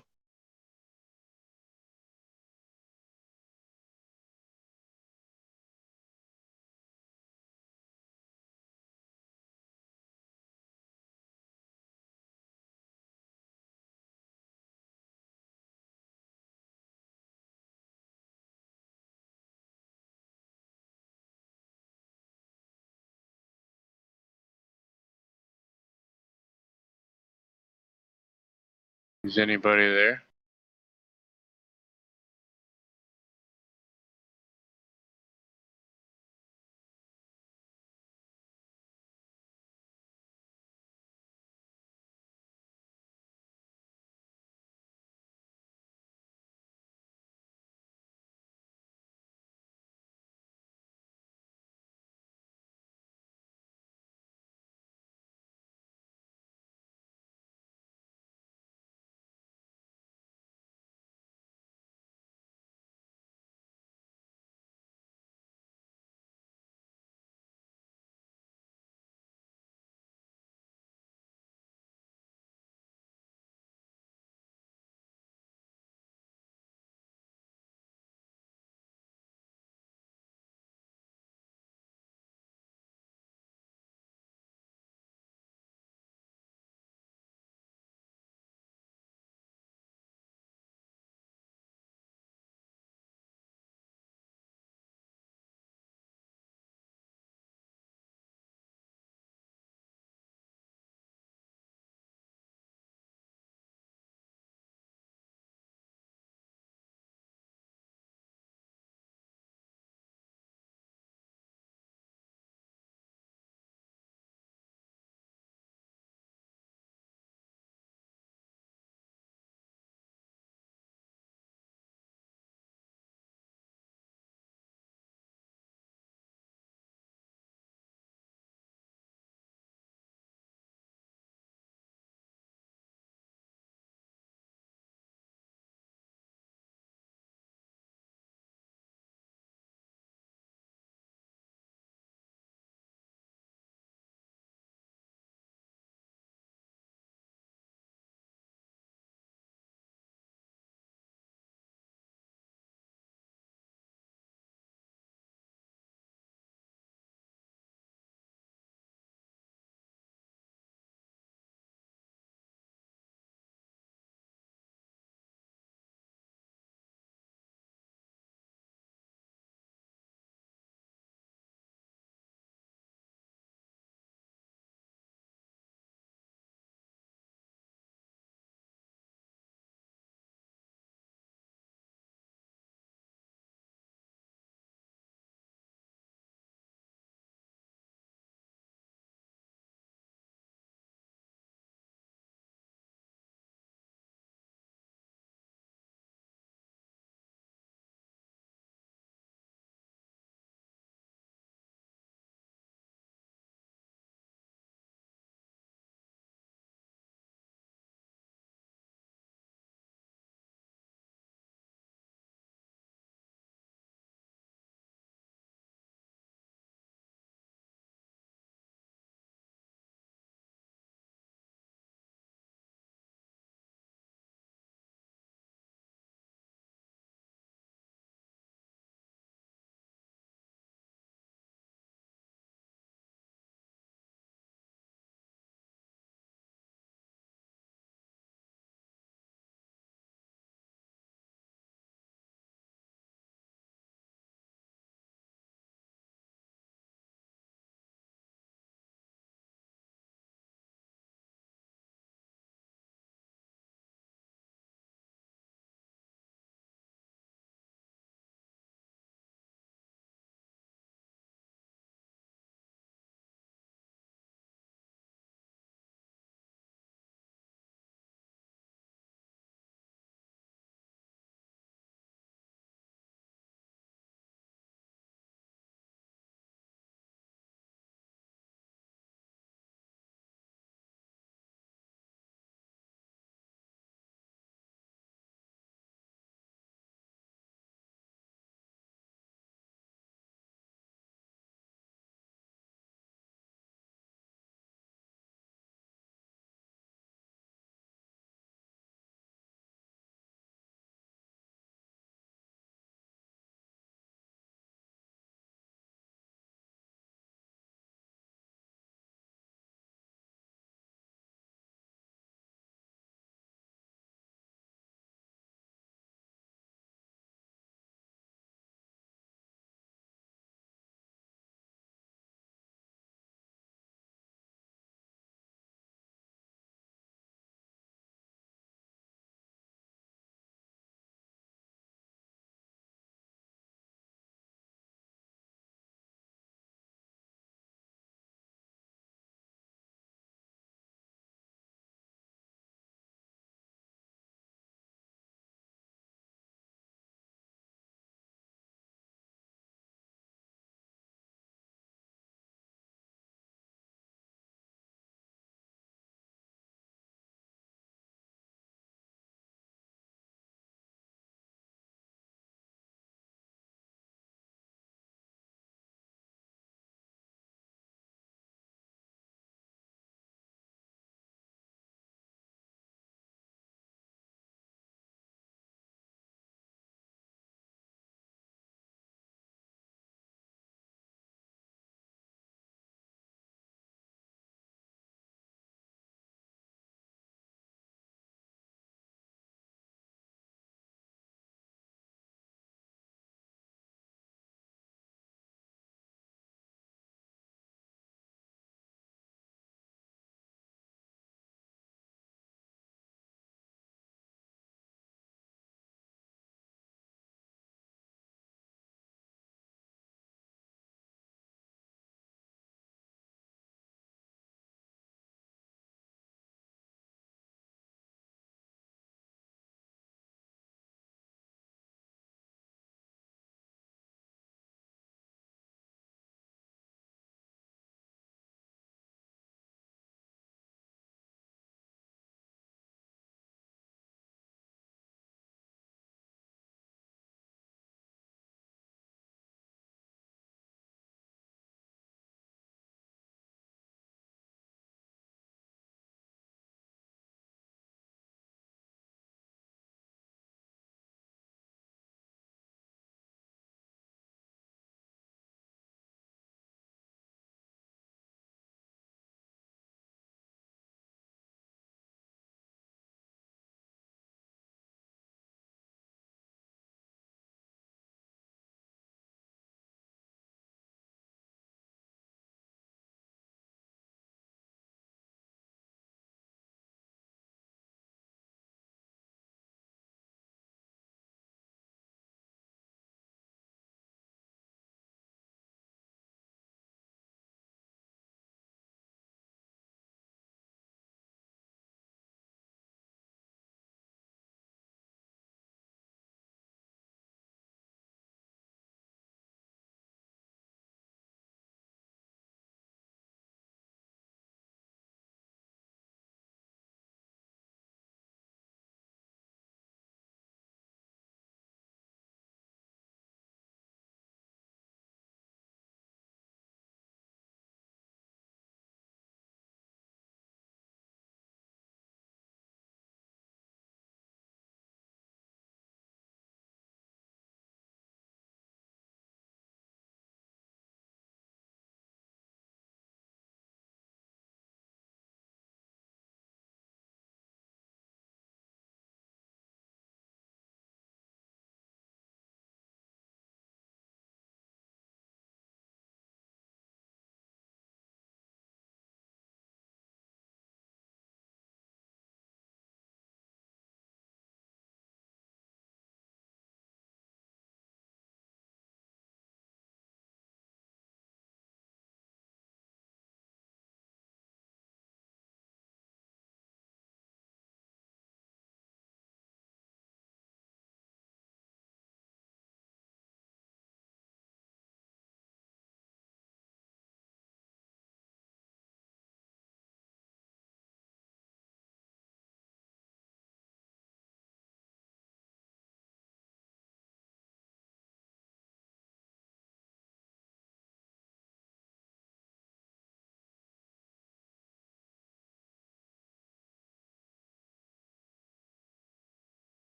Is anybody there?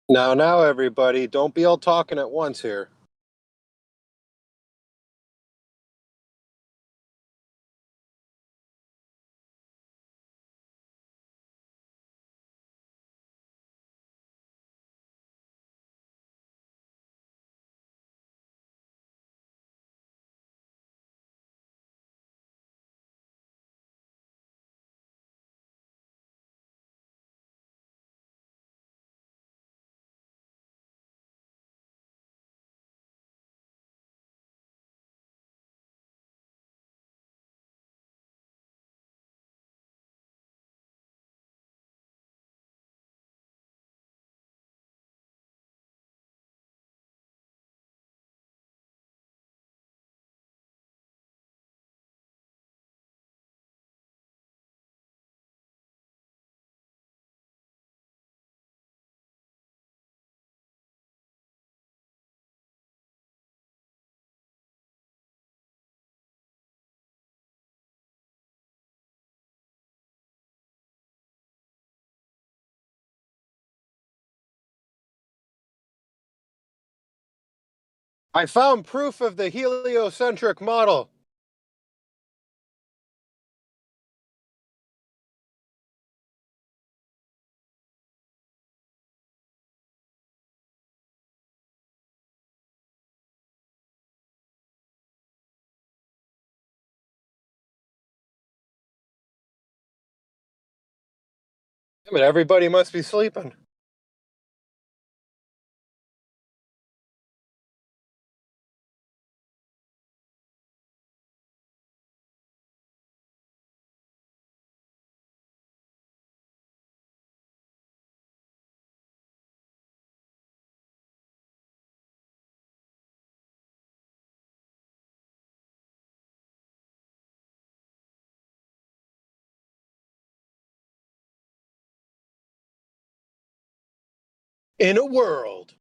Now, everybody, don't be all talking at once here. I found proof of the heliocentric model. But everybody must be sleeping. In a world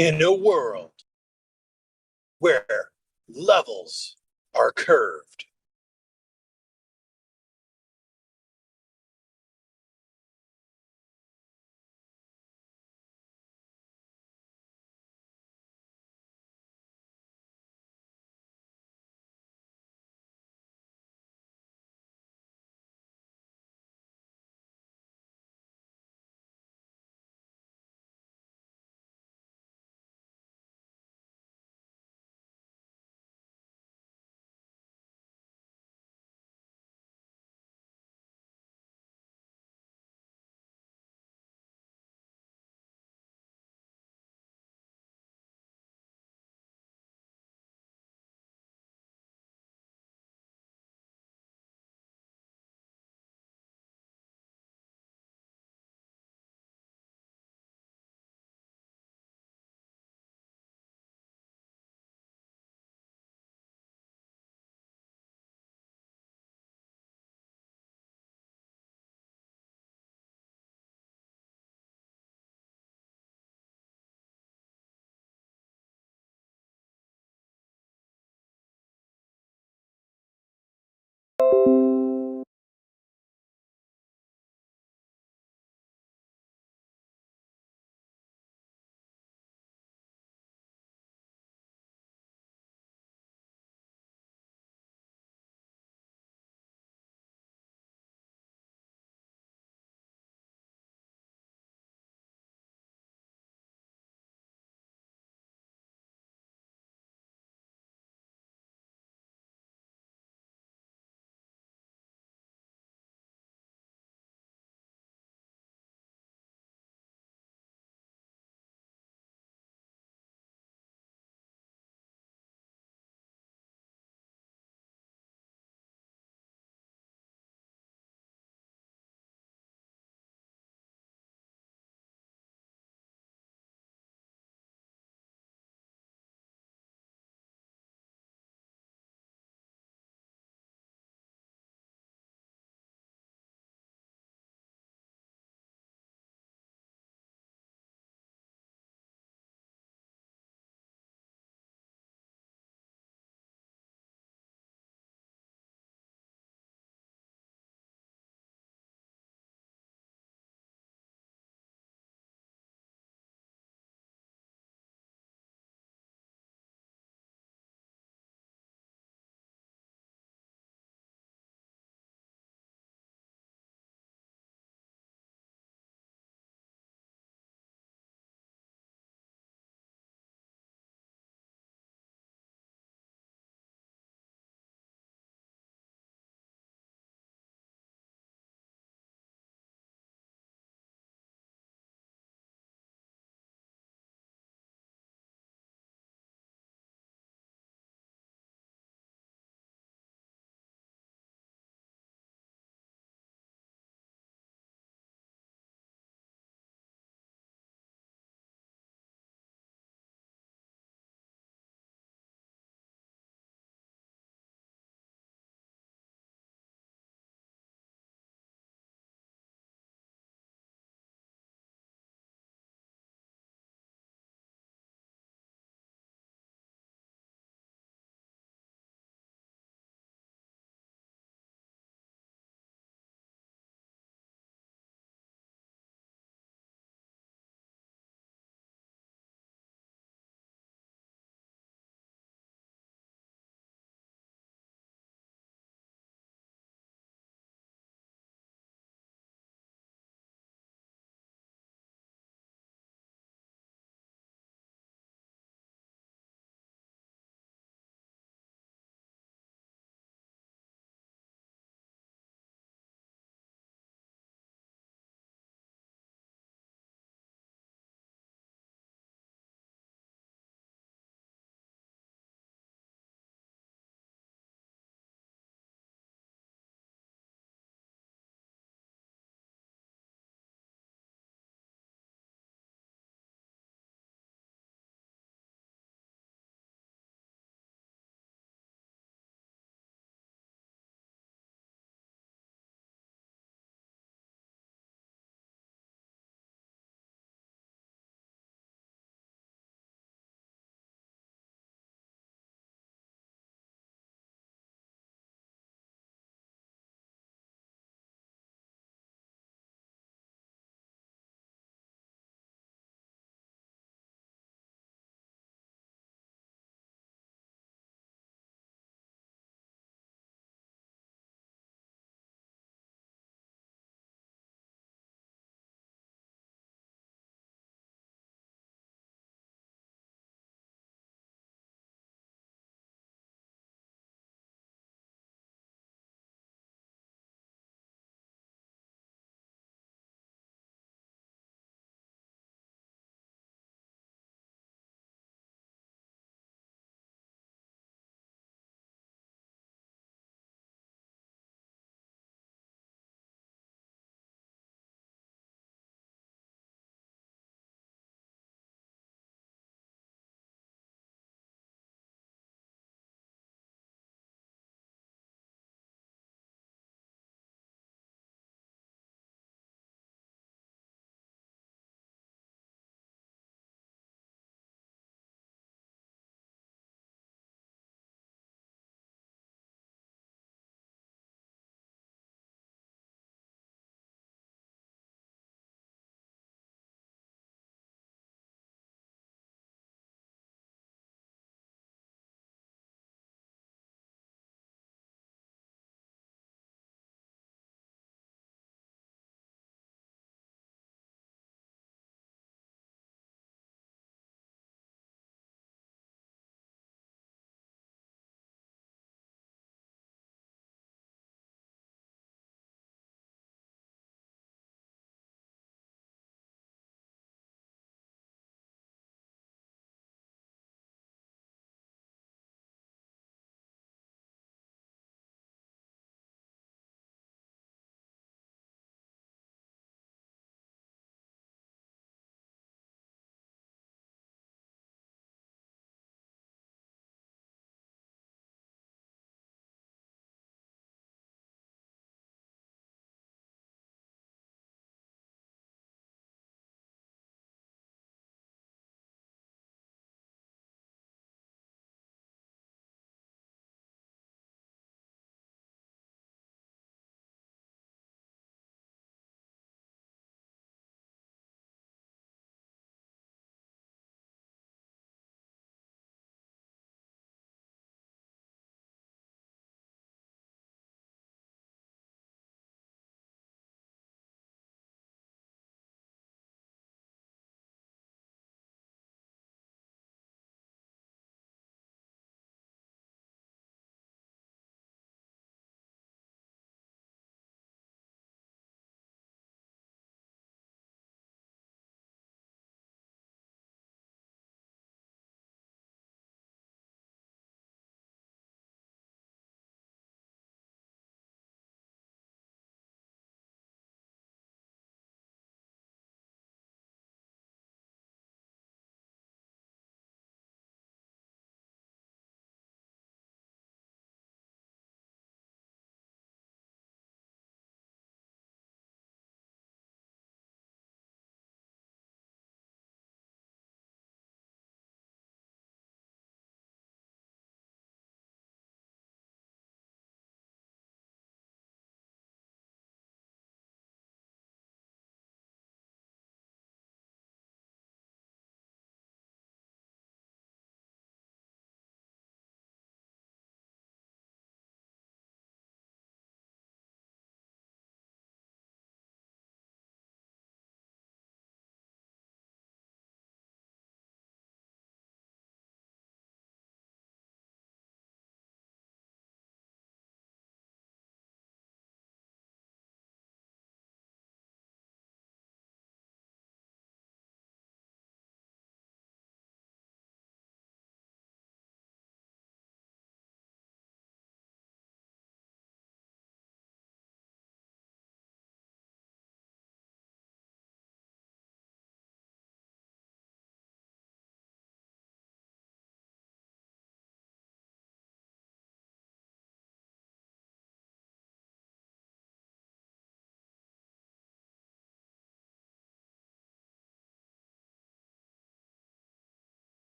In a world where levels are curved.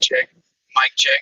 Check. Mic check.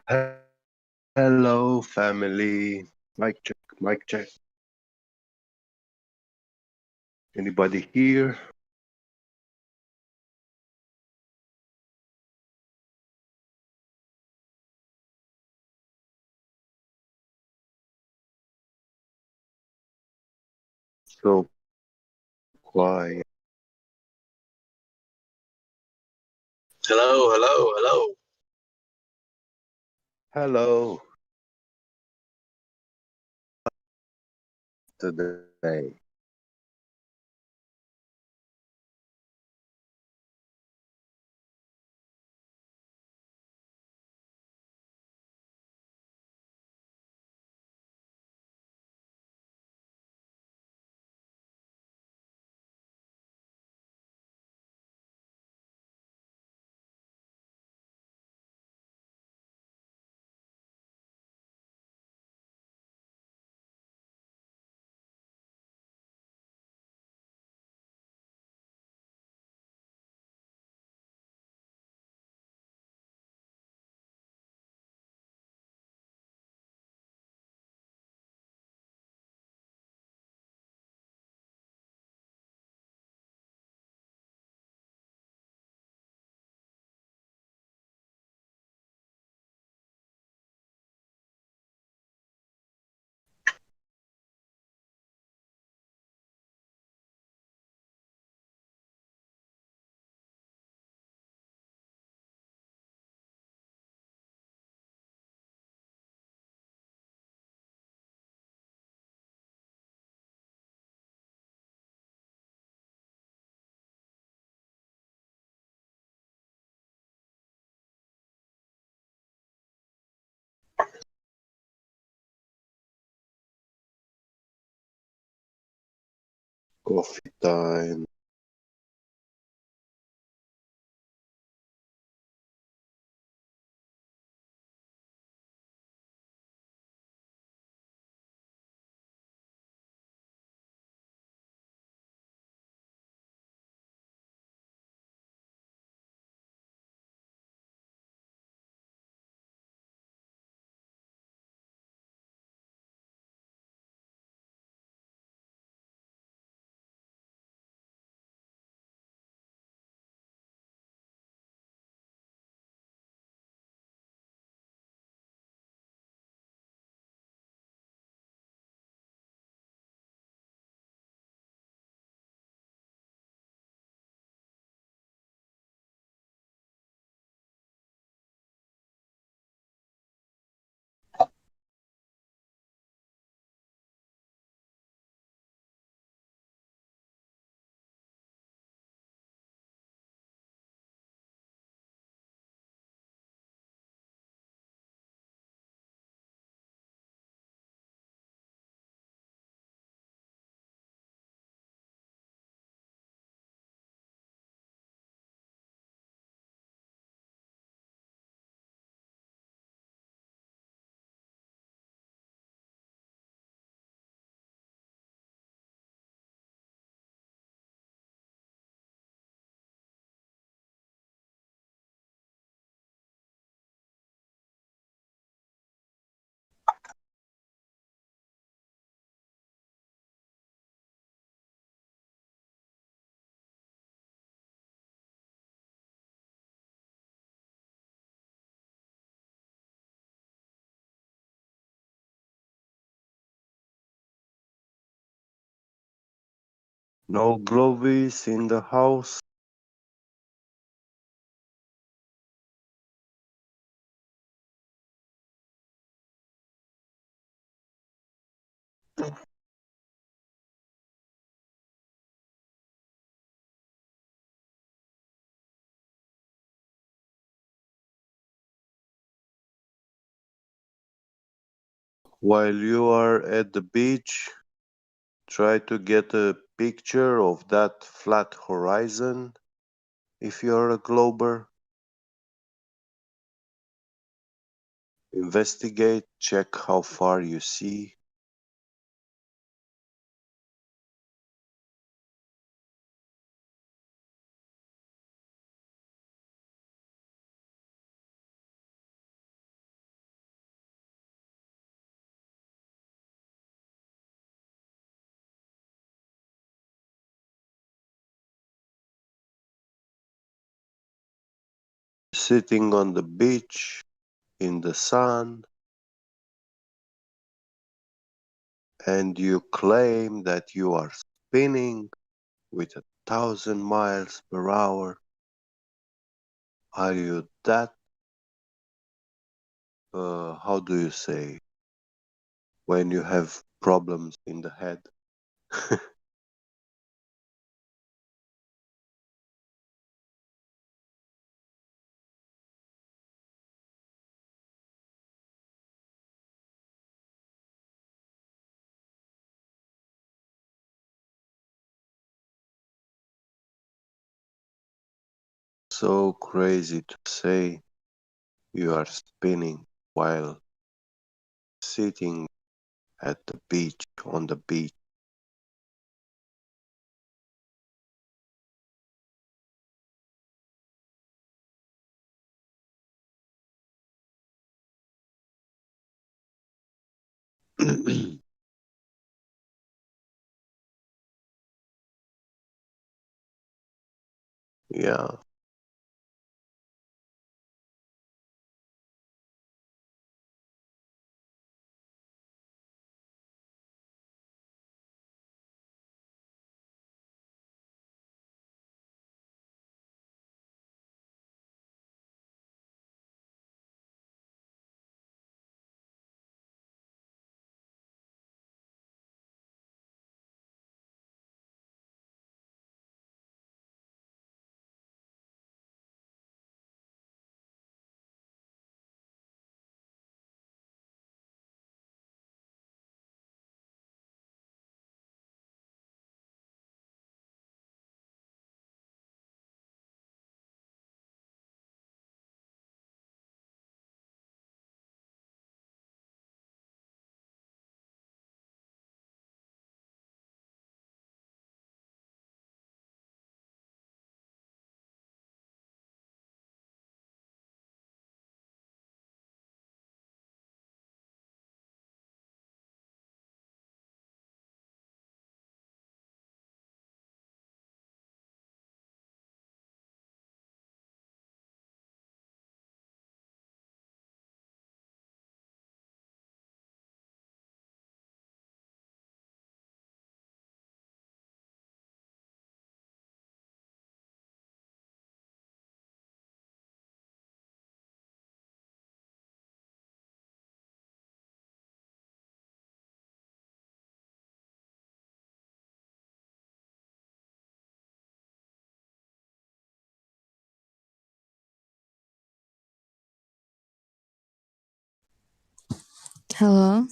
Hello, family. Mic check, mic check. Anybody here? So quiet. Hello, hello, hello. Hello. Today. Coffee time. No glovies in the house. While you are at the beach, try to get a picture of that flat horizon if you're a glober. Investigate, check how far you see. sitting on the beach in the sun, and you claim that you are spinning with 1,000 miles per hour. Are you that, how do you say, when you have problems in the head? So crazy to say you are spinning while sitting at the beach, on the beach. Yeah. Hello?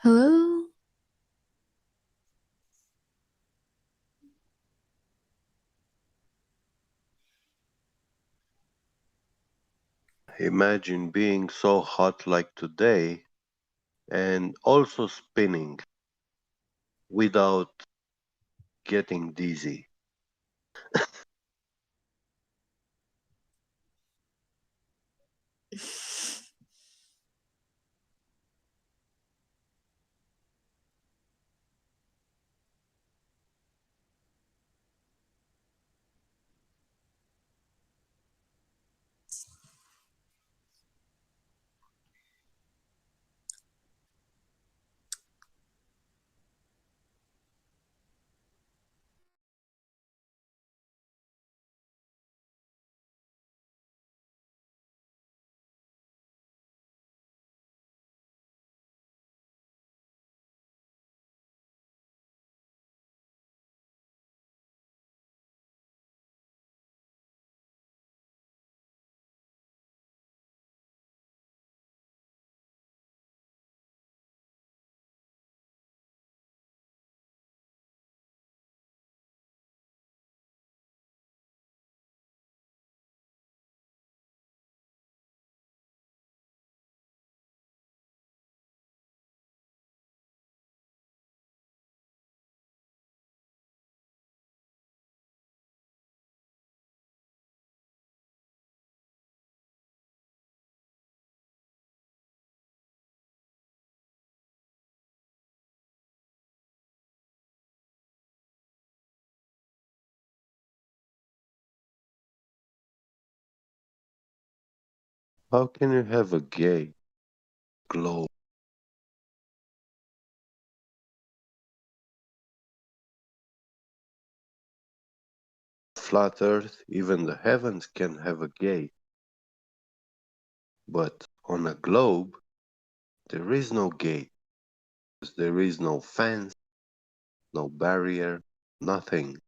Hello? Imagine being so hot like today and also spinning without getting dizzy. How can you have a gay globe? Flat Earth, even the heavens can have a gate. But on a globe, there is no gate. There is no fence, no barrier, nothing.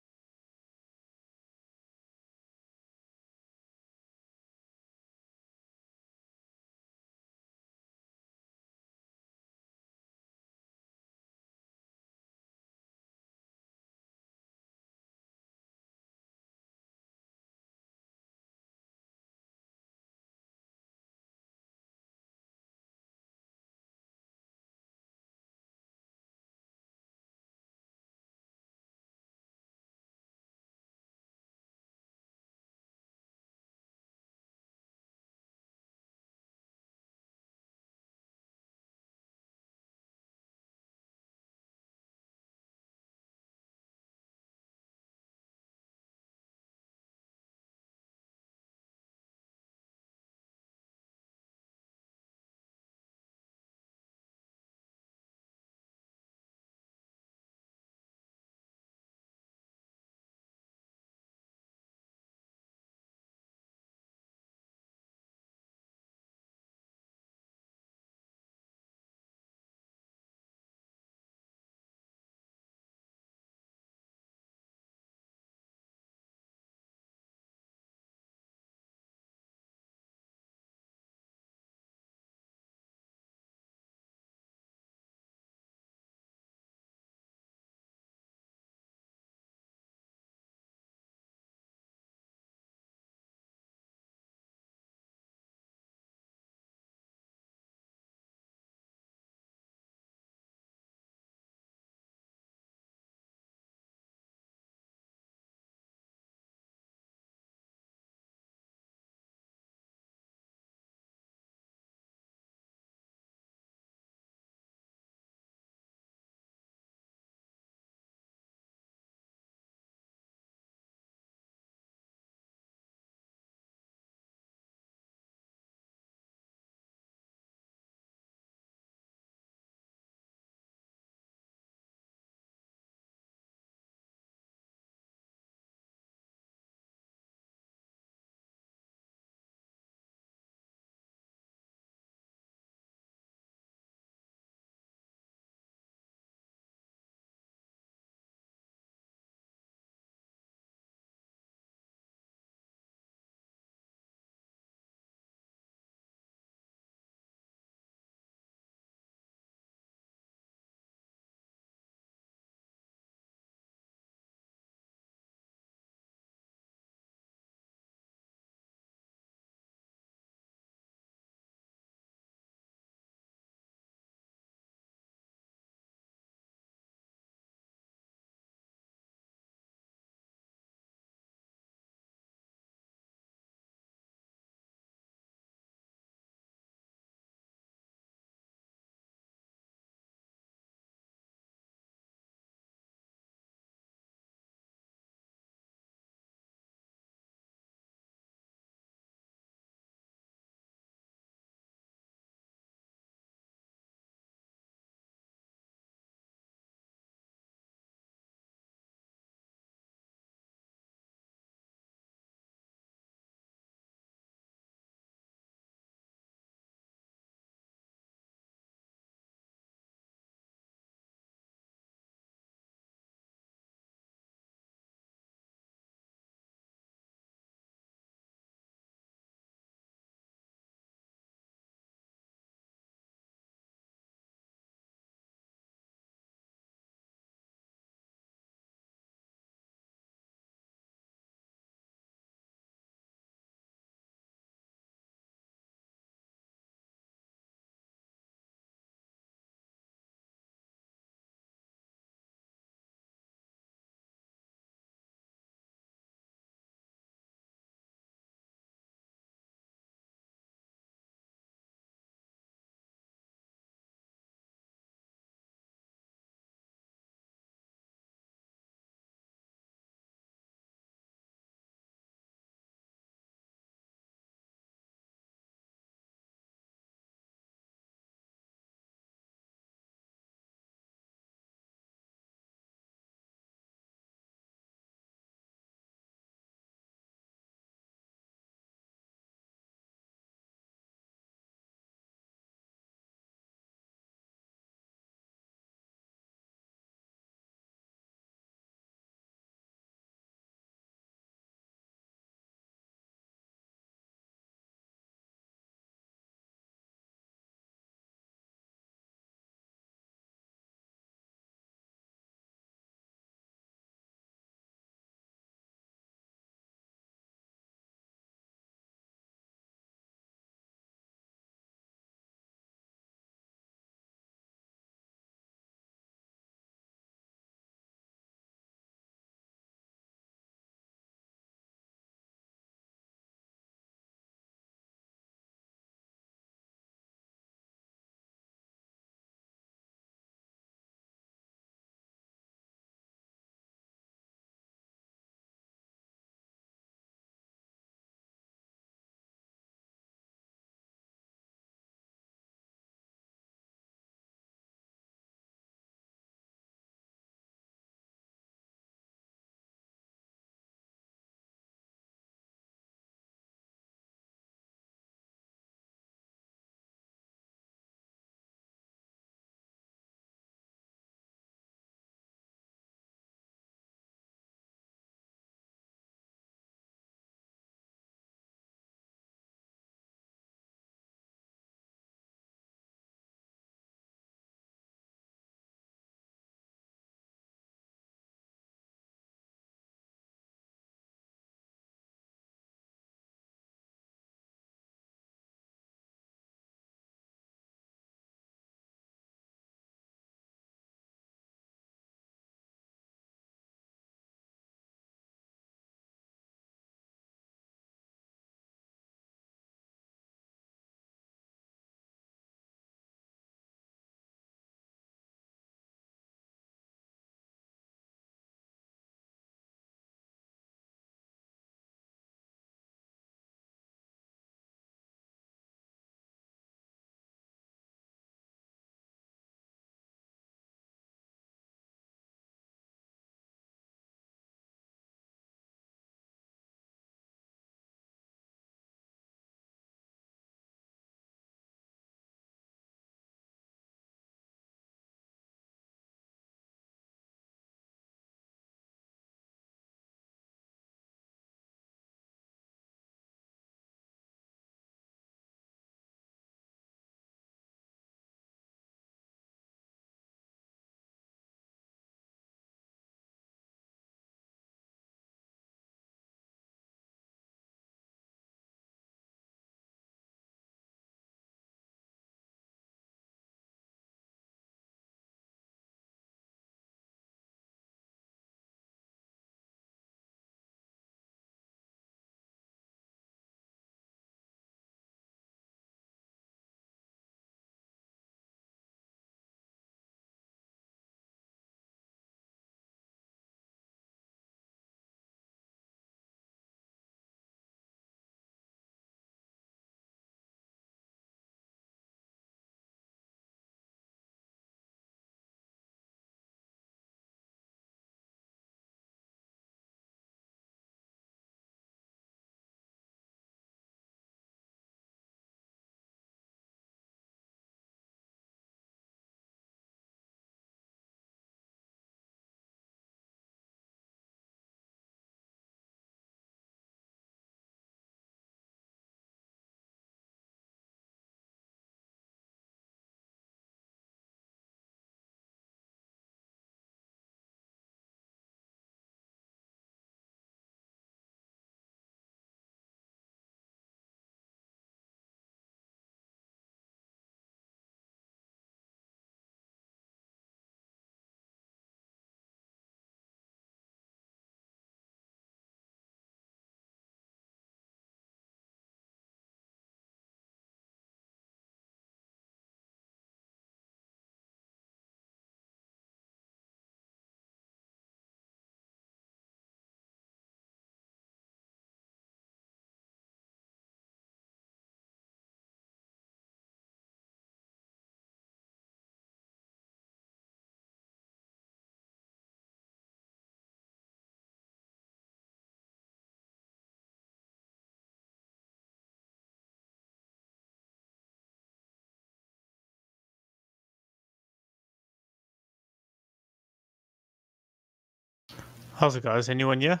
How's it, guys? Anyone here?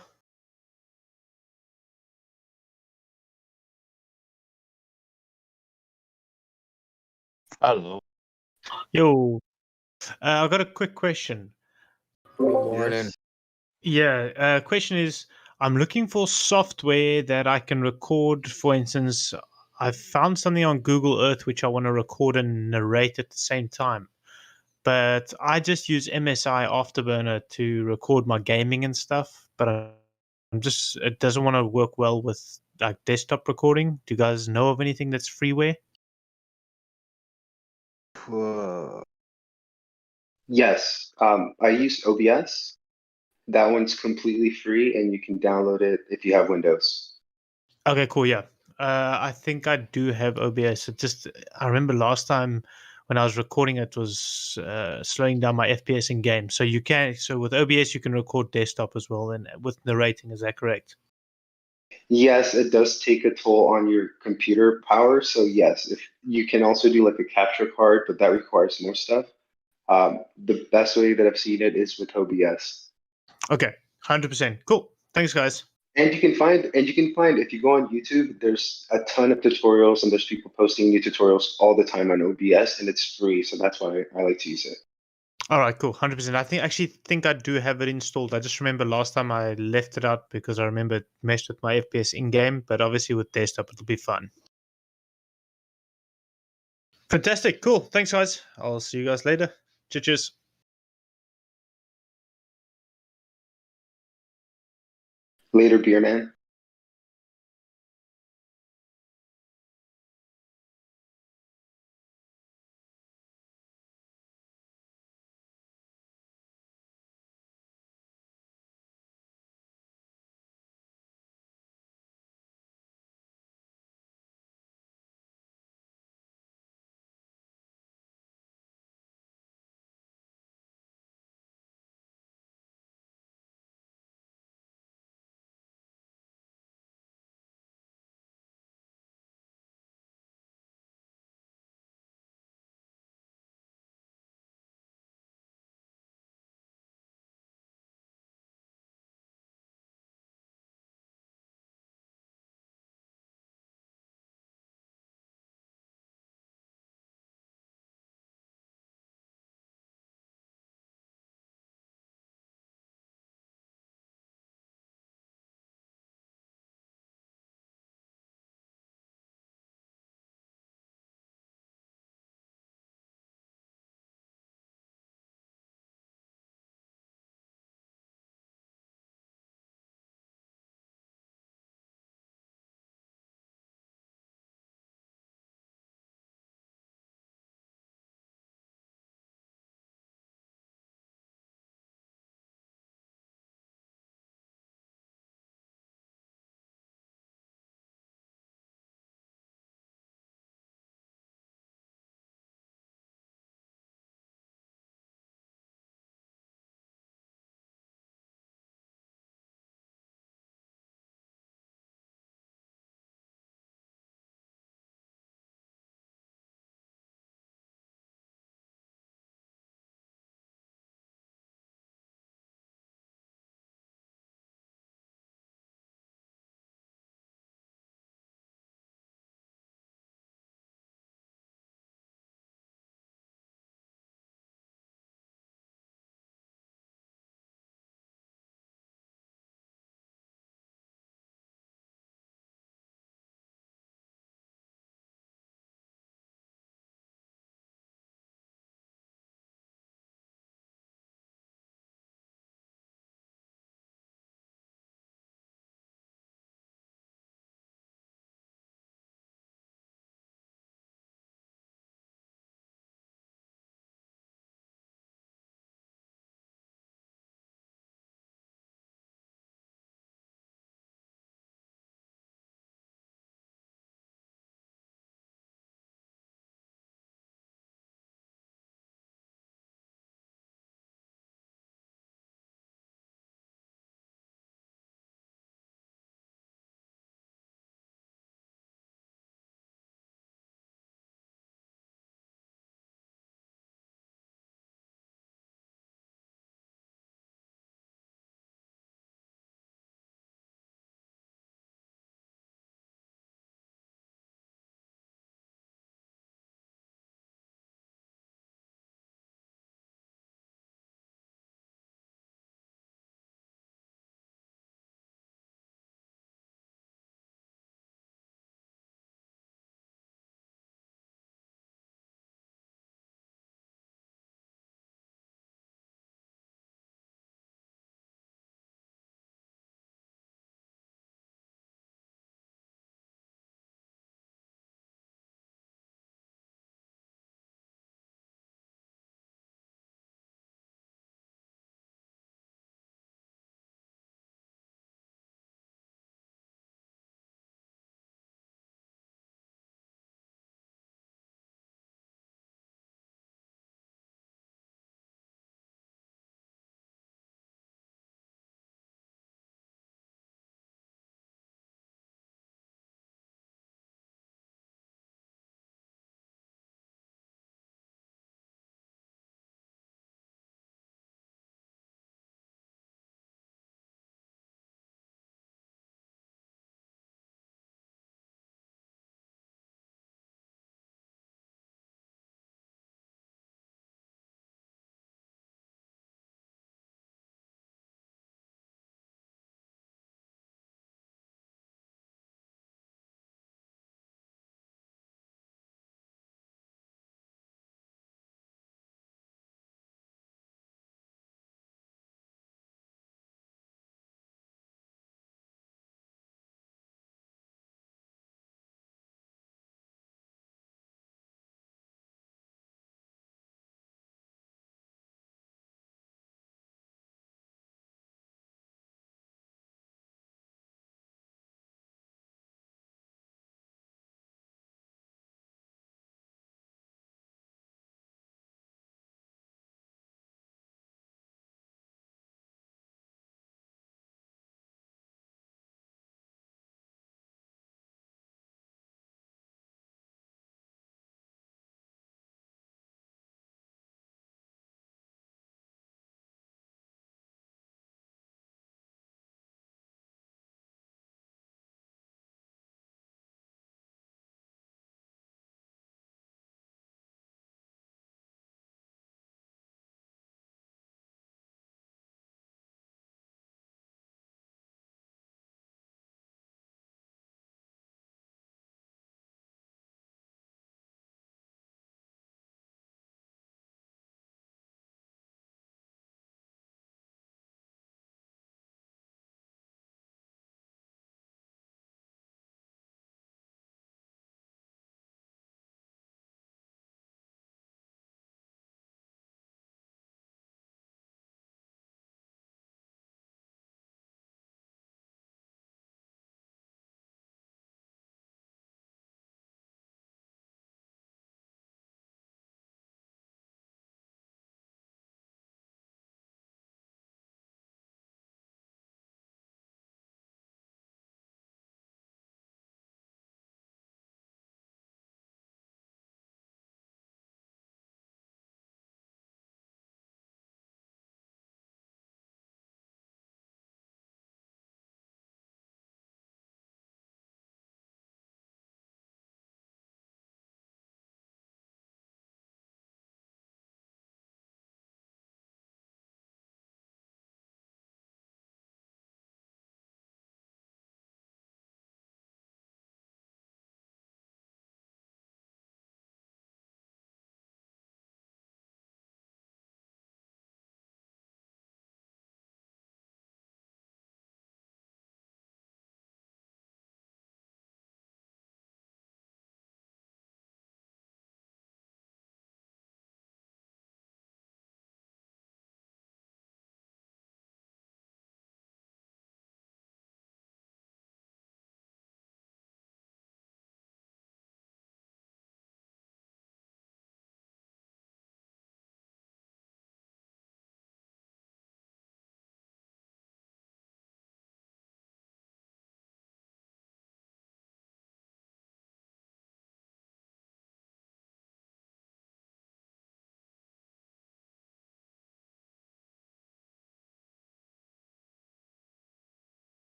Hello. Yo, I've got a quick question. Good morning. Yes. Yeah, question is, I'm looking for software that I can record. For instance, I found something on Google Earth which I want to record and narrate at the same time. But I just use MSI Afterburner to record my gaming and stuff. But I'm just, it doesn't want to work well with like desktop recording. Do you guys know of anything that's freeware? Yes, I use OBS. That one's completely free, and you can download it if you have Windows. Okay, cool. Yeah. I think I do have OBS. It just, I remember last time when I was recording it was slowing down my FPS in game. So you can, so with OBS, you can record desktop as well. And with narrating, is that correct? Yes, it does take a toll on your computer power. So yes, if you can also do like a capture card, but that requires more stuff. The best way that I've seen it is with OBS. Okay. 100%. Cool. Thanks, guys. And you can find if you go on YouTube, there's a ton of tutorials and there's people posting new tutorials all the time on OBS and it's free. So that's why I like to use it. All right, cool. 100%. Actually think I do have it installed. I just remember last time I left it out because I remember it messed with my FPS in game, but obviously with desktop, it'll be fun. Fantastic. Cool. Thanks, guys. I'll see you guys later. Cheers. Later, beer man.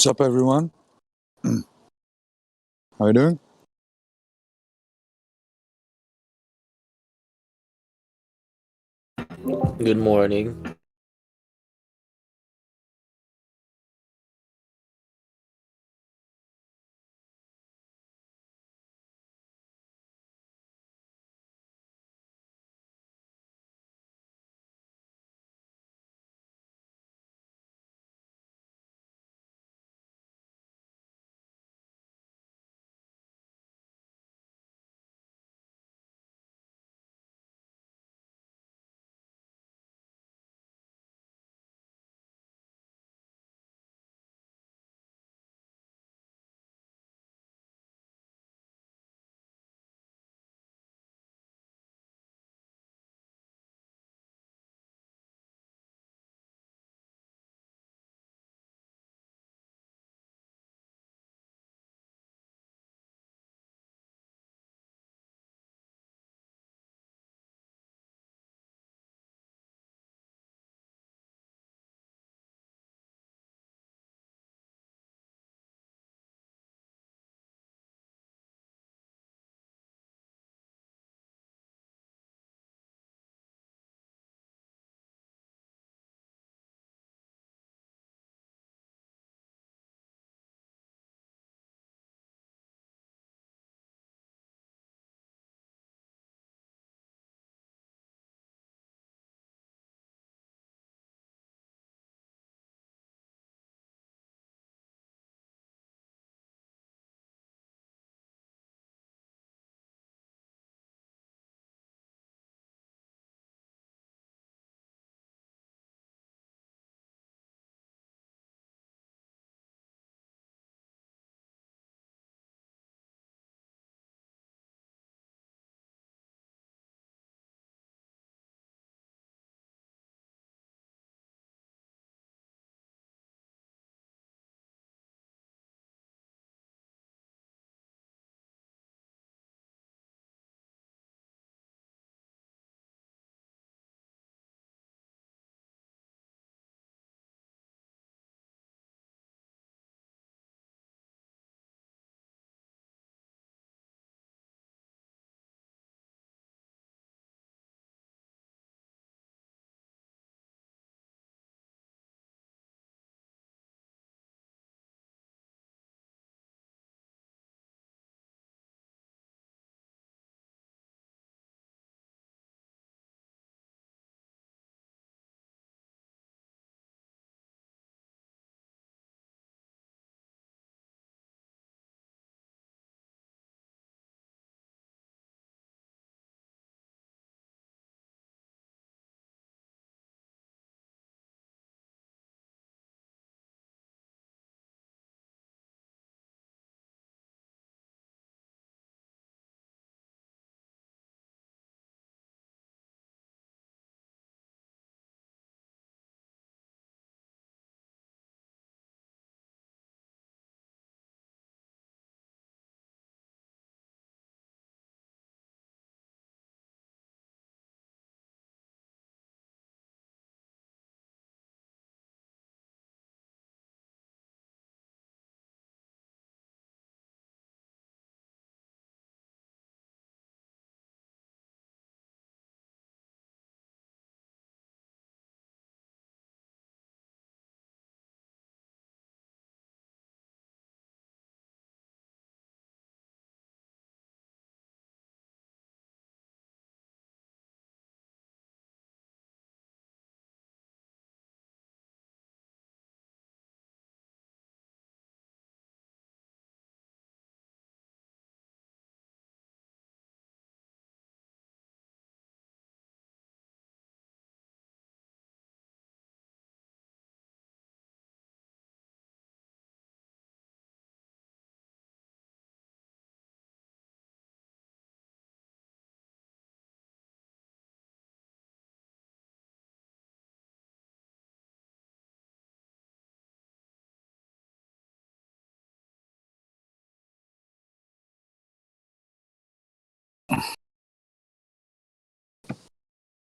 What's up, everyone? How you doing? Good morning.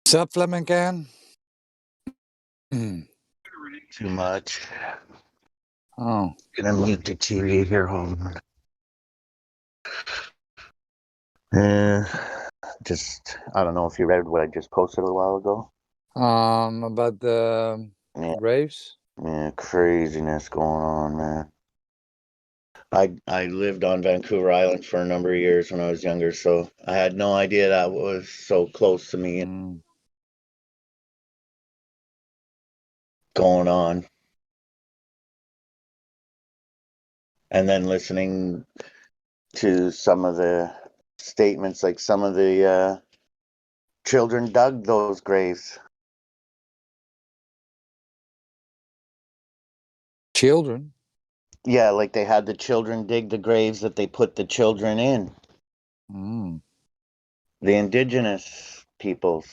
What's up, Flemingan? Too much. Oh. Gonna mute the TV here. Hold on. Just I don't know if you read what I just posted a while ago. About the graves. Yeah, craziness going on, man. I lived on Vancouver Island for a number of years when I was younger, so I had no idea that was so close to me going on. And then listening to some of the statements, like some of the children dug those graves. Children? Yeah, like they had the children dig the graves that they put the children in. Mm. The indigenous peoples.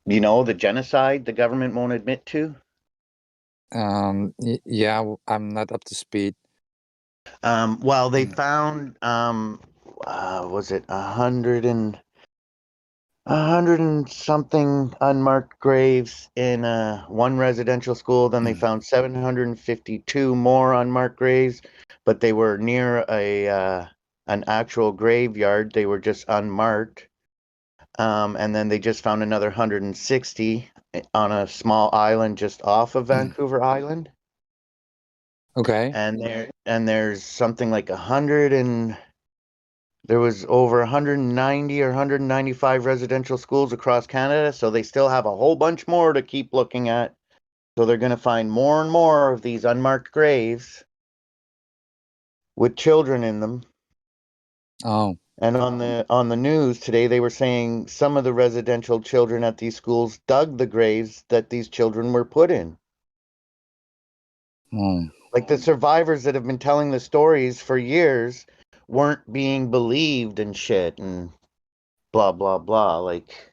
You know, the genocide the government won't admit to? Yeah, I'm not up to speed. Well, they found, was it 100 and something unmarked graves in one residential school. Then they found 752 more unmarked graves, but they were near an actual graveyard. They were just unmarked. And then they just found another 160 on a small island just off of Vancouver Island. Okay. And there's something like 100 and there was over 190 or 195 residential schools across Canada, so they still have a whole bunch more to keep looking at. So they're going to find more and more of these unmarked graves with children in them. Oh. And on the news today, they were saying some of the residential children at these schools dug the graves that these children were put in. Like the survivors that have been telling the stories for years weren't being believed and shit and blah, blah, blah. Like,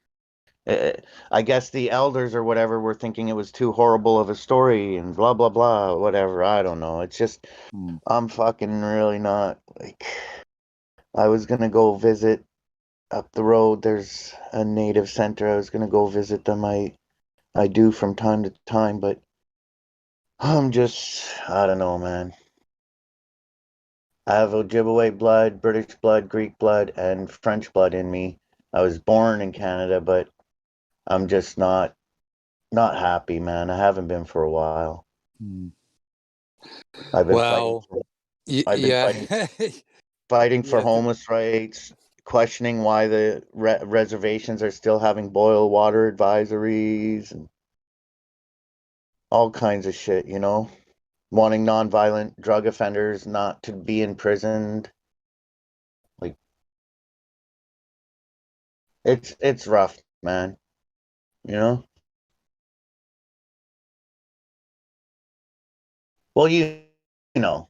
I guess the elders or whatever were thinking it was too horrible of a story and blah, blah, blah, whatever. I don't know. It's just, I'm fucking really not, like, I was going to go visit up the road. There's a native center. I was going to go visit them. I do from time to time, but I'm just, I don't know, man. I have Ojibwe blood, British blood, Greek blood, and French blood in me. I was born in Canada, but I'm just not happy, man. I haven't been for a while. I've been Well, fighting for Yeah, homeless rights, questioning why the reservations are still having boil water advisories and all kinds of shit, you know? Wanting nonviolent drug offenders not to be imprisoned. Like, it's rough, man. You know? Well, you know.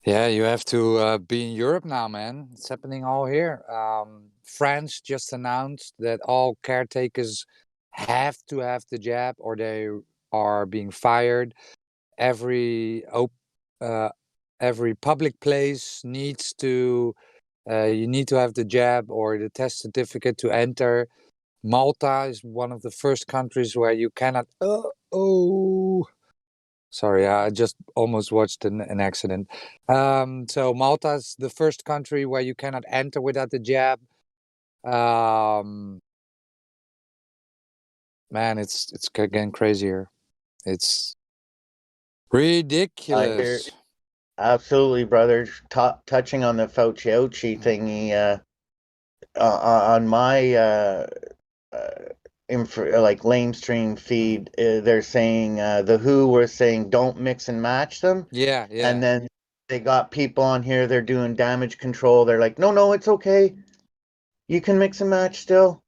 Yeah, you have to be in Europe now, man. It's happening all here. France just announced that all caretakers have to have the jab or they are being fired. Every public place needs to you need to have the jab or the test certificate to enter. Malta is one of the first countries where you cannot. Sorry, I just almost watched an accident. So Malta's the first country where you cannot enter without the jab. Man, it's getting crazier. It's ridiculous. Absolutely, brother. Touching on the Fauci thingy, on my like lamestream feed, they're saying the WHO were saying don't mix and match them. Yeah. And then they got people on here, they're doing damage control. They're like, no, it's okay. You can mix and match still.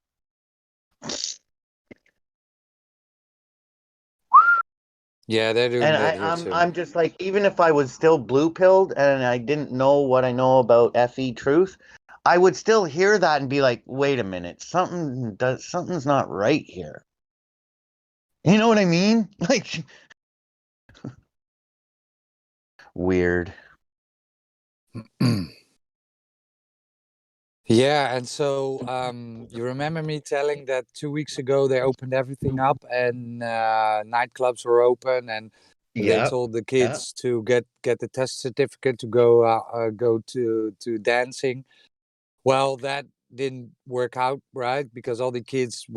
Yeah, they're doing And that here too. I'm just like, even if I was still blue pilled and I didn't know what I know about FE truth, I would still hear that and be like, wait a minute, something's not right here. You know what I mean? Like, weird. Yeah, and so you remember me telling that 2 weeks ago they opened everything up and nightclubs were open and they Yeah. told the Yeah. kids to get the test certificate to go to dancing. Well, that didn't work out, right? Because all the kids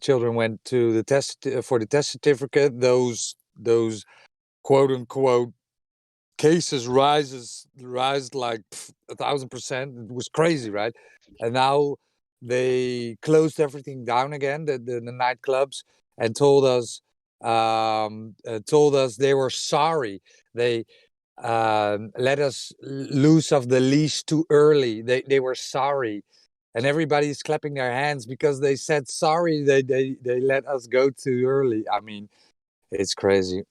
children went to the test for the test certificate. Those quote unquote cases rise like 1,000%. It was crazy, right? And now they closed everything down again, the nightclubs, and told us they were sorry. They let us loose of the leash too early. They were sorry, and everybody's clapping their hands because they said sorry. They let us go too early. I mean, it's crazy.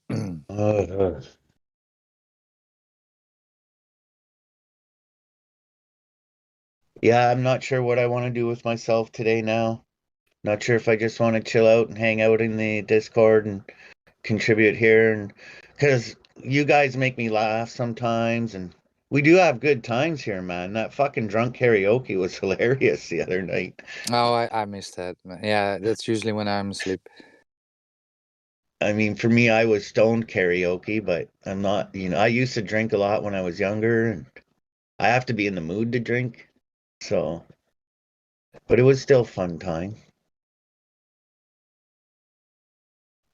Yeah, I'm not sure what I want to do with myself today now. Not sure if I just want to chill out and hang out in the Discord and contribute here, and because you guys make me laugh sometimes, and we do have good times here, man. That fucking drunk karaoke was hilarious the other night. Oh, I missed that. Yeah, that's usually when I'm asleep. I mean, for me, I was stoned karaoke, but I'm not, I used to drink a lot when I was younger, and I have to be in the mood to drink. So, but it was still fun time.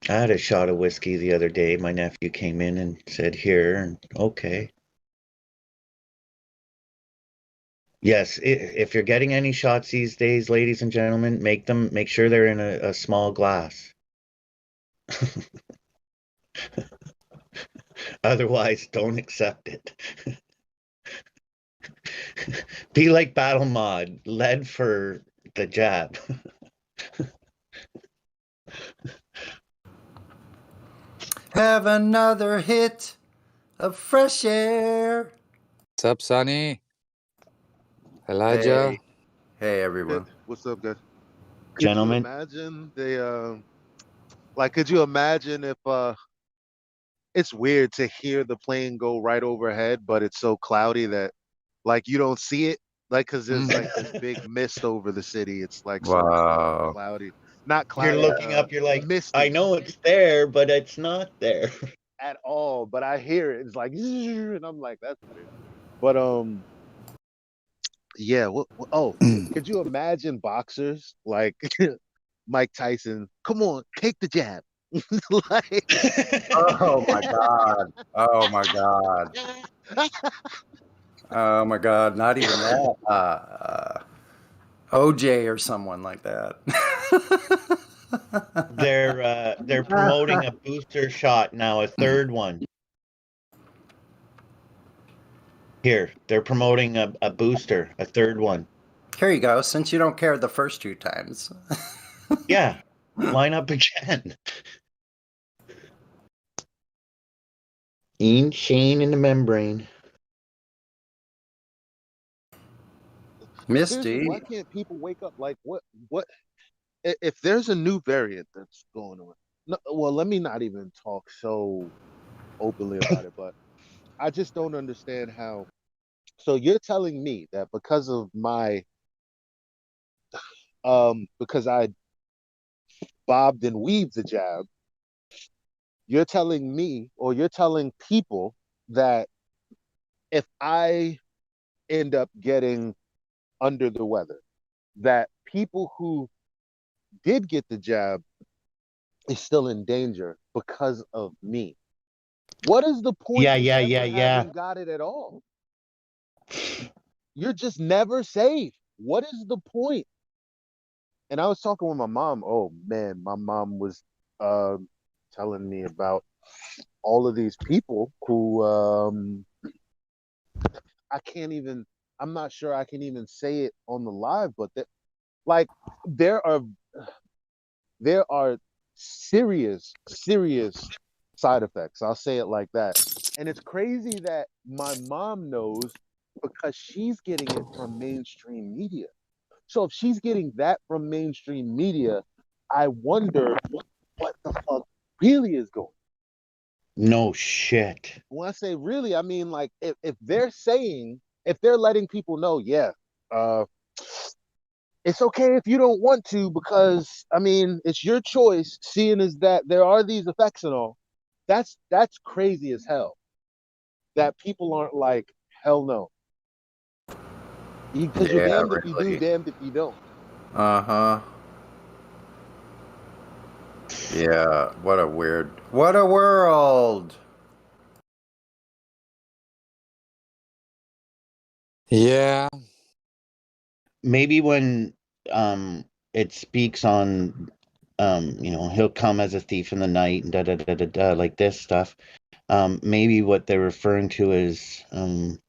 I had a shot of whiskey the other day. My nephew came in and said, "Here," and okay. Yes, if you're getting any shots these days, ladies and gentlemen, make sure they're in a small glass. Otherwise, don't accept it. Be like Battle Mod, lead for the jab. Have another hit of fresh air. What's up, Sonny? Elijah? Hey everyone. What's up, guys? Could you Gentlemen. imagine could you imagine if it's weird to hear the plane go right overhead, but it's so cloudy that like you don't see it, like because there's like this big mist over the city. It's like so Wow. cloudy, not You're cloudy, looking up, you're like, misty I know it's there, but it's not there. at all. But I hear it. It's like, and I'm like, that's weird. But yeah. Oh, could you imagine boxers like Mike Tyson? Come on, take the jab. Like, Oh my god. Oh my god. Oh my god. Not even that. OJ or someone like that. They're promoting a booster shot now, a third one. Here, they're promoting a booster, a third one. Here you go. Since you don't care the first 2 times. Yeah, line up again. Ian Shane in the membrane. seriously, why can't people wake up? Like, what? If there's a new variant that's going on, no, well, let me not even talk so openly about it, but I just don't understand how. So you're telling me that because of my, because I bobbed and weaved the jab, you're telling me, or you're telling people that if I end up getting under the weather, that people who did get the jab is still in danger because of me. What is the point of ever having got it at all? You're just never safe. What is the point? And I was talking with my mom. Oh man, my mom was telling me about all of these people who I can't even. I'm not sure I can even say it on the live, but like there are serious side effects. I'll say it like that. And it's crazy that my mom knows because she's getting it from mainstream media. So if she's getting that from mainstream media, I wonder what the fuck really is going on. No shit. When I say really, I mean like if they're letting people know, yeah, it's okay if you don't want to, because I mean it's your choice, seeing as that there are these effects and all. That's crazy as hell. That people aren't like, hell no. Because you're damned if you do, damned if you don't. Uh-huh. Yeah, what a world. Yeah. Maybe when it speaks on he'll come as a thief in the night and da da da da da, like this stuff. Maybe what they're referring to is when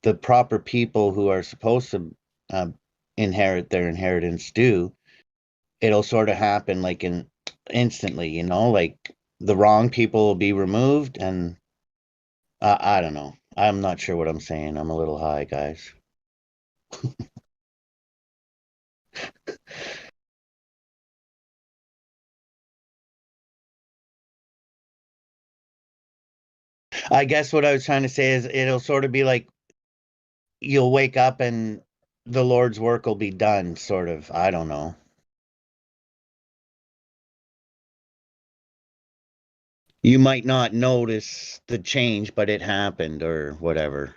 the proper people who are supposed to inherit their inheritance do, it'll sort of happen like instantly, like the wrong people will be removed, and I don't know. I'm not sure what I'm saying. I'm a little high, guys. I guess what I was trying to say is it'll sort of be like you'll wake up and the Lord's work will be done, sort of. I don't know. You might not notice the change, but it happened or whatever.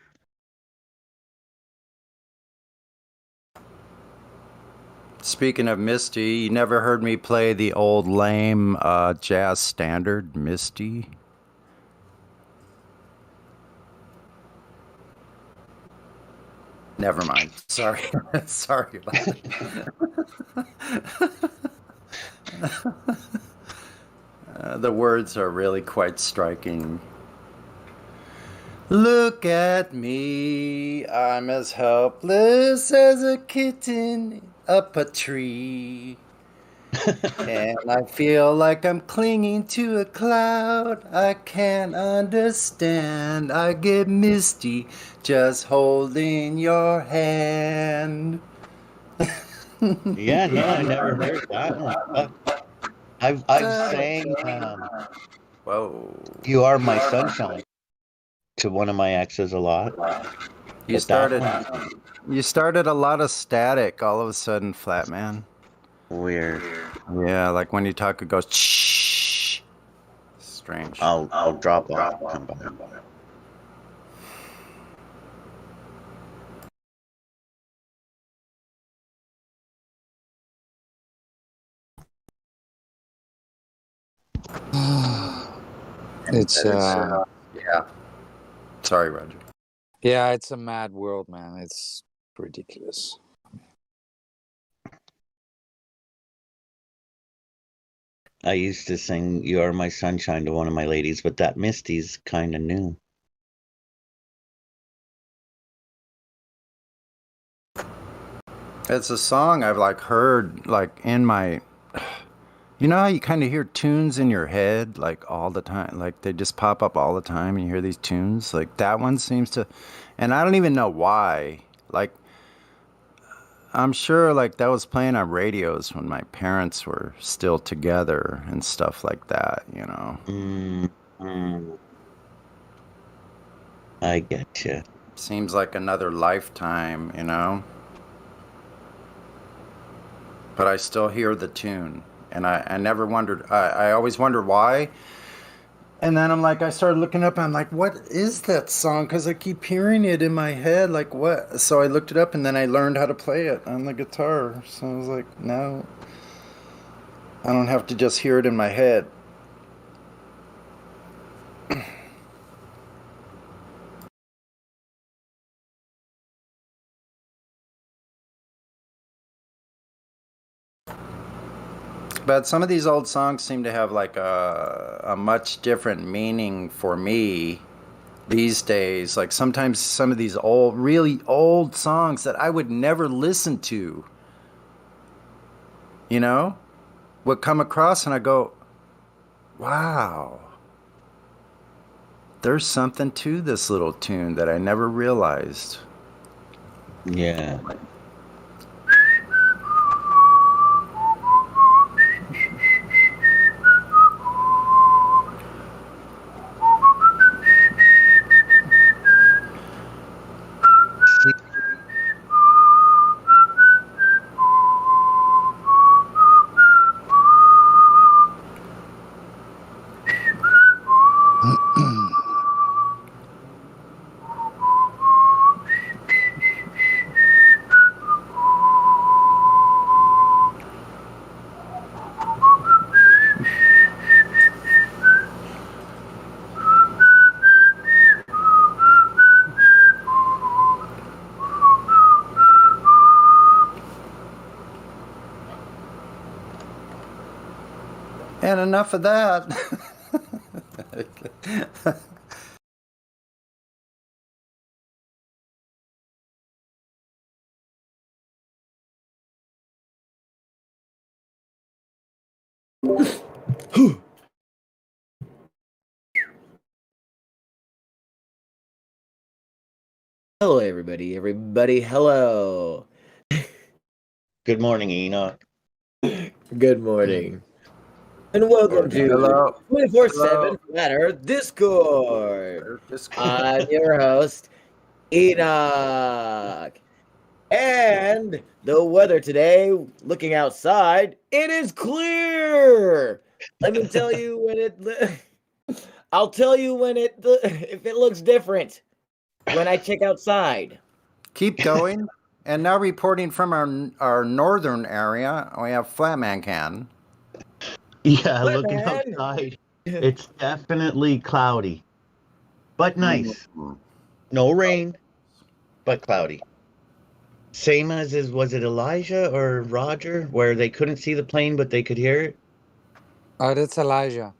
Speaking of Misty, you never heard me play the old lame jazz standard, Misty? Never mind. Sorry. Sorry about that. The words are really quite striking. Look at me, I'm as helpless as a kitten up a tree. And I feel like I'm clinging to a cloud I can't understand. I get misty just holding your hand. Yeah, no, I never heard that one. I've sang Whoa. You Are My Sunshine to one of my exes a lot. You started a lot of static all of a sudden, Flatman. Weird. Yeah, like when you talk, it goes shh. Strange. I'll drop off and come back. It's yeah. Sorry, Roger. Yeah, it's a mad world, man. It's ridiculous. I used to sing You Are My Sunshine to one of my ladies, but that Misty's kind of new. It's a song I've like heard like in my, you know how you kind of hear tunes in your head like all the time, like they just pop up all the time and you hear these tunes, like that one seems to, and I don't even know why, like I'm sure like that was playing on radios when my parents were still together and stuff like that, you know. I get you. Seems like another lifetime, you know. But I still hear the tune, and I never wondered. I always wondered why. And then I'm like, I started looking up, and I'm like, what is that song? Because I keep hearing it in my head. Like, what? So I looked it up, and then I learned how to play it on the guitar. So I was like, no, I don't have to just hear it in my head. But some of these old songs seem to have like a much different meaning for me these days. Like sometimes some of these old, really old songs that I would never listen to, you know, would come across and I go, wow, there's something to this little tune that I never realized. Yeah. And enough of that. Hello, everybody. Everybody, hello. Good morning, Enoch. Good morning. And welcome to Hello. 24/7 Flat Earth Discord. I'm your host, Enoch. And the weather today, looking outside, it is clear. Let me tell you when I'll tell you when if it looks different when I check outside. Keep going. And now reporting from our northern area, we have Flatman Can. Yeah, What, looking man? outside, it's definitely cloudy, but nice. No rain, but cloudy. Same as was it Elijah or Roger, where they couldn't see the plane but they could hear it? Oh, that's Elijah.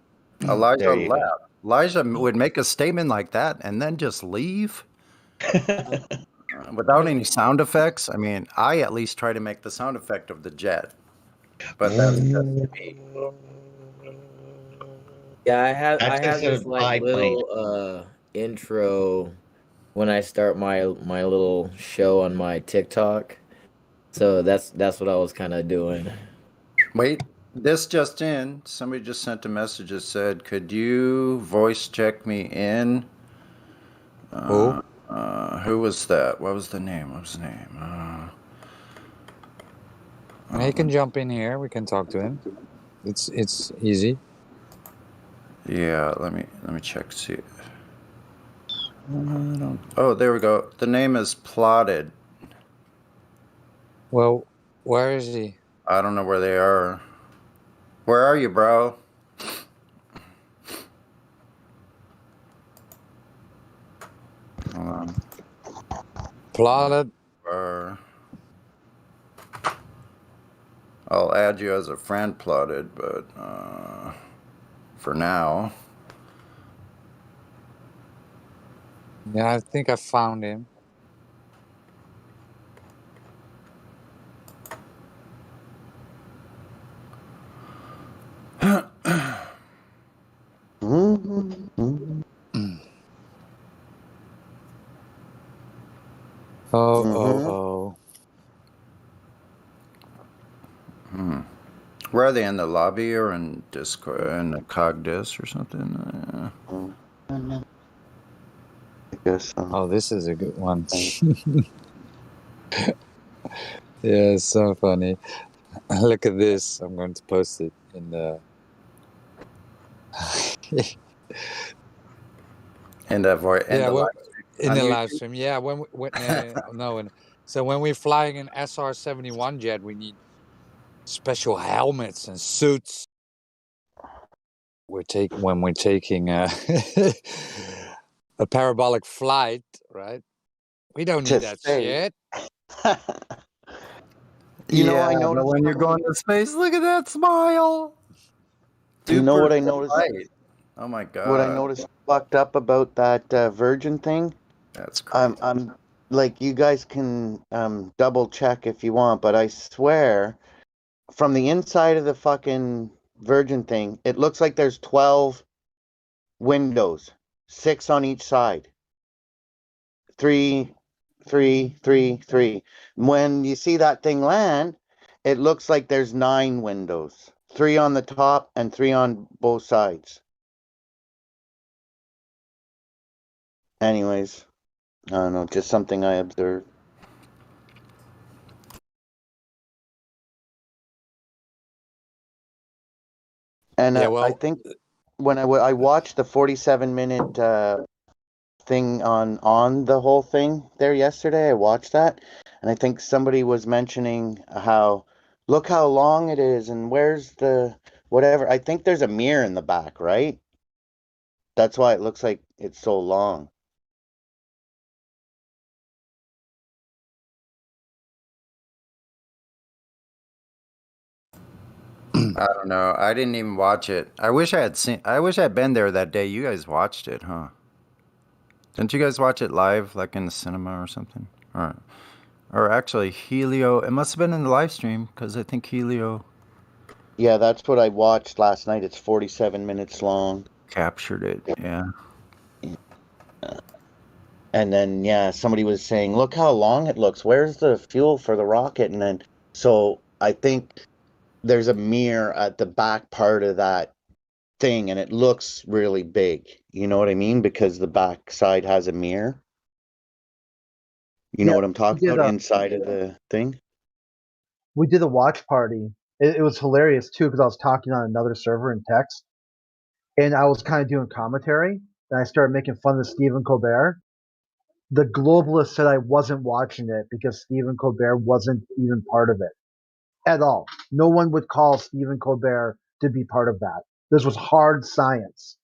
Elijah There you go. left. Elijah would make a statement like that and then just leave without any sound effects. I mean, I at least try to make the sound effect of the jet, but that's just me. Yeah, I That's have just a this like biplane. little intro when I start my little show on my TikTok. So that's what I was kind of doing. Wait, this just in. Somebody just sent a message that said, "Could you voice check me in?" Who? Who was that? What was the name? What was the name? He can jump in here. We can talk to him. It's easy. Yeah, let me check. See. Oh, there we go. The name is Plotted. Well, where is he? I don't know where they are. Where are you, bro? Hold on. Plotted. I'll add you as a friend, Plotted, but for now. Yeah, I think I found him. Oh. Where are they, in the lobby or in Discord, in the Cogdis or something? I guess so. Oh, this is a good one. Yeah, it's so funny. Look at this. I'm going to post it in the In the live in on the YouTube? live stream. Yeah, so when we're flying an SR-71 jet, we need special helmets and suits. When we're taking a parabolic flight, right? We don't need that shit. You know, I Yeah, but noticed when you're something- going to space, look at that smile. You know what I 2% noticed? light. Oh my god. What I noticed fucked up about that Virgin thing? That's crazy. I'm like, you guys can double check if you want, but I swear, from the inside of the fucking Virgin thing, it looks like there's 12 windows, 6 on each side. 3, 3, 3, 3. When you see that thing land, it looks like there's 9 windows, 3 on the top and 3 on both sides. Anyways, I don't know, just something I observed. And Yeah, I well, think when I watched the 47-minute thing on the whole thing there yesterday, I watched that, and I think somebody was mentioning how, look how long it is, and where's the whatever. I think there's a mirror in the back, right? That's why it looks like it's so long. I don't know. I didn't even watch it. I wish I had been there that day. You guys watched it, huh? Didn't you guys watch it live, like in the cinema or something? Or actually, Helio. It must have been in the live stream because I think Helio Yeah, that's what I watched last night. It's 47 minutes long. captured it. Yeah. And then, yeah, somebody was saying, look how long it looks. Where's the fuel for the rocket? And then, so I think there's a mirror at the back part of that thing, and it looks really big. You know what I mean? Because the back side has a mirror. You know Yeah, what I'm we talking did about inside of the thing? we did a watch party. It was hilarious too because I was talking on another server in text, and I was kind of doing commentary, and I started making fun of Stephen Colbert. The globalist said I wasn't watching it because Stephen Colbert wasn't even part of it at all. No one would call Stephen Colbert to be part of that. This was hard science,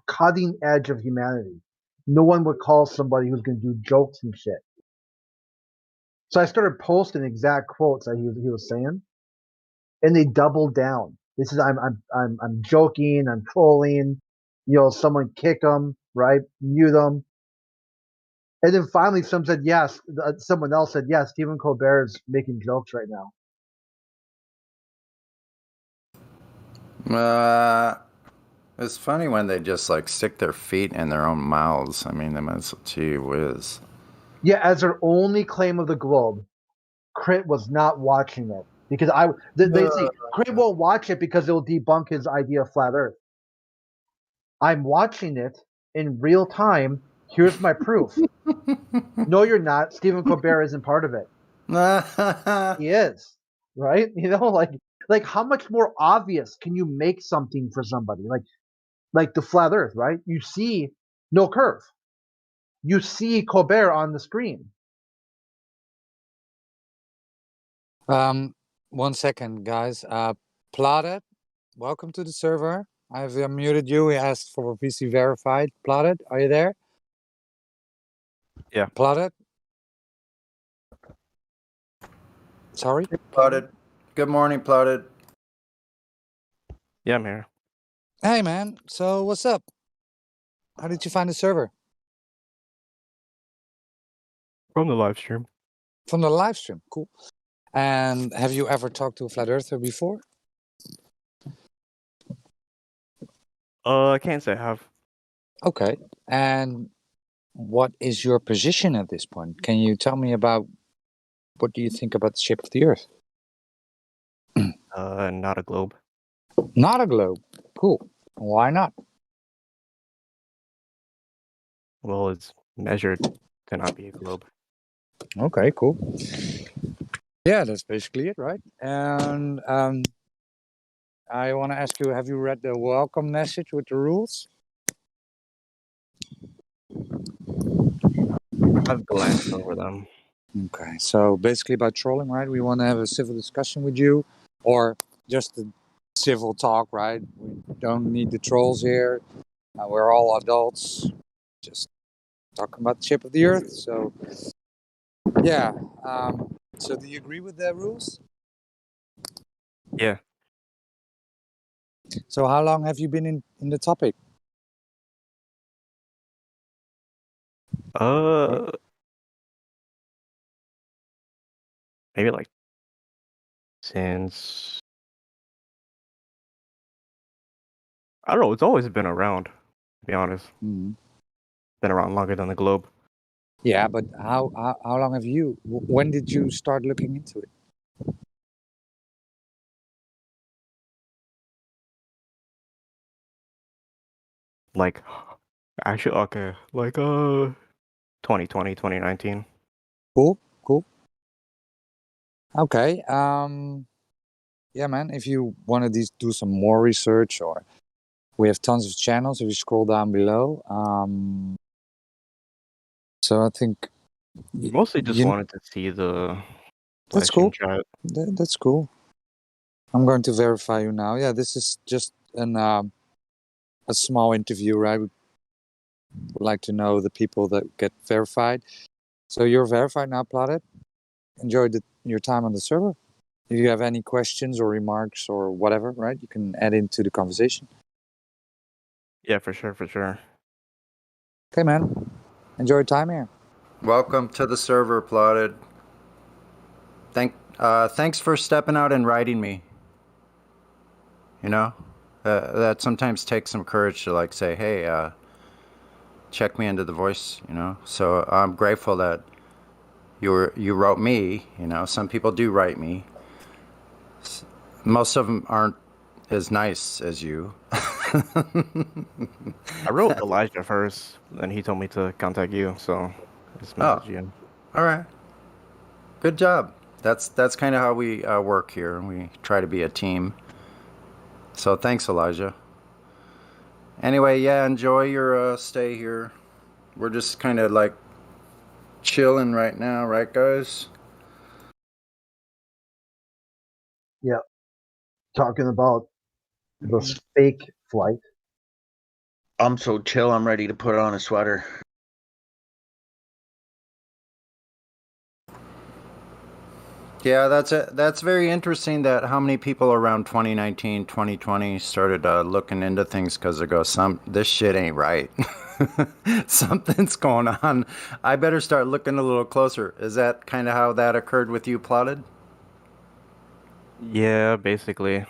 cutting edge of humanity. No one would call somebody who's going to do jokes and shit. So I started posting exact quotes that he was saying, and they doubled down. This is I'm joking, I'm trolling. Someone kick them, right? Mute them. And then finally, someone else said, yes, Stephen Colbert is making jokes right now. It's funny when they just like stick their feet in their own mouths. I mean, they must, gee whiz. Yeah, as their only claim of the globe, Crit was not watching it because they say Crit won't watch it because it'll debunk his idea of flat Earth. I'm watching it in real time. Here's my proof. No, you're not. Stephen Colbert isn't part of it. He is, right? Like how much more obvious can you make something for somebody? Like the flat Earth, right? You see no curve. You see Colbert on the screen. 1 second, guys. Plotted, welcome to the server. I've unmuted you. He asked for VC verified. Plotted, are you there? Yeah. Plotted? Sorry? Plotted. Good morning, Plotted. Yeah, I'm here. Hey, man. So what's up? How did you find the server? From the live stream. From the live stream. Cool. And have you ever talked to a flat earther before? I can't say I have. Okay. And what is your position at this point? Can you tell me about what do you think about the shape of the Earth? Not a globe. Not a globe. Cool. Why not? Well, it's measured to not be a globe. Okay, cool. Yeah, that's basically it, right? And I want to ask you, have you read the welcome message with the rules? I've glanced over them. Okay, so basically by trolling, right? We want to have a civil discussion with you, or just a civil talk, right? We don't need the trolls here. We're all adults, just talking about the shape of the Earth. So, yeah. So, do you agree with the rules? Yeah. So, how long have you been in the topic? Maybe like since I don't know. It's always been around. To be honest, Mhm. been around longer than the globe. Yeah, but how long have you? When did you start looking into it? Like, actually, okay, like 2020, 2019. Cool. Okay. Yeah, man. If you want to do some more research, or we have tons of channels. If you scroll down below, so I think Mostly just wanted to see the That's live stream cool. chat. That's cool. I'm going to verify you now. Yeah, this is just a small interview, right? We would like to know the people that get verified. So you're verified now, Plotted. Enjoy your time on the server. If you have any questions or remarks or whatever, right, you can add into the conversation. Yeah, for sure, for sure. Okay, man. Enjoy your time here. Welcome to the server, Plotted. Thanks for stepping out and writing me. You know, that sometimes takes some courage to like say, hey, check me into the voice, you know. So I'm grateful that you wrote me, you know. Some people do write me. Most of them aren't as nice as you. I wrote Elijah first, then he told me to contact you, so I just messaged you. All right. Good job. That's kind of how we work here. We try to be a team. So thanks, Elijah. Anyway, yeah, enjoy your stay here. We're just kind of like chilling right now, right, guys? Yeah. Talking about this fake flight. I'm so chill, I'm ready to put on a sweater. Yeah, that's very interesting that how many people around 2019, 2020 started looking into things because they go, this shit ain't right. Something's going on. I better start looking a little closer. Is that kind of how that occurred with you, Plotted? Yeah, basically.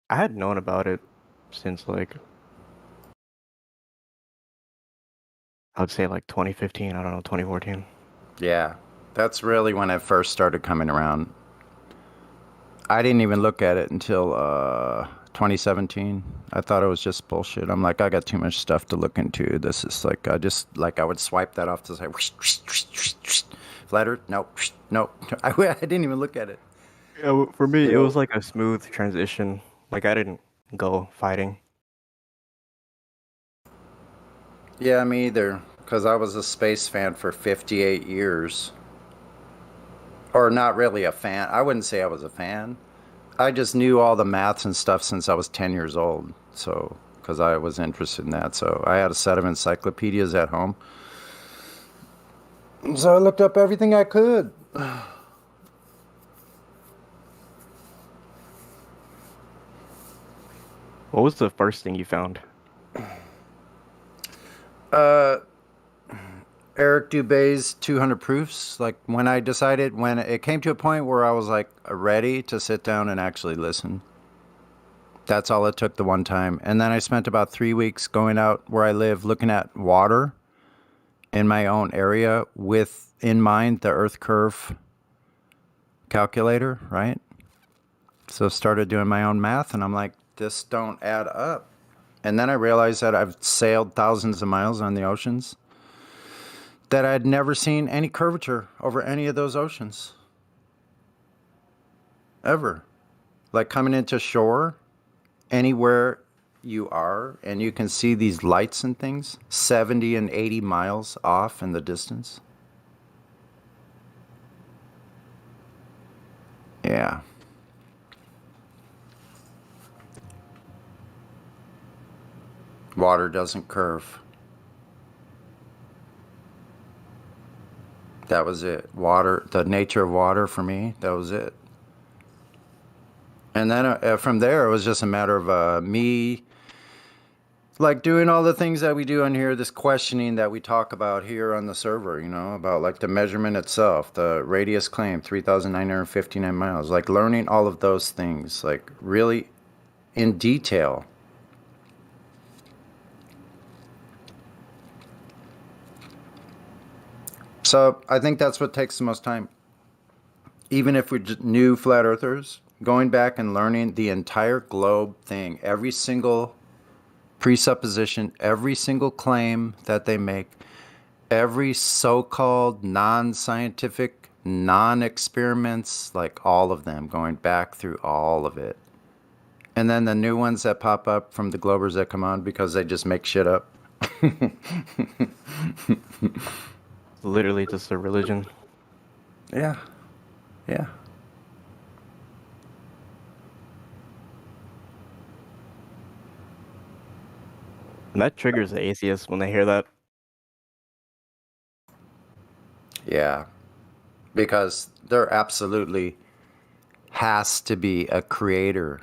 I had known about it since like I would say like 2015, I don't know, 2014. Yeah, that's really when it first started coming around. I didn't even look at it until 2017. I thought it was just bullshit. I'm like, I got too much stuff to look into. This is like, I would swipe that off to say, flat Earth? Nope, nope. I didn't even look at it. Yeah, for me, it was like a smooth transition. Like I didn't go fighting. Yeah, me either. Because I was a space fan for 58 years. Or not really a fan. I wouldn't say I was a fan. I just knew all the maths and stuff since I was 10 years old. So, because I was interested in that. So I had a set of encyclopedias at home. So I looked up everything I could. What was the first thing you found? Eric Dubé's 200 Proofs. Like when it came to a point where I was like ready to sit down and actually listen. That's all it took the one time. And then I spent about 3 weeks going out where I live looking at water in my own area with in mind the Earth curve calculator, right? So started doing my own math and I'm like, this don't add up. And then I realized that I've sailed thousands of miles on the oceans, that I'd never seen any curvature over any of those oceans. Ever. Like coming into shore, anywhere you are, and you can see these lights and things 70 and 80 miles off in the distance. Yeah. Water doesn't curve. That was it. Water, the nature of water for me, that was it. And then from there, it was just a matter of me like doing all the things that we do on here, this questioning that we talk about here on the server, you know, about like the measurement itself, the radius claim, 3,959 miles, like learning all of those things, like really in detail. So I think that's what takes the most time. Even if we're new flat earthers, going back and learning the entire globe thing, every single presupposition, every single claim that they make, every so-called non-scientific, non-experiments, like all of them, going back through all of it. And then the new ones that pop up from the Globers that come on because they just make shit up. Literally just a religion. Yeah. Yeah. And that triggers the atheists when they hear that. Yeah. because there absolutely has to be a creator.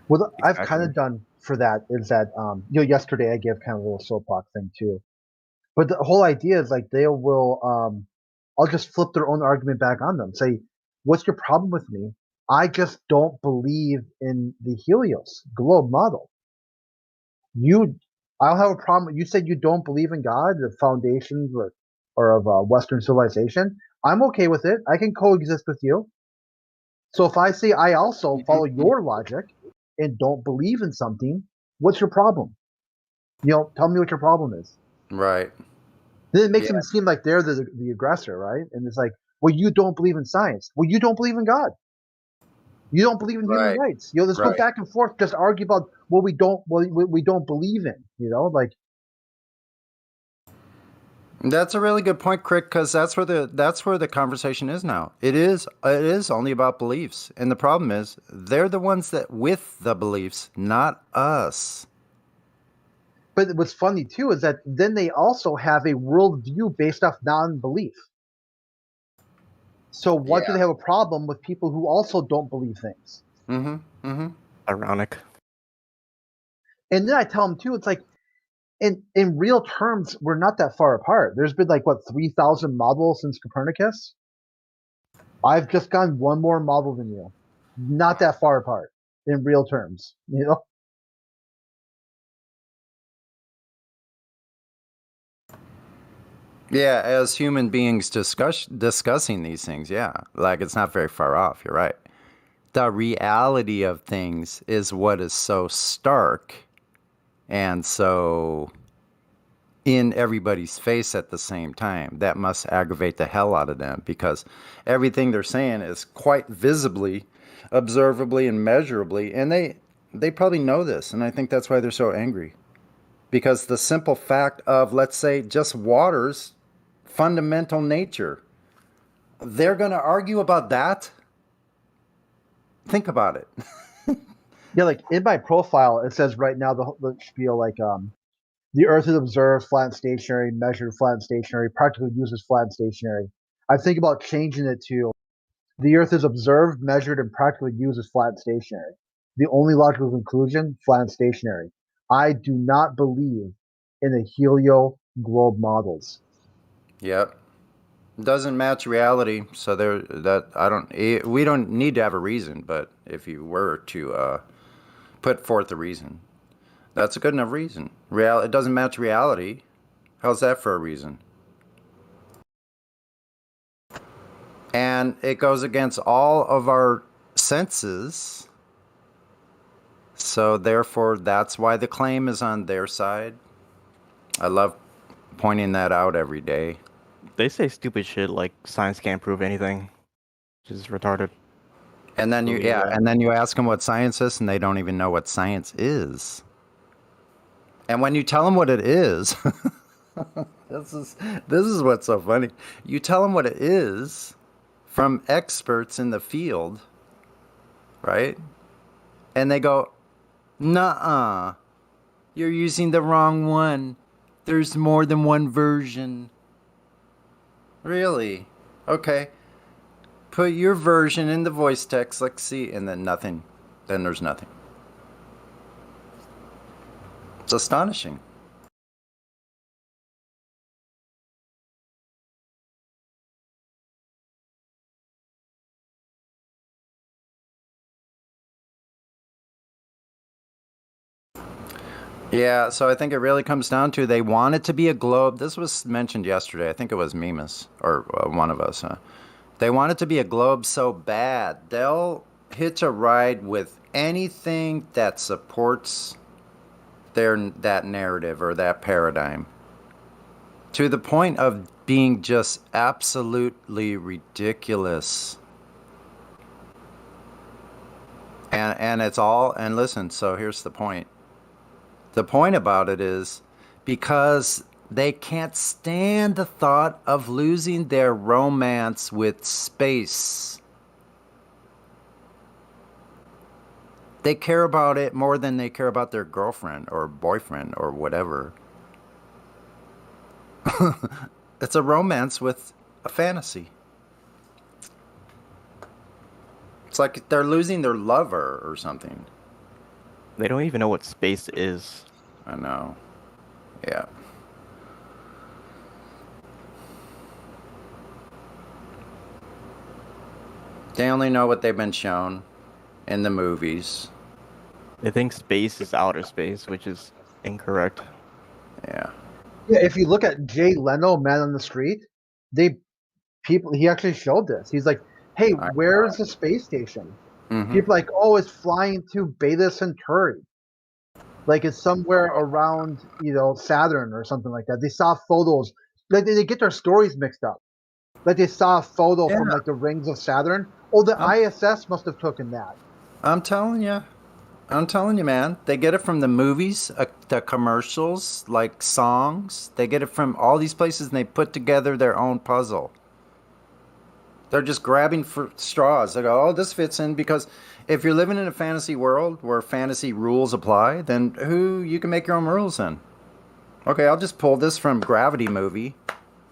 What I've kind Exactly. of done for that is that yesterday I gave kind of a little soapbox thing too. But the whole idea is like they will I'll just flip their own argument back on them. Say, what's your problem with me? I just don't believe in the Helios globe model. I'll have a problem. You said you don't believe in God, the foundations or of Western civilization. I'm okay with it. I can coexist with you. So if I say I also follow your logic and don't believe in something, what's your problem? Tell me what your problem is. Right. Then it makes Yeah. them seem like they're the aggressor, right? And it's like, well, you don't believe in science. Well, you don't believe in God. You don't believe in human Right. rights. Let's go Right. back and forth, just argue about what we don't believe in. Like That's a really good point, Crick, because that's where the conversation is now. It is only about beliefs, and the problem is they're the ones that with the beliefs, not us. But what's funny too is that then they also have a worldview based off non-belief. So what do they have a problem with people who also don't believe things? Mm-hmm. Mm-hmm. Ironic. And then I tell them too, it's like in real terms, we're not that far apart. There's been 3,000 models since Copernicus. I've just gone one more model than you. Not that far apart in real terms, Yeah, as human beings discussing these things, yeah, it's not very far off. You're right. The reality of things is what is so stark and so in everybody's face at the same time. That must aggravate the hell out of them because everything they're saying is quite visibly, observably, and measurably, and they probably know this, and I think that's why they're so angry. Because the simple fact of, let's say, just water's fundamental nature, they're going to argue about that? Think about it. Yeah, in my profile, it says right now the spiel the Earth is observed flat and stationary, measured flat and stationary, practically used as flat and stationary. I think about changing it to the Earth is observed, measured, and practically used as flat and stationary. The only logical conclusion, flat and stationary. I do not believe in the helio globe models. Yep. Doesn't match reality, so we don't need to have a reason, but if you were to put forth a reason, that's a good enough reason. It doesn't match reality. How's that for a reason? And it goes against all of our senses. So therefore, that's why the claim is on their side. I love pointing that out every day. They say stupid shit like science can't prove anything, which is retarded. And then you ask them what science is, and they don't even know what science is. And when you tell them what it is, this is what's so funny. You tell them what it is from experts in the field, right? And they go, "Nuh-uh, you're using the wrong one. There's more than one version." Really? Okay. Put your version in the voice text. Let's see. And then nothing. Then there's nothing. It's astonishing. Yeah, so I think it really comes down to they want it to be a globe. This was mentioned yesterday. I think it was Mimas or one of us. They want it to be a globe so bad. They'll hitch a ride with anything that supports that narrative or that paradigm to the point of being just absolutely ridiculous. And it's all, and listen, so here's the point. The point about it is because they can't stand the thought of losing their romance with space. They care about it more than they care about their girlfriend or boyfriend or whatever. It's a romance with a fantasy. It's like they're losing their lover or something. They don't even know what space is. I know. Yeah. They only know what they've been shown in the movies. They think space is outer space, which is incorrect. Yeah. Yeah, if you look at Jay Leno, Man on the Street, he actually showed this. He's like, "Hey, where's the space station?" Mhm. People are like, "Oh, it's flying to Beta Centauri." Like it's somewhere around, Saturn or something like that. They saw photos. Like they get their stories mixed up. Like they saw a photo from Yeah. like the rings of Saturn. Oh, the ISS must have taken that. I'm telling you, man. They get it from the movies, the commercials, like songs. They get it from all these places, and they put together their own puzzle. They're just grabbing for straws. They go, "Oh, this fits in," because if you're living in a fantasy world where fantasy rules apply, then you can make your own rules then. Okay, I'll just pull this from Gravity movie.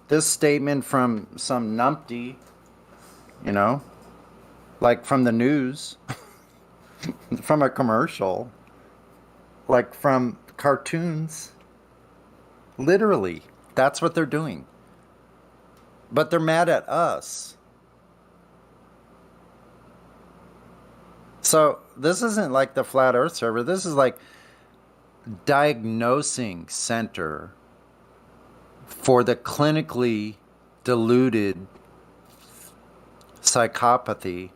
This statement from some numpty, like from the news, from a commercial, like from cartoons. Literally, that's what they're doing. But they're mad at us. So this isn't like the Flat Earth server. This is like diagnosing center for the clinically deluded psychopathy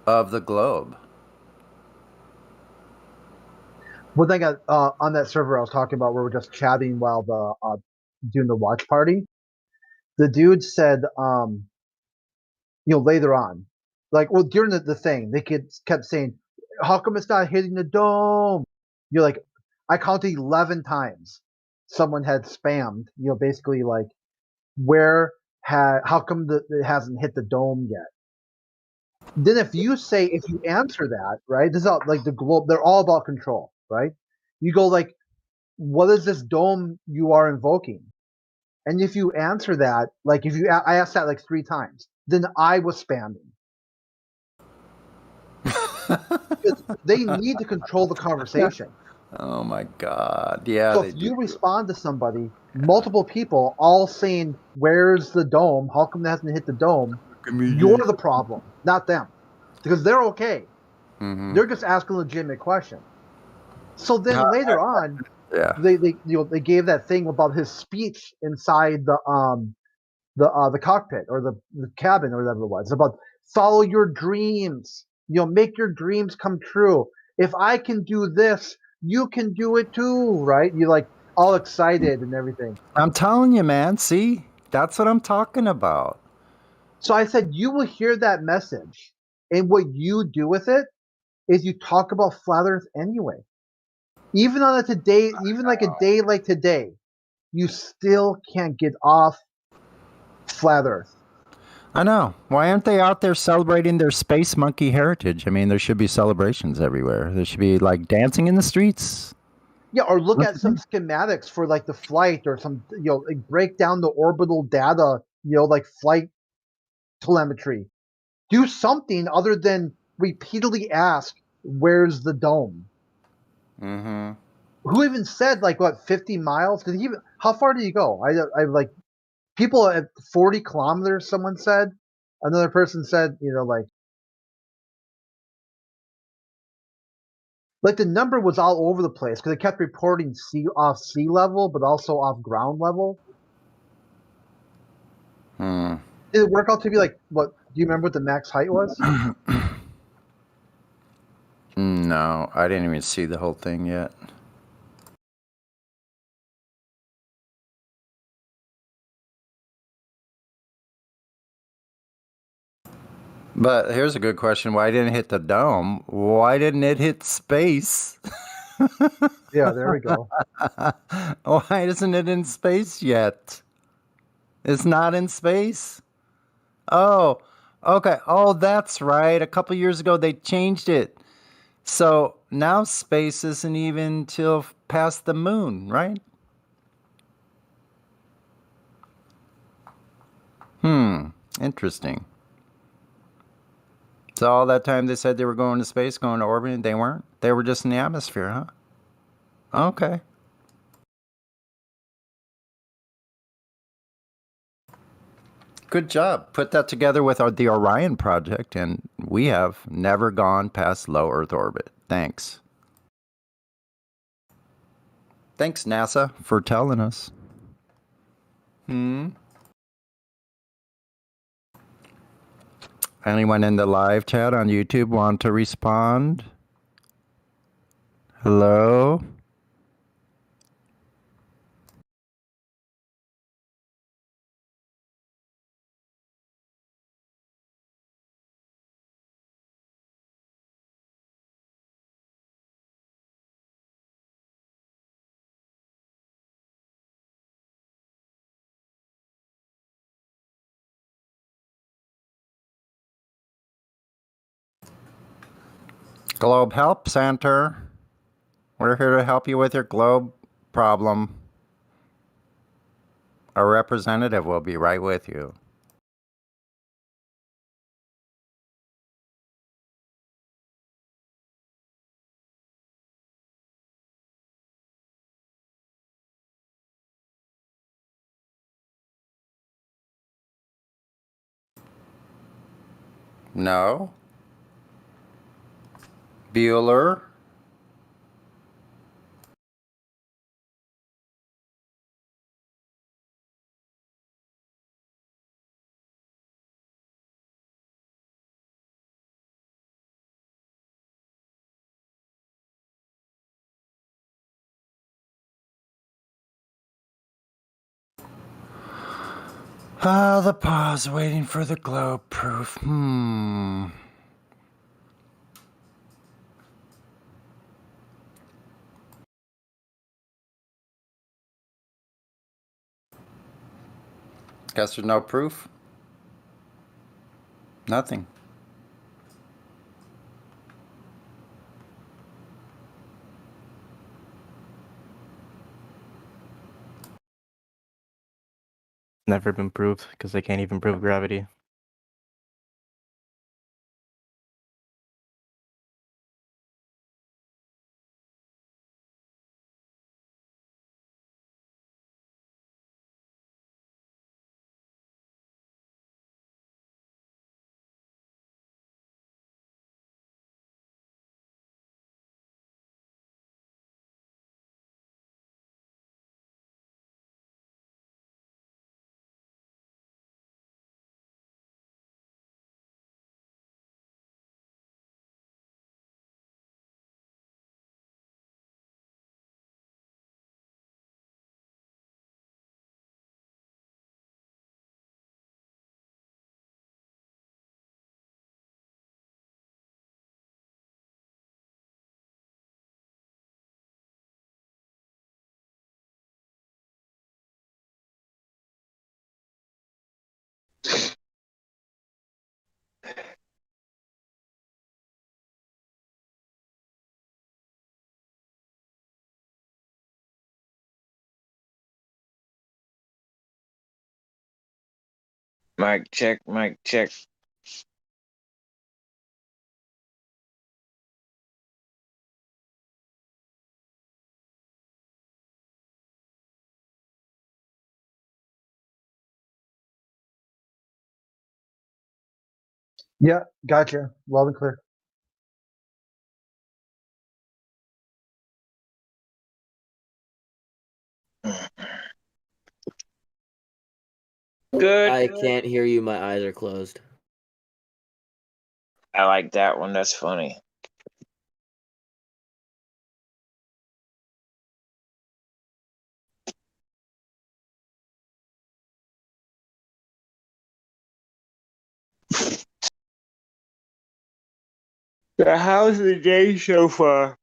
of the globe. One thing on that server I was talking about, where we're just chatting while doing the watch party. The dude said, later on, like, well, during the thing, they kept saying, "How come it's not hitting the dome?" You're like, I counted 11 times. Someone had spammed, basically like, how come it hasn't hit the dome yet? Then if you answer that, right? This is like the globe. They're all about control, right? You go like, what is this dome you are invoking? And if you answer that, like I asked that like 3 times, then I was spamming. They need to control the conversation. Oh my God. Yeah, So they if do. you respond to somebody, multiple people all saying, "Where's the dome? How come that hasn't hit the dome?" You're the problem, not them, because they're okay. Mhm. They're just asking a legitimate question. So then later on, Yeah. they gave that thing about his speech inside the cockpit or the cabin or whatever it was, about follow your dreams, make your dreams come true. If I can do this, you can do it too, right? You're like all excited and everything. I'm telling you, man. See, that's what I'm talking about. So I said, you will hear that message, and what you do with it is you talk about flat Earth anyway. Even on a day like today, you still can't get off flat Earth. I know. Why aren't they out there celebrating their space monkey heritage? I mean, there should be celebrations everywhere. There should be like dancing in the streets. Yeah, or look at some schematics for like the flight, or some like break down the orbital data, like flight telemetry. Do something other than repeatedly ask, "Where's the dome?" Mm-hmm. Who even said like what 50 miles? How far did you go? I like people at 40 kilometers. Someone said. Another person said, like the number was all over the place because it kept reporting off sea level, but also off ground level. Hmm. Did it work out to be like what? Do you remember what the max height was? No, I didn't even see the whole thing yet. But here's a good question. Why didn't it hit the dome? Why didn't it hit space? Yeah, there we go. Why isn't it in space yet? It's not in space? Oh, okay. Oh, that's right. A couple years ago, they changed it. So now space isn't even till past the moon, right? Interesting. So all that time they said they were going to space, going to orbit, they weren't? They were just in the atmosphere, huh? Okay. Good job. Put that together with the Orion project, and we have never gone past low Earth orbit. Thanks. Thanks, NASA, for telling us. Anyone in the live chat on YouTube want to respond? Hello? Globe Help Center. We're here to help you with your globe problem. A representative will be right with you. No? Bueller? Ah, the pause waiting for the globe proof. Guess there's no proof? Nothing. Never been proved because they can't even prove gravity. Mic check, mic check. Yeah, gotcha. Loud and clear. Good. I can't hear you. My eyes are closed. I like that one. That's funny. So how's the day so far?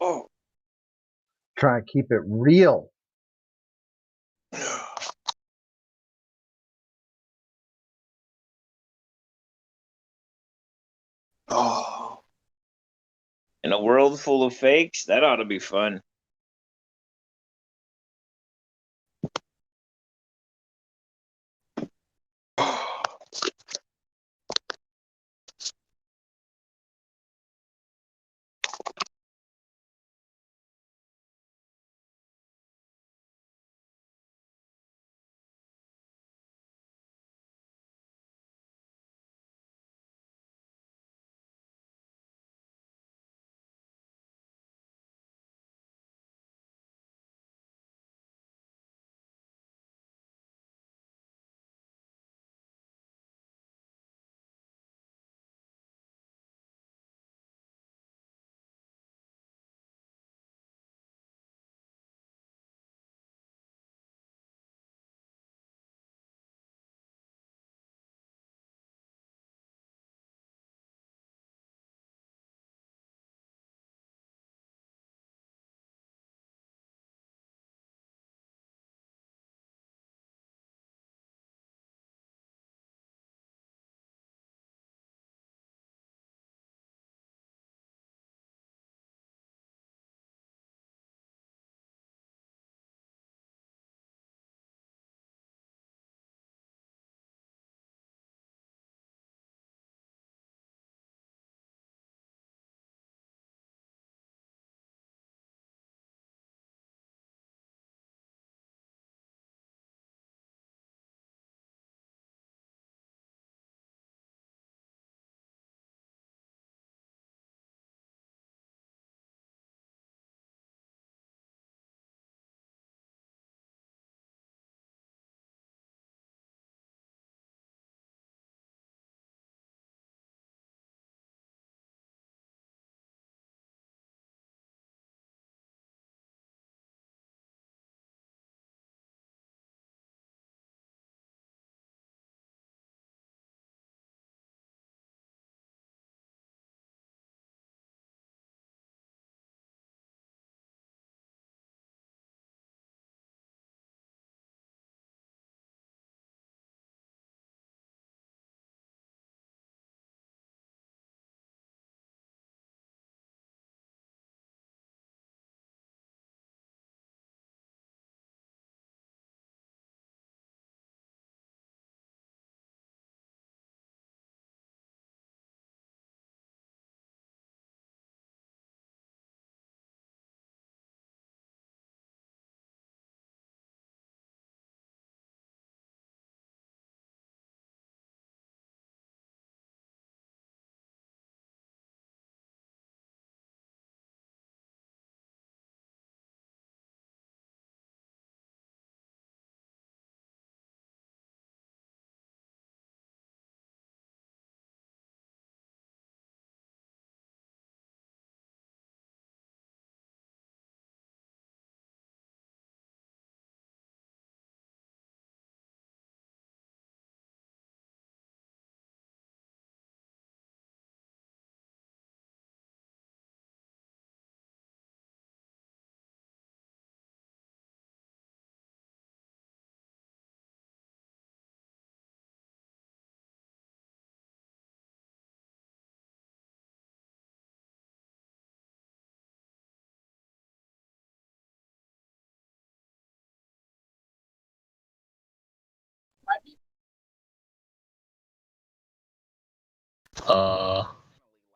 Oh. Trying to keep it real. Oh. In a world full of fakes, that ought to be fun.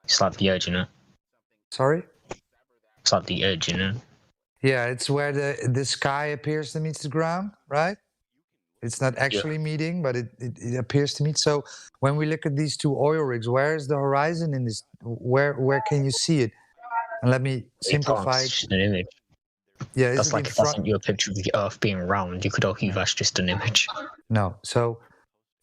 It's like the edge, you know. Sorry. It's like the edge, you know. Yeah, it's where the sky appears to meet the ground, right? It's not actually meeting, but it appears to meet. So when we look at these two oil rigs, where is the horizon in this? Where can you see it? And let me simplify It's it. just an image. Yeah, is That's it like in if I front? sent you a picture of the Earth being round, you could argue that's just an image. No. So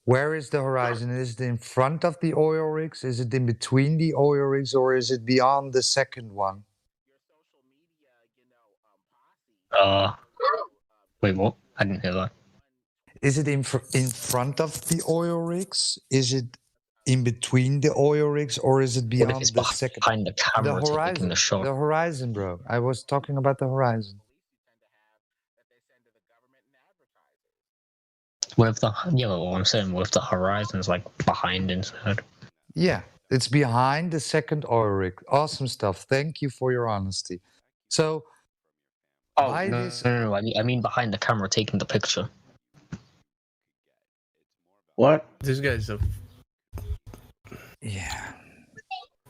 where is the horizon? Is it in front of the oil rigs? Is it in between the oil rigs, or is it beyond the second one? Wait, what? I didn't hear that. Is it in front of the oil rigs? Is it in between the oil rigs, or is it What if it's beyond the second? behind the camera taking horizon. the shot? The horizon, bro. I was talking about the horizon. What if the what I'm saying? What if the horizon's like behind instead? Yeah, it's behind the second oil rig. Awesome stuff. Thank you for your honesty. So, no, I mean behind the camera taking the picture. What? This guy's a. Yeah.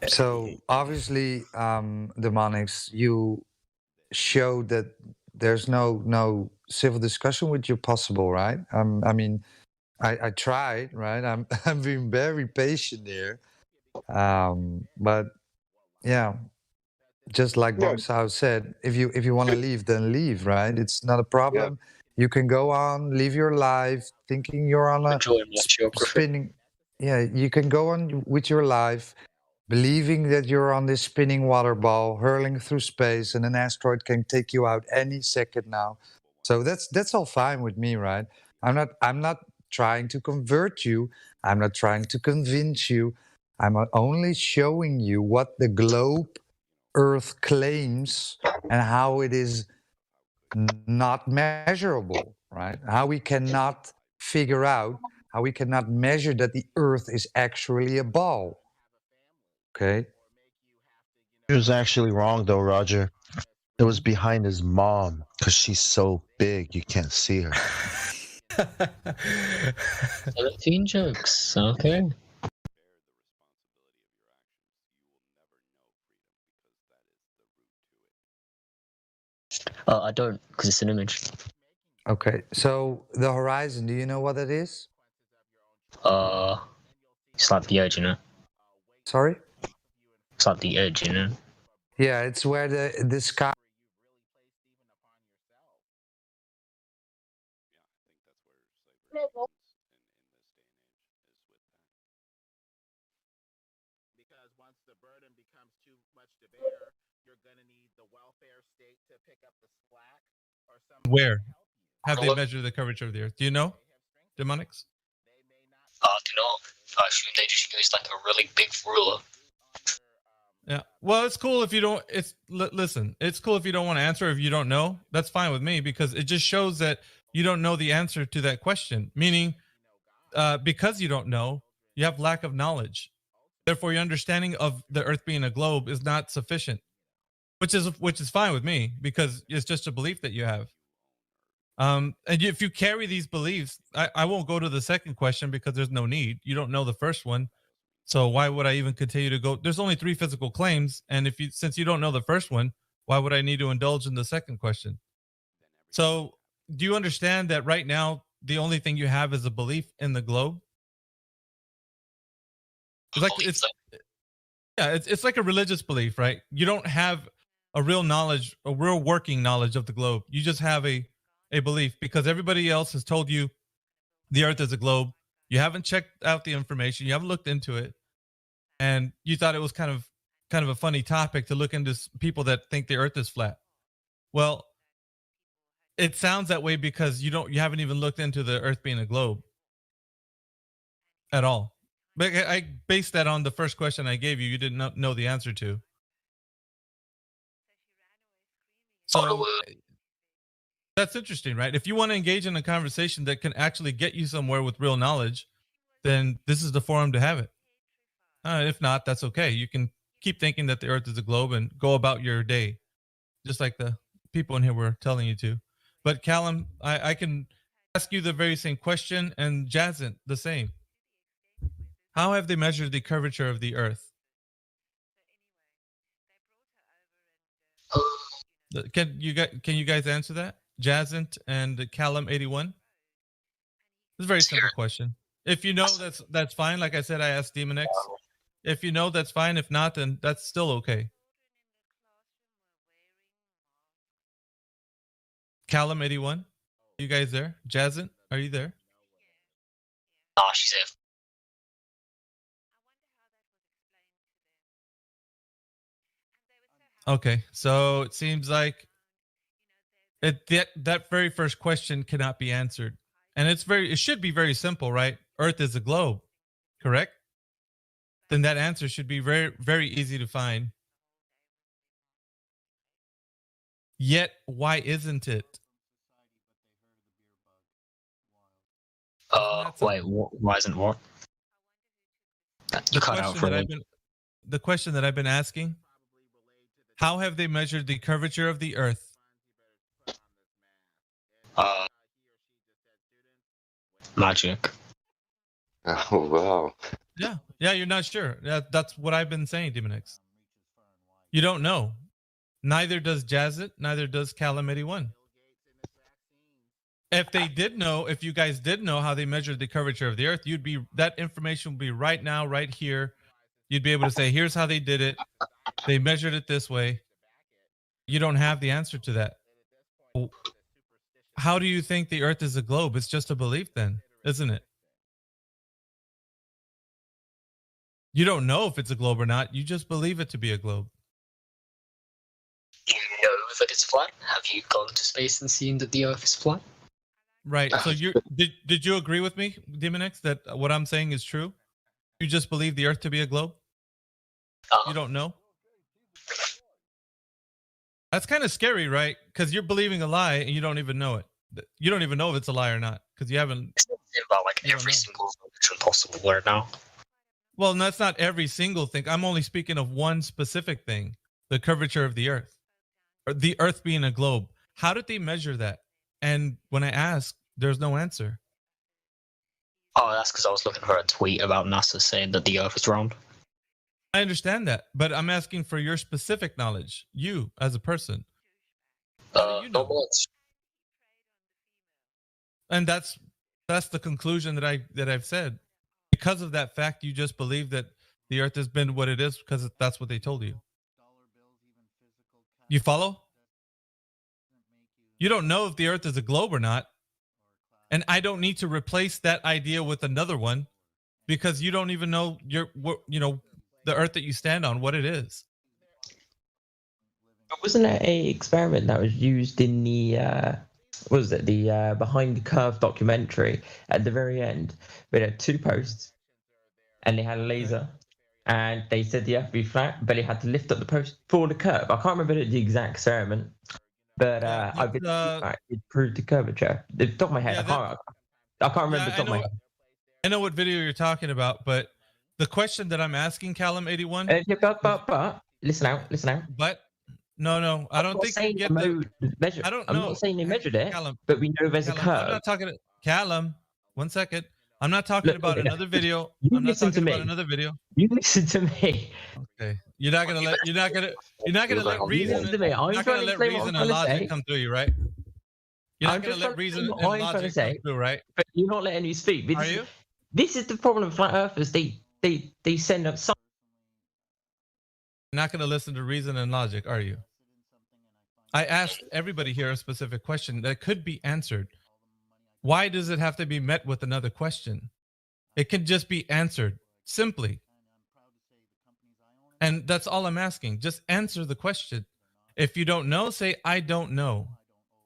So obviously, Demonics, you showed that there's no civil discussion with you possible, right? I mean, I tried, right? I'm being very patient here, but yeah, just like Bong Sao said, if you want to leave, then leave, right? It's not a problem. You can go on, live your life, thinking you're on a spinning. Yeah, you can go on with your life, believing that you're on this spinning water ball, hurling through space, and an asteroid can take you out any second now. So that's all fine with me, right? I'm not trying to convert you. I'm not trying to convince you. I'm only showing you what the globe Earth claims and how it is not measurable, right? How we cannot figure out, how we cannot measure that the Earth is actually a ball. Okay. He was actually wrong though, Roger. It was behind his mom because she's so big you can't see her. 17 jokes, okay. I don't, because it's an image. Okay, so the horizon, do you know what it is? It's like the edge, you know. Sorry? It's like the edge, you know. Yeah, it's where the sky. Where have they measured the curvature of the Earth? Do you know, Demonics? Do you know? I assume they just use like a really big ruler. Yeah. Well, it's cool if you don't. Listen. It's cool if you don't want to answer. If you don't know, that's fine with me because it just shows that you don't know the answer to that question. Meaning, because you don't know, you have lack of knowledge. Therefore, your understanding of the Earth being a globe is not sufficient, which is fine with me because it's just a belief that you have. And if you carry these beliefs, I won't go to the second question because there's no need. You don't know the first one. So why would I even continue to go? There's only 3 physical claims. And since you don't know the first one, why would I need to indulge in the second question? So do you understand that right now, the only thing you have is a belief in the globe? It's like a religious belief, right? You don't have a real knowledge, a real working knowledge of the globe. You just have a belief because everybody else has told you the Earth is a globe. You haven't checked out the information. You haven't looked into it. And you thought it was kind of a funny topic to look into people that think the Earth is flat. Well, it sounds that way because you haven't even looked into the Earth being a globe at all. But I based that on the first question I gave you. You did not know the answer to. So that's interesting, right? If you want to engage in a conversation that can actually get you somewhere with real knowledge, then this is the forum to have it. If not, that's okay. You can keep thinking that the Earth is a globe and go about your day, just like the people in here were telling you to. But Callum, I can ask you the very same question, and Jazzant the same. How have they measured the curvature of the Earth? Can you guys answer that? Jazant and Callum 81. It's a very simple question. If you know, that's fine. Like I said, I asked Demon X. If you know, that's fine. If not, then that's still okay. Callum 81, you guys there? Jazant, are you there? Ah, she's here. Okay, so it seems like that very first question cannot be answered, and it should be very simple, right? Earth is a globe, correct? Then that answer should be very, very easy to find. Yet, why isn't it? Wait, why isn't what? You cut out for a minute. The question that I've been asking, how have they measured the curvature of the Earth? Magic. Oh wow. Yeah, you're not sure. That's what I've been saying, Demonix. You don't know. Neither does Jazit, neither does Callum 81. If they did know, if you guys did know how they measured the curvature of the Earth, that information would be right now, right here. You'd be able to say, here's how they did it. They measured it this way. You don't have the answer to that. How do you think the Earth is a globe? It's just a belief then, isn't it? You don't know if it's a globe or not. You just believe it to be a globe. You know that it's flat? Have you gone to space and seen that the Earth is flat? Right. So did you agree with me, Demonix, that what I'm saying is true? You just believe the Earth to be a globe? You don't know? That's kind of scary, right? Because you're believing a lie and you don't even know it. You don't even know if it's a lie or not because you haven't. It's about like every single possible word now. Well, that's not every single thing. I'm only speaking of one specific thing: the curvature of the Earth, or the Earth being a globe. How did they measure that? And when I asked, there's no answer. Oh, that's because I was looking for a tweet about NASA saying that the Earth is round. I understand that, but I'm asking for your specific knowledge, you as a person. How do you know? And that's the conclusion that I've said. Because of that fact, you just believe that the Earth has been what it is because that's what they told you. You follow? You don't know if the Earth is a globe or not. And I don't need to replace that idea with another one because you don't even know the Earth that you stand on, what it is. But wasn't there a experiment that was used in the what was it, the Behind the Curve documentary at the very end? We had 2 posts and they had a laser and they said the Earth would be flat, but they had to lift up the post for the curve. I can't remember the exact experiment, but I believe it proved the curvature. The top of my head, I can't remember the top of my head. I know what video you're talking about, but the question that I'm asking, Callum 81. But listen out. But no, I don't think you get measure. I'm not saying they measured it, Callum, but we know there's a curve. I'm not talking to Callum. 1 second. I'm not talking about another video. You I'm not listen talking to about me. another video. You listen to me. Okay. You're not gonna let reason. Listen to me. I'm not trying gonna to let explain what reason I'm and trying to logic say. come through you, right? You're I'm not gonna just let reason and what I'm trying to logic say, come through, right? but you're not letting me speak. Are you? This is the problem with flat earthers. They send up some. You're not gonna listen to reason and logic, are you? I asked everybody here a specific question that could be answered. Why does it have to be met with another question? It can just be answered simply. And that's all I'm asking. Just answer the question. If you don't know, say, I don't know.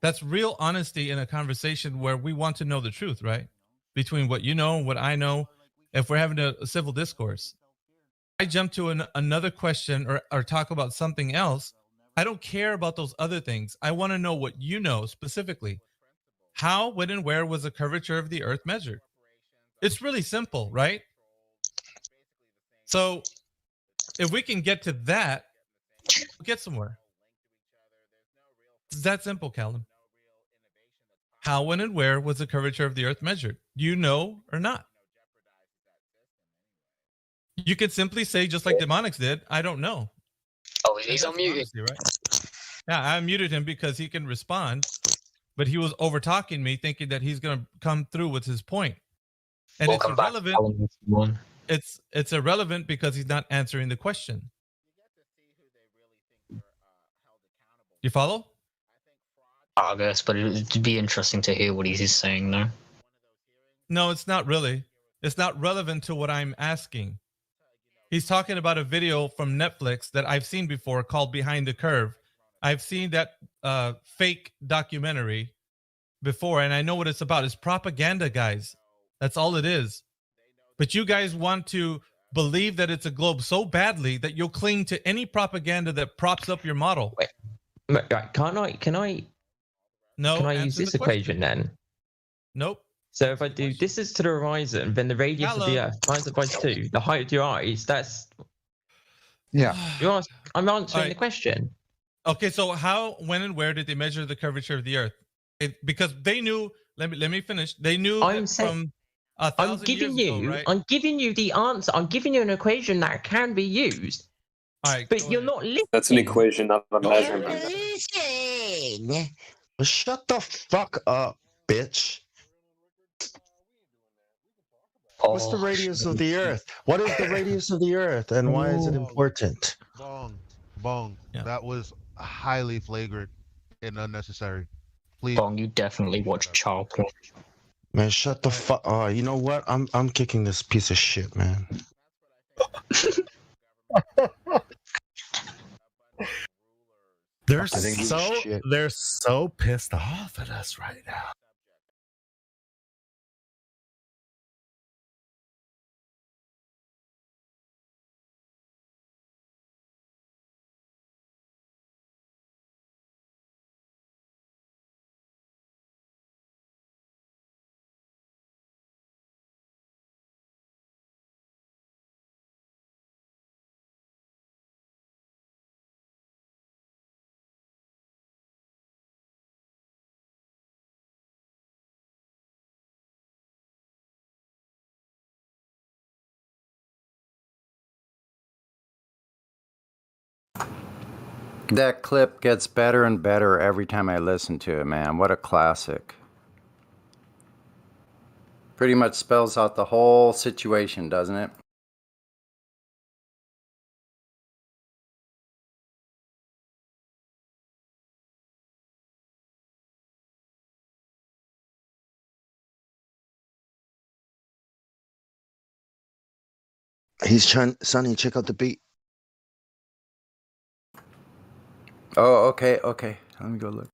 That's real honesty in a conversation where we want to know the truth, right? Between what you know and what I know, if we're having a civil discourse. I jump to another question or talk about something else. I don't care about those other things. I want to know what you know specifically. How, when, and where was the curvature of the Earth measured? It's really simple, right? So if we can get to that, we'll get somewhere. It's that simple, Callum. How, when, and where was the curvature of the Earth measured? Do you know or not? You could simply say, just like Demonics did, I don't know. Oh, he's unmuted. Honesty, right? Yeah, I muted him because he can respond, but he was over talking me, thinking that he's going to come through with his point. And Welcome it's back, irrelevant. Alan, everyone. It's irrelevant because he's not answering the question. You follow? I guess, but it'd be interesting to hear what he's saying now. No, it's not really. It's not relevant to what I'm asking. He's talking about a video from Netflix that I've seen before called Behind the Curve. I've seen that fake documentary before, and I know what it's about. It's propaganda, guys. That's all it is. But you guys want to believe that it's a globe so badly that you'll cling to any propaganda that props up your model. Wait, right, can I No, can I use answer this the question. equation then? Nope. So if I do distance to the horizon, then the radius of the Hello. Earth times it by 2, the height of your eyes, that's... Yeah. I'm answering Alright. the question. Okay, so how, when, and where did they measure the curvature of the Earth? Because they knew. Let me finish. They knew that from 1,000 years ago, right? I'm giving you the answer. I'm giving you an equation that can be used. All right, but you're not listening. That's an equation, not a measurement. Shut the fuck up, bitch. What's the radius of the Earth? What is the radius of the Earth, and why is it important? Bong. That was highly flagrant and unnecessary. Please. Bong, you definitely watch child porn. Man, shut the fuck. Oh, you know what? I'm kicking this piece of shit, man. They're Fucking so shit. they're so pissed off at us right now. That clip gets better and better every time I listen to it, man. What a classic. Pretty much spells out the whole situation, doesn't it? He's trying. Sonny, check out the beat. Oh, okay, okay. Let me go look.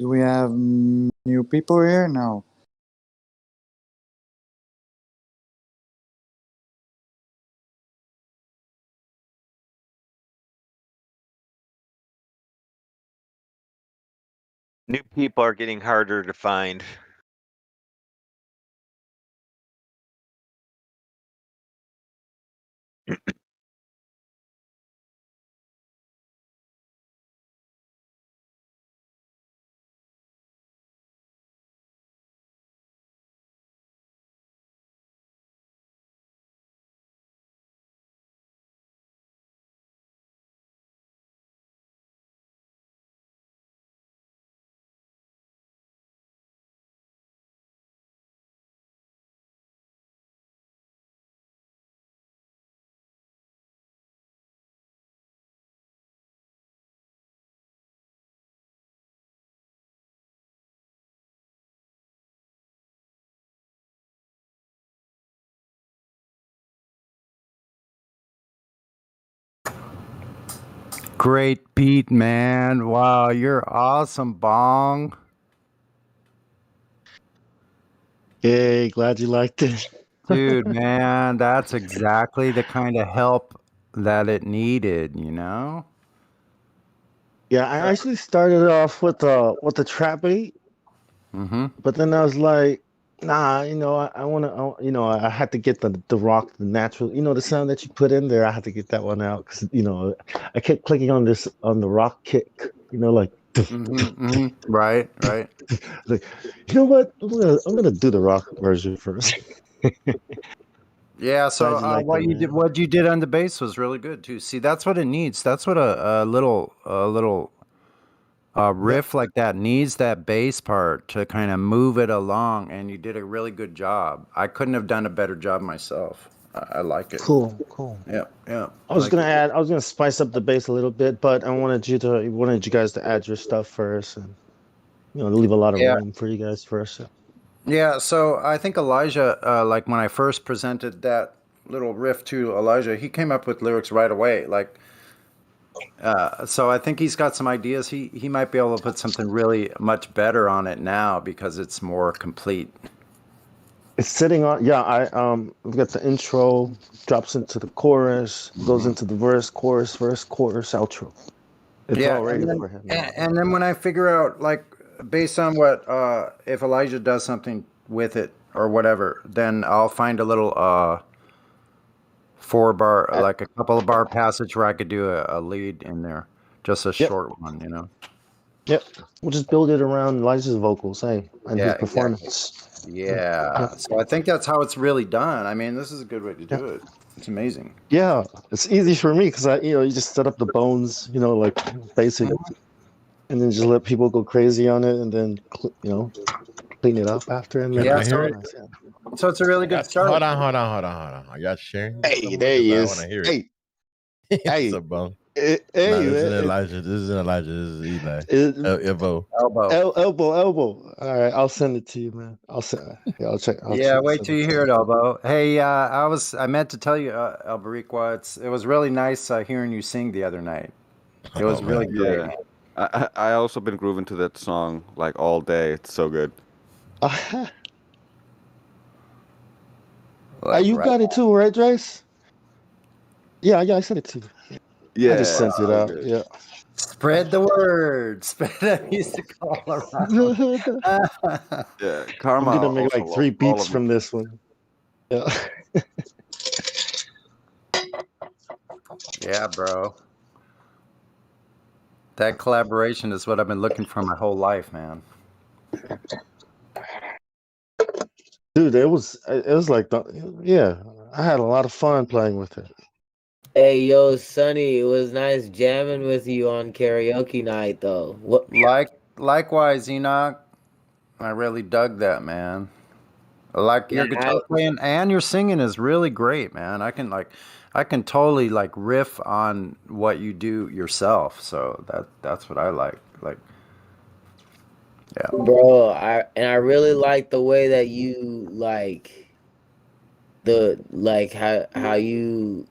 Do we have new people here? No. New people are getting harder to find. Great beat, man. Wow, you're awesome, Bong. Yay, glad you liked it. Dude, man, that's exactly the kind of help that it needed, you know? Yeah, I actually started off with the trap beat, but then I was like, nah, I want to, I had to get the rock, the natural, the sound that you put in there. I had to get that one out because I kept clicking on the rock kick, like. Right, right. Like, you know what? I'm gonna do the rock version first. Yeah, so Glad you liked it, man. what you did on the bass was really good too. See, that's what it needs. That's what a little riff like that needs, that bass part to kind of move it along, and you did a really good job. I couldn't have done a better job myself. I like it. Cool. Yeah, yeah. I was gonna spice up the bass a little bit, but I wanted you guys to add your stuff first, and leave a lot of Yeah. room for you guys first. So. Yeah, so I think Elijah, like when I first presented that little riff to Elijah, he came up with lyrics right away. Like, so I think he's got some ideas. He might be able to put something really much better on it now because it's more complete. It's sitting on. Yeah, we've got the intro, drops into the chorus, goes into the verse, chorus, outro. It's all ready for him. And then when I figure out, like, based on what, if Elijah does something with it or whatever, then I'll find a little 4-bar, like a couple of bar passage where I could do a lead in there, just a short one, you know. Yep, we'll just build it around Elijah's vocals, and his exactly. performance. Yeah, so I think that's how it's really done. I mean, this is a good way to do it. It's amazing. Yeah, it's easy for me because you just set up the bones, like basic, and then just let people go crazy on it, and then clean it up after. And then So it's a really good start. Hold on. Are y'all sharing? Hey, there he is. I want to hear it. Hey, what's up, bro? Hey, this isn't Elijah. This is Eli. Elbow. Elbow. All right, I'll send it to you, man. I'll check. Wait till you hear it, Elbow. Hey, I meant to tell you, Albariqua, it was really nice hearing you sing the other night. It was really great. Yeah. I also been grooving to that song like all day. It's so good. You got it too, right, Drace? Yeah, I sent it to you. Yeah, I just sent it out. good. Yeah. Spread the word. Spread that music all around. Yeah, Karma. I'm gonna make like 3 beats from this one. Yeah. Yeah, bro. That collaboration is what I've been looking for my whole life, man. Dude, it was like I had a lot of fun playing with it. Hey, yo, Sonny, it was nice jamming with you on karaoke night, though. What? Likewise, Enoch. I really dug that, man. Like your guitar playing and your singing is really great, man. I can totally like riff on what you do yourself. So that's what I like. Like, yeah, bro. I really like the way that you like how you.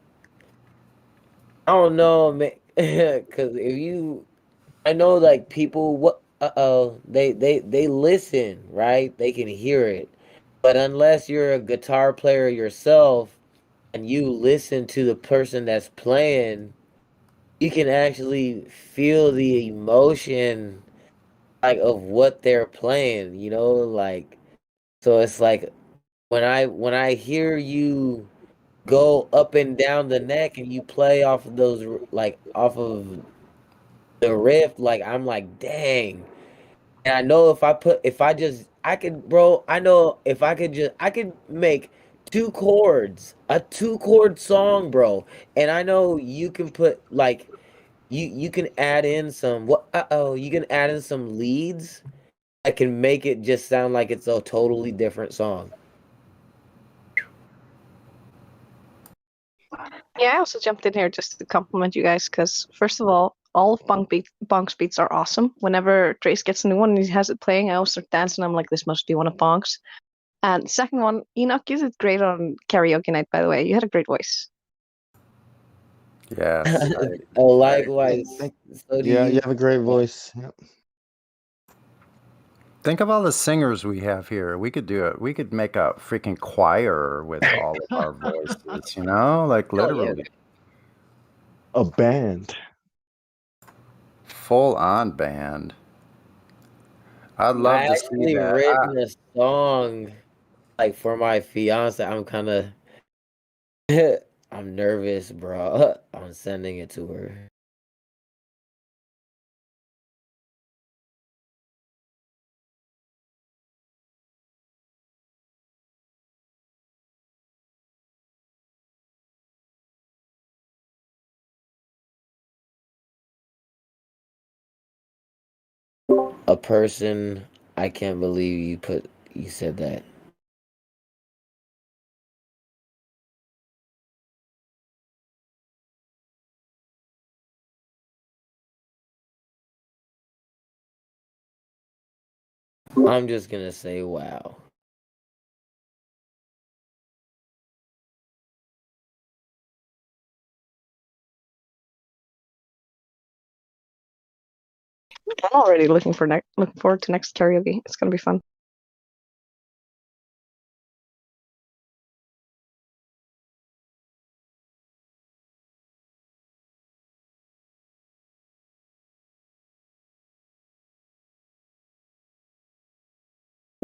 I don't know, man. Because I know like people. they listen, right? They can hear it. But unless you're a guitar player yourself and you listen to the person that's playing, you can actually feel the emotion like of what they're playing, you know, like so it's like when I hear you go up and down the neck and you play off of those like off of the riff, like I'm like, dang. And I know I could, bro, I know if I could make a 2 chord song, bro. And I know you can put like you can add in some you can add in some leads that can make it just sound like it's a totally different song. Yeah, I also jumped in here just to compliment you guys because first of all of Bonk's beats are awesome. Whenever Trace gets a new one and he has it playing, I always start dancing. I'm like, this must be one of Bonk's. And second one, Enoch, you did great on karaoke night. By the way, you had a great voice. Yes. Oh, likewise. So do Yeah, you you. have a great voice. Yep. Think of all the singers we have here. We could do it. We could make a freaking choir with all of our voices, you know? Like Hell yeah. literally. A band. Full on band. I'd I love to see actually that. written a song like for my fiance. I'm kind of I'm nervous, bro. I'm sending it to her. A person, I can't believe you said that. I'm just gonna say wow. I'm already looking forward to next karaoke. It's gonna be fun.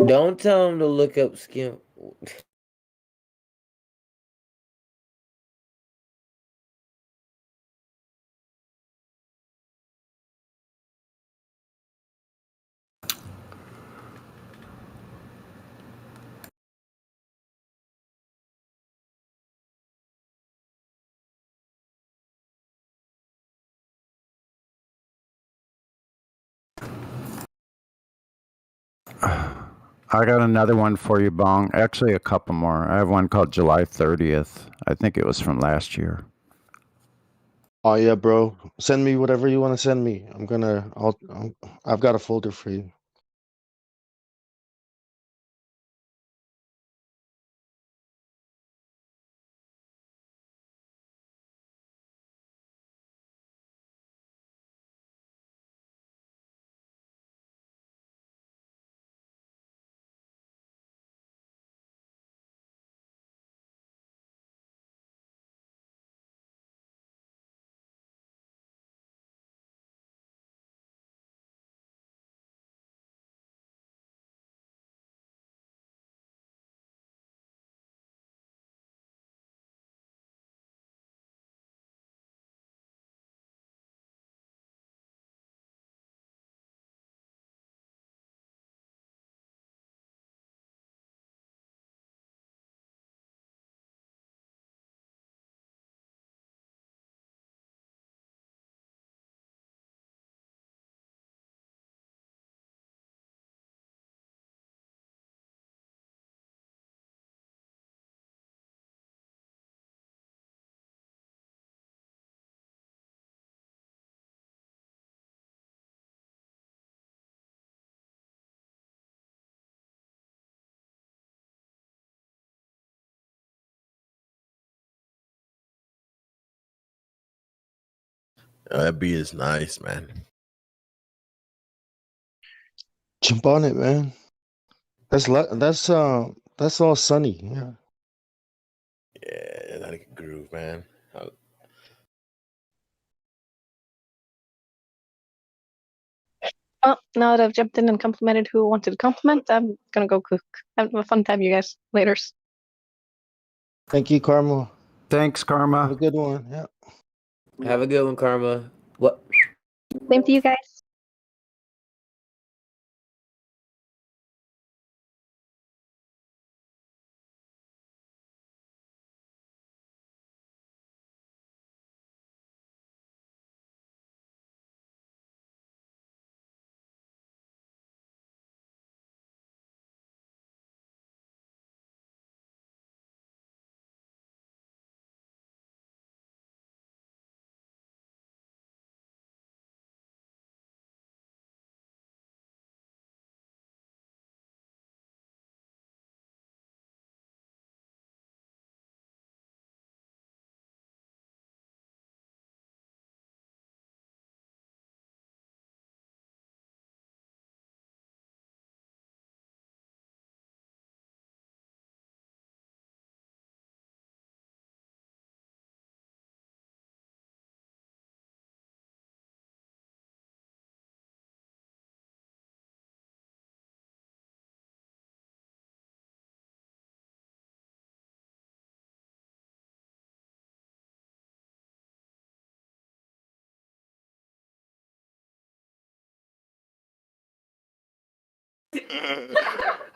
Don't tell him to look up skin. I got another one for you, Bong. Actually, a couple more. I have one called July 30th. I think it was from last year. Oh yeah, bro. Send me whatever you want to send me. I've got a folder for you. That beat is nice, man. Jump on it, man. That's all sunny. Yeah. Yeah, that groove, man. Oh, now that I've jumped in and complimented who wanted to compliment, I'm gonna go cook. Have a fun time, you guys. Laters. Thank you, Karma. Thanks, Karma. Have a good one. Yeah. Have a good one, Karma. What? Same to you guys.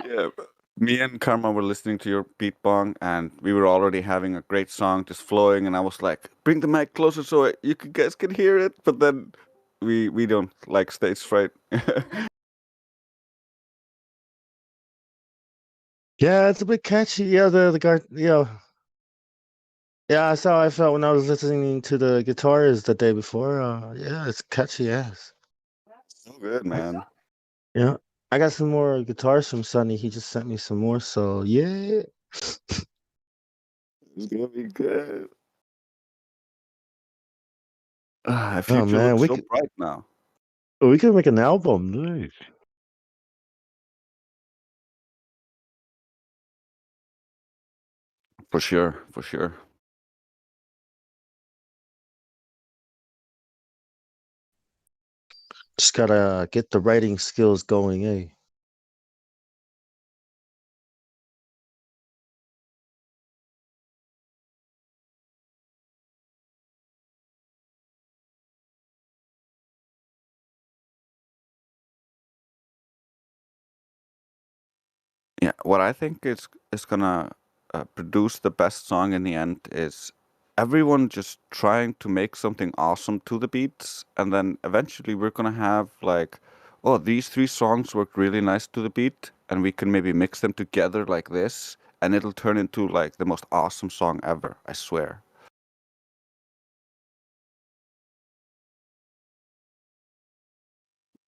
Yeah, me and Karma were listening to your beat bong, and we were already having a great song just flowing, and I was like, "Bring the mic closer so you guys can hear it." But then we don't like stage fright. Yeah, it's a bit catchy. Yeah, the guy. Yeah. Yeah, that's how I felt when I was listening to the guitars the day before. Yeah, it's catchy ass. So good, man. Yeah, I got some more guitars from Sonny. He just sent me some more. So yeah. It's gonna be good. Our Oh future man, looks so bright now. we could make an album. Nice. For sure, for sure. Just gotta get the writing skills going, eh? Yeah, what I think is gonna produce the best song in the end is everyone just trying to make something awesome to the beats, and then eventually we're gonna have like, oh, these three songs work really nice to the beat, and we can maybe mix them together like this, and it'll turn into like the most awesome song ever. I swear.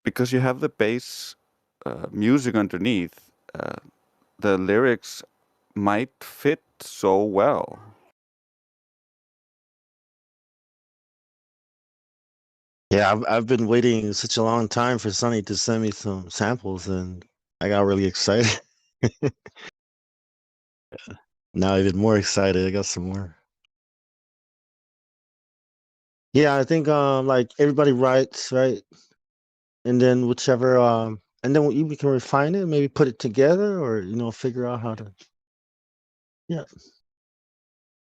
Because you have the bass music underneath, the lyrics might fit so well. Yeah, I've been waiting such a long time for Sonny to send me some samples, and I got really excited. Now even more excited. I got some more. Yeah, I think like everybody writes, right? And then whichever and then we can refine it, maybe put it together, or figure out how to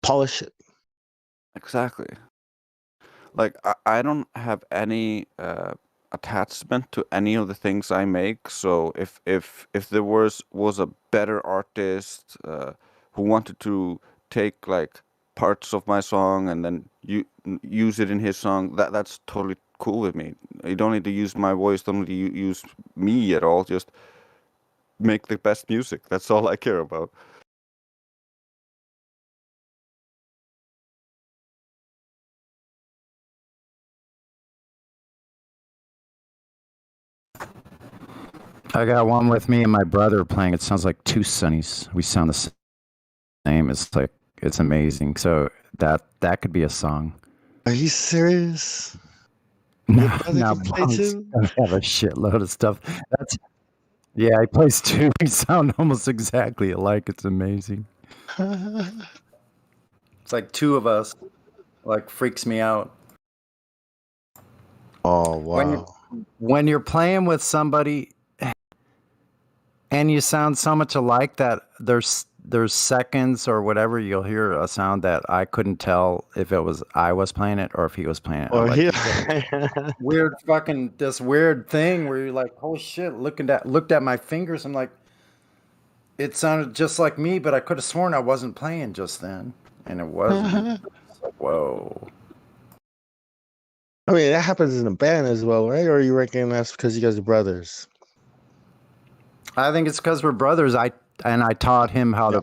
polish it. Exactly. Like I don't have any attachment to any of the things I make. So if there was a better artist who wanted to take like parts of my song and then use it in his song, that's totally cool with me. You don't need to use my voice. Don't need to use me at all. Just make the best music. That's all I care about. I got one with me and my brother playing. It sounds like two Sunnies. We sound the same. It's amazing. So that could be a song. Are you serious? Now can play Bunk's too? gonna have a shitload of stuff. Yeah, he plays two. We sound almost exactly alike. It's amazing. It's like two of us. Like freaks me out. Oh wow. When you're playing with somebody and you sound so much alike that there's seconds or whatever you'll hear a sound that I couldn't tell if it was I was playing it or if he was playing it. Or Like, he weird fucking this weird thing where you're like, holy shit, looked at my fingers. I'm like, it sounded just like me, but I could have sworn I wasn't playing just then, and it wasn't. It's like, whoa. I mean, that happens in a band as well, right? Or you reckon that's because you guys are brothers? I think it's because we're brothers. I taught him how to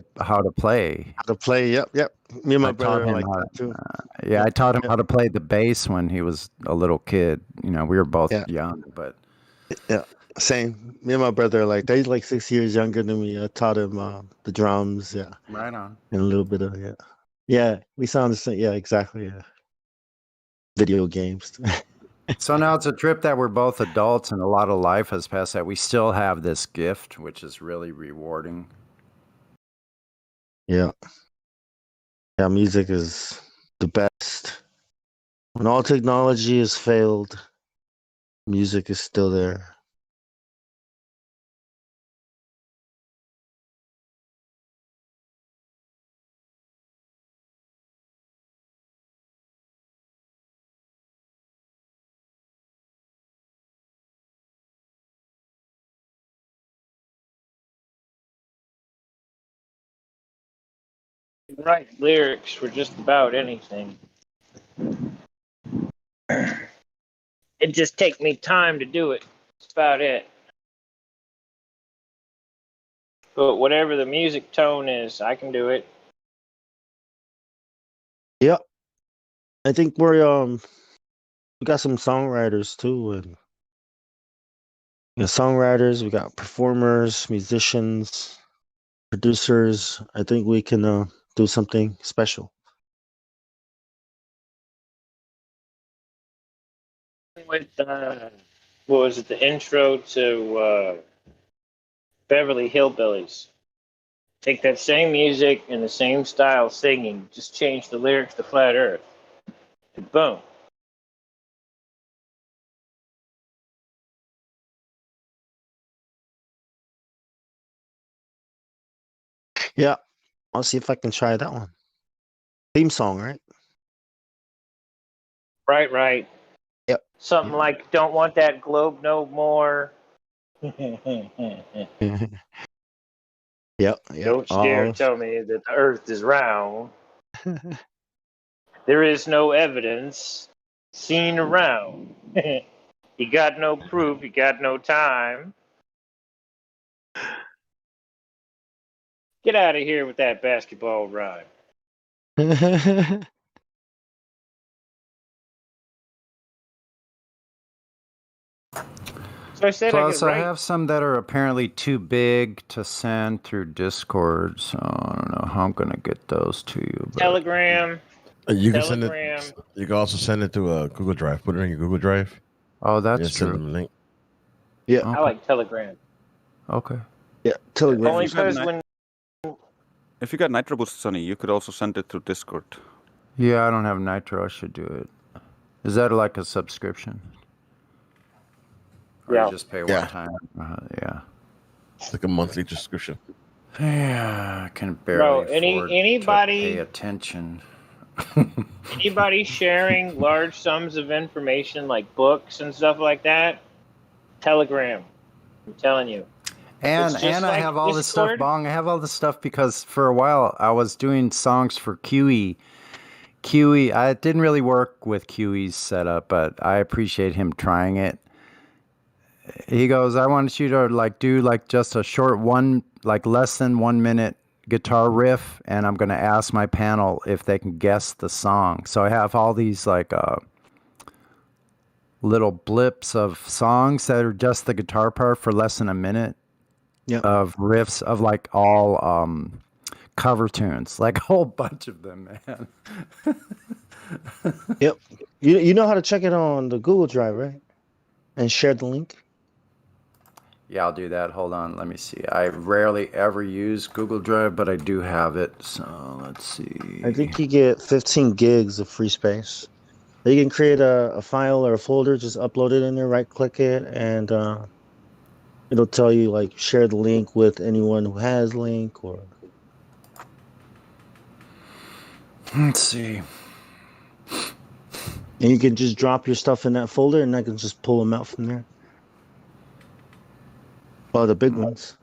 play. How to play? Yep. Me and my I brother taught are him like how. that too. I taught him how to play the bass when he was a little kid. You know, we were both young, but yeah, same. Me and my brother are like they're like 6 years younger than me. I taught him the drums, yeah, right on, and a little bit of yeah. We sound the same. Yeah, exactly. Yeah, video games. So now it's a trip that we're both adults and a lot of life has passed that we still have this gift, which is really rewarding. Yeah, music is the best. When all technology has failed, music is still there. Write lyrics for just about anything. It just take me time to do it. That's about it. But whatever the music tone is, I can do it. Yeah, I think we got some songwriters too, and we got songwriters, we got performers, musicians, producers. I think we can do something special. With what was it? The intro to Beverly Hillbillies. Take that same music and the same style singing, just change the lyrics to Flat Earth. And boom. Yeah, I'll see if I can try that one. Theme song, right? Right. Yep. Something like "Don't want that globe no more." Yep. Don't you dare tell me that the Earth is round. There is no evidence seen around. You got no proof. You got no time. Get out of here with that basketball rhyme. So I said Plus, I I could write. have some that are apparently too big to send through Discord, so I don't know how I'm gonna get those to you. But... Telegram. You can Telegram. send it. You can also send it to a Google Drive. Put it in your Google Drive. Oh, that's Just true. send them a link. Yeah. I like Telegram. Okay. Yeah, Telegram. Only because when If you got Nitro Boost, Sonny, you could also send it through Discord. Yeah, I don't have Nitro. I should do it. Is that like a subscription? Or you just pay one time? Yeah. It's like a monthly subscription. Yeah, I can barely afford anybody to pay attention. Anybody sharing large sums of information like books and stuff like that? Telegram. I'm telling you. And I have all this stuff, Bong. I have all this stuff because for a while I was doing songs for QE. I didn't really work with QE's setup, but I appreciate him trying it. He goes, I want you to do just a short less than 1 minute guitar riff, and I'm going to ask my panel if they can guess the song. So I have all these little blips of songs that are just the guitar part for less than a minute of riffs of all cover tunes, like a whole bunch of them, man. Yep. You know how to check it on the Google Drive, right? And share the link. Yeah, I'll do that. Hold on. Let me see. I rarely ever use Google Drive, but I do have it. So let's see. I think you get 15 gigs of free space. You can create a file or a folder, just upload it in there, right click it, and it'll tell you like share the link with anyone who has link or. Let's see. And you can just drop your stuff in that folder, and I can just pull them out from there. Oh, the big ones.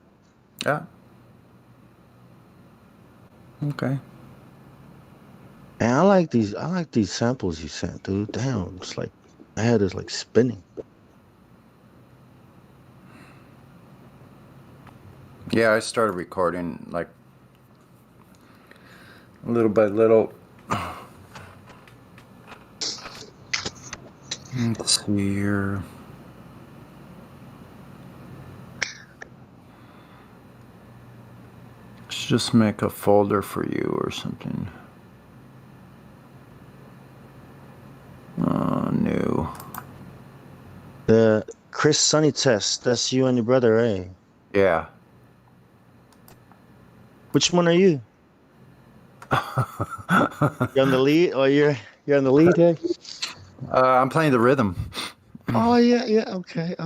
Yeah. Okay. And I like these samples you sent, dude. Damn, it's like my head is like spinning. Yeah, I started recording like little by little. Let's see here. Let's just make a folder for you or something. New. The Chris Sunny test. That's you and your brother, eh? Yeah. Which one are you? You're on the lead, or you're on the lead, eh? I'm playing the rhythm. Oh yeah. Okay.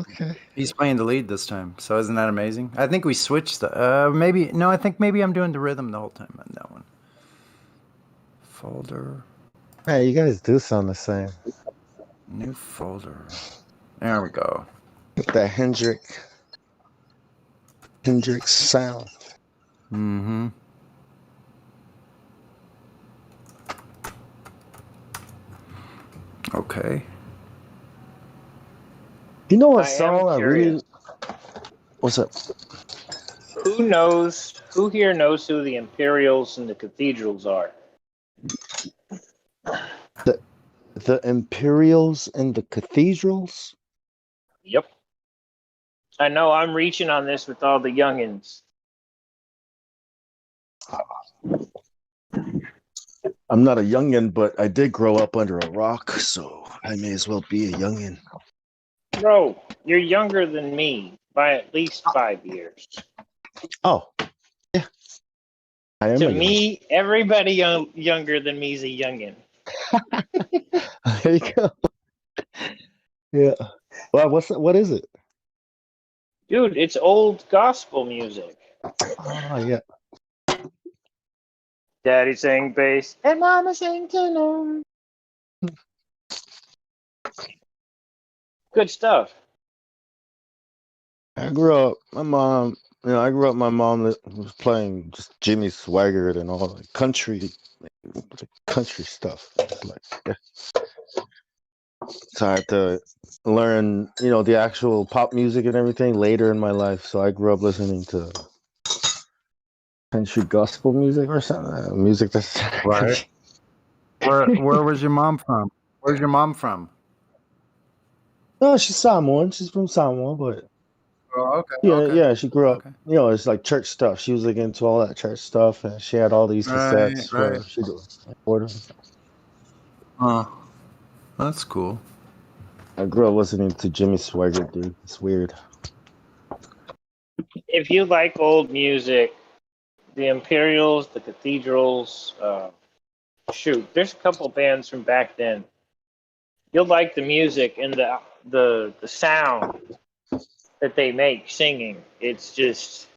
He's playing the lead this time, so isn't that amazing? I think we switched the. I think maybe I'm doing the rhythm the whole time on that one. Folder. Hey, you guys do sound the same. New folder. There we go. That Hendrix sound. Mm-hmm. Okay. You know what I song am I really? curious. What's up? Who here knows who the Imperials and the Cathedrals are? The Imperials and the Cathedrals? Yep. I know I'm reaching on this with all the youngins. I'm not a youngin, but I did grow up under a rock, so I may as well be a youngin. Bro, you're younger than me by at least 5 years. Oh, yeah. I am To a me, everybody younger than me is a youngin. youngin. There you go. Yeah. Well, what is it? Dude, it's old gospel music. Oh, yeah. Daddy sang bass and Mama sang tenor. Good stuff. I grew up. My mom. I grew up. My mom was playing just Jimmy Swaggart and all the country stuff. Like, yeah. So I had to learn, the actual pop music and everything later in my life. So I grew up listening to country gospel music or something. Music that's Right. Where was your mom from? Where's your mom from? No, she's Samoan. She's from Samoa, but Oh, okay. yeah, she grew up. It's like church stuff. She was like into all that church stuff, and she had all these cassettes where she ordered. That's cool. I grew up listening to Jimmy Swaggart, dude. It's weird. If you like old music, the Imperials, the Cathedrals, there's a couple bands from back then. You'll like the music and the sound that they make singing. It's just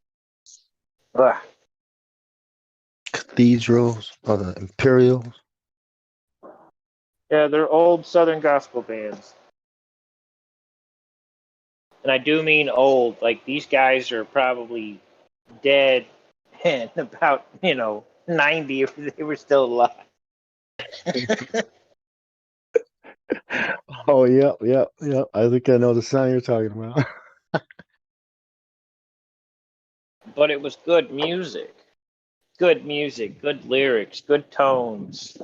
Cathedrals or the Imperials. Yeah, they're old Southern gospel bands. And I do mean old. Like, these guys are probably dead and about, 90 if they were still alive. Oh, yep. I think I know the sound you're talking about. But it was good music. Good music, good lyrics, good tones.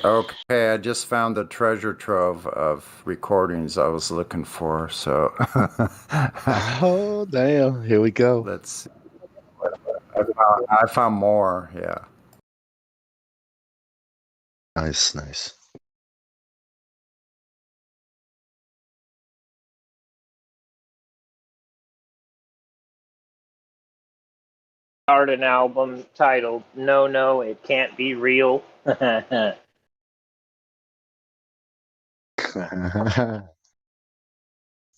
Okay, I just found the treasure trove of recordings I was looking for. So, oh damn! Here we go. Let's see. I found more. Yeah. Nice. Start an album titled "No, No, It Can't Be Real."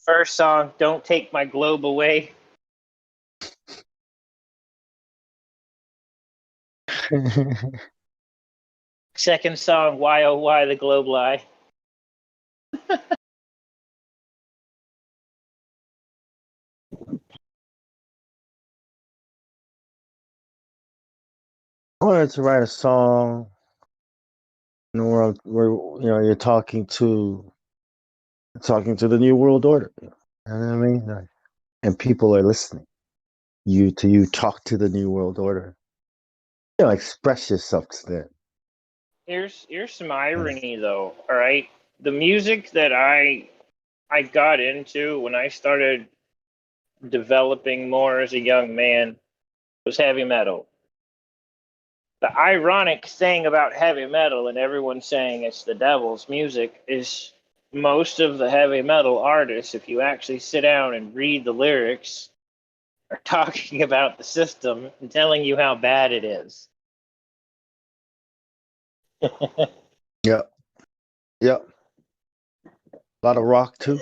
First song, "Don't Take My Globe Away." Second song, "Why Oh Why the Globe Lie." I wanted to write a song in the world where you're talking to the new world order. You know what I mean? And people are listening. You talk to the new world order. Express yourself to them. Here's some irony though. All right, the music that I got into when I started developing more as a young man was heavy metal. The ironic thing about heavy metal and everyone saying it's the devil's music is most of the heavy metal artists, if you actually sit down and read the lyrics, are talking about the system and telling you how bad it is. Yep. Yep. A lot of rock too.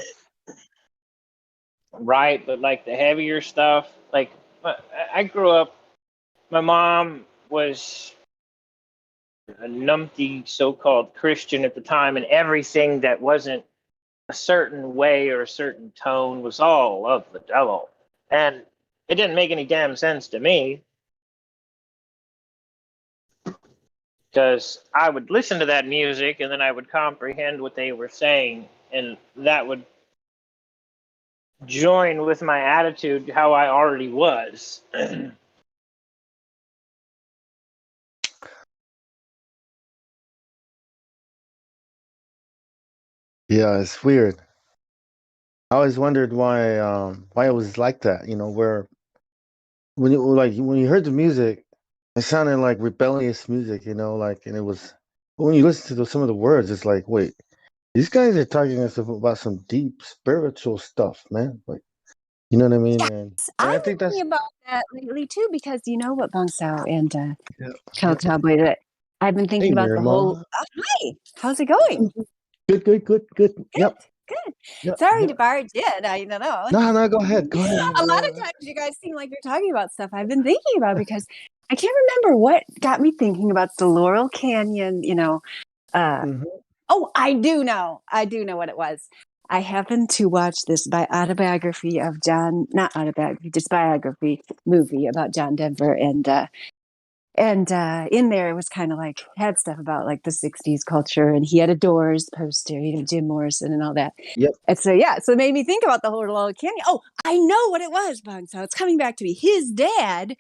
Right, but like the heavier stuff, like I grew up, my mom was a numpty so-called Christian at the time, and everything that wasn't a certain way or a certain tone was all of the devil. And it didn't make any damn sense to me, because I would listen to that music and then I would comprehend what they were saying, and that would join with my attitude how I already was. Yeah, it's weird. I always wondered why it was like that. Where when you heard the music, it sounded like rebellious music. And it was when you listen to some of the words, it's like, wait, these guys are talking us about some deep spiritual stuff, man. Like, you know what I mean? And I I'm think that's thinking about that lately too, because you know what, Bongso and yeah. Cowboy, that I've been thinking Hey, about the whole. Miramon. Hi, how's it going? Good. Yep. Good. Yep. Sorry Yep. to barge in. I don't know. No, go ahead. Go ahead. A lot of times you guys seem like you're talking about stuff I've been thinking about, because I can't remember what got me thinking about the Laurel Canyon, Oh, I do know what it was. I happened to watch this autobiography of not autobiography, just biography movie about John Denver, and in there it was kind of like had stuff about like the 60s culture, and he had a Doors poster, Jim Morrison and all that. Yep. And so it made me think about the whole Laurel Canyon. Oh, I know what it was, Bung. So it's coming back to me. His dad,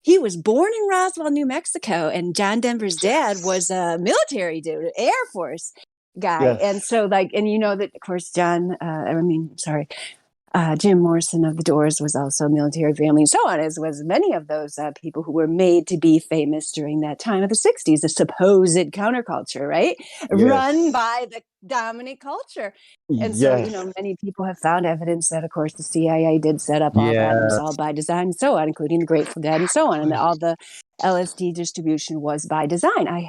he was born in Roswell, New Mexico, and John Denver's dad was a military dude, Air Force guy. Yes. And so and you know that, of course, Jim Morrison of the Doors was also a military family, and so on, as was many of those people who were made to be famous during that time of the 60s, the supposed counterculture, right? Yes. Run by the dominant culture. And so, Yes. many people have found evidence that, of course, the CIA did set up all that, and it was Yeah. all by design and so on, including the Grateful Dead and so on, and all the LSD distribution was by design. I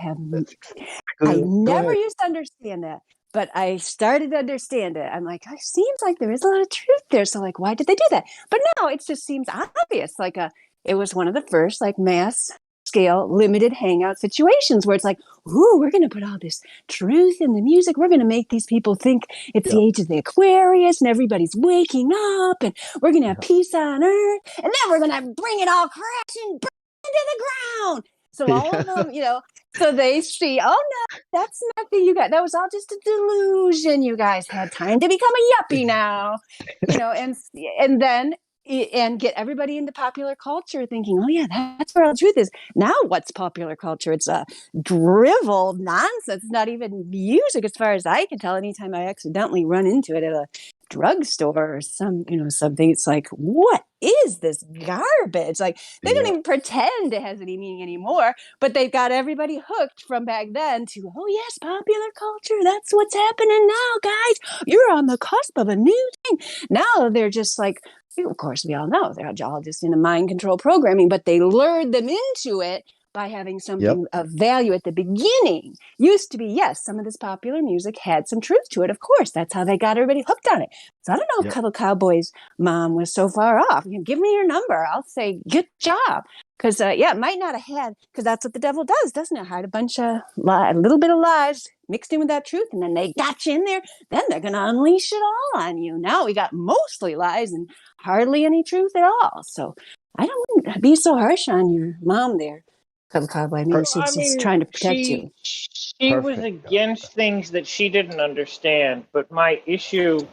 never used to understand that, but I started to understand it. I'm like, it seems like there is a lot of truth there. So like, why did they do that? But now it just seems obvious. Like it was one of the first like mass scale limited hangout situations where it's like, ooh, we're going to put all this truth in the music. We're going to make these people think it's the age of the Aquarius and everybody's waking up, and we're going to have peace on earth. And then we're going to bring it all crashing into the ground. So all of them, so they see, oh no, that's nothing. You got that was all just a delusion. You guys had time to become a yuppie now, and then get everybody into popular culture thinking, oh yeah, that's where all the truth is. Now what's popular culture? It's a drivel nonsense. It's not even music, as far as I can tell. Anytime I accidentally run into it at a drugstore or something, it's like, what is this garbage? Like they don't even pretend it has any meaning anymore, but they've got everybody hooked from back then to, oh yes, popular culture, that's what's happening now, guys. you're on the cusp of a new thing. Now they're just like, of course, we all know they're all just in a mind control programming, but they lured them into it by having something of value at the beginning. Used to be, yes, some of this popular music had some truth to it. Of course, that's how they got everybody hooked on it. So I don't know if Cuddle Cowboy's mom was so far off. Give me your number. I'll say, good job. Because, it might not have had, because that's what the devil does, doesn't it? Hide a bunch of a little bit of lies mixed in with that truth, and then they got you in there. Then they're going to unleash it all on you. Now we got mostly lies and hardly any truth at all. So I don't be so harsh on your mom there. Cuddle Cowboy. Maybe she's just trying to protect you. She was against things that she didn't understand, but my issue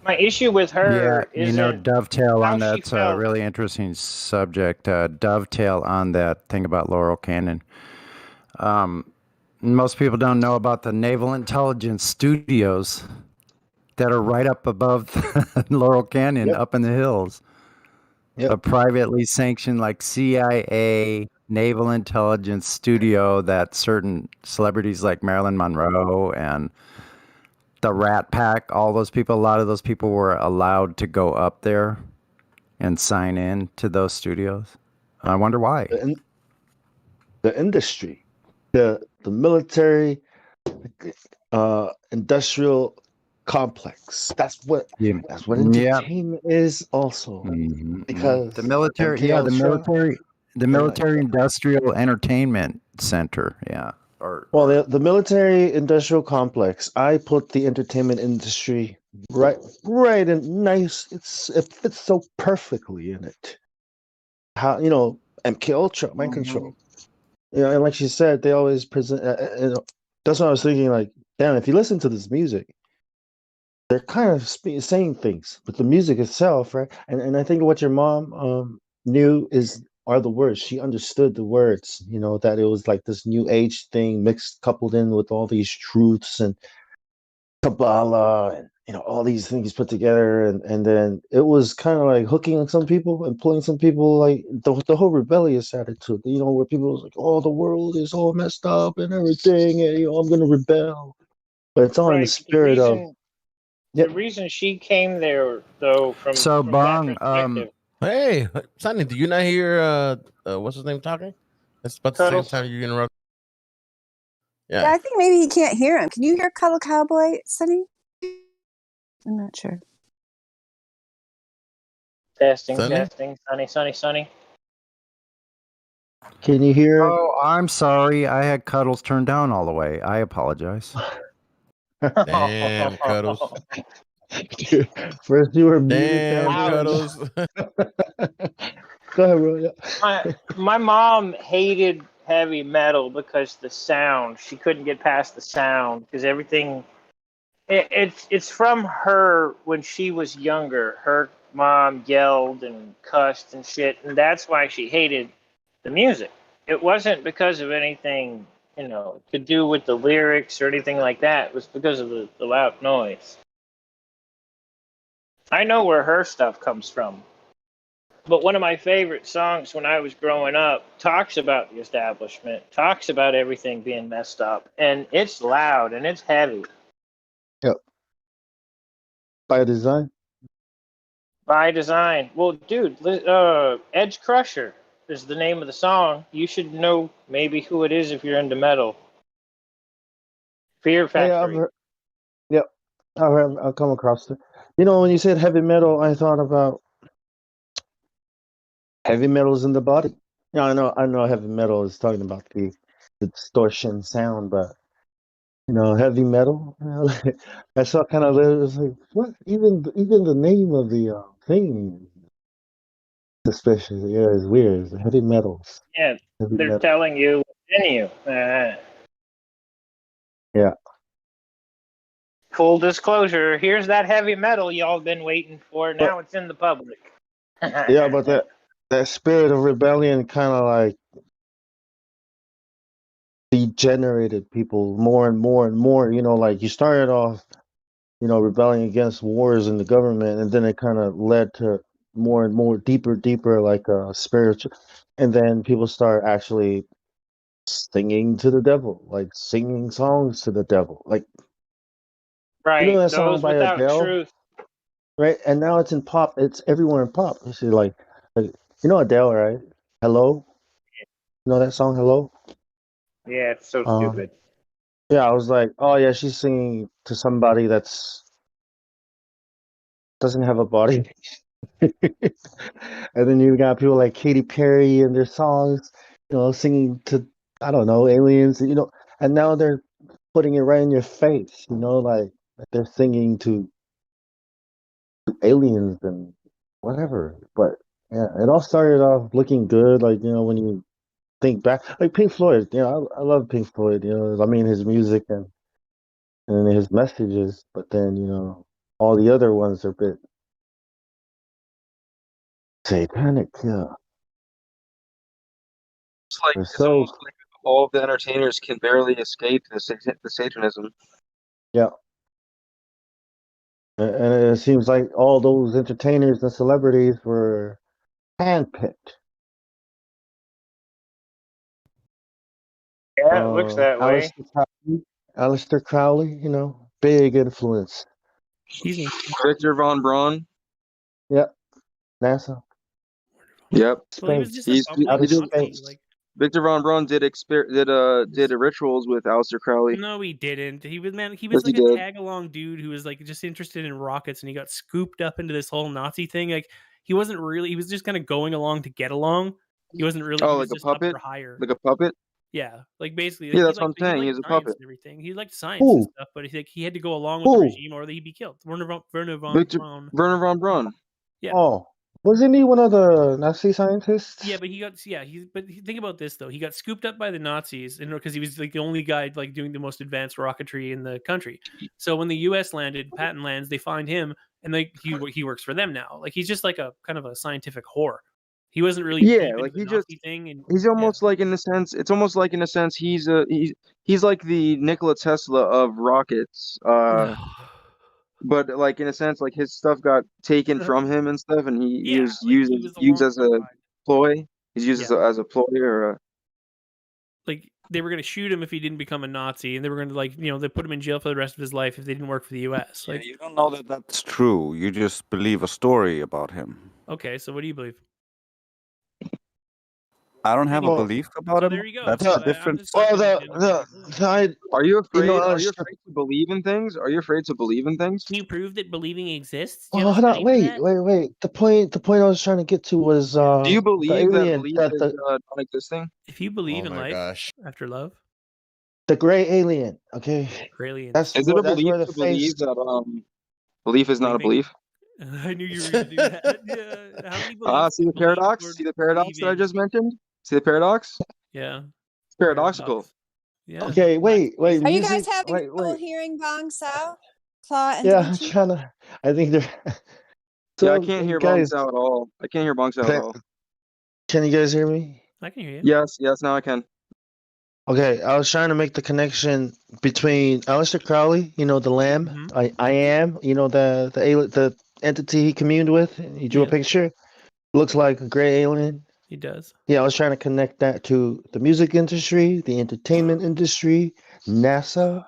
with her is dovetail on she that's a felt. really interesting subject. Dovetail on that thing about Laurel Canyon. Most people don't know about the Naval Intelligence Studios that are right up above Laurel Canyon, up in the hills. A privately sanctioned, like CIA Naval Intelligence studio that certain celebrities like Marilyn Monroe and the Rat Pack, all those people, a lot of those people were allowed to go up there and sign in to those studios. I wonder why. The industry, the military, industrial complex. That's what entertainment is also. Because the military, the military industrial entertainment center, Well, the military industrial complex. I put the entertainment industry right and nice. It fits so perfectly in it. How MK Ultra, mind control. And like she said, they always present. That's what I was thinking. Like, damn, if you listen to this music, they're kind of saying things, but the music itself, right? And I think what your mom knew are the words. She understood the words. That it was like this new age thing coupled in with all these truths and Kabbalah and all these things put together, and then it was kind of like hooking some people and pulling some people, like the whole rebellious attitude, where people was like, oh, the world is all messed up and everything, and I'm gonna rebel, but it's all in the spirit of. The reason she came there, though, from Bong, that perspective. Hey, Sonny, do you not hear what's his name talking? It's about the same time you interrupt. Yeah, I think maybe he can't hear him. Can you hear Cuddle Cowboy, Sonny? I'm not sure. Testing, Sunny. Can you hear? Oh, I'm sorry. I had Cuddles turned down all the way. I apologize. Damn, Cuddles. First you were muted. Damn, Cuddles. Go ahead, bro. Yeah. My mom hated heavy metal because the sound. She couldn't get past the sound because everything. It's from her when she was younger. Her mom yelled and cussed and shit, and that's why she hated the music. It wasn't because of anything, to do with the lyrics or anything like that. It was because of the loud noise. I know where her stuff comes from. But one of my favorite songs when I was growing up talks about the establishment, talks about everything being messed up, and it's loud and it's heavy. Yep. By design. By design. Well, dude, Edge Crusher is the name of the song. You should know maybe who it is if you're into metal. Fear Factory. Yep. I'll come across it. When you said heavy metal, I thought about heavy metal's in the body. I know heavy metal is talking about the distortion sound, but heavy metal. I saw kind of it was like, what? Even the name of the thing, especially, is weird. It's heavy metals. Yeah, heavy they're metal. telling you what's in you. Yeah. Full disclosure, here's that heavy metal y'all been waiting for. Now it's in the public. Yeah, but that spirit of rebellion kind of like degenerated people more and more and more. Like you started off, rebelling against wars in the government, and then it kind of led to more and more deeper, like spiritual, and then people start actually singing to the devil, like singing songs to the devil, like Right. You know that song Those by without Adele, truth. right? And now it's in pop. It's everywhere in pop. You see, like you know Adele, right? Hello. You know that song, Hello? Yeah, it's so Um, stupid. yeah, I was like, oh yeah, she's singing to somebody that's doesn't have a body. And then you got people like Katy Perry and their songs, singing to I don't know aliens, and now they're putting it right in your face, like they're singing to aliens and whatever. But yeah, it all started off looking good, like when you think back, like Pink Floyd. I love Pink Floyd. I mean his music and his messages, but then all the other ones are a bit satanic. Yeah, they're It's so almost like all of the entertainers can barely escape the Satanism. yeah. And it seems like all those entertainers and celebrities were handpicked. Yeah, it looks that way. Aleister Crowley, big influence. He's Victor von Braun. Yep, NASA. Yep. Well, he was Space. just a bumbling He did Nazi, like- Victor von Braun did rituals with Aleister Crowley. No, he didn't. He was Yes, like he a did. tag along dude who was like just interested in rockets, and he got scooped up into this whole Nazi thing. Like he wasn't really. He was just kind of going along to get along. He wasn't really. Oh, he was like a just up puppet? for hire. Like a puppet? Yeah, like basically. Yeah, that's what I'm saying. He He's liked a science puppet. and everything. He liked science and Who? stuff, but he had to go along with the regime, or he'd be killed. Werner von Braun. Werner von Braun. Yeah. Oh, wasn't he one of the Nazi scientists? Yeah, but think about this though. He got scooped up by the Nazis, because he was like the only guy like doing the most advanced rocketry in the country. So when the U.S. landed, Patton lands, they find him, and he works for them now. Like he's just like a kind of a scientific whore. He wasn't really Yeah, deep like into the he just Nazi thing, and he's almost like in a sense. It's almost like in a sense he's like the Nikola Tesla of rockets. But like in a sense, like his stuff got taken from him and stuff, and he was used as a ploy. He's used as a ploy or a. like they were going to shoot him if he didn't become a Nazi, and they were going to they put him in jail for the rest of his life if they didn't work for the U.S. Like, You don't know that that's true. You just believe a story about him. okay, so what do you believe? I don't have a Well, belief about so him. there you go. That's So a different. Are you afraid? Are you Aleister- afraid to believe in things? Are you afraid to believe in things? Can you prove that believing exists? Do you Oh, have a hold on, study for wait. that? The point I was trying to get to was Do you the believe that alien, belief that is non-existing? If you believe Oh in my life gosh. after love, the gray alien. Okay, Gralians. that's Is it a that's belief where the to believe face. that belief is not a Believing. belief? I knew you were going to do that. Yeah. How many beliefs? See the believe paradox? or See the paradox that I believe in? just mentioned? See the paradox? Yeah. It's paradoxical. Yeah. Okay, wait. Are you guys Music. having Wait. trouble hearing Bong Sao? Claw and Yeah, Da I'm Vinci? trying to. I think they're. Yeah, I So, can't hear Bong guys, Sao at all. I can't hear Bong Sao at all. can you guys hear me? I can hear you. Yes, now I can. Okay, I was trying to make the connection between Aleister Crowley, the lamb. Mhm. I am, the entity he communed with. He drew a Yeah. picture. Looks like a gray alien. He does. Yeah, I was trying to connect that to the music industry, the entertainment industry, NASA,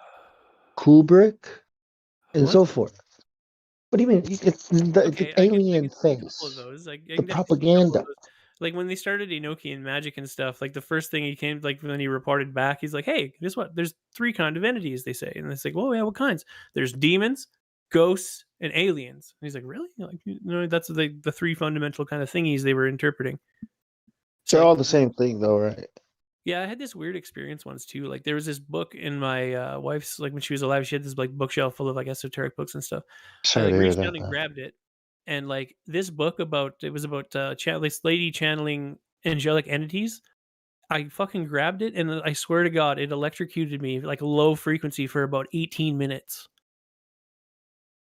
Kubrick, and What? so forth. What do you mean? It's the I alien can see a couple of face, those. I the can definitely see a couple of propaganda. those. Like when they started Enoki and Magic and stuff, like the first thing he came, like when he reported back, he's like, "Hey, guess what? There's 3 kind of entities," they say, and it's like, "Well, yeah, what kinds? There's demons, ghosts, and aliens." And he's like, "Really?" Like, that's the 3 fundamental kind of thingies they were interpreting. They're all the same thing, though, right? Yeah, I had this weird experience once too. Like there was this book in my wife's, like when she was alive, she had this like bookshelf full of like esoteric books and stuff. Sorry I to hear reached that, down and man. grabbed it, and like this book about this lady channeling angelic entities. I fucking grabbed it, and I swear to God, it electrocuted me like low frequency for about 18 minutes.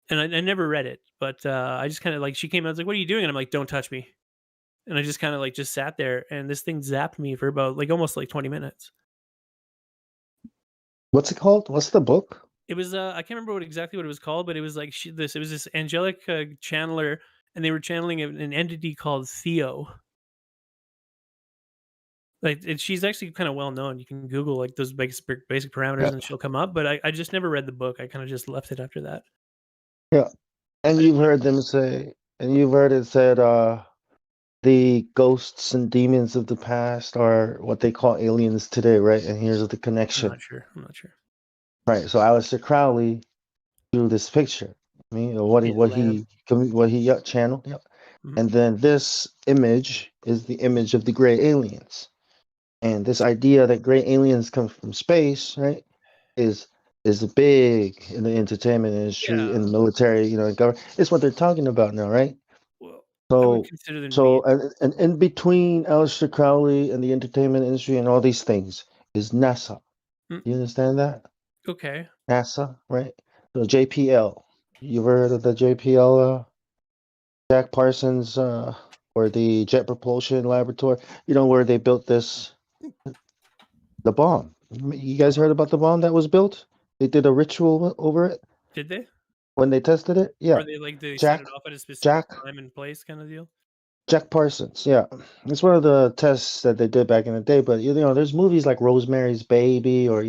And I never read it, but I just kind of like she came out, I was like, "What are you doing?" And I'm like, "Don't touch me." And I just kind of like just sat there, and this thing zapped me for about like almost like 20 minutes. What's it called? What's the book? It was I can't remember exactly what it was called, but it was like it was this angelic channeler, and they were channeling an entity called Theo. Like she's actually kind of well known. You can Google like those basic parameters, and she'll come up. But I just never read the book. I kind of just left it after that. Yeah, and you've heard them say, and you've heard it said, the ghosts and demons of the past are what they call aliens today, right? And here's the I'm connection. not sure. I'm not sure. Right. So Aleister Crowley drew this picture. I mean, what he channeled. Yep. Mhm. And then this image is the image of the gray aliens. And this idea that gray aliens come from space, right, is big in the entertainment industry, in the military, in government. It's what they're talking about now, right? Well, I would So, consider them to be. and in between Aleister Crowley and the entertainment industry and all these things is NASA. Mm. You understand that? Okay. NASA, right? So JPL. You ever heard of the JPL? Jack Parsons, or the Jet Propulsion Laboratory? You know where they built the bomb. You guys heard about the bomb that was built? They did a ritual over it Did they? when they tested it. Yeah, Or they set it off at a specific time and place, kind of deal. Jack Parsons. Yeah, it's one of the tests that they did back in the day. But there's movies like Rosemary's Baby, or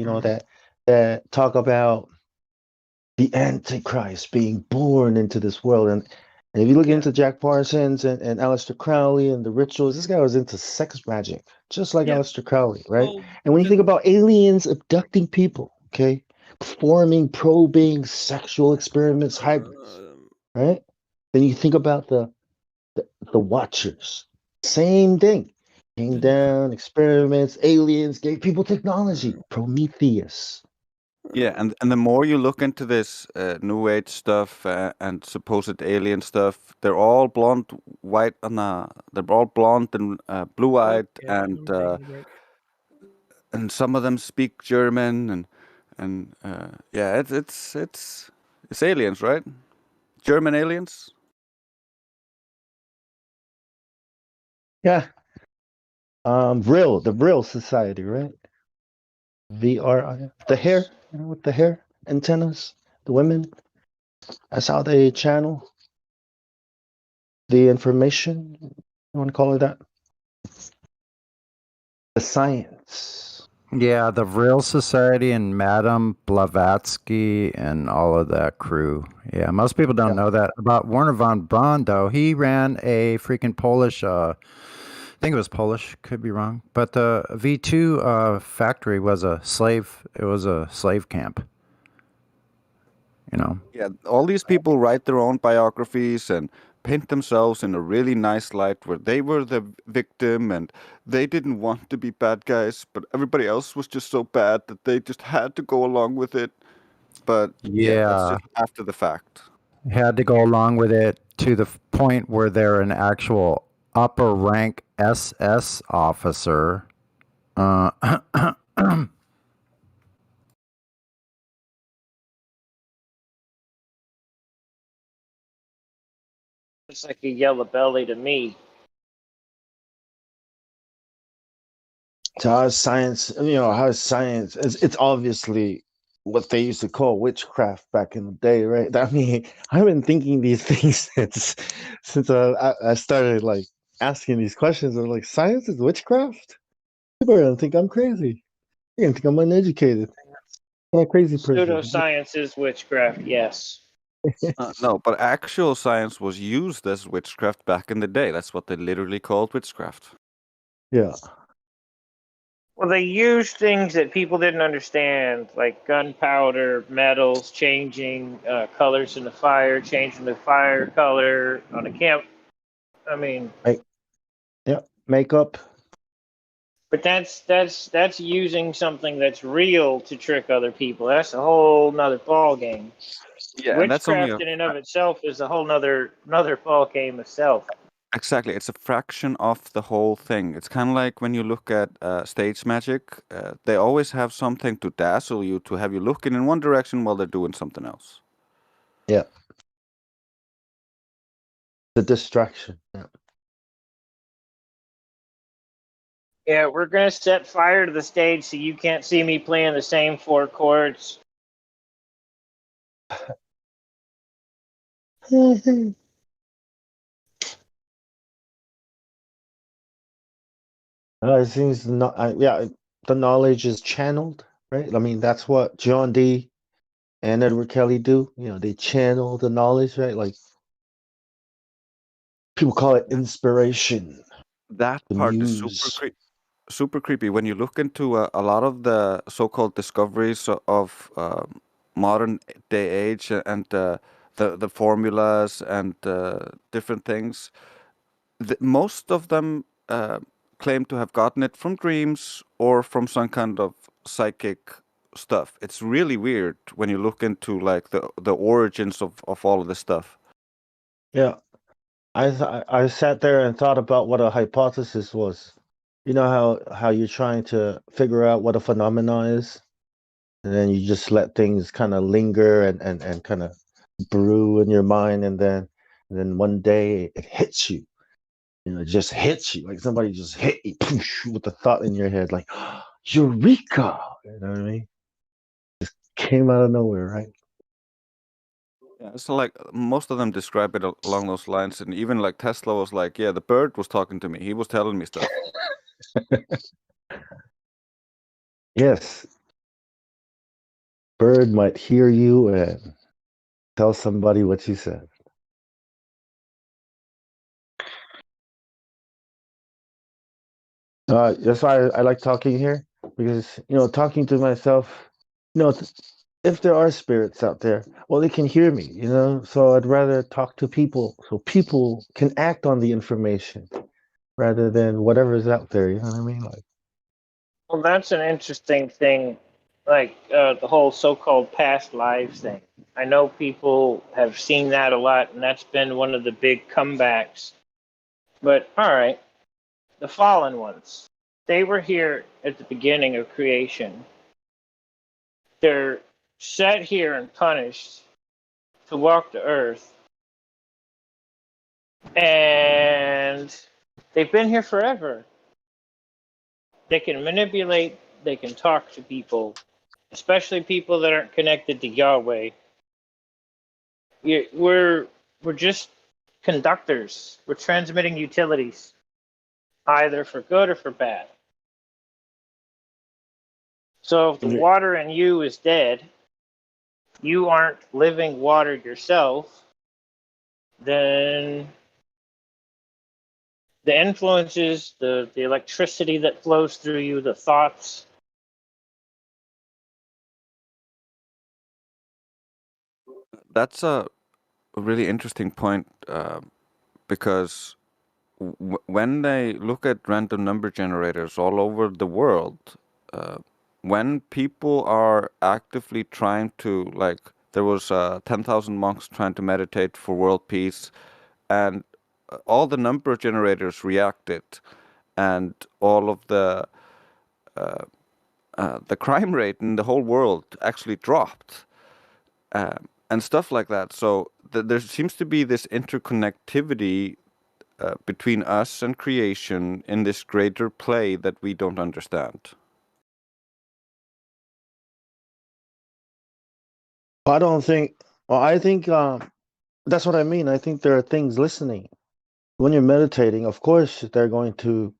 that talk about the Antichrist being born into this world. And if you look into Jack Parsons and Aleister Crowley and the rituals, this guy was into sex magic, just like Aleister Crowley, right? Well, and when you think about aliens abducting people, okay, performing probing sexual experiments, hybrids, right? Then you think about the Watchers, same thing. Came down, experiments, aliens, gave people technology, Prometheus. Yeah, and the more you look into this New Age stuff and supposed alien stuff, they're all blonde, white, and they're all blonde and blue-eyed, and some of them speak German, and yeah, it's aliens, right? German aliens. Yeah. The Vril Society, right? VRI. The hair, with the hair antennas, the women. That's how they channel the information. You want to call it that? The science. Yeah, the Vril Society and Madame Blavatsky and all of that crew. Yeah, most people don't know that about Werner von Braun, though. He ran a freaking Polish, I think it was Polish, could be wrong, but the V2 factory was a slave. It was a slave camp. Yeah, all these people write their own biographies and paint themselves in a really nice light where they were the victim and they didn't want to be bad guys, but everybody else was just so bad that they just had to go along with it. But yeah, that's just after the fact. Had to go along with it to the point where they're an actual upper rank SS officer. It's like a yellow belly to me. So how's science? How's science? It's obviously what they used to call witchcraft back in the day, right? I mean, I've been thinking these things since I started like asking these questions. I'm like, science is witchcraft? People are gonna think I'm crazy. They're gonna think I'm uneducated. I'm a crazy person. Pseudoscience is witchcraft, yes. No, but actual science was used as witchcraft back in the day. That's what they literally called witchcraft. Yeah. Well, they used things that people didn't understand, like gunpowder, metals, changing colors in the fire, changing the fire color on a camp. I mean, Makeup. but that's using something that's real to trick other people. That's a whole nother ball game. Yeah, and that's only Witchcraft in and of itself is a whole nother ball game itself. exactly. It's a fraction of the whole thing. It's kind of like when you look at stage magic. They always have something to dazzle you, to have you looking in one direction while they're doing something else. Yeah. The distraction. Yeah. Yeah, we're gonna set fire to the stage so you can't see me playing the same 4 chords. It seems not. Yeah, the knowledge is channeled, right? I mean, that's what John D. and Edward Kelly do. You know, they channel the knowledge, right? Like people call it inspiration. That The part is super muse. super creepy when you look into a lot of the so-called discoveries of modern day age and the formulas and different things. Most of them claim to have gotten it from dreams or from some kind of psychic stuff. It's really weird when you look into like the origins of all of this stuff. Yeah, I sat there and thought about what a hypothesis was. You know how you're trying to figure out what a phenomenon is, and then you just let things kind of linger and kind of brew in your mind, and then one day it hits you. You know, it just hits you like somebody just hit you poosh, with the thought in your head, like eureka. You know what I mean? Came out of nowhere, right? Yeah, so like most of them describe it along those lines, and even like Tesla was like, "Yeah, the bird was talking to me. He was telling me stuff." Yes, bird might hear you and tell somebody what you said. That's why I like talking here because talking to myself. You know, if there are spirits out there, well, they can hear me. So I'd rather talk to people so people can act on the information rather than whatever's out there. You know what I mean? Like, Well, that's an interesting thing, like the whole so-called past lives thing. I know people have seen that a lot, and that's been one of the big comebacks. But all right, the fallen ones, they were here at the beginning of creation. They're set here and punished to walk the earth, and they've been here forever. They can manipulate, they can talk to people, especially people that aren't connected to Yahweh. We're just conductors. We're transmitting utilities, either for good or for bad. So if the water in you is dead, you aren't living water yourself, then the influences, the electricity that flows through you, the thoughts. That's a really interesting point because when they look at random number generators all over the world, when people are actively trying to, like, there was 10,000 monks trying to meditate for world peace, and all the number generators reacted, and all of the crime rate in the whole world actually dropped, and stuff like that. So there seems to be this interconnectivity between us and creation in this greater play that we don't understand. I don't think. Well, I think that's what I mean. I think there are things listening. When you're meditating, of course, they're going to.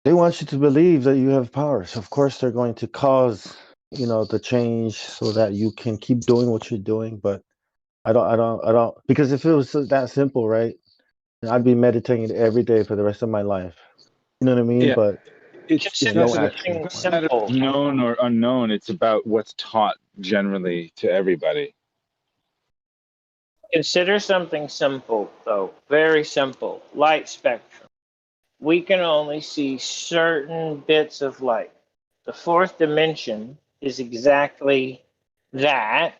They want you to believe that you have powers. Of course, they're going to cause the change so that you can keep doing what you're doing. But I don't. Because if it was that simple, right? I'd be meditating every day for the rest of my life. You know what I mean? Yeah. But It's Consider no something action. not simple. known or unknown. It's about what's taught generally to everybody. Consider something simple, though. Very simple. Light spectrum. We can only see certain bits of light. The fourth dimension is exactly that.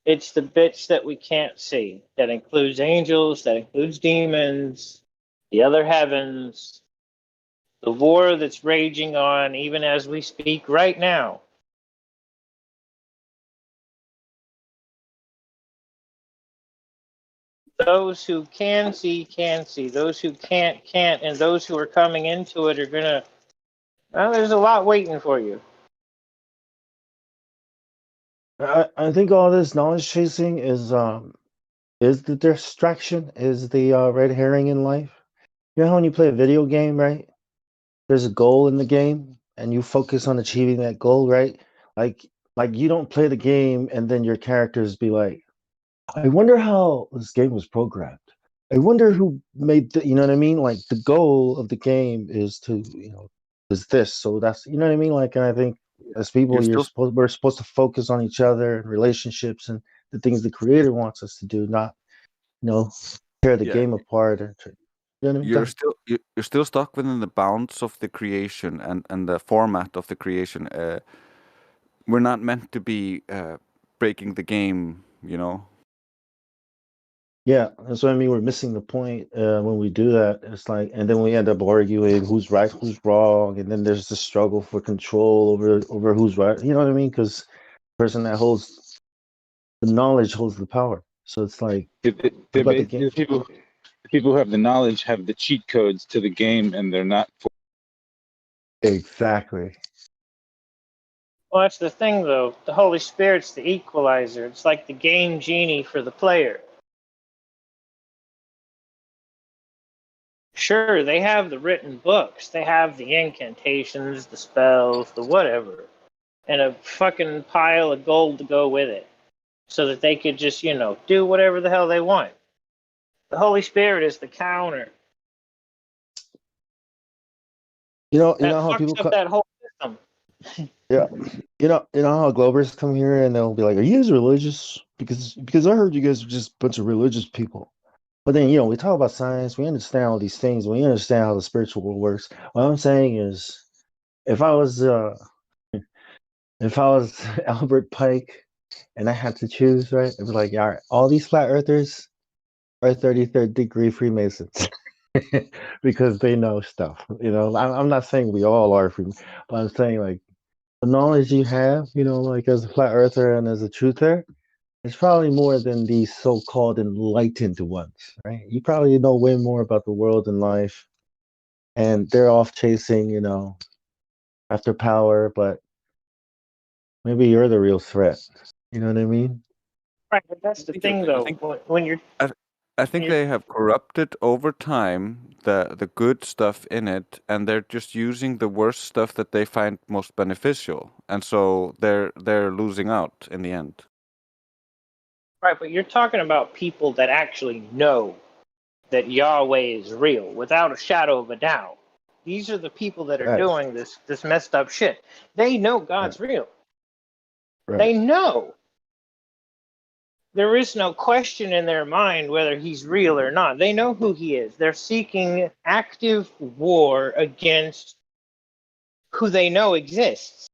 It's the bits that we can't see. That includes angels, that includes demons, the other heavens, the war that's raging on even as we speak right now. Those who can see, can see. Those who can't, can't. And those who are coming into it are going to, well, there's a lot waiting for you. I think all this knowledge chasing is the distraction, is the red herring in life. You know how when you play a video game, right? There's a goal in the game, and you focus on achieving that goal, right? Like, like you don't play the game, and then your characters be like, I wonder how this game was programmed. I wonder who made the, you know what I mean? Like the goal of the game is to, is this. So that's, you know what I mean? Like, and I think as people, You're still we're supposed to focus on each other and relationships and the things the creator wants us to do, not, tear the yeah. game apart. You know what I mean? You're still stuck within the bounds of the creation and the format of the creation. We're not meant to be breaking the game, you know. Yeah, that's what I mean. We're missing the point when we do that. It's like, and then we end up arguing who's right, who's wrong, and then there's the struggle for control over who's right. You know what I mean? Because the person that holds the knowledge holds the power. So it's like, about the game. The people who have the knowledge have the cheat codes to the game, and they're not. Exactly. Well, that's the thing, though. The Holy Spirit's the equalizer. It's like the game genie for the player. Sure, they have the written books. They have the incantations, the spells, the whatever, and a fucking pile of gold to go with it, so that they could just, do whatever the hell they want. The Holy Spirit is the counter. You know That how fucks people up that whole system. Yeah, you know how Globers come here and they'll be like, "Are you guys religious?" Because I heard you guys are just a bunch of religious people. But then we talk about science, we understand all these things, we understand how the spiritual world works. What I'm saying is, if I was Albert Pike and I had to choose, right, I'd be like, all right, all these flat earthers are 33rd degree Freemasons. Because they know stuff. I'm not saying we all are but I'm saying like the knowledge you have, like as a flat earther and as a truther, it's probably more than these so-called enlightened ones, right? You probably know way more about the world and life, and they're off chasing, after power, but maybe you're the real threat. You know what I mean? Right, but that's the thing, though. When you're I think they have corrupted over time the good stuff in it, and they're just using the worst stuff that they find most beneficial, and so they're losing out in the end. right, but you're talking about people that actually know that Yahweh is real without a shadow of a doubt. These are the people that are Right. doing this messed up shit. They know God's real. Right. They know. There is no question in their mind whether he's real or not. They know who he is. They're seeking active war against who they know exists.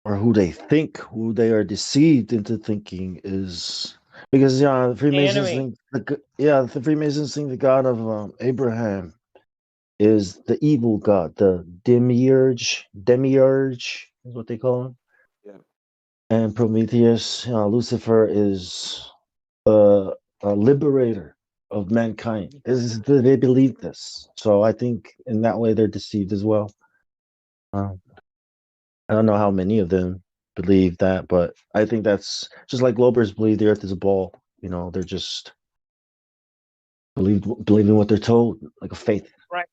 Or who they are deceived into thinking is because the Freemasons enemy. think the Freemasons think the God of Abraham is the evil god, the demiurge is what they call him. Yeah. And Prometheus, Lucifer is a liberator of mankind. They believe this, so I think in that way they're deceived as well. I don't know how many of them believe that, but I think that's just like Globers believe the Earth is a ball. They're just believing what they're told, like a faith. Right.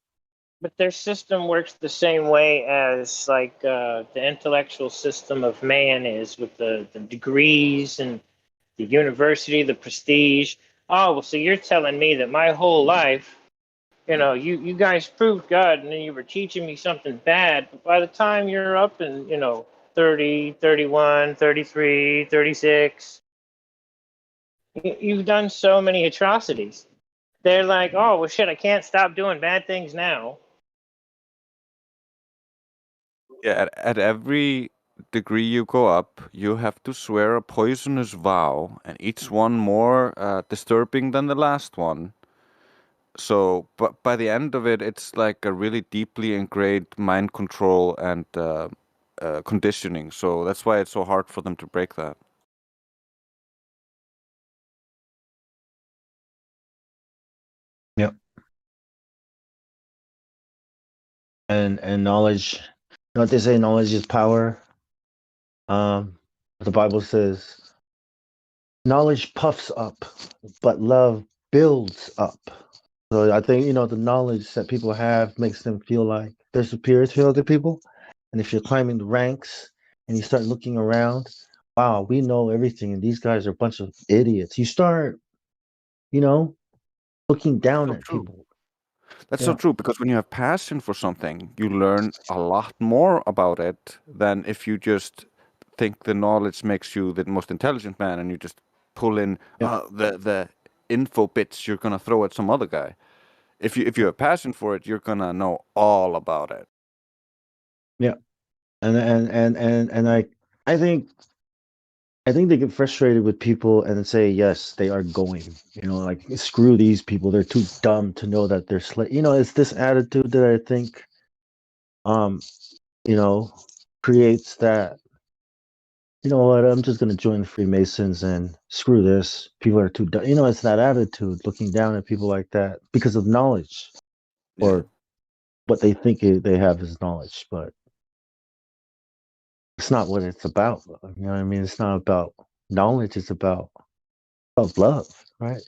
But their system works the same way as the intellectual system of man is, with the degrees and the university, the prestige. Oh, well, so you're telling me that my whole life, you guys proved God and then you were teaching me something bad. But by the time you're up in, 30, 31, 33, 36, you've done so many atrocities. They're like, oh, well, shit, I can't stop doing bad things now. Yeah, at every degree you go up, you have to swear a poisonous vow, and each one more disturbing than the last one. So, but by the end of it, it's like a really deeply ingrained mind control and conditioning. So that's why it's so hard for them to break that. Yep. And knowledge, what they say, knowledge is power. The Bible says, knowledge puffs up, but love builds up. So I think the knowledge that people have makes them feel like they're superior to other people. And if you're climbing the ranks and you start looking around, wow, we know everything, and these guys are a bunch of idiots. You start, looking down So at true. people. That's so Yeah. true because when you have passion for something, you learn a lot more about it than if you just think the knowledge makes you the most intelligent man and you just pull in the info bits you're gonna throw at some other guy. If you have passion for it, you're gonna know all about it. Yeah. And I think they get frustrated with people and say yes, they are going. Like screw these people. They're too dumb to know that they're it's this attitude that I think you know, creates that, you know what, I'm just going to join the Freemasons and screw this. People are too dumb. It's that attitude looking down at people like that because of knowledge or what they think they have as knowledge, but it's not what it's about. You know what I mean? It's not about knowledge. It's about love, right?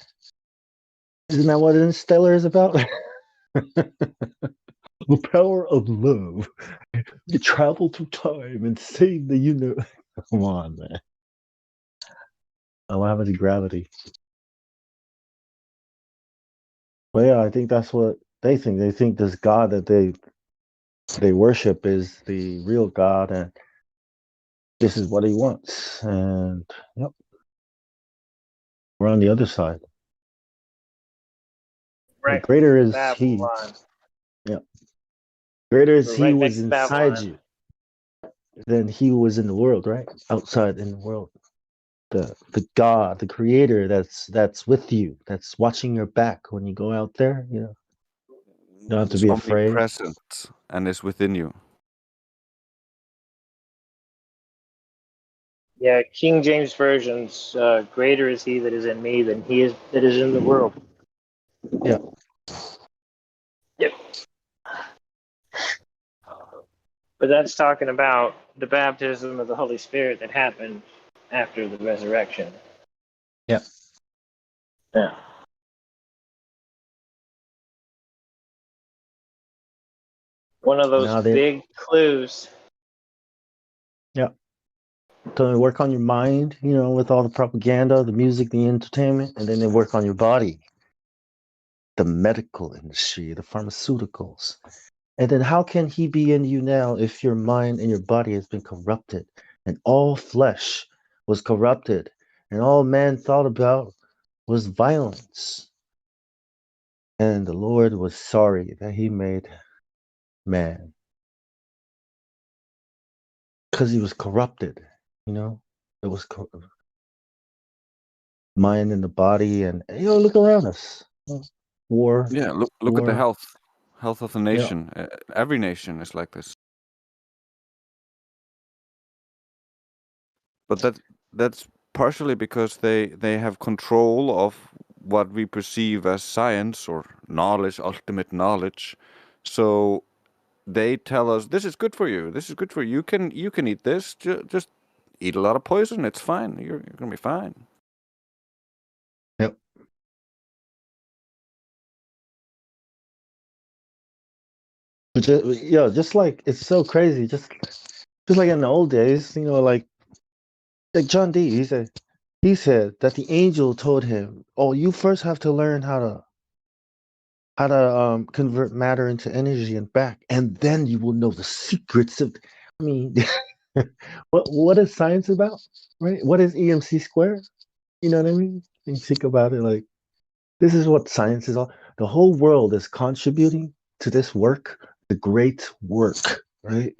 Isn't that what Interstellar is about? The power of love. You travel through time and save the universe. Come on, man. What happened to gravity? Well, yeah, I think that's what they think. They think this God that they worship is the real God, and this is what he wants. And yep, we're on the other side. Right. Greater is he. Babylon. Yeah. Greater is We're he right was next to inside Babylon. you than he was in the world, right? Outside in the world. The God, the creator that's with you, that's watching your back when you go out there, you don't have to It's be afraid. omnipresent and is within you. Yeah, King James versions. Greater is he that is in me than he is that is in the world. Yeah. Yep. But that's talking about the baptism of the Holy Spirit that happened after the resurrection. Yeah. Yeah. One of those big clues. Yeah. So they work on your mind, with all the propaganda, the music, the entertainment, and then they work on your body, the medical industry, the pharmaceuticals. And then how can he be in you now if your mind and your body has been corrupted and all flesh was corrupted and all man thought about was violence? And the Lord was sorry that he made man because he was corrupted, it was mind and the body, and look around us. War. Yeah, look at the health of the nation. Every nation is like this. But that's partially because they have control of what we perceive as science or knowledge, ultimate knowledge. So they tell us this is good for you. This is good for you. You can eat this. Just eat a lot of poison. It's fine. You're gonna be fine. Yep. But just like it's so crazy. Just like in the old days, like John D. He said that the angel told him, "Oh, you first have to learn how to convert matter into energy and back, and then you will know the secrets of." I mean, what is science about, right? What is EMC squared? You know what I mean? And you think about it, like this is what science is all. The whole world is contributing to this work, the great work, right?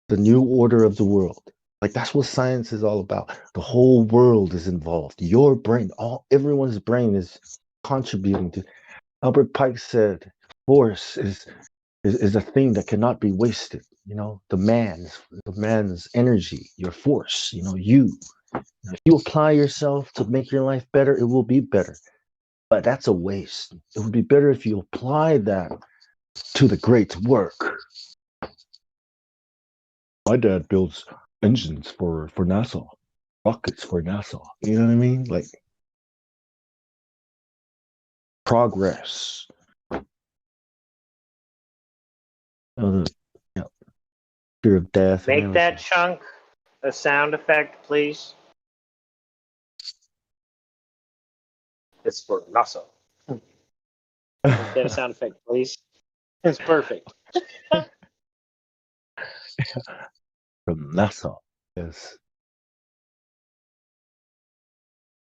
The new order of the world. Like that's what science is all about. The whole world is involved. Your brain, everyone's brain is contributing to. Albert Pike said, "Force is a thing that cannot be wasted." The man's energy, your force. You. If you apply yourself to make your life better, it will be better. But that's a waste. It would be better if you apply that to the great work. My dad builds engines for NASA, rockets for NASA. You know what I mean? Like progress. Oh, yeah. Fear of death. and Make that everything. chunk a sound effect, please. It's for NASA. Make that a sound effect, please. It's perfect. From NASA. Yes.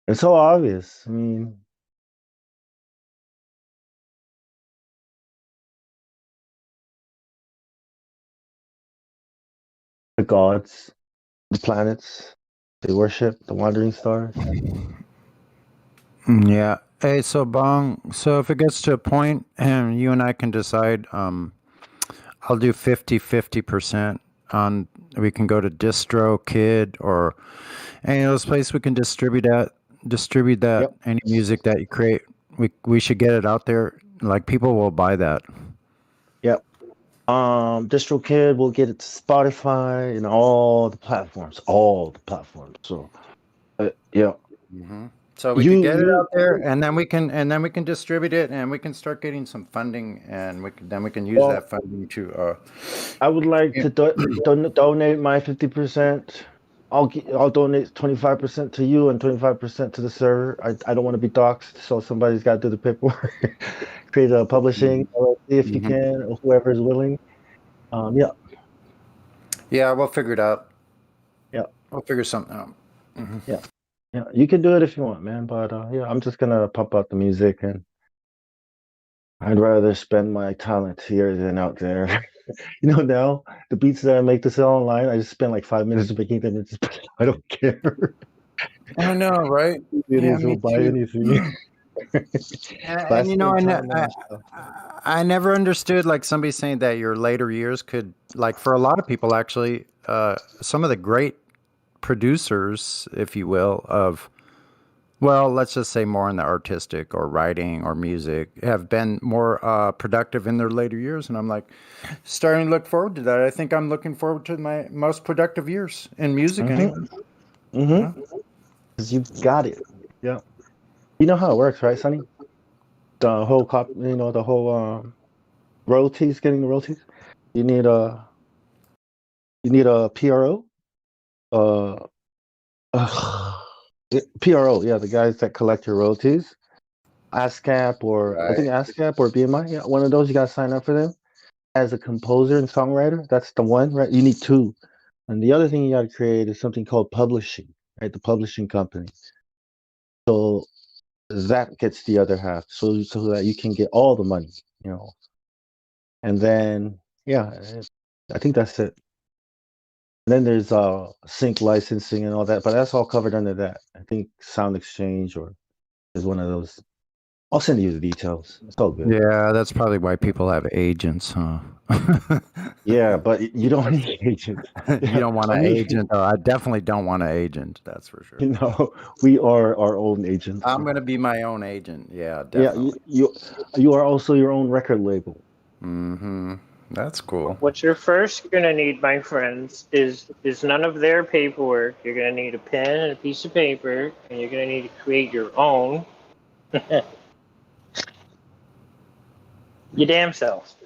It's so obvious. I mean, the gods, the planets, they worship the wandering stars. Yeah. Hey, so Bong, so if it gets to a point and you and I can decide, I'll do 50-50% on, we can go to DistroKid or any of those places we can distribute that, Yep. any music that you create. We should get it out there. Like people will buy that. Yep. DistroKid will get it to Spotify and all the platforms. So, yeah. So we You could get it you out there, and then we can distribute it, and we can start getting some funding, and we can use Well, that funding to. I would like to donate my 50%. I'll donate 25% to you and 25% to the server. I don't want to be doxxed, so somebody's got to do the paperwork. Create a publishing LLC if you can, or whoever is willing. Yeah, Yeah, we'll figure it out. yeah, We'll figure something out. yeah, yeah. You can do it if you want, man. But yeah, I'm just gonna pump out the music, and I'd rather spend my talent here than out there. Now the beats that I make to sell online, I just spend like 5 minutes making them. And just, I don't care. I know, right? Yeah, Idiots will me buy too. anything. And you know, I never understood like somebody saying that your later years could, like for a lot of people actually, some of the great producers, if you will, of, well, let's just say more in the artistic or writing or music, have been more productive in their later years. And I'm like, starting to look forward to that. I think I'm looking forward to my most productive years in music anyway. Because you've got it. Yeah. You know how it works, right, Sonny? The whole the whole royalties, getting the royalties. You need a PRO. Uh, PRO, yeah, the guys that collect your royalties. ASCAP or I think ASCAP or BMI, yeah, one of those. You got to sign up for them as a composer and songwriter. That's the one, right? You need two, and the other thing you got to create is something called publishing, right? The publishing company. So that gets the other half, so that you can get all the money, and then I think that's it. And then there's sync licensing and all that, but that's all covered under that. I think Sound Exchange or is one of those. I'll send you the details. It's all good. Yeah, that's probably why people have agents, huh? Yeah, but you don't need agents. You don't want an agent. Oh, I definitely don't want an agent. That's for sure. We are our own agents. I'm going to be my own agent. Yeah, Yeah, definitely. you are also your own record label. That's cool. What you're first gonna need, my friends, is none of their paperwork. You're gonna need a pen and a piece of paper, and you're gonna need to create your own. Your damn self.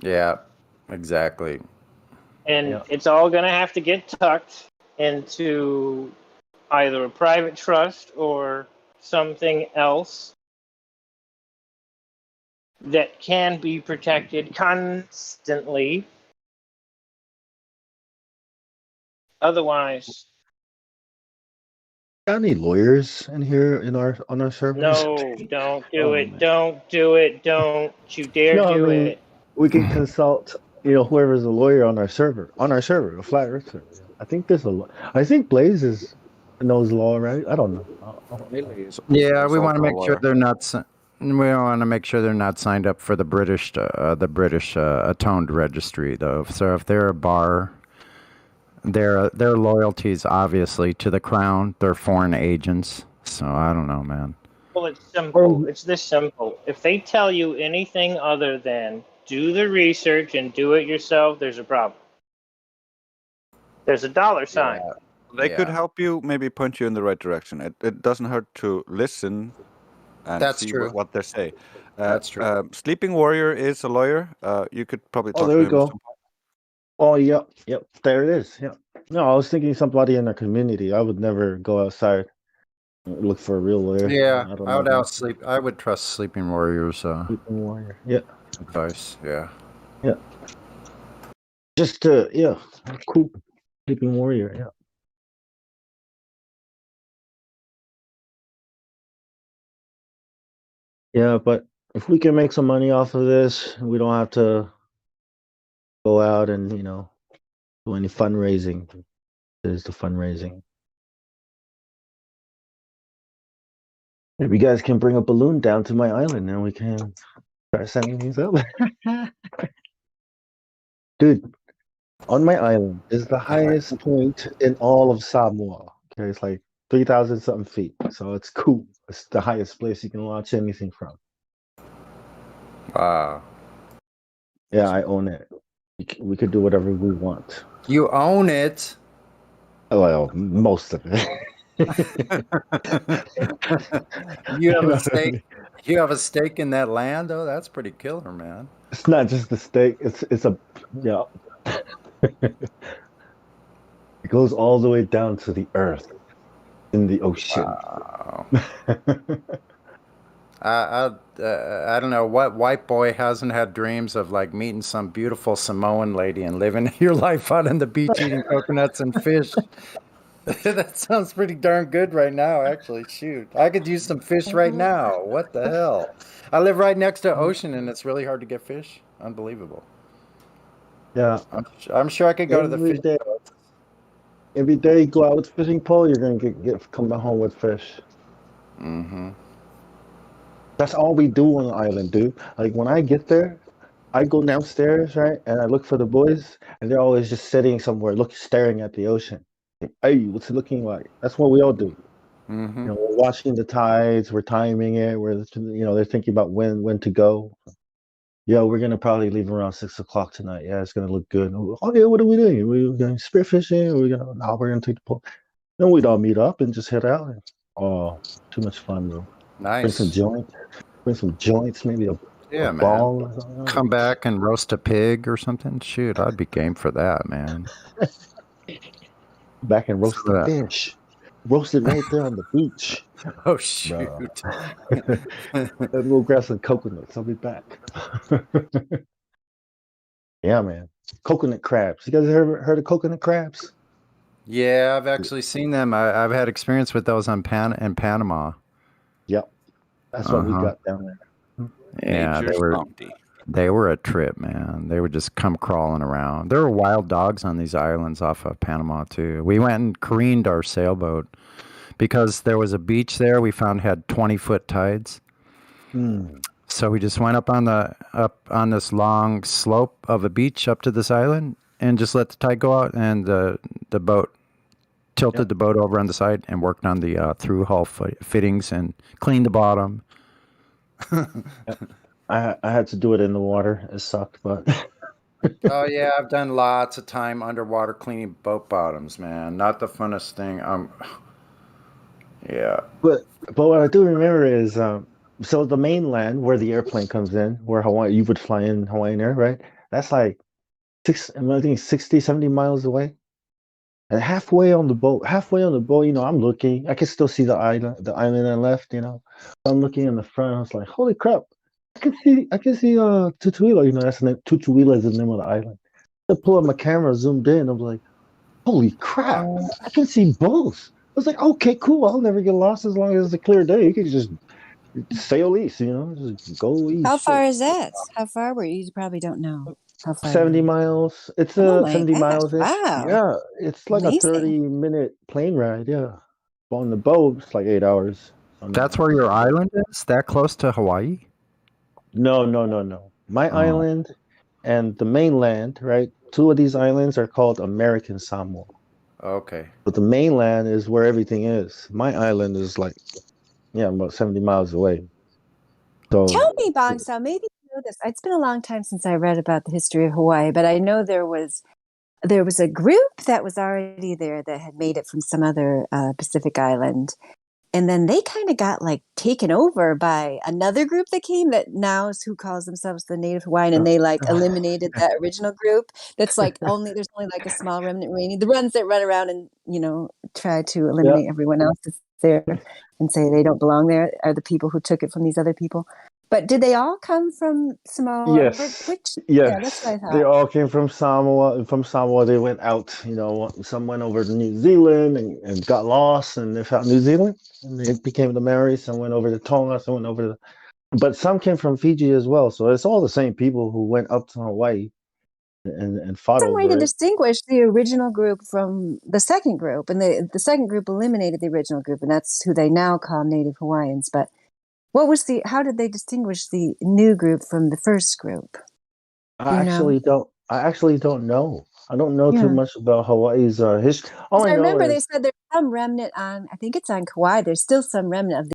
Yeah, exactly. And it's all gonna have to get tucked into either a private trust or something else that can be protected constantly. Otherwise, Got any lawyers in here on our servers? no, don't do it. Don't do it. Don't you dare No, I do mean, it. we can consult, whoever's a lawyer on our server, a flat earth server. I think I think Blaze knows law, right? I don't know. Yeah, we want to make sure they're not. We want to make sure they're not signed up for the British Atoned Registry, though. So if they're a bar, their loyalties obviously to the crown. They're foreign agents. So I don't know, man. Well, it's simple. It's this simple. If they tell you anything other than do the research and do it yourself, there's a problem. There's a dollar sign. They could help you, maybe point you in the right direction. It doesn't hurt to listen and That's see true. what they say. That's true. Sleeping Warrior is a lawyer. You could probably Oh, talk there to we him. go. Oh, yep, yep. There it is. Yeah. No, I was thinking somebody in the community. I would never go outside and look for a real lawyer. Yeah, I don't I would know. I would trust Sleeping Warriors Sleeping Warrior. Yeah. advice. Yeah. Yeah. Just yeah, cool. Sleeping Warrior. Yeah. Yeah, but if we can make some money off of this, we don't have to go out and do any fundraising. There's the fundraising. Maybe you guys can bring a balloon down to my island and we can start sending these up. Dude, on my island is the highest point in all of Samoa. Okay, it's like 3,000 something feet. So it's cool. It's the highest place you can launch anything from. Wow. Yeah, I own it. We could do whatever we want. You own it. Well, most of it. You have know a what I stake. mean? You have a stake in that land. Oh, that's pretty killer, man. It's not just the stake. It's a It goes all the way down to the earth, in the ocean. Wow. I don't know what white boy hasn't had dreams of like meeting some beautiful Samoan lady and living your life out on the beach eating coconuts and fish. That sounds pretty darn good right now, actually. Shoot, I could use some fish right now. What the hell? I live right next to ocean and it's really hard to get fish. Unbelievable. Yeah, I'm sure I could go to the fish. Every day you go out with fishing pole, you're gonna come back home with fish. Mm-hmm. That's all we do on the island, dude. Like when I get there, I go downstairs, right, and I look for the boys, and they're always just sitting somewhere, staring at the ocean. Like, hey, what's it looking like? That's what we all do. Mm-hmm. We're watching the tides, we're timing it. They're thinking about when to go. Yeah, we're gonna probably leave around 6 o'clock tonight. Yeah, it's gonna look good. Oh yeah, what are we doing? We're going spearfishing. We're gonna take the pole. Then we'd all meet up and just head out. Oh, too much fun, bro. Nice. Bring some joints, maybe a Yeah, man. ball or something. Come back and roast a pig or something. Shoot, I'd be game for that, man. Back and roast the fish. Roast it right there on the beach. Oh shoot. And we'll grab some coconuts. I'll be back. Yeah, man. Coconut crabs. You guys ever heard of coconut crabs? Yeah, I've actually seen them. I've had experience with those in Panama. Yep. That's what we got down there. Yeah, Nature's bounty. they were a trip, man. They would just come crawling around. There were wild dogs on these islands off of Panama too. We went and careened our sailboat because there was a beach there we found had 20-foot tides. So we just went up on this long slope of a beach up to this island and just let the tide go out, and the boat tilted the boat over on the side and worked on the through hull fittings and cleaned the bottom. I had to do it in the water. It sucked, but Oh yeah, I've done lots of time underwater cleaning boat bottoms, man. Not the funnest thing. Yeah. But what I do remember is so the mainland where the airplane comes in, where you would fly in Hawaiian Air, right? That's like I think 60, 70 miles away. And halfway on the boat, I'm looking. I can still see the island I left, I'm looking in the front. I was like, holy crap. I can see Tutuila, that's the name. Tutuila is the name of the island. I pull up my camera, zoomed in. I was like, holy crap, I can see both. I was like, okay, cool. I'll never get lost as long as it's a clear day. You can just sail east, just go east. How far is that? How far were you? You probably don't know. How far? 70 miles. It's Oh my 70 gosh, miles. wow. Yeah, it's like Amazing. a 30-minute plane ride. Yeah. On the boat, it's like 8 hours. That's where your island is? That close to Hawaii? No. My island and the mainland, right? Two of these islands are called American Samoa. Okay. But the mainland is where everything is. My island is like, about 70 miles away. So Tell me, Bongso, maybe you know this. It's been a long time since I read about the history of Hawaii, but I know there was a group that was already there that had made it from some other Pacific island. And then they kind of got like taken over by another group that came that now is who calls themselves the Native Hawaiian, and they like eliminated that original group. That's like there's only like a small remnant remaining. The ones that run around and try to eliminate everyone else that's there and say they don't belong there are the people who took it from these other people. But did they all come from Samoa? Yes, Yeah, that's what I thought. they all came from Samoa. And from Samoa, they went out. Some went over to New Zealand and got lost, and they found New Zealand, and they became the Maoris. Some went over to Tonga. Some went over to, but some came from Fiji as well. So it's all the same people who went up to Hawaii and fought Some way over to it. distinguish the original group from the second group, and the second group eliminated the original group, and that's who they now call Native Hawaiians. But how did they distinguish the new group from the first group? I actually don't know. I don't know too much about Hawaii's history. All I know remember is they said there's some remnant on, I think it's on Kauai. There's still some remnant of